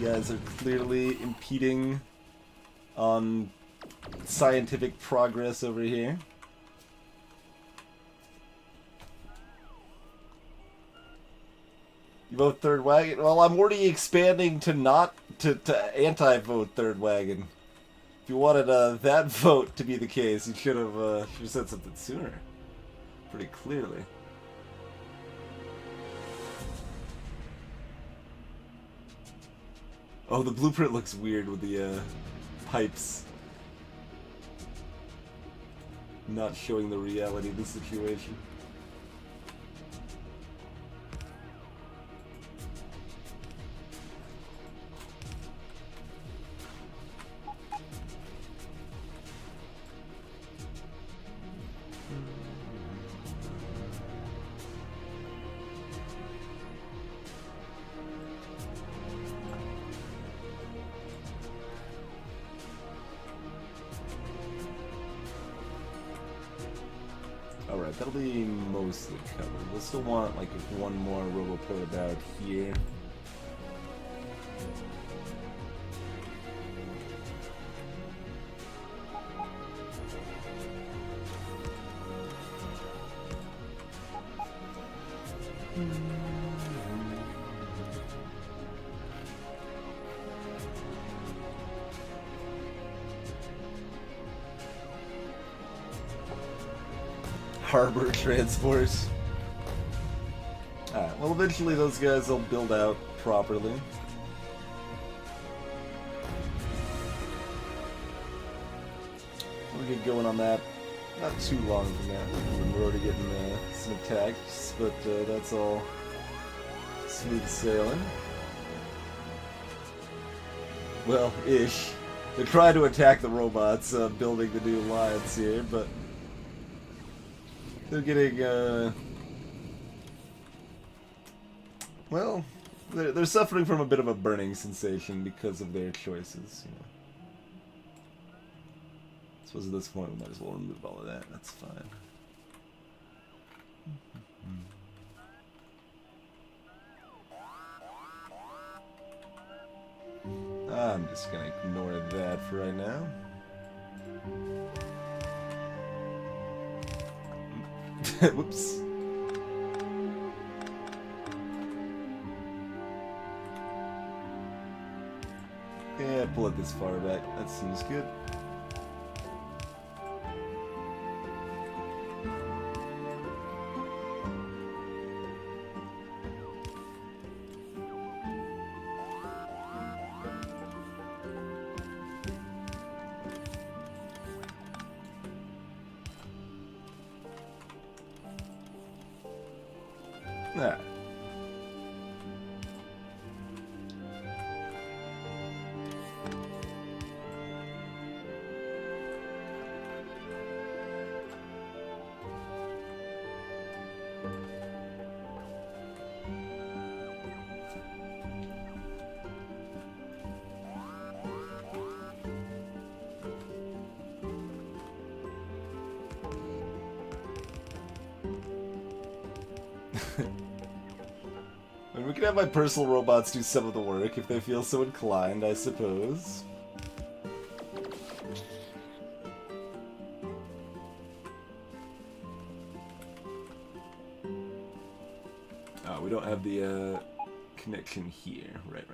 guys are clearly impeding on scientific progress over here. You vote third wagon? Well, I'm already expanding to not to anti-vote third wagon. If you wanted that vote to be the case, you should have said something sooner. Pretty clearly. Oh, the blueprint looks weird with the pipes not showing the reality of the situation. Alright, that'll be mostly covered. We'll still want like one more roboport about here. Harbor transport. Alright, well eventually those guys will build out properly. We'll get going on that not too long from now. We're already getting some attacks, but that's all smooth sailing. Well, ish. They're trying to attack the robots, building the new alliance here, but they're getting, well, they're suffering from a bit of a burning sensation because of their choices, you know. I suppose at this point we might as well remove all of that, that's fine. I'm just gonna ignore that for right now. Whoops. Yeah, pull it this far back. That seems good. Nah. I mean, we can have my personal robots do some of the work if they feel so inclined, I suppose. Oh, we don't have the connection here. Right.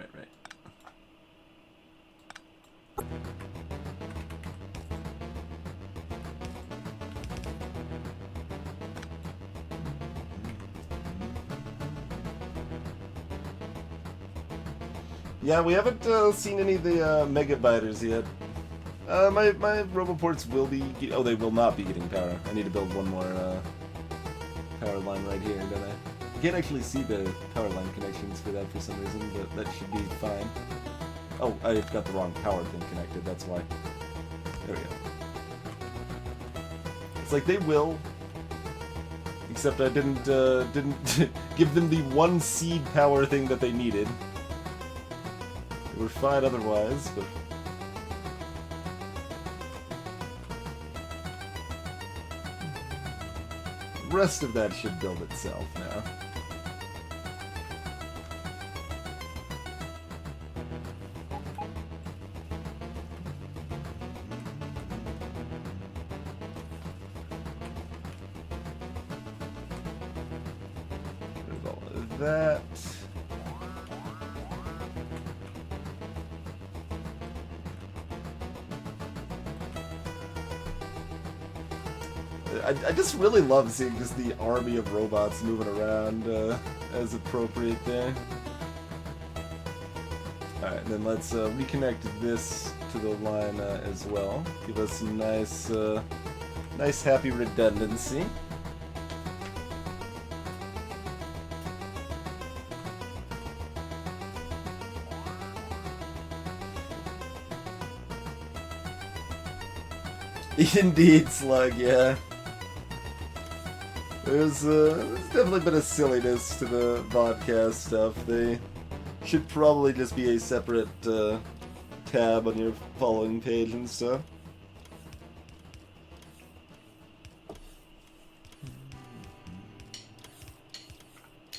Yeah, we haven't seen any of the megabyters yet. My roboports will be... Oh, they will not be getting power. I need to build one more power line right here, don't I? I can't actually see the power line connections for that for some reason, but that should be fine. Oh, I've got the wrong power thing connected, that's why. There we go. It's like they will, except I didn't give them the one seed power thing that they needed. We're fine otherwise, but... the rest of that should build itself now. that. I just really love seeing just the army of robots moving around as appropriate there. Alright, and then let's reconnect this to the line as well. Give us some nice, nice happy redundancy. Indeed, Slug, yeah. There's definitely been a silliness to the vodcast stuff. They should probably just be a separate tab on your following page and stuff.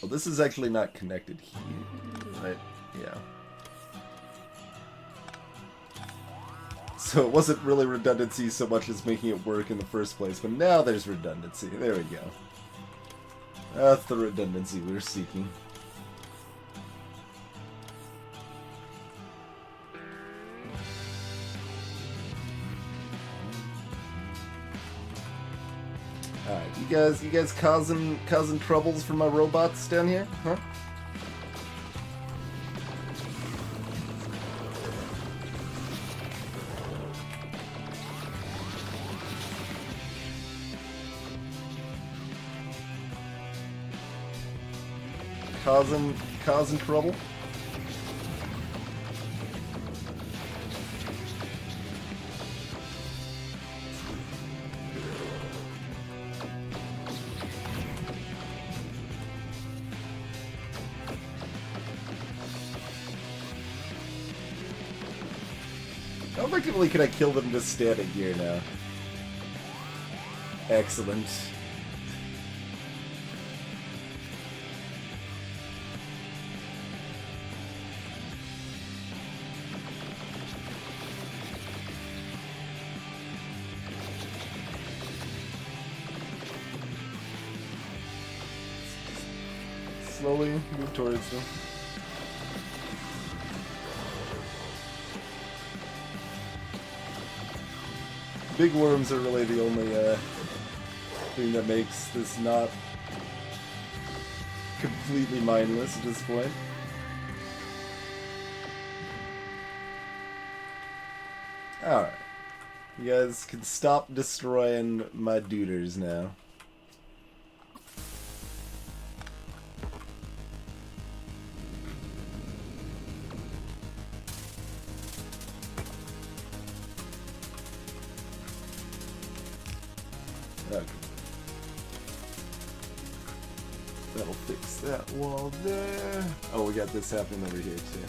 Well, this is actually not connected here, right? Yeah. So it wasn't really redundancy so much as making it work in the first place, but now there's redundancy. There we go. That's the redundancy we're seeking. Alright, you guys causing troubles for my robots down here, huh? Causing trouble? How effectively can I kill them just standing here now? Excellent. Slowly move towards them. Big worms are really the only thing that makes this not completely mindless at this point. Alright. You guys can stop destroying my duders now. Okay. That'll fix that wall there. Oh, we got this happening over here too.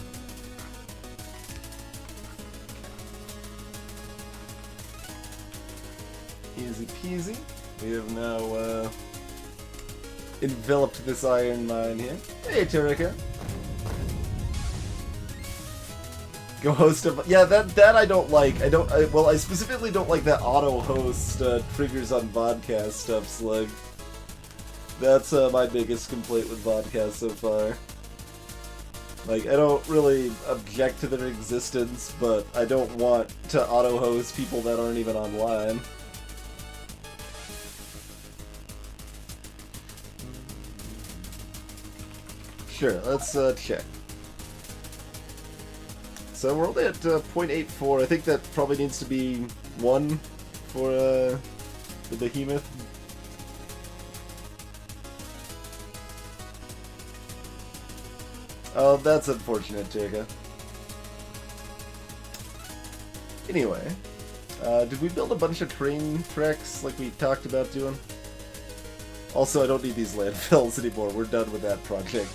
Easy peasy. We have now enveloped this iron mine here. Hey, Turrica. Go host a... Yeah, that I don't like. Well, I specifically don't like that auto-host triggers on vodcast stuff, Slug. That's my biggest complaint with vodcast so far. Like, I don't really object to their existence, but I don't want to auto-host people that aren't even online. Sure, let's check. So we're only at 0.84. I think that probably needs to be 1 for the behemoth. Oh, that's unfortunate, Jacob. Anyway, did we build a bunch of train tracks like we talked about doing? Also, I don't need these landfills anymore. We're done with that project.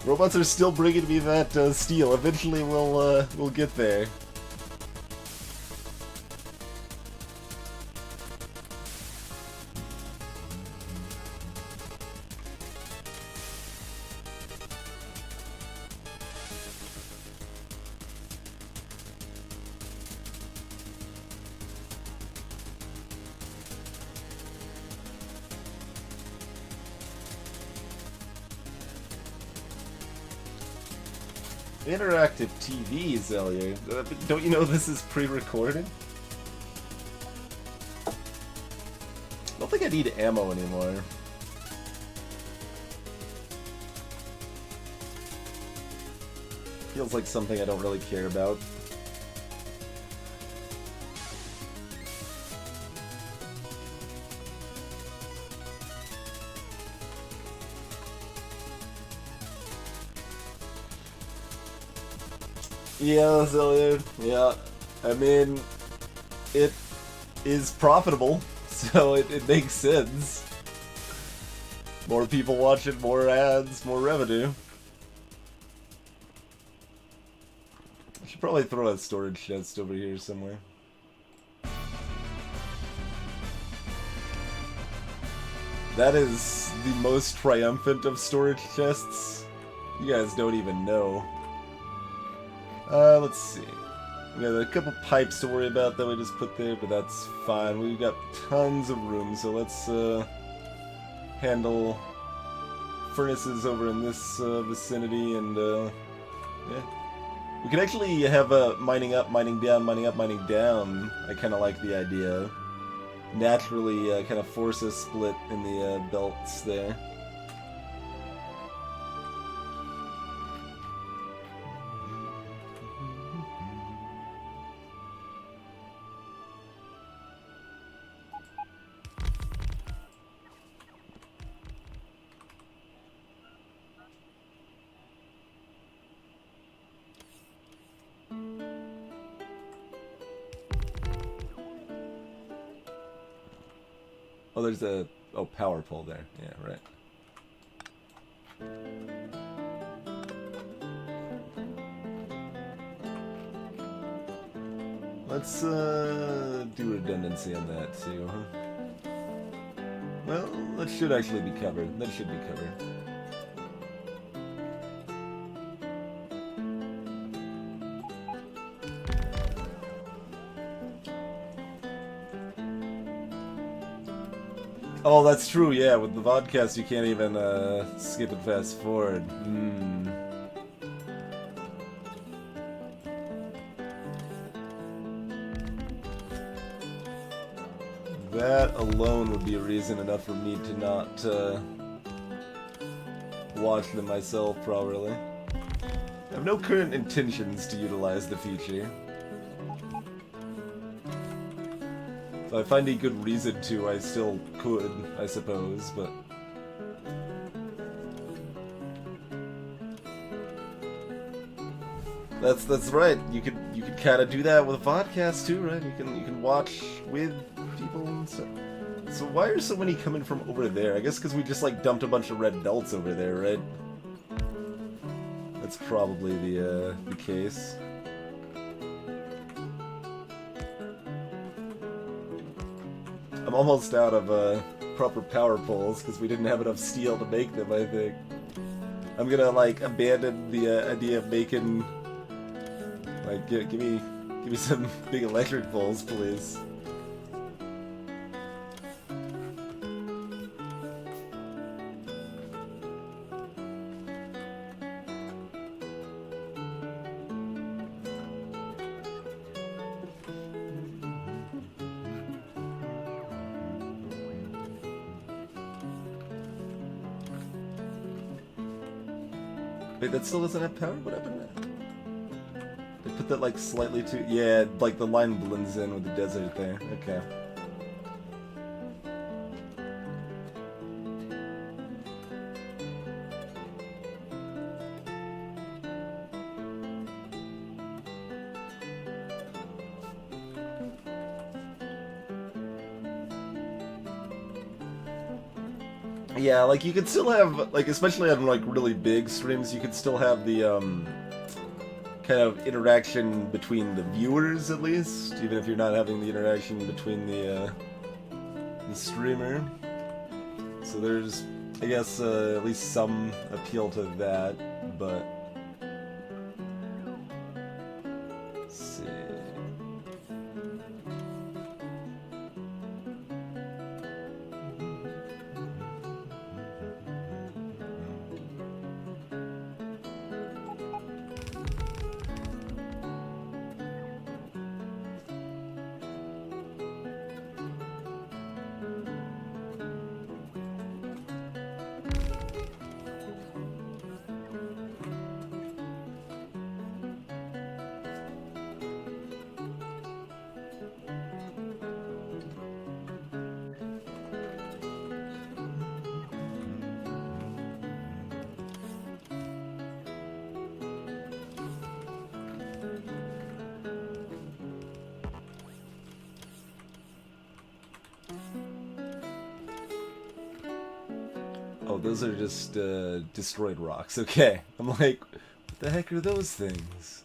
Robots are still bringing me that steel. Eventually, we'll get there. Interactive TV, Zelia. Don't you know this is pre-recorded? I don't think I need ammo anymore. Feels like something I don't really care about. Yeah, Zelia. Yeah. I mean, it is profitable, so it makes sense. More people watch it, more ads, more revenue. I should probably throw a storage chest over here somewhere. That is the most triumphant of storage chests. You guys don't even know. Let's see. We got a couple pipes to worry about that we just put there, but that's fine. We've got tons of room, so let's handle furnaces over in this vicinity, and yeah. We could actually have mining up, mining down, mining up, mining down. I kind of like the idea. Naturally kind of force a split in the belts there. Oh, there's a power pole there. Yeah, right. Let's do redundancy on that too, huh? Well, that should actually be covered. That should be covered. Oh, that's true, yeah. With the vodcast, you can't even skip and fast forward. That alone would be a reason enough for me to not watch them myself properly. I have no current intentions to utilize the feature. If I find a good reason to, I still could, I suppose, but... That's right. You could kind of do that with a podcast too, right? You can watch with people and stuff. So why are so many coming from over there? I guess because we just like dumped a bunch of red belts over there, right? That's probably the case. I'm almost out of proper power poles because we didn't have enough steel to make them, I think. I'm gonna like abandon the idea of making like give me some big electric poles, please. Wait, that still doesn't have power? What happened there? They put that like slightly too... Yeah, like the line blends in with the desert there. Okay. Yeah, like you could still have, like especially on like really big streams, you could still have the kind of interaction between the viewers at least, even if you're not having the interaction between the streamer. So there's, I guess, at least some appeal to that, but let's see. Oh, those are just destroyed rocks. Okay. I'm like, what the heck are those things?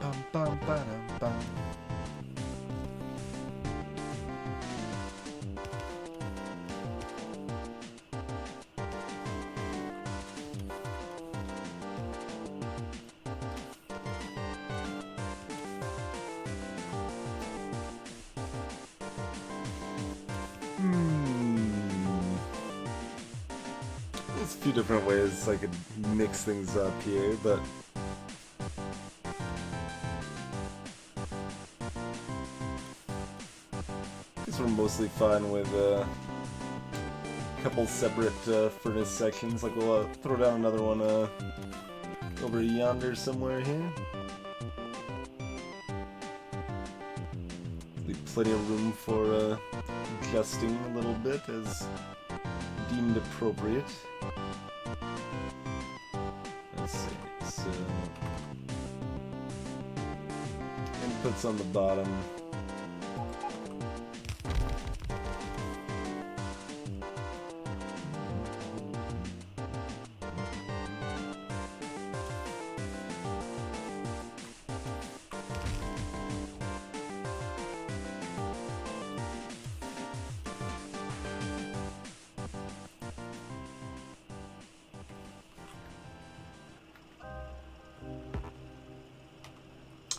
Bum, bum, ba-dum, bum. There's a few different ways I could mix things up here, but I guess we're mostly fine with a couple separate furnace sections. Like we'll throw down another one over yonder somewhere here. Leave plenty of room for adjusting a little bit as deemed appropriate. Let's see. So inputs on the bottom.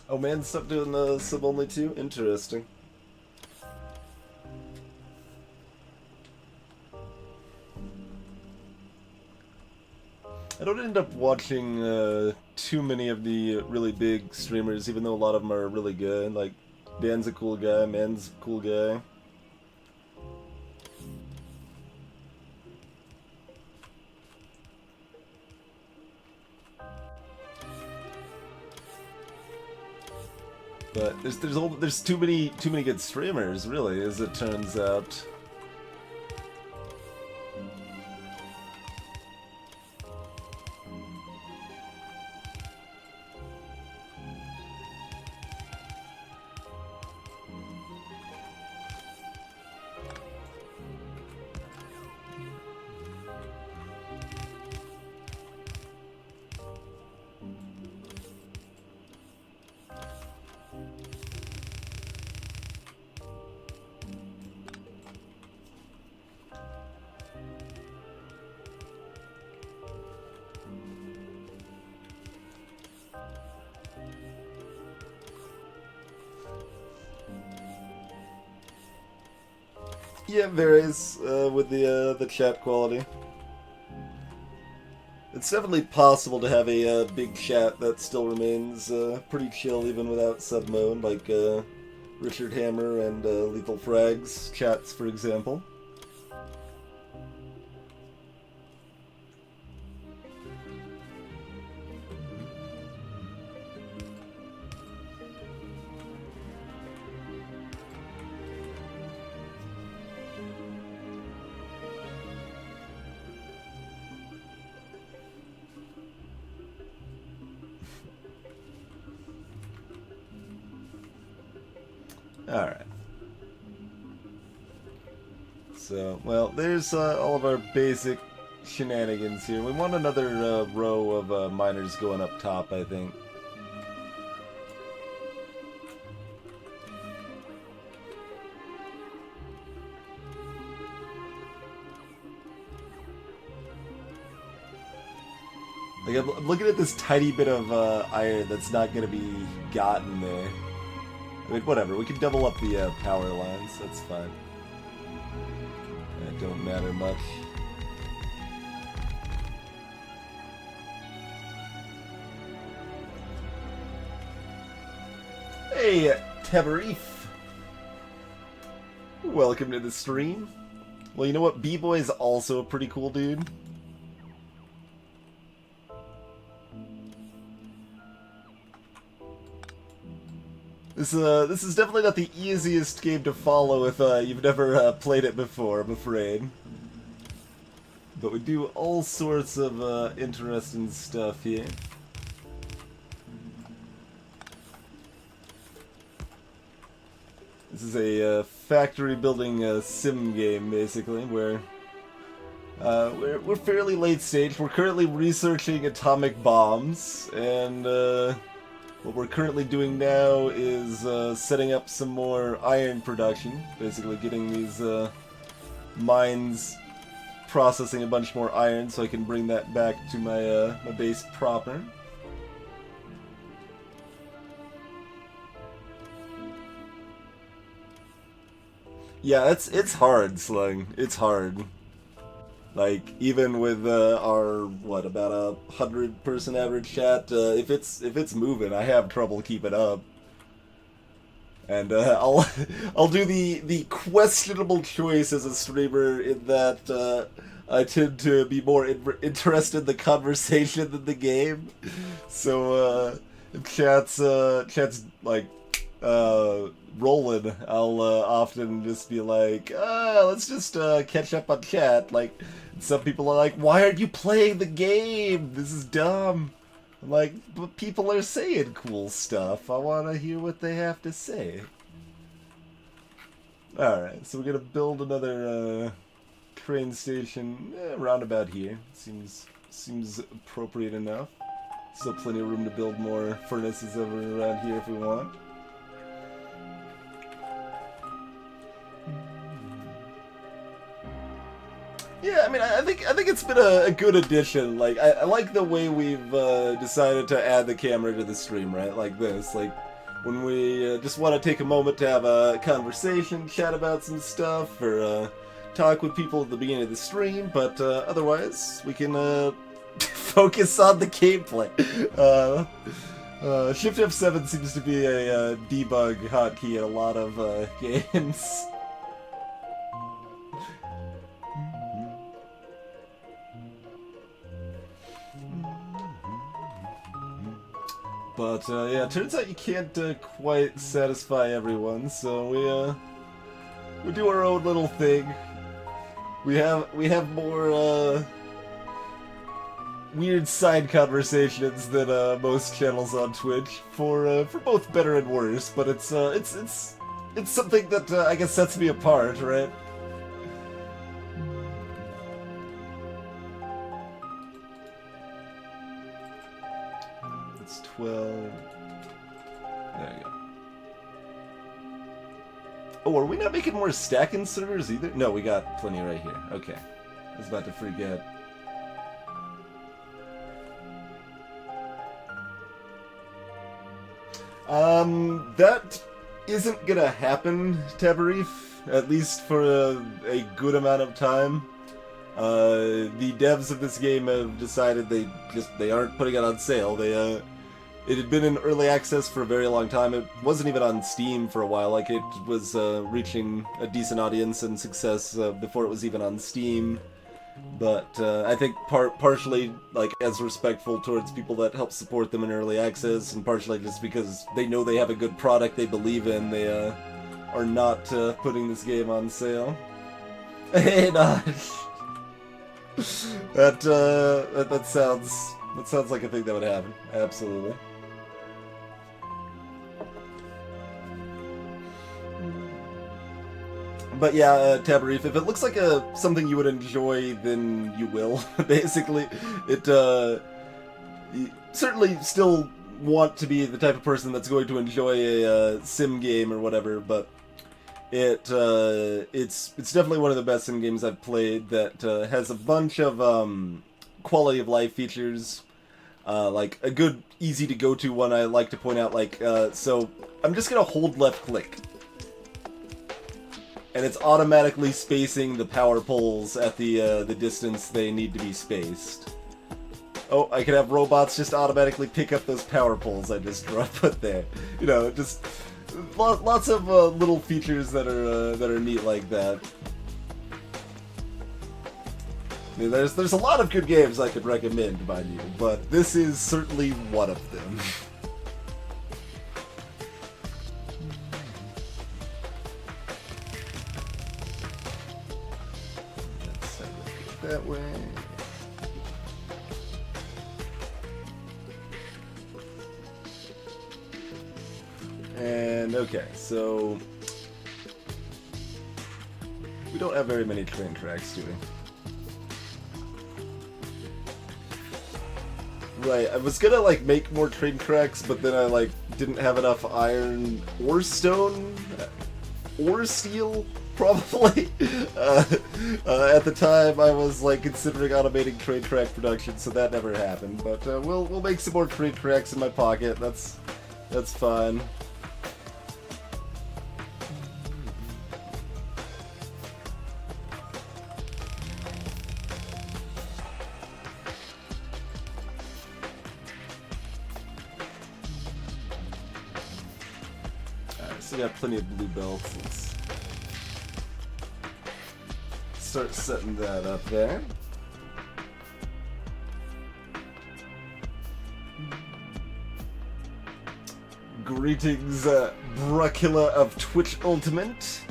Oh man, stop doing the sub only too? Interesting. I don't end up watching too many of the really big streamers, even though a lot of them are really good. Like, Dan's a cool guy, Man's a cool guy. But there's too many good streamers, really, as it turns out. Yeah, it varies with the chat quality. It's definitely possible to have a big chat that still remains pretty chill even without sub mode, like Richard Hammer and Lethal Frags chats, for example. Alright. So, well, there's all of our basic shenanigans here. We want another row of miners going up top, I think. Like, I'm looking at this tiny bit of iron that's not going to be gotten there. I mean, whatever, we can double up the power lines, that's fine. That don't matter much. Hey, Tabarif! Welcome to the stream. Well, you know what? B-Boy is also a pretty cool dude. This is definitely not the easiest game to follow if you've never played it before, I'm afraid. But we do all sorts of interesting stuff here. This is a factory building sim game, basically, where we're fairly late stage. We're currently researching atomic bombs, and what we're currently doing now is setting up some more iron production. Basically, getting these mines processing a bunch more iron, so I can bring that back to my my base proper. Yeah, it's hard, Slug. It's hard. Like, even with our, what, about 100-person average chat, if it's moving, I have trouble keeping up. And I'll do the questionable choice as a streamer in that I tend to be more interested in the conversation than the game. So if chat's like rolling, I'll often just be like, let's just catch up on chat. Like, some people are like, why aren't you playing the game? This is dumb. I'm like, but people are saying cool stuff. I want to hear what they have to say. Alright, so we're going to build another train station around about here. Seems appropriate enough. Still plenty of room to build more furnaces over around here if we want. Yeah, I mean, I think it's been a good addition. Like, I like the way we've decided to add the camera to the stream, right? Like this, like when we just want to take a moment to have a conversation, chat about some stuff, or talk with people at the beginning of the stream. But otherwise, we can focus on the gameplay. Shift F7 seems to be a debug hotkey in a lot of games. But yeah, it turns out you can't quite satisfy everyone, so we do our own little thing. We have more weird side conversations than most channels on Twitch, for both better and worse. But it's something that I guess sets me apart, right? It's 12. There you go. Oh, are we not making more stack inserters either? No, we got plenty right here. Okay. I was about to forget. That isn't gonna happen, Tabarif, at least for a good amount of time. The devs of this game have decided they aren't putting it on sale. It had been in early access for a very long time. It wasn't even on Steam for a while. Like, it was reaching a decent audience and success before it was even on Steam. But I think partially, like, as respectful towards people that help support them in early access, and partially just because they know they have a good product they believe in, they are not putting this game on sale. Hey, Nosh! That sounds like a thing that would happen. Absolutely. But yeah, Tabarif, if it looks like something you would enjoy, then you will. Basically, you certainly still want to be the type of person that's going to enjoy a sim game or whatever. But it's definitely one of the best sim games I've played that has a bunch of quality of life features. Like a good, easy to go to one I like to point out. Like so, I'm just gonna hold left click. And it's automatically spacing the power poles at the distance they need to be spaced. Oh, I could have robots just automatically pick up those power poles I just put there. You know, just lots of little features that are neat like that. I mean, there's a lot of good games I could recommend, mind you, but this is certainly one of them. Let's set it that way. And okay, so we don't have very many train tracks, do we? Right, I was gonna like make more train tracks, but then I like didn't have enough iron or stone or steel, probably. At the time, I was like considering automating train track production, so that never happened. But we'll make some more train tracks in my pocket. That's fine. So we got plenty of blue belts. Let's start setting that up there. Greetings, Bracula of Twitch Ultimate.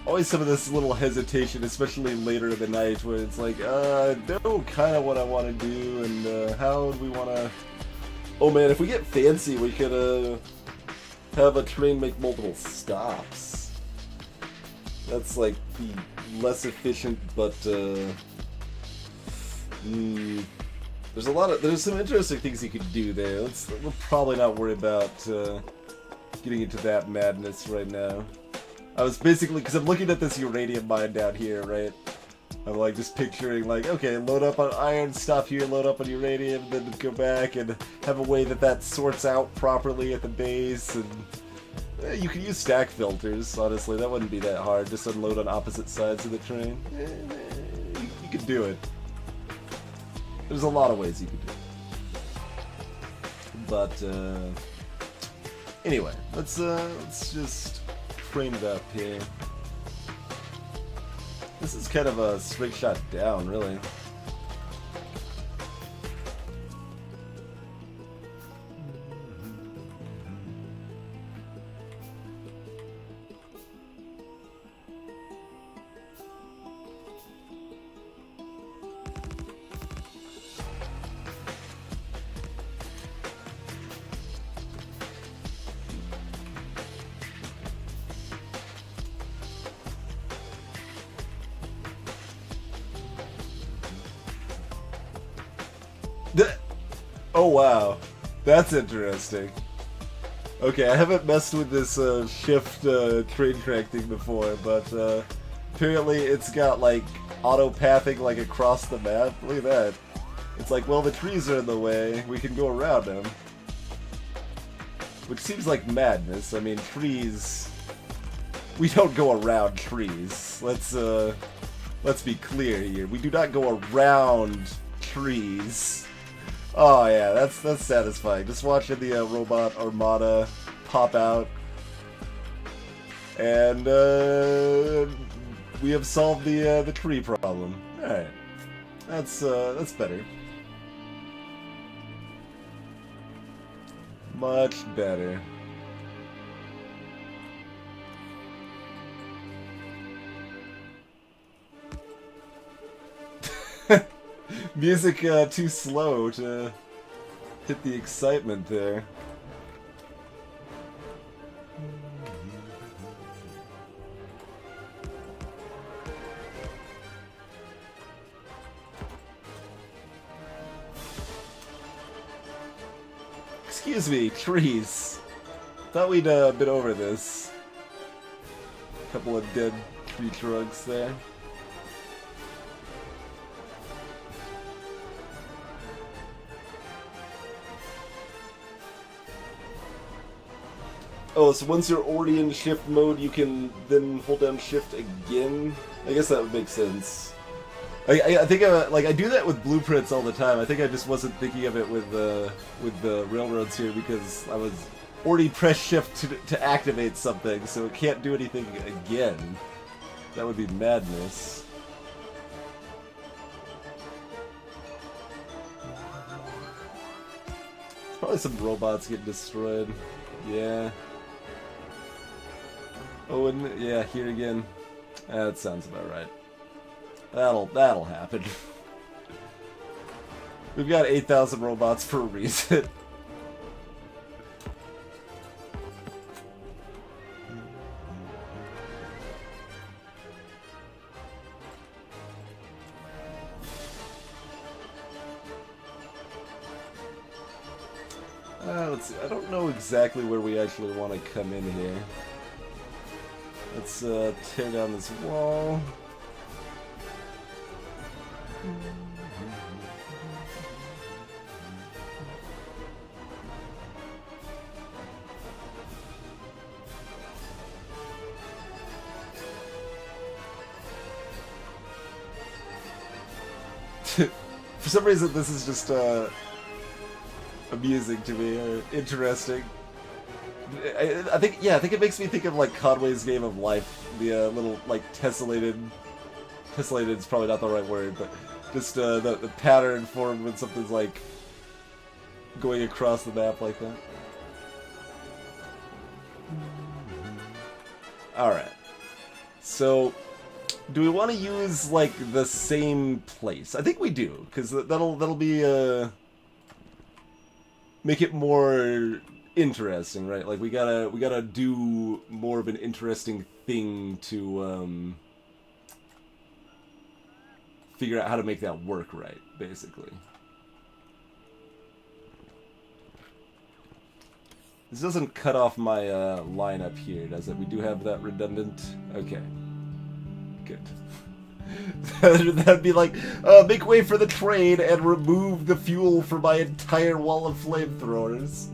Always some of this little hesitation, especially later in the night, where it's like, I know kind of what I want to do, and how do we want to... Oh man, if we get fancy, we could have a train make multiple stops. That's like the less efficient, but there's some interesting things you could do there. We're probably not worried about getting into that madness right now. I was basically, because I'm looking at this uranium mine down here, right? I'm like just picturing like, okay, load up on iron, stop here, load up on uranium, then go back and have a way that sorts out properly at the base. And you can use stack filters, honestly, that wouldn't be that hard. Just unload on opposite sides of the train. You could do it. There's a lot of ways you could do it. But anyway, let's just frame it up here. This is kind of a straight shot down, really. Oh wow, that's interesting. Okay, I haven't messed with this shift train track thing before, but apparently it's got like auto-pathing like across the map. Look at that. It's like, well, the trees are in the way, we can go around them. Which seems like madness. I mean, trees... We don't go around trees. Let's be clear here. We do not go around trees. Oh yeah, that's satisfying. Just watching the robot armada pop out, and we have solved the tree problem. All right, that's better. Much better. Music too slow to hit the excitement there. Excuse me, trees. Thought we'd been over this. Couple of dead tree trunks there. Oh, so once you're already in shift mode, you can then hold down shift again? I guess that would make sense. I think I do that with blueprints all the time. I think I just wasn't thinking of it with the railroads here because I was already pressed shift to activate something, so it can't do anything again. That would be madness. Probably some robots getting destroyed. Yeah. Oh, and yeah, here again. That sounds about right. That'll happen. We've got 8,000 robots for a reason. Let's see. I don't know exactly where we actually want to come in here. Let's tear down this wall. For some reason, this is just amusing to me, or interesting. I think it makes me think of like Conway's Game of Life, the little like tessellated is probably not the right word, but just the pattern formed when something's like going across the map like that. Alright. So, do we want to use like the same place? I think we do, because that'll be make it more interesting, right? Like we gotta do more of an interesting thing to figure out how to make that work right, basically. This doesn't cut off my lineup here, does it? We do have that redundant. Okay, good. That'd be like, make way for the train and remove the fuel for my entire wall of flamethrowers.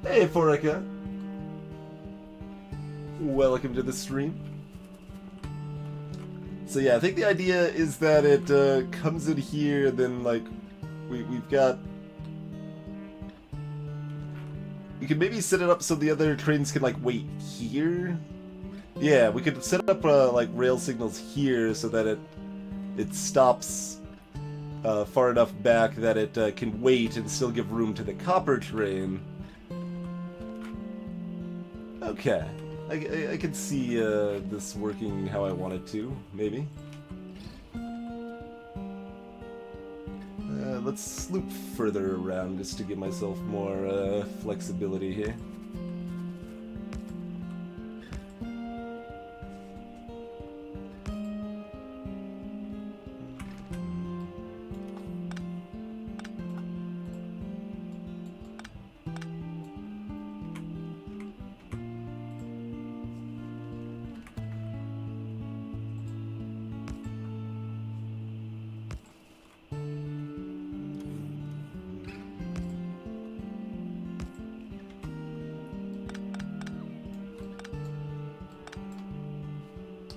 Hey, Forika. Welcome to the stream. So yeah, I think the idea is that it comes in here, then like we've got. We could maybe set it up so the other trains can like wait here. Yeah, we could set up like rail signals here so that it stops far enough back that it can wait and still give room to the copper train. Okay, I can see this working how I want it to, maybe. Let's loop further around just to give myself more flexibility here.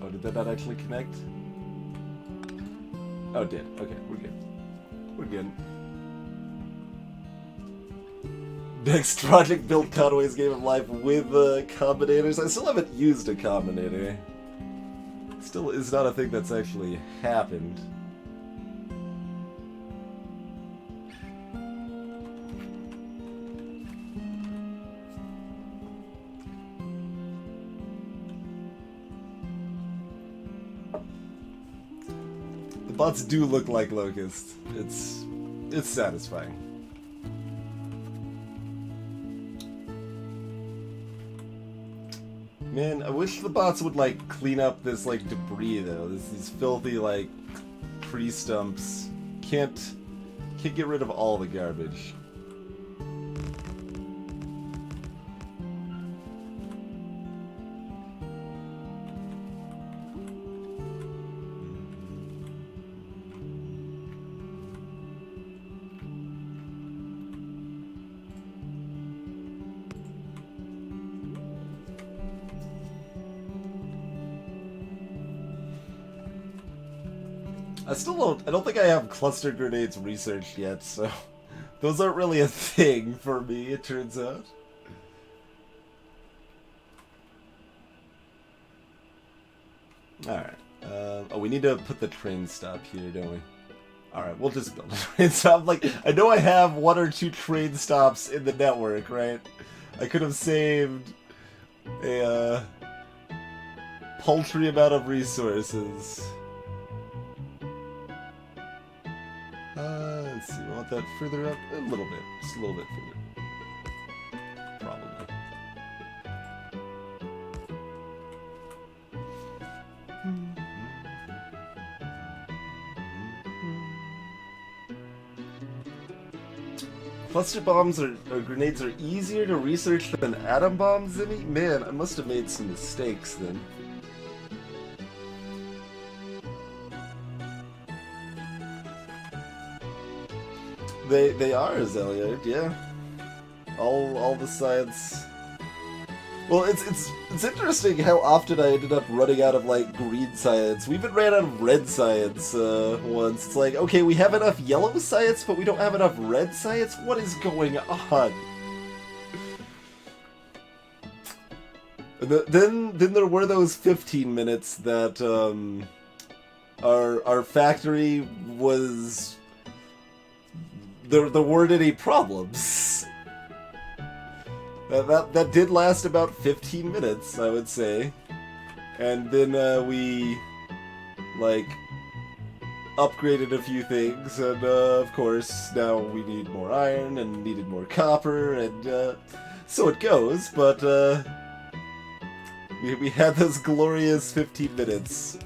Oh, did that not actually connect? Oh, it did. Okay, we're good. We're good. Next project built Conway's Game of Life with combinators. I still haven't used a combinator. Still is not a thing that's actually happened. Bots do look like locusts. It's satisfying. Man, I wish the bots would like clean up this like debris though. These filthy like tree stumps. Can't get rid of all the garbage. I don't think I have cluster grenades researched yet, so Those aren't really a thing for me, it turns out. Alright. Oh, we need to put the train stop here, don't we? Alright, we'll just build a train stop. Like, I know I have 1 or 2 train stops in the network, right? I could have saved a paltry amount of resources. Let's see, we want that further up? A little bit. Just a little bit further. Probably. Cluster bombs or grenades are easier to research than atom bombs, Zimmy? Man, I must have made some mistakes then. They are, Azalea, yeah. All the science. Well, it's interesting how often I ended up running out of like green science. We even ran out of red science once. It's like, okay, we have enough yellow science, but we don't have enough red science. What is going on? And then there were those 15 minutes that our factory was. There weren't any problems. That did last about 15 minutes, I would say. And then we, like, upgraded a few things, and of course, now we need more iron, and needed more copper, and so it goes, but we had those glorious 15 minutes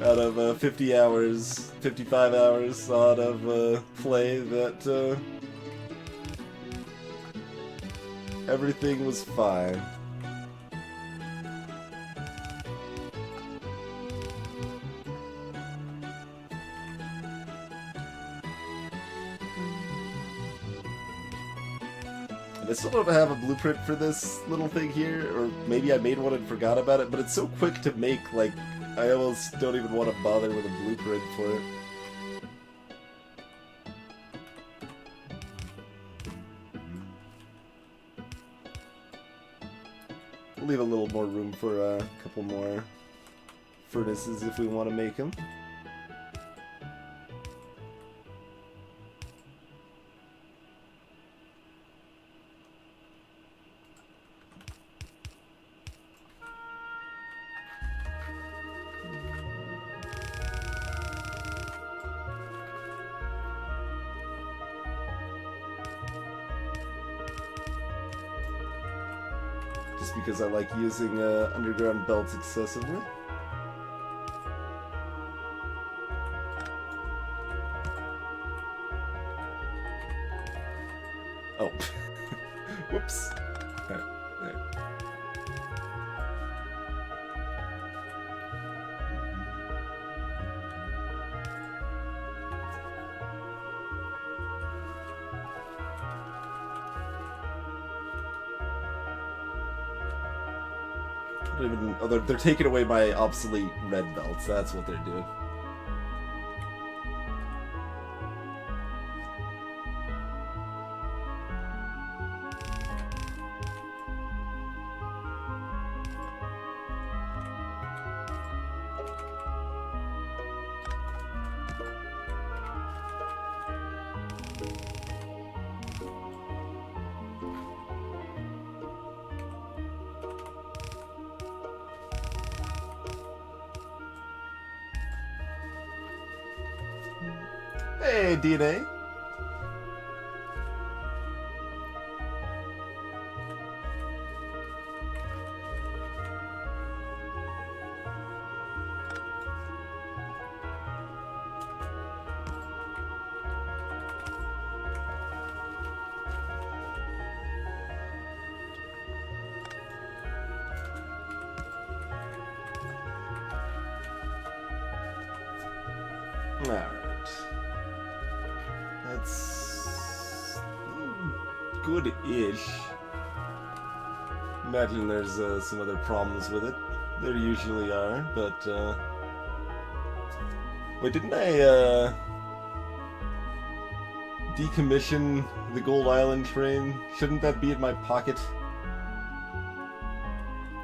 out of 50 hours, 55 hours out of play that everything was fine. And I still don't have a blueprint for this little thing here, or maybe I made one and forgot about it, but it's so quick to make, like, I almost don't even want to bother with a blueprint for it. We'll leave a little more room for a couple more furnaces if we want to make them. Just because I like using underground belts excessively. Oh. Whoops. Right, there. Even, oh, they're taking away my obsolete red belts. That's what they're doing. Hey, DNA. Alright. That's good-ish. Imagine there's some other problems with it. There usually are, but wait, didn't I decommission the Gold Island train? Shouldn't that be in my pocket?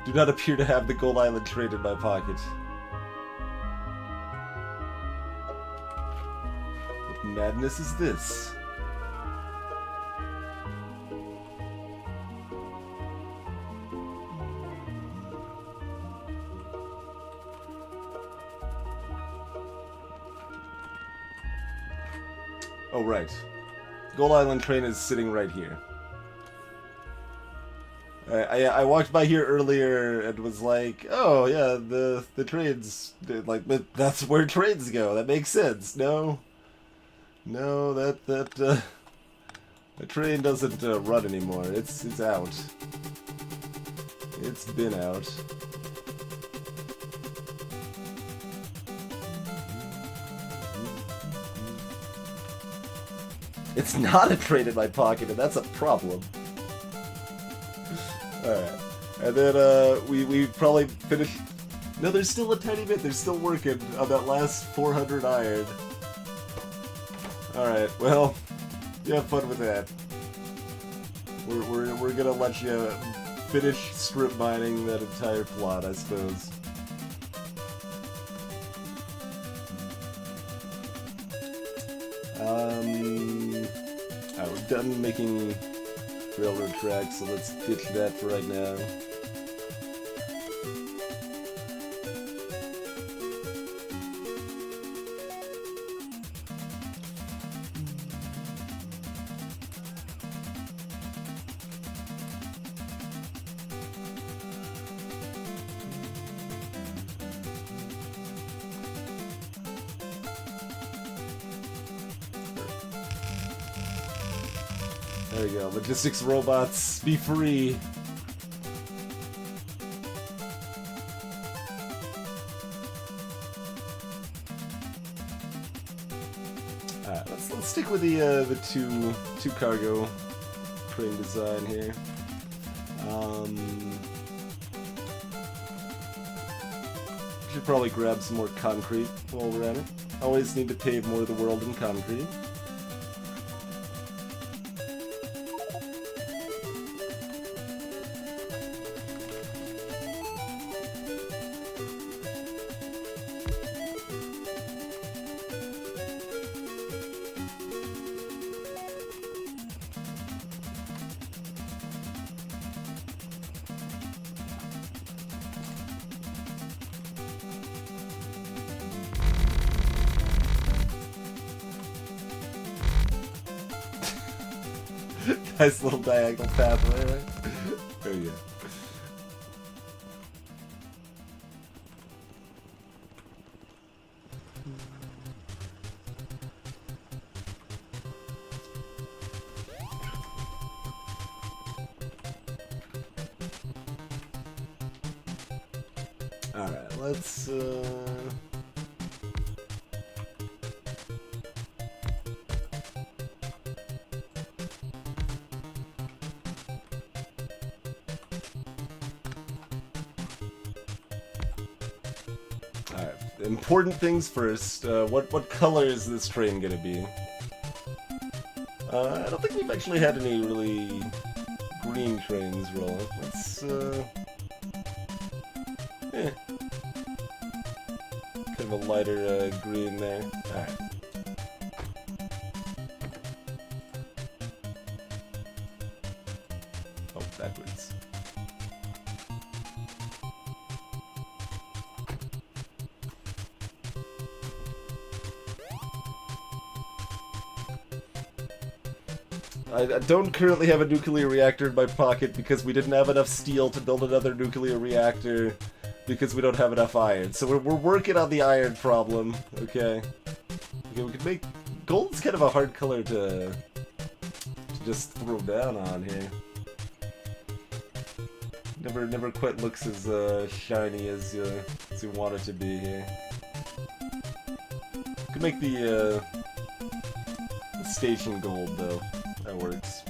Do not appear to have the Gold Island train in my pocket. What madness is this? Oh, right. Gold Island train is sitting right here. I walked by here earlier and was like, oh yeah, the trains, like, but that's where trains go. That makes sense. No, the train doesn't run anymore. It's out. It's been out. It's not a train in my pocket, and that's a problem. Alright. And then, we probably finished... No, there's still a tiny bit. They're still working on that last 400 iron. Alright, well, you have fun with that. We're gonna let you finish strip mining that entire plot, I suppose. We're done making railroad tracks, so let's ditch that for right now. There we go. Logistics robots, be free. Alright, let's stick with the two cargo train design here. Should probably grab some more concrete while we're at it. Always need to pave more of the world in concrete. Nice little diagonal pathway, right? Oh yeah. Alright, let's important things first. What color is this train gonna be? I don't think we've actually had any really green trains roll. Let's kind of a lighter green there. Alright. Oh, backwards. I don't currently have a nuclear reactor in my pocket because we didn't have enough steel to build another nuclear reactor because we don't have enough iron. So we're working on the iron problem, okay? Okay, we can make... Gold's kind of a hard color to just throw down on here. Never quite looks as shiny as you want it to be here. We can make the station gold, though. That works.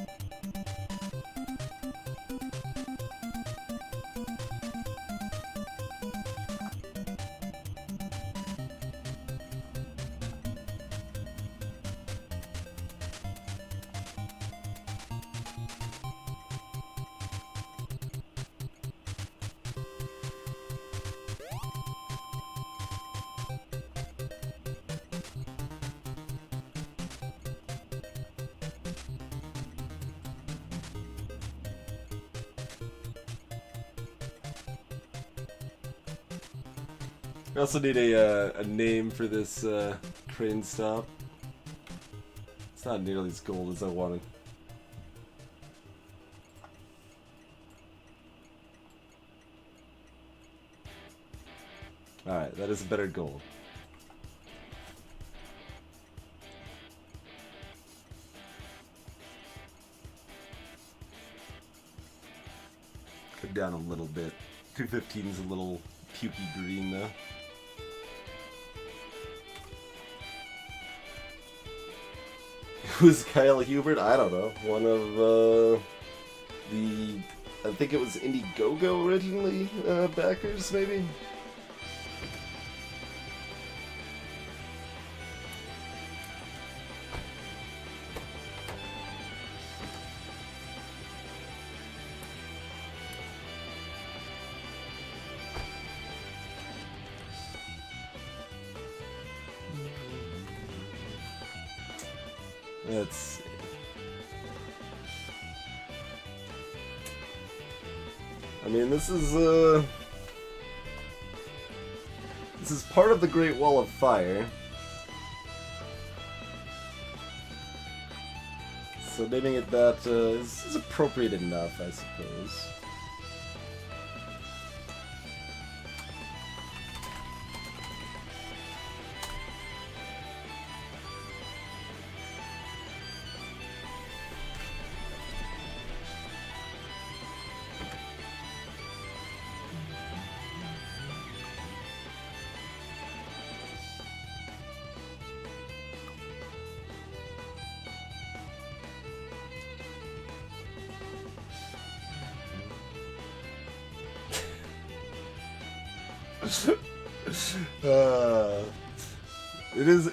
We also need a name for this crane stop. It's not nearly as gold as I wanted. Alright, that is a better gold. Go down a little bit. 215 is a little pukey green though. Who's Kyle Hubert? I don't know. One of I think it was Indiegogo originally backers, maybe? Let's see. I mean, this is part of the Great Wall of Fire. So naming it that is appropriate enough, I suppose.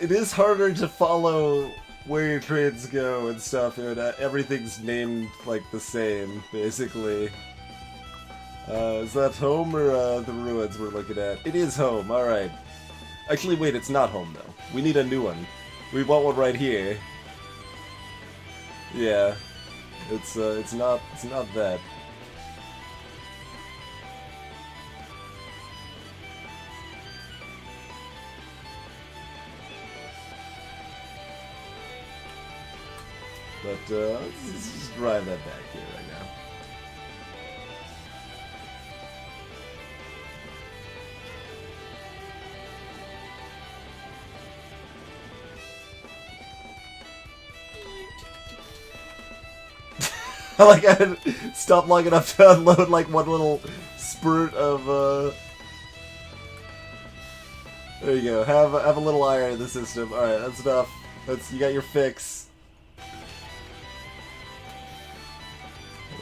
It is harder to follow where your trains go and stuff, and everything's named like the same, basically. Is that home or the ruins we're looking at? It is home. All right. Actually, wait, it's not home though. We need a new one. We want one right here. Yeah, it's not that. But let's just drive that back here right now. I like I had to stop long enough to unload like one little spurt of There you go. Have a little iron in the system. All right, that's enough. You got your fix.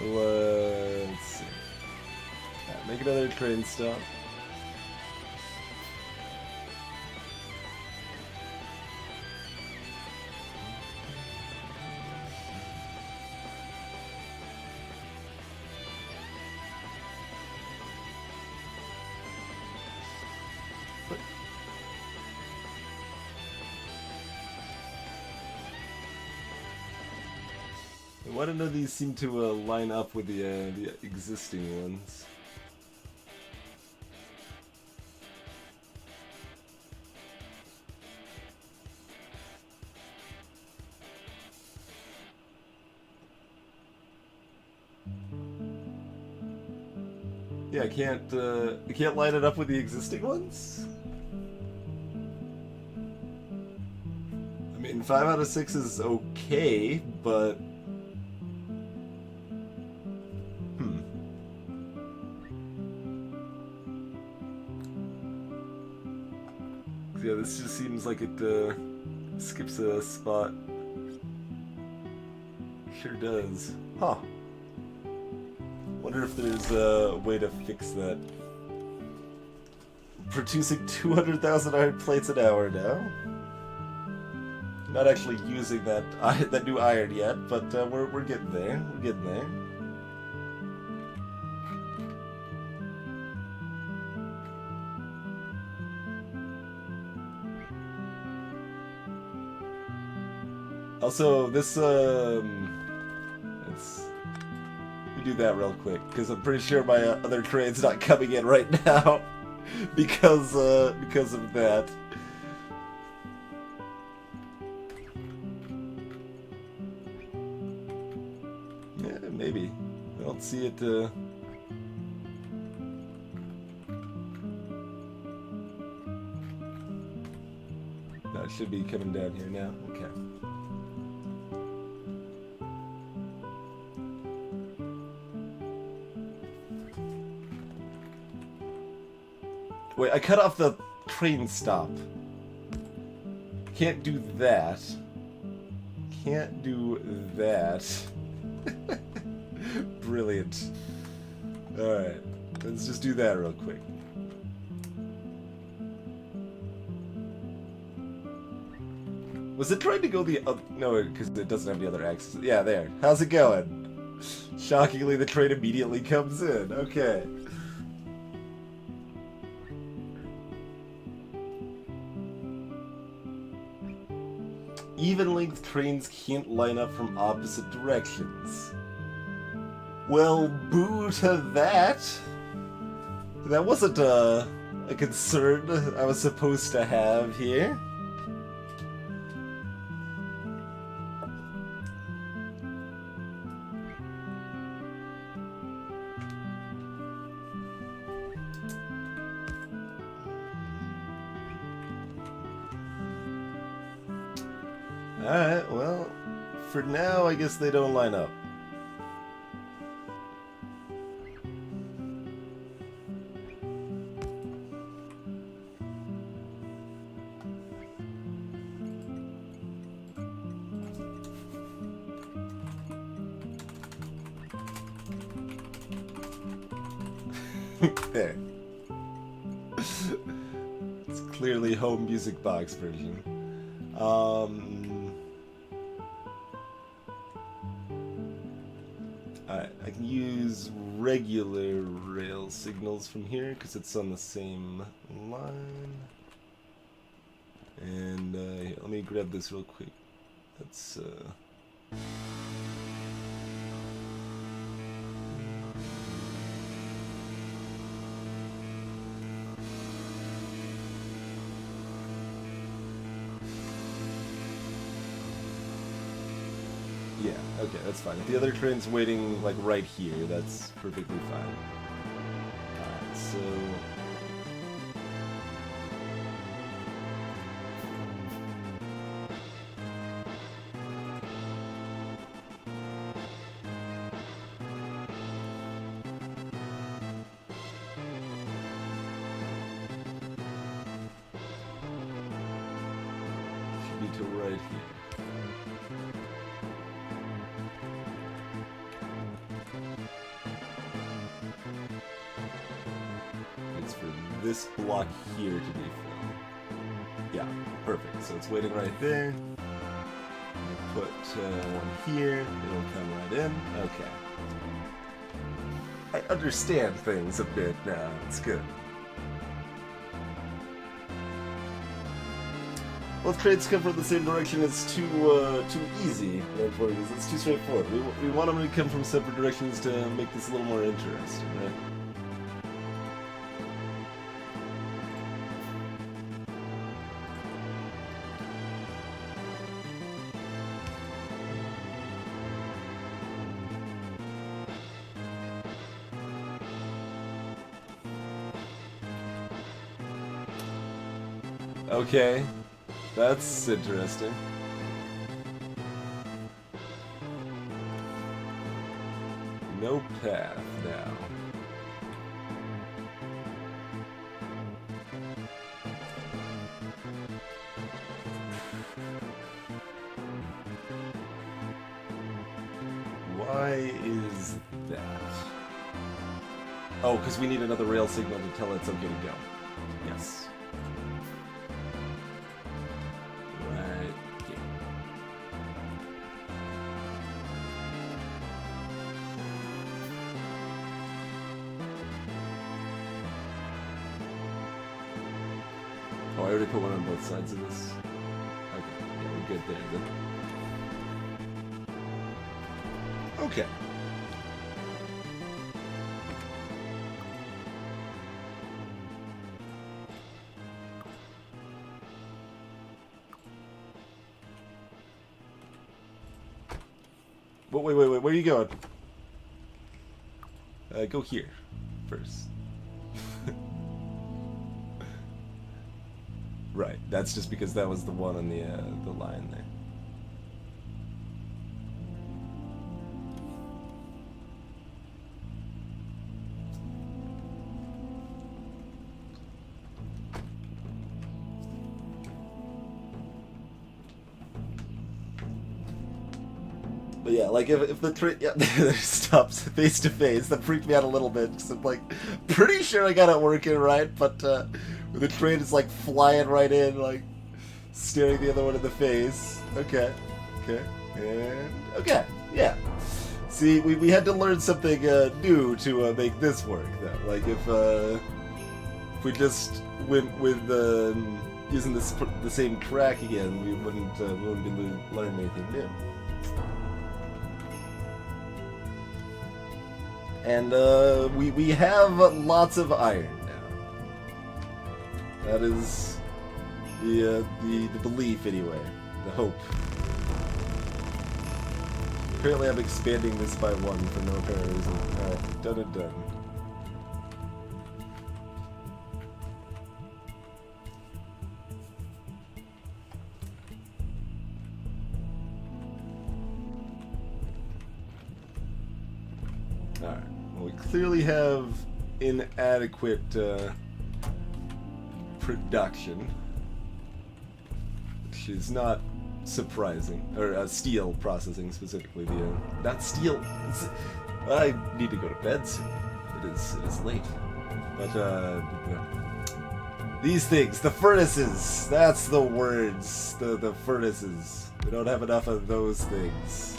Let's see. Right, make another train stop. Why do none of these seem to line up with the existing ones? Yeah, I can't line it up with the existing ones? I mean, 5 out of 6 is okay, but yeah, this just seems like it skips a spot. Sure does. Huh. Wonder if there's a way to fix that. Producing 200,000 iron plates an hour now. Not actually using that new iron yet, but we're getting there. We're getting there. Also, this, we do that real quick, because I'm pretty sure my other train's not coming in right now. because of that. Yeah, maybe. I don't see it. No, it should be coming down here now. Okay. Wait, I cut off the train stop. Can't do that. Can't do that. Brilliant. Alright, let's just do that real quick. Was it trying to go the other... No, because it doesn't have the other axis. Yeah, there. How's it going? Shockingly, the train immediately comes in. Okay. Even-length trains can't line up from opposite directions. Well, boo to that. That wasn't a concern I was supposed to have here. Alright, well, for now, I guess they don't line up. There. It's clearly home music box version. Alright, I can use regular rail signals from here because it's on the same line. And here, let me grab this real quick. That's yeah, okay, that's fine. If the other train's waiting, like, right here, that's perfectly fine. Alright, so... should be to right here. This block here to be filled. Yeah, perfect. So it's waiting right there. I put one here. It'll come right in. Okay. I understand things a bit now. It's good. Both trains come from the same direction. It's too easy. It's too straightforward. We want them to come from separate directions to make this a little more interesting, right? Okay, that's interesting. No path now. Why is that? Oh, because we need another rail signal to tell it's okay to go. Yes. Oh, I already put one on both sides of this. Okay, yeah, we're good there then. Okay. Wait, where are you going? Go here first. Right, that's just because that was the one on the line there. But yeah, like if the train stops face to face, that freaked me out a little bit. Cause I'm like pretty sure I got it working right, but when the train is like flying right in, like staring the other one in the face. Okay, and okay, yeah. See, we had to learn something new to make this work. Though, like if we just went with using the same track again, we wouldn't be learning anything new. And we have lots of iron now. That is the belief anyway, the hope. Apparently I'm expanding this by 1 for no apparent reason. Alright, done. Alright, well we clearly have inadequate production, which is not surprising. Or steel processing specifically. Not steel. I need to go to bed soon. It is late. But these things, the furnaces. That's the words. The furnaces. We don't have enough of those things.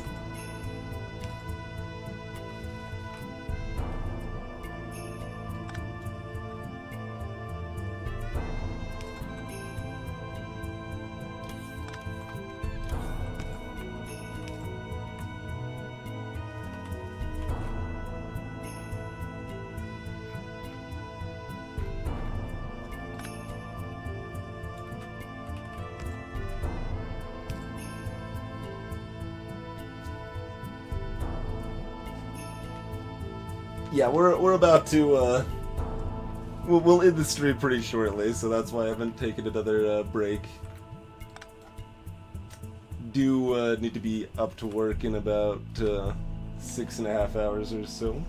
Yeah, we're about to we'll end the stream pretty shortly, so that's why I haven't taken another break. Do need to be up to work in about 6.5 hours or so.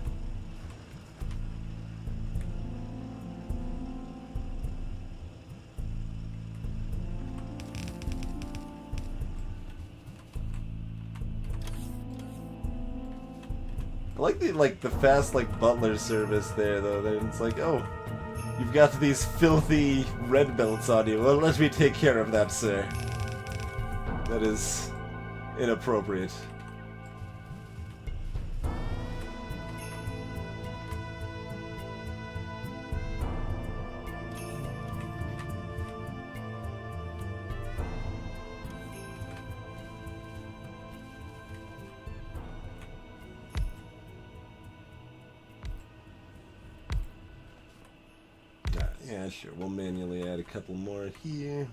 I like the fast butler service there though. Then it's like, oh, you've got these filthy red belts on you. Well, let me take care of that, sir. That is inappropriate. Yeah, sure. We'll manually add a couple more here.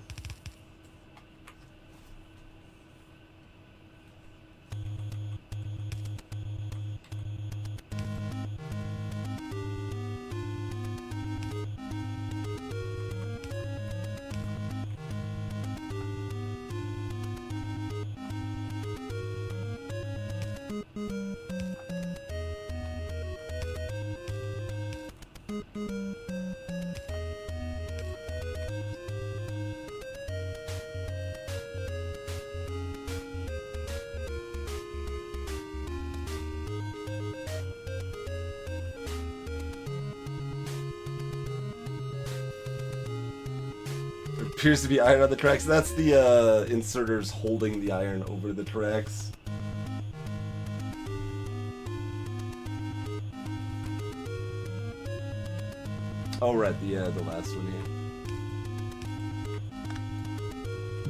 Appears to be iron on the tracks. That's the inserters holding the iron over the tracks. Oh right, the last one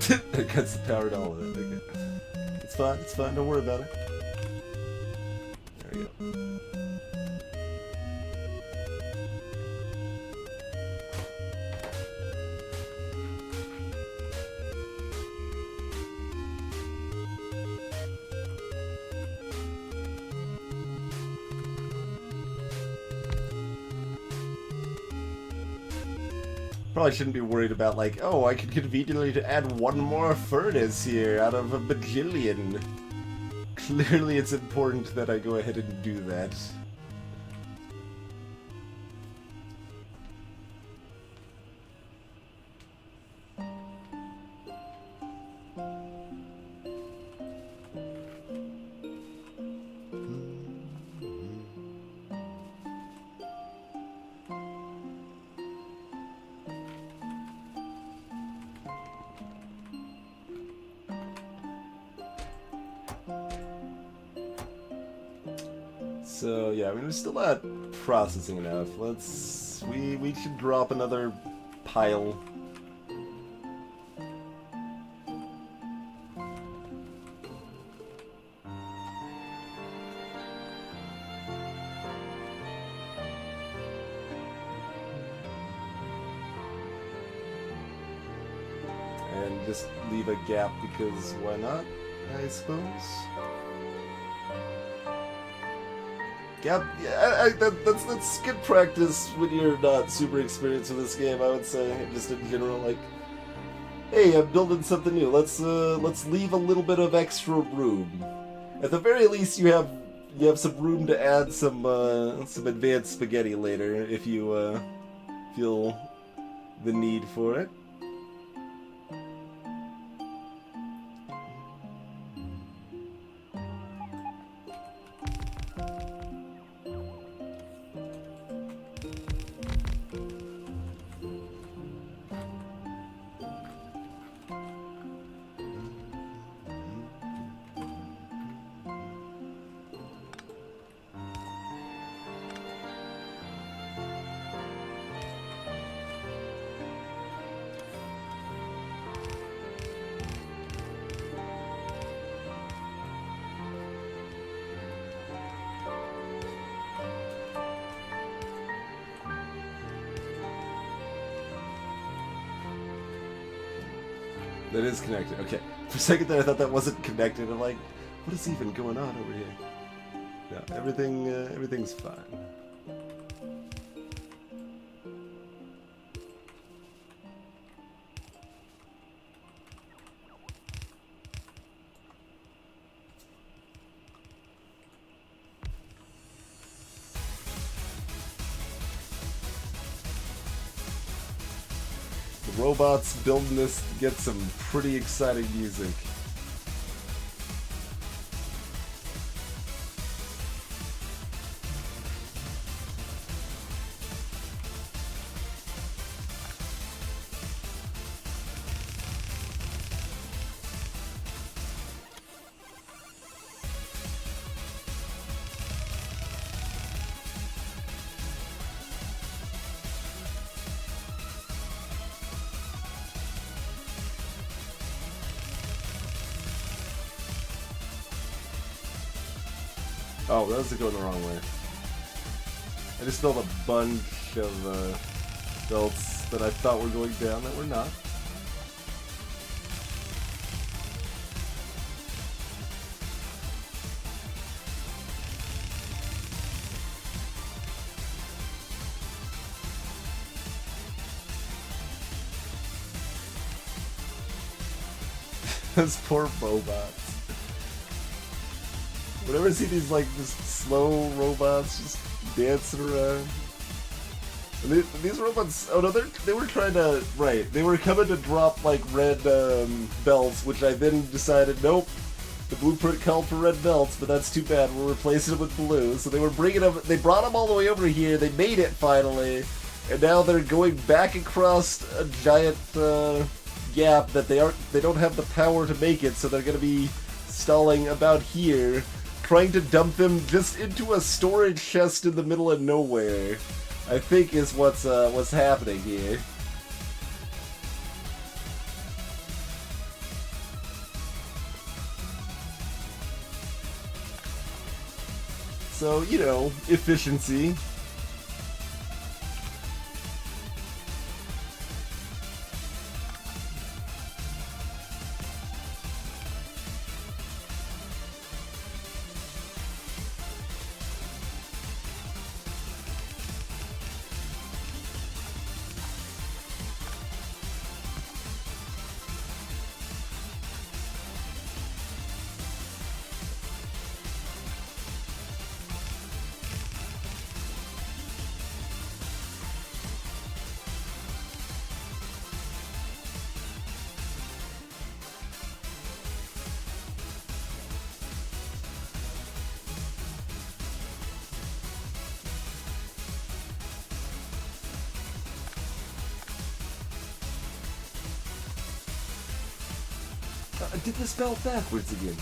here. It cuts the power to all of it. Okay. It's fine, don't worry about it. There we go. Probably shouldn't be worried about, like, oh, I could conveniently add one more furnace here out of a bajillion. Clearly it's important that I go ahead and do that. So yeah, I mean, we're still not processing enough. We should drop another pile. And just leave a gap because why not, I suppose? Gap, yeah, that's good practice when you're not super experienced with this game, I would say, just in general, like, hey, I'm building something new, let's leave a little bit of extra room. At the very least, you have some room to add some advanced spaghetti later, if you, feel the need for it. That is connected. Okay. For a second there, I thought that wasn't connected. I'm like, what is even going on over here? No, everything's fine. The robots building this get some pretty exciting music. Oh, those are going the wrong way. I just built a bunch of belts that I thought were going down that were not. Those poor robots. Whenever I see these, like, just slow robots just dancing around. And these robots, oh no, they were trying to, right, they were coming to drop, like, red belts, which I then decided, nope, the blueprint called for red belts, but that's too bad, we're replacing them with blue. So they were bringing them, they brought them all the way over here, they made it finally, and now they're going back across a giant gap that they don't have the power to make it, so they're gonna be stalling about here, trying to dump them just into a storage chest in the middle of nowhere, I think is what's happening here. So, you know, efficiency. I did this belt backwards again.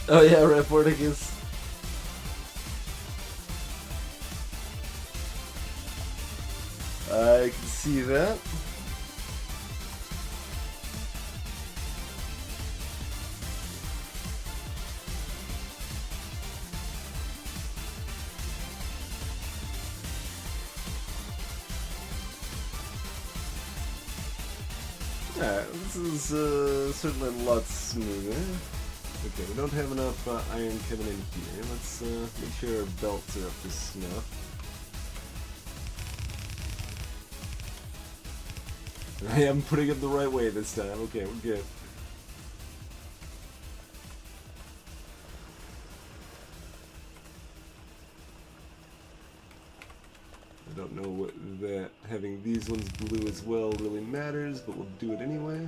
Oh yeah, Reporticus. I can see that. Alright, this is certainly a lot smoother. Okay, we don't have enough iron coming in here. Let's make sure our belts are up to snuff. I am putting it the right way this time. Okay, we're good. I don't know what that having these ones blue as well really matters, but we'll do it anyway.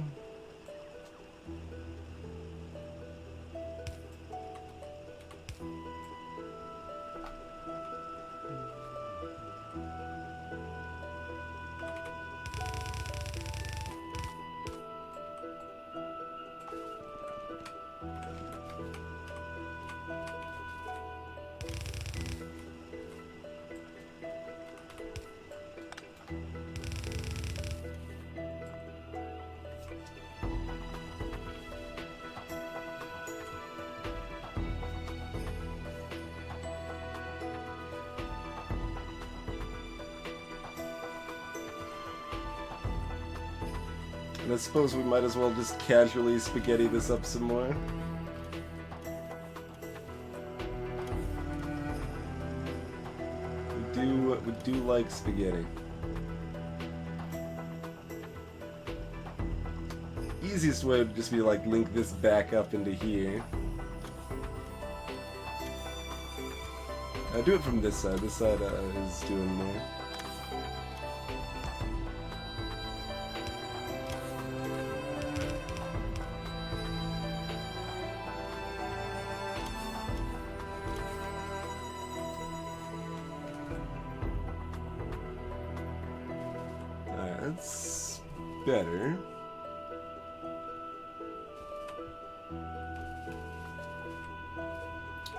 And I suppose we might as well just casually spaghetti this up some more. We do like spaghetti. Easiest way would just be like link this back up into here. Do it from this side. This side is doing more. That's better.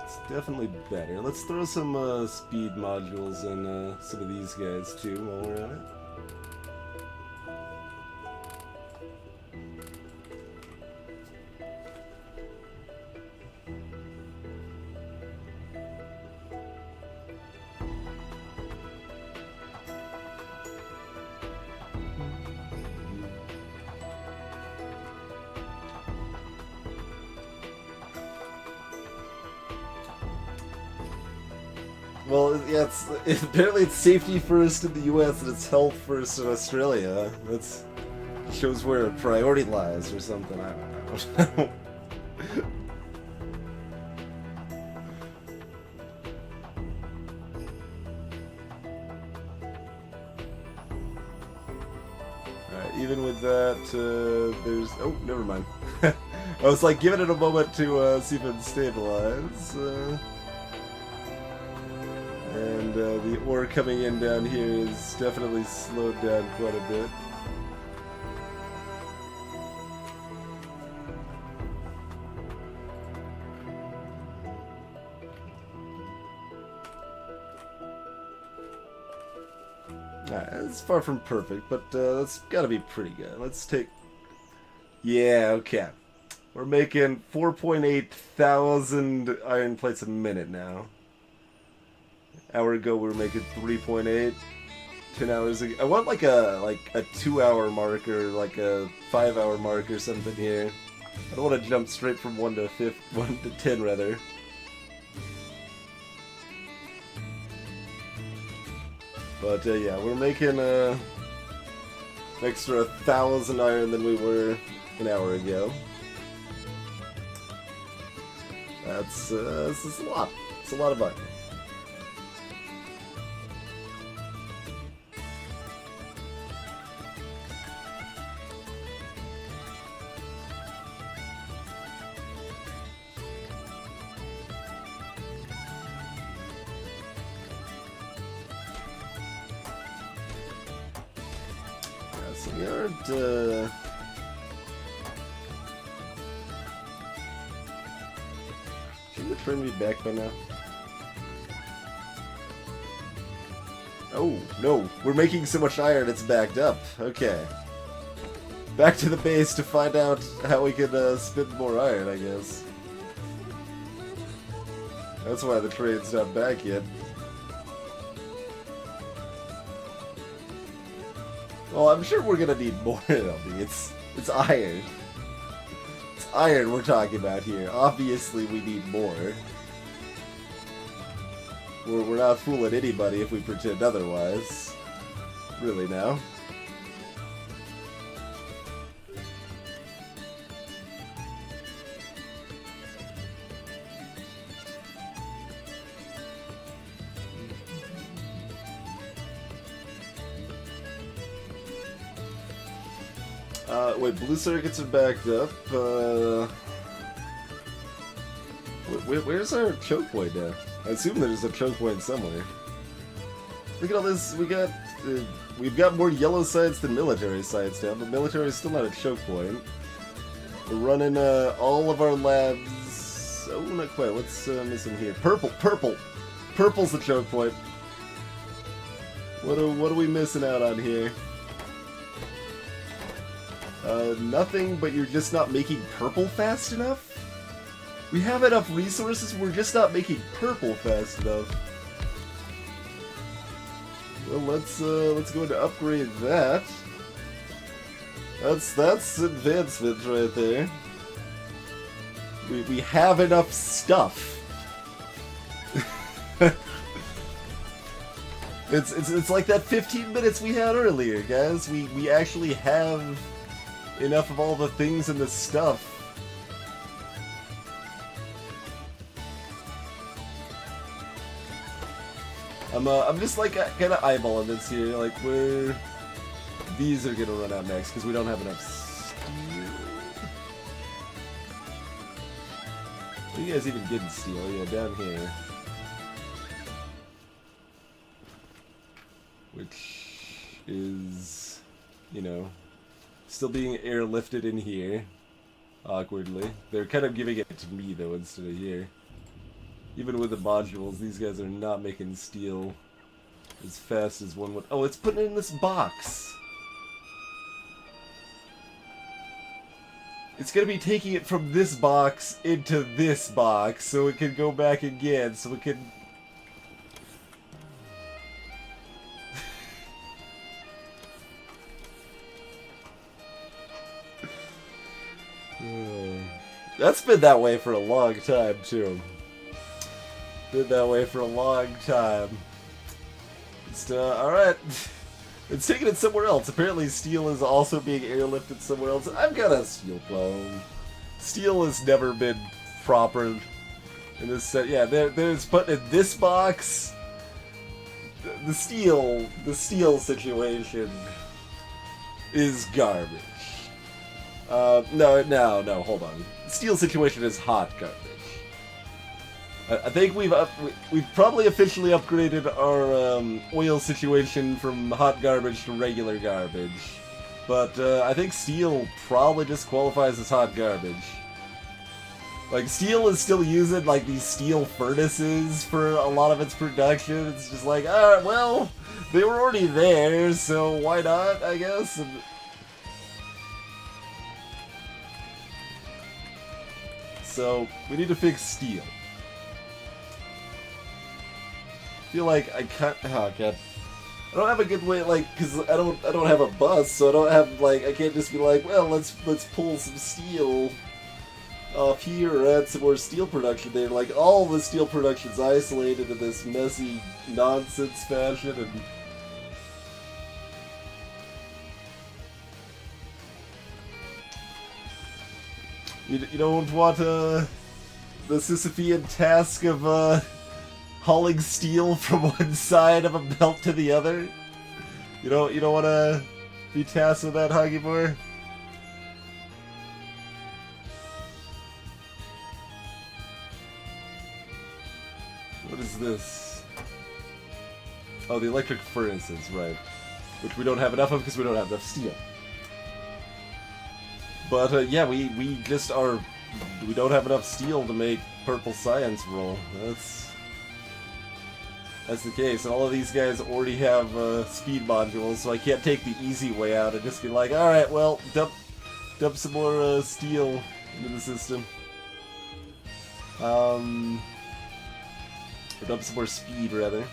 It's definitely better. Let's throw some speed modules in some of these guys too while we're at it. Well, yeah, apparently it's safety first in the US and it's health first in Australia. That shows where priority lies or something, I don't know. Alright, even with that, there's... Oh, never mind. I was like giving it a moment to see if it stabilize. And the ore coming in down here is definitely slowed down quite a bit. Alright, it's far from perfect, but that's gotta be pretty good. Let's take... Yeah, okay. We're making 4.8 thousand iron plates a minute now. Hour ago we were making 3.8. 10 hours ago. I want like a 2-hour mark or like a 5-hour mark or something here. I don't want to jump straight from 1 to 10 rather. But yeah, we're making an extra 1,000 iron than we were an hour ago. This is a lot. It's a lot of iron. So we aren't, shouldn't the train be back by now? Oh, no. We're making so much iron it's backed up. Okay. Back to the base to find out how we can spin more iron, I guess. That's why the train's not back yet. Well, I'm sure we're gonna need more, LB. It's iron. It's iron we're talking about here. Obviously, we need more. We're not fooling anybody if we pretend otherwise. Really now. Wait, blue circuits are backed up. Where's our choke point now? I assume there's a choke point somewhere. Look at all this. We've got more yellow sites than military sites now, but military is still not a choke point. We're running all of our labs. Oh, not quite. What's missing here? Purple. Purple's the choke point. What are we missing out on here? Nothing, but you're just not making purple fast enough? We have enough resources, we're just not making purple fast enough. Well, let's go to upgrade that. That's advancement right there. We have enough stuff. It's like that 15 minutes we had earlier, guys. We actually have enough of all the things and the stuff. I'm just like kind of eyeballing this here, like where these are gonna run out next because we don't have enough steel. Are you guys even getting steel? Yeah, down here. Which is, you know, still being airlifted in here, awkwardly. They're kind of giving it to me, though, instead of here. Even with the modules, these guys are not making steel as fast as one would. Oh, it's putting it in this box! It's gonna be taking it from this box into this box, so it can go back again, so it can... That's been that way for a long time, too. Been that way for a long time. Just, alright. It's taking it somewhere else. Apparently steel is also being airlifted somewhere else. I've got a steel problem. Steel has never been proper in this set. Yeah, there's putting in this box. The steel situation is garbage. No, hold on. The steel situation is hot garbage. I think we've probably officially upgraded our oil situation from hot garbage to regular garbage, but I think steel probably just qualifies as hot garbage. Like, steel is still using like these steel furnaces for a lot of its production. It's just like, alright, well, they were already there, so why not, I guess? And so we need to fix steel. I feel like I can't. Oh god, I don't have a good way, like, because I don't have a bus, so I don't have like I can't just be like, well, let's pull some steel off here or add some more steel production there. Like, all the steel production's isolated in this messy nonsense fashion, and You don't want the Sisyphean task of hauling steel from one side of a belt to the other? You don't want to be tasked with that, Huggy What is this? Oh, the electric furnaces, right. Which we don't have enough of because we don't have enough steel. But yeah, we just are... We don't have enough steel to make purple science roll. That's the case. All of these guys already have speed modules, so I can't take the easy way out and just be like, alright, well, dump some more steel into the system. Or dump some more speed, rather.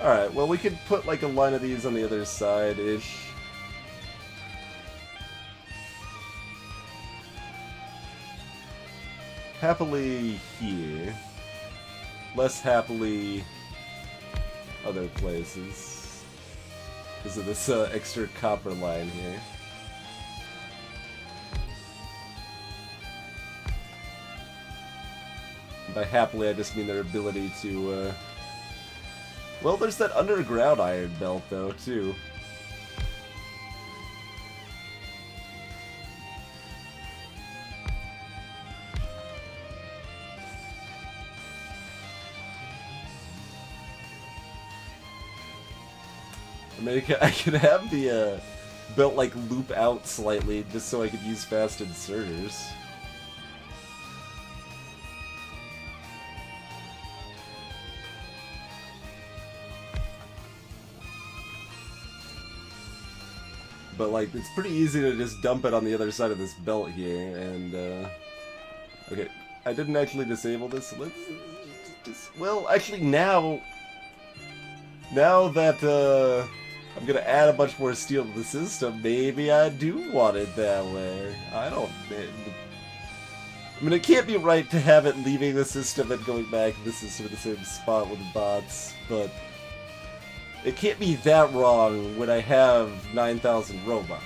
Alright, well, we could put like a line of these on the other side-ish. Happily here. Less happily other places. Because of this extra copper line here. And by happily, I just mean their ability to, well, there's that underground iron belt, though, too. I mean, I could have the belt like loop out slightly just so I could use fast inserters. But like, it's pretty easy to just dump it on the other side of this belt here, and okay, I didn't actually disable this. Let's well, actually now that I'm gonna add a bunch more steel to the system, maybe I do want it that way. I don't... I mean, it can't be right to have it leaving the system and going back to the system in the same spot with the bots, but it can't be that wrong when I have 9,000 robots.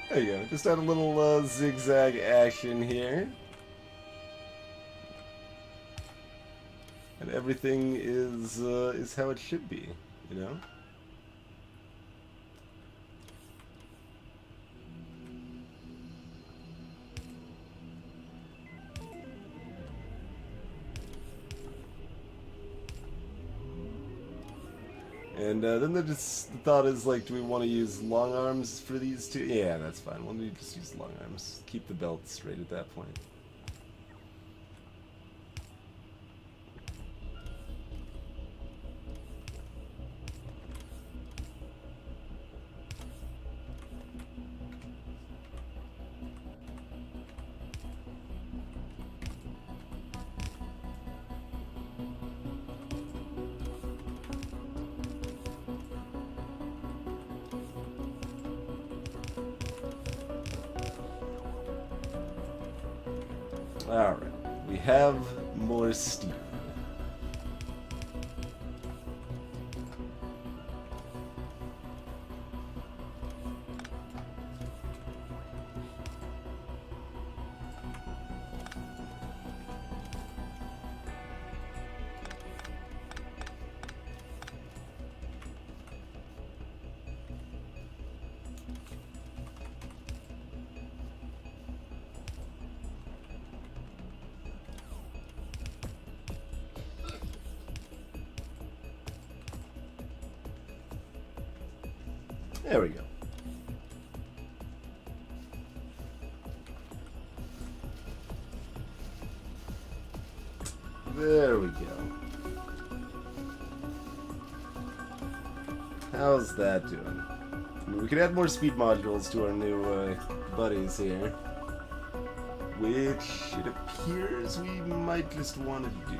There you go, just add a little zigzag action here. And everything is how it should be, you know? And then the thought is, like, do we want to use long arms for these two? Yeah, that's fine. We'll just use long arms. Keep the belt straight at that point. Alright, we have more steel. There we go. There we go. how's that doing? I mean, we can add more speed modules to our new buddies here, which it appears we might just want to do.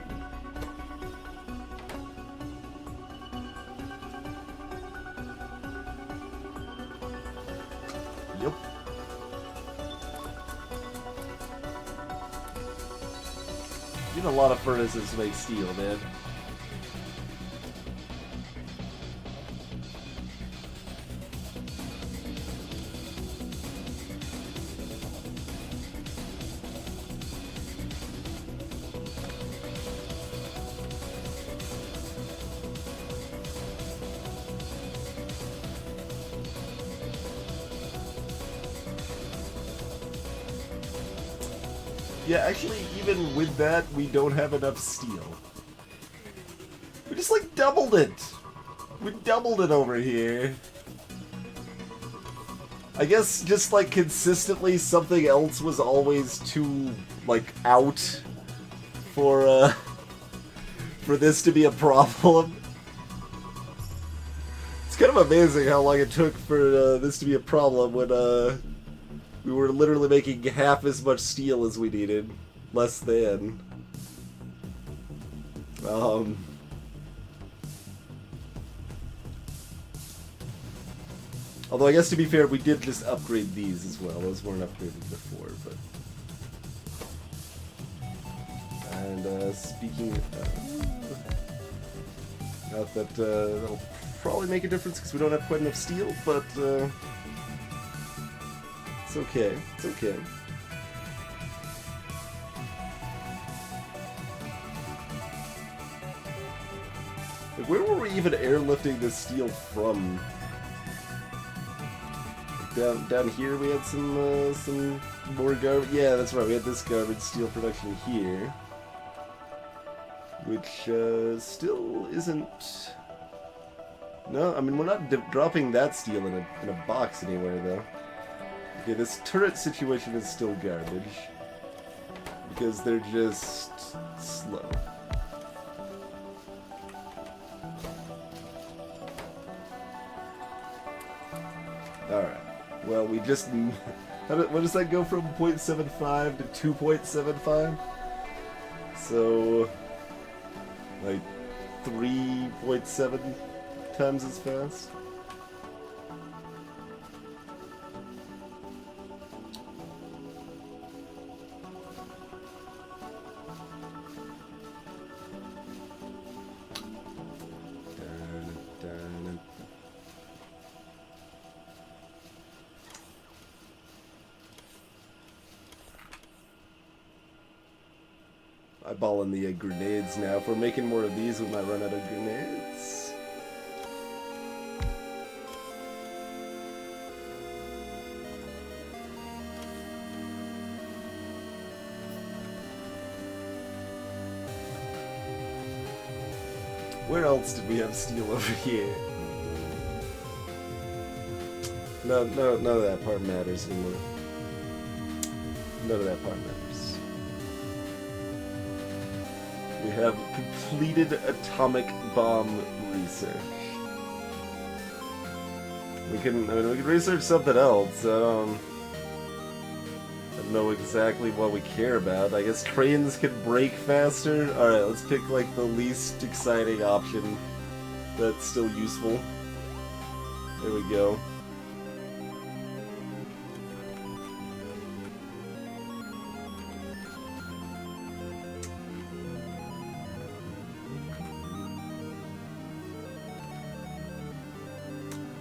Yep. Need a lot of furnaces to make steel, man. Yeah, actually, even with that, we don't have enough steel. We just, like, doubled it! We doubled it over here. I guess just, like, consistently something else was always too, like, out for this to be a problem. It's kind of amazing how long it took for this to be a problem when, we were literally making half as much steel as we needed. Less than. Although I guess to be fair, we did just upgrade these as well. Those weren't upgraded before, but... And, speaking of... Not that, that'll probably make a difference because we don't have quite enough steel, but, it's okay. It's okay. Like, where were we even airlifting this steel from? Like down here we had some more garbage. Yeah, that's right. We had this garbage steel production here, which still isn't. No, I mean we're not dropping that steel in a box anywhere though. Okay, this turret situation is still garbage, because they're just slow. Alright, well we just... what does that go from 0.75 to 2.75? So... like 3.7 times as fast? Eyeballing the grenades now. If we're making more of these, we might run out of grenades. Where else did we have steel over here? No, none of that part matters anymore. None of that part matters. We have completed atomic bomb research. We can research something else. I don't know exactly what we care about. I guess trains can brake faster. Alright, let's pick like the least exciting option that's still useful. There we go.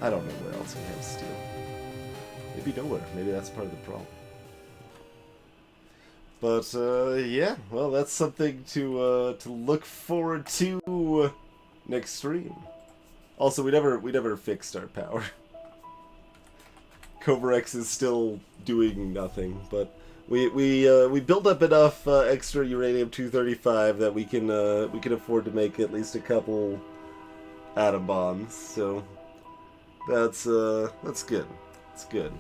I don't know where else we have steel. Maybe nowhere. Maybe that's part of the problem. But yeah, well, that's something to look forward to next stream. Also, we never fixed our power. Covarex is still doing nothing, but we built up enough extra uranium-235 that we can afford to make at least a couple atom bombs. So. That's good. It's good.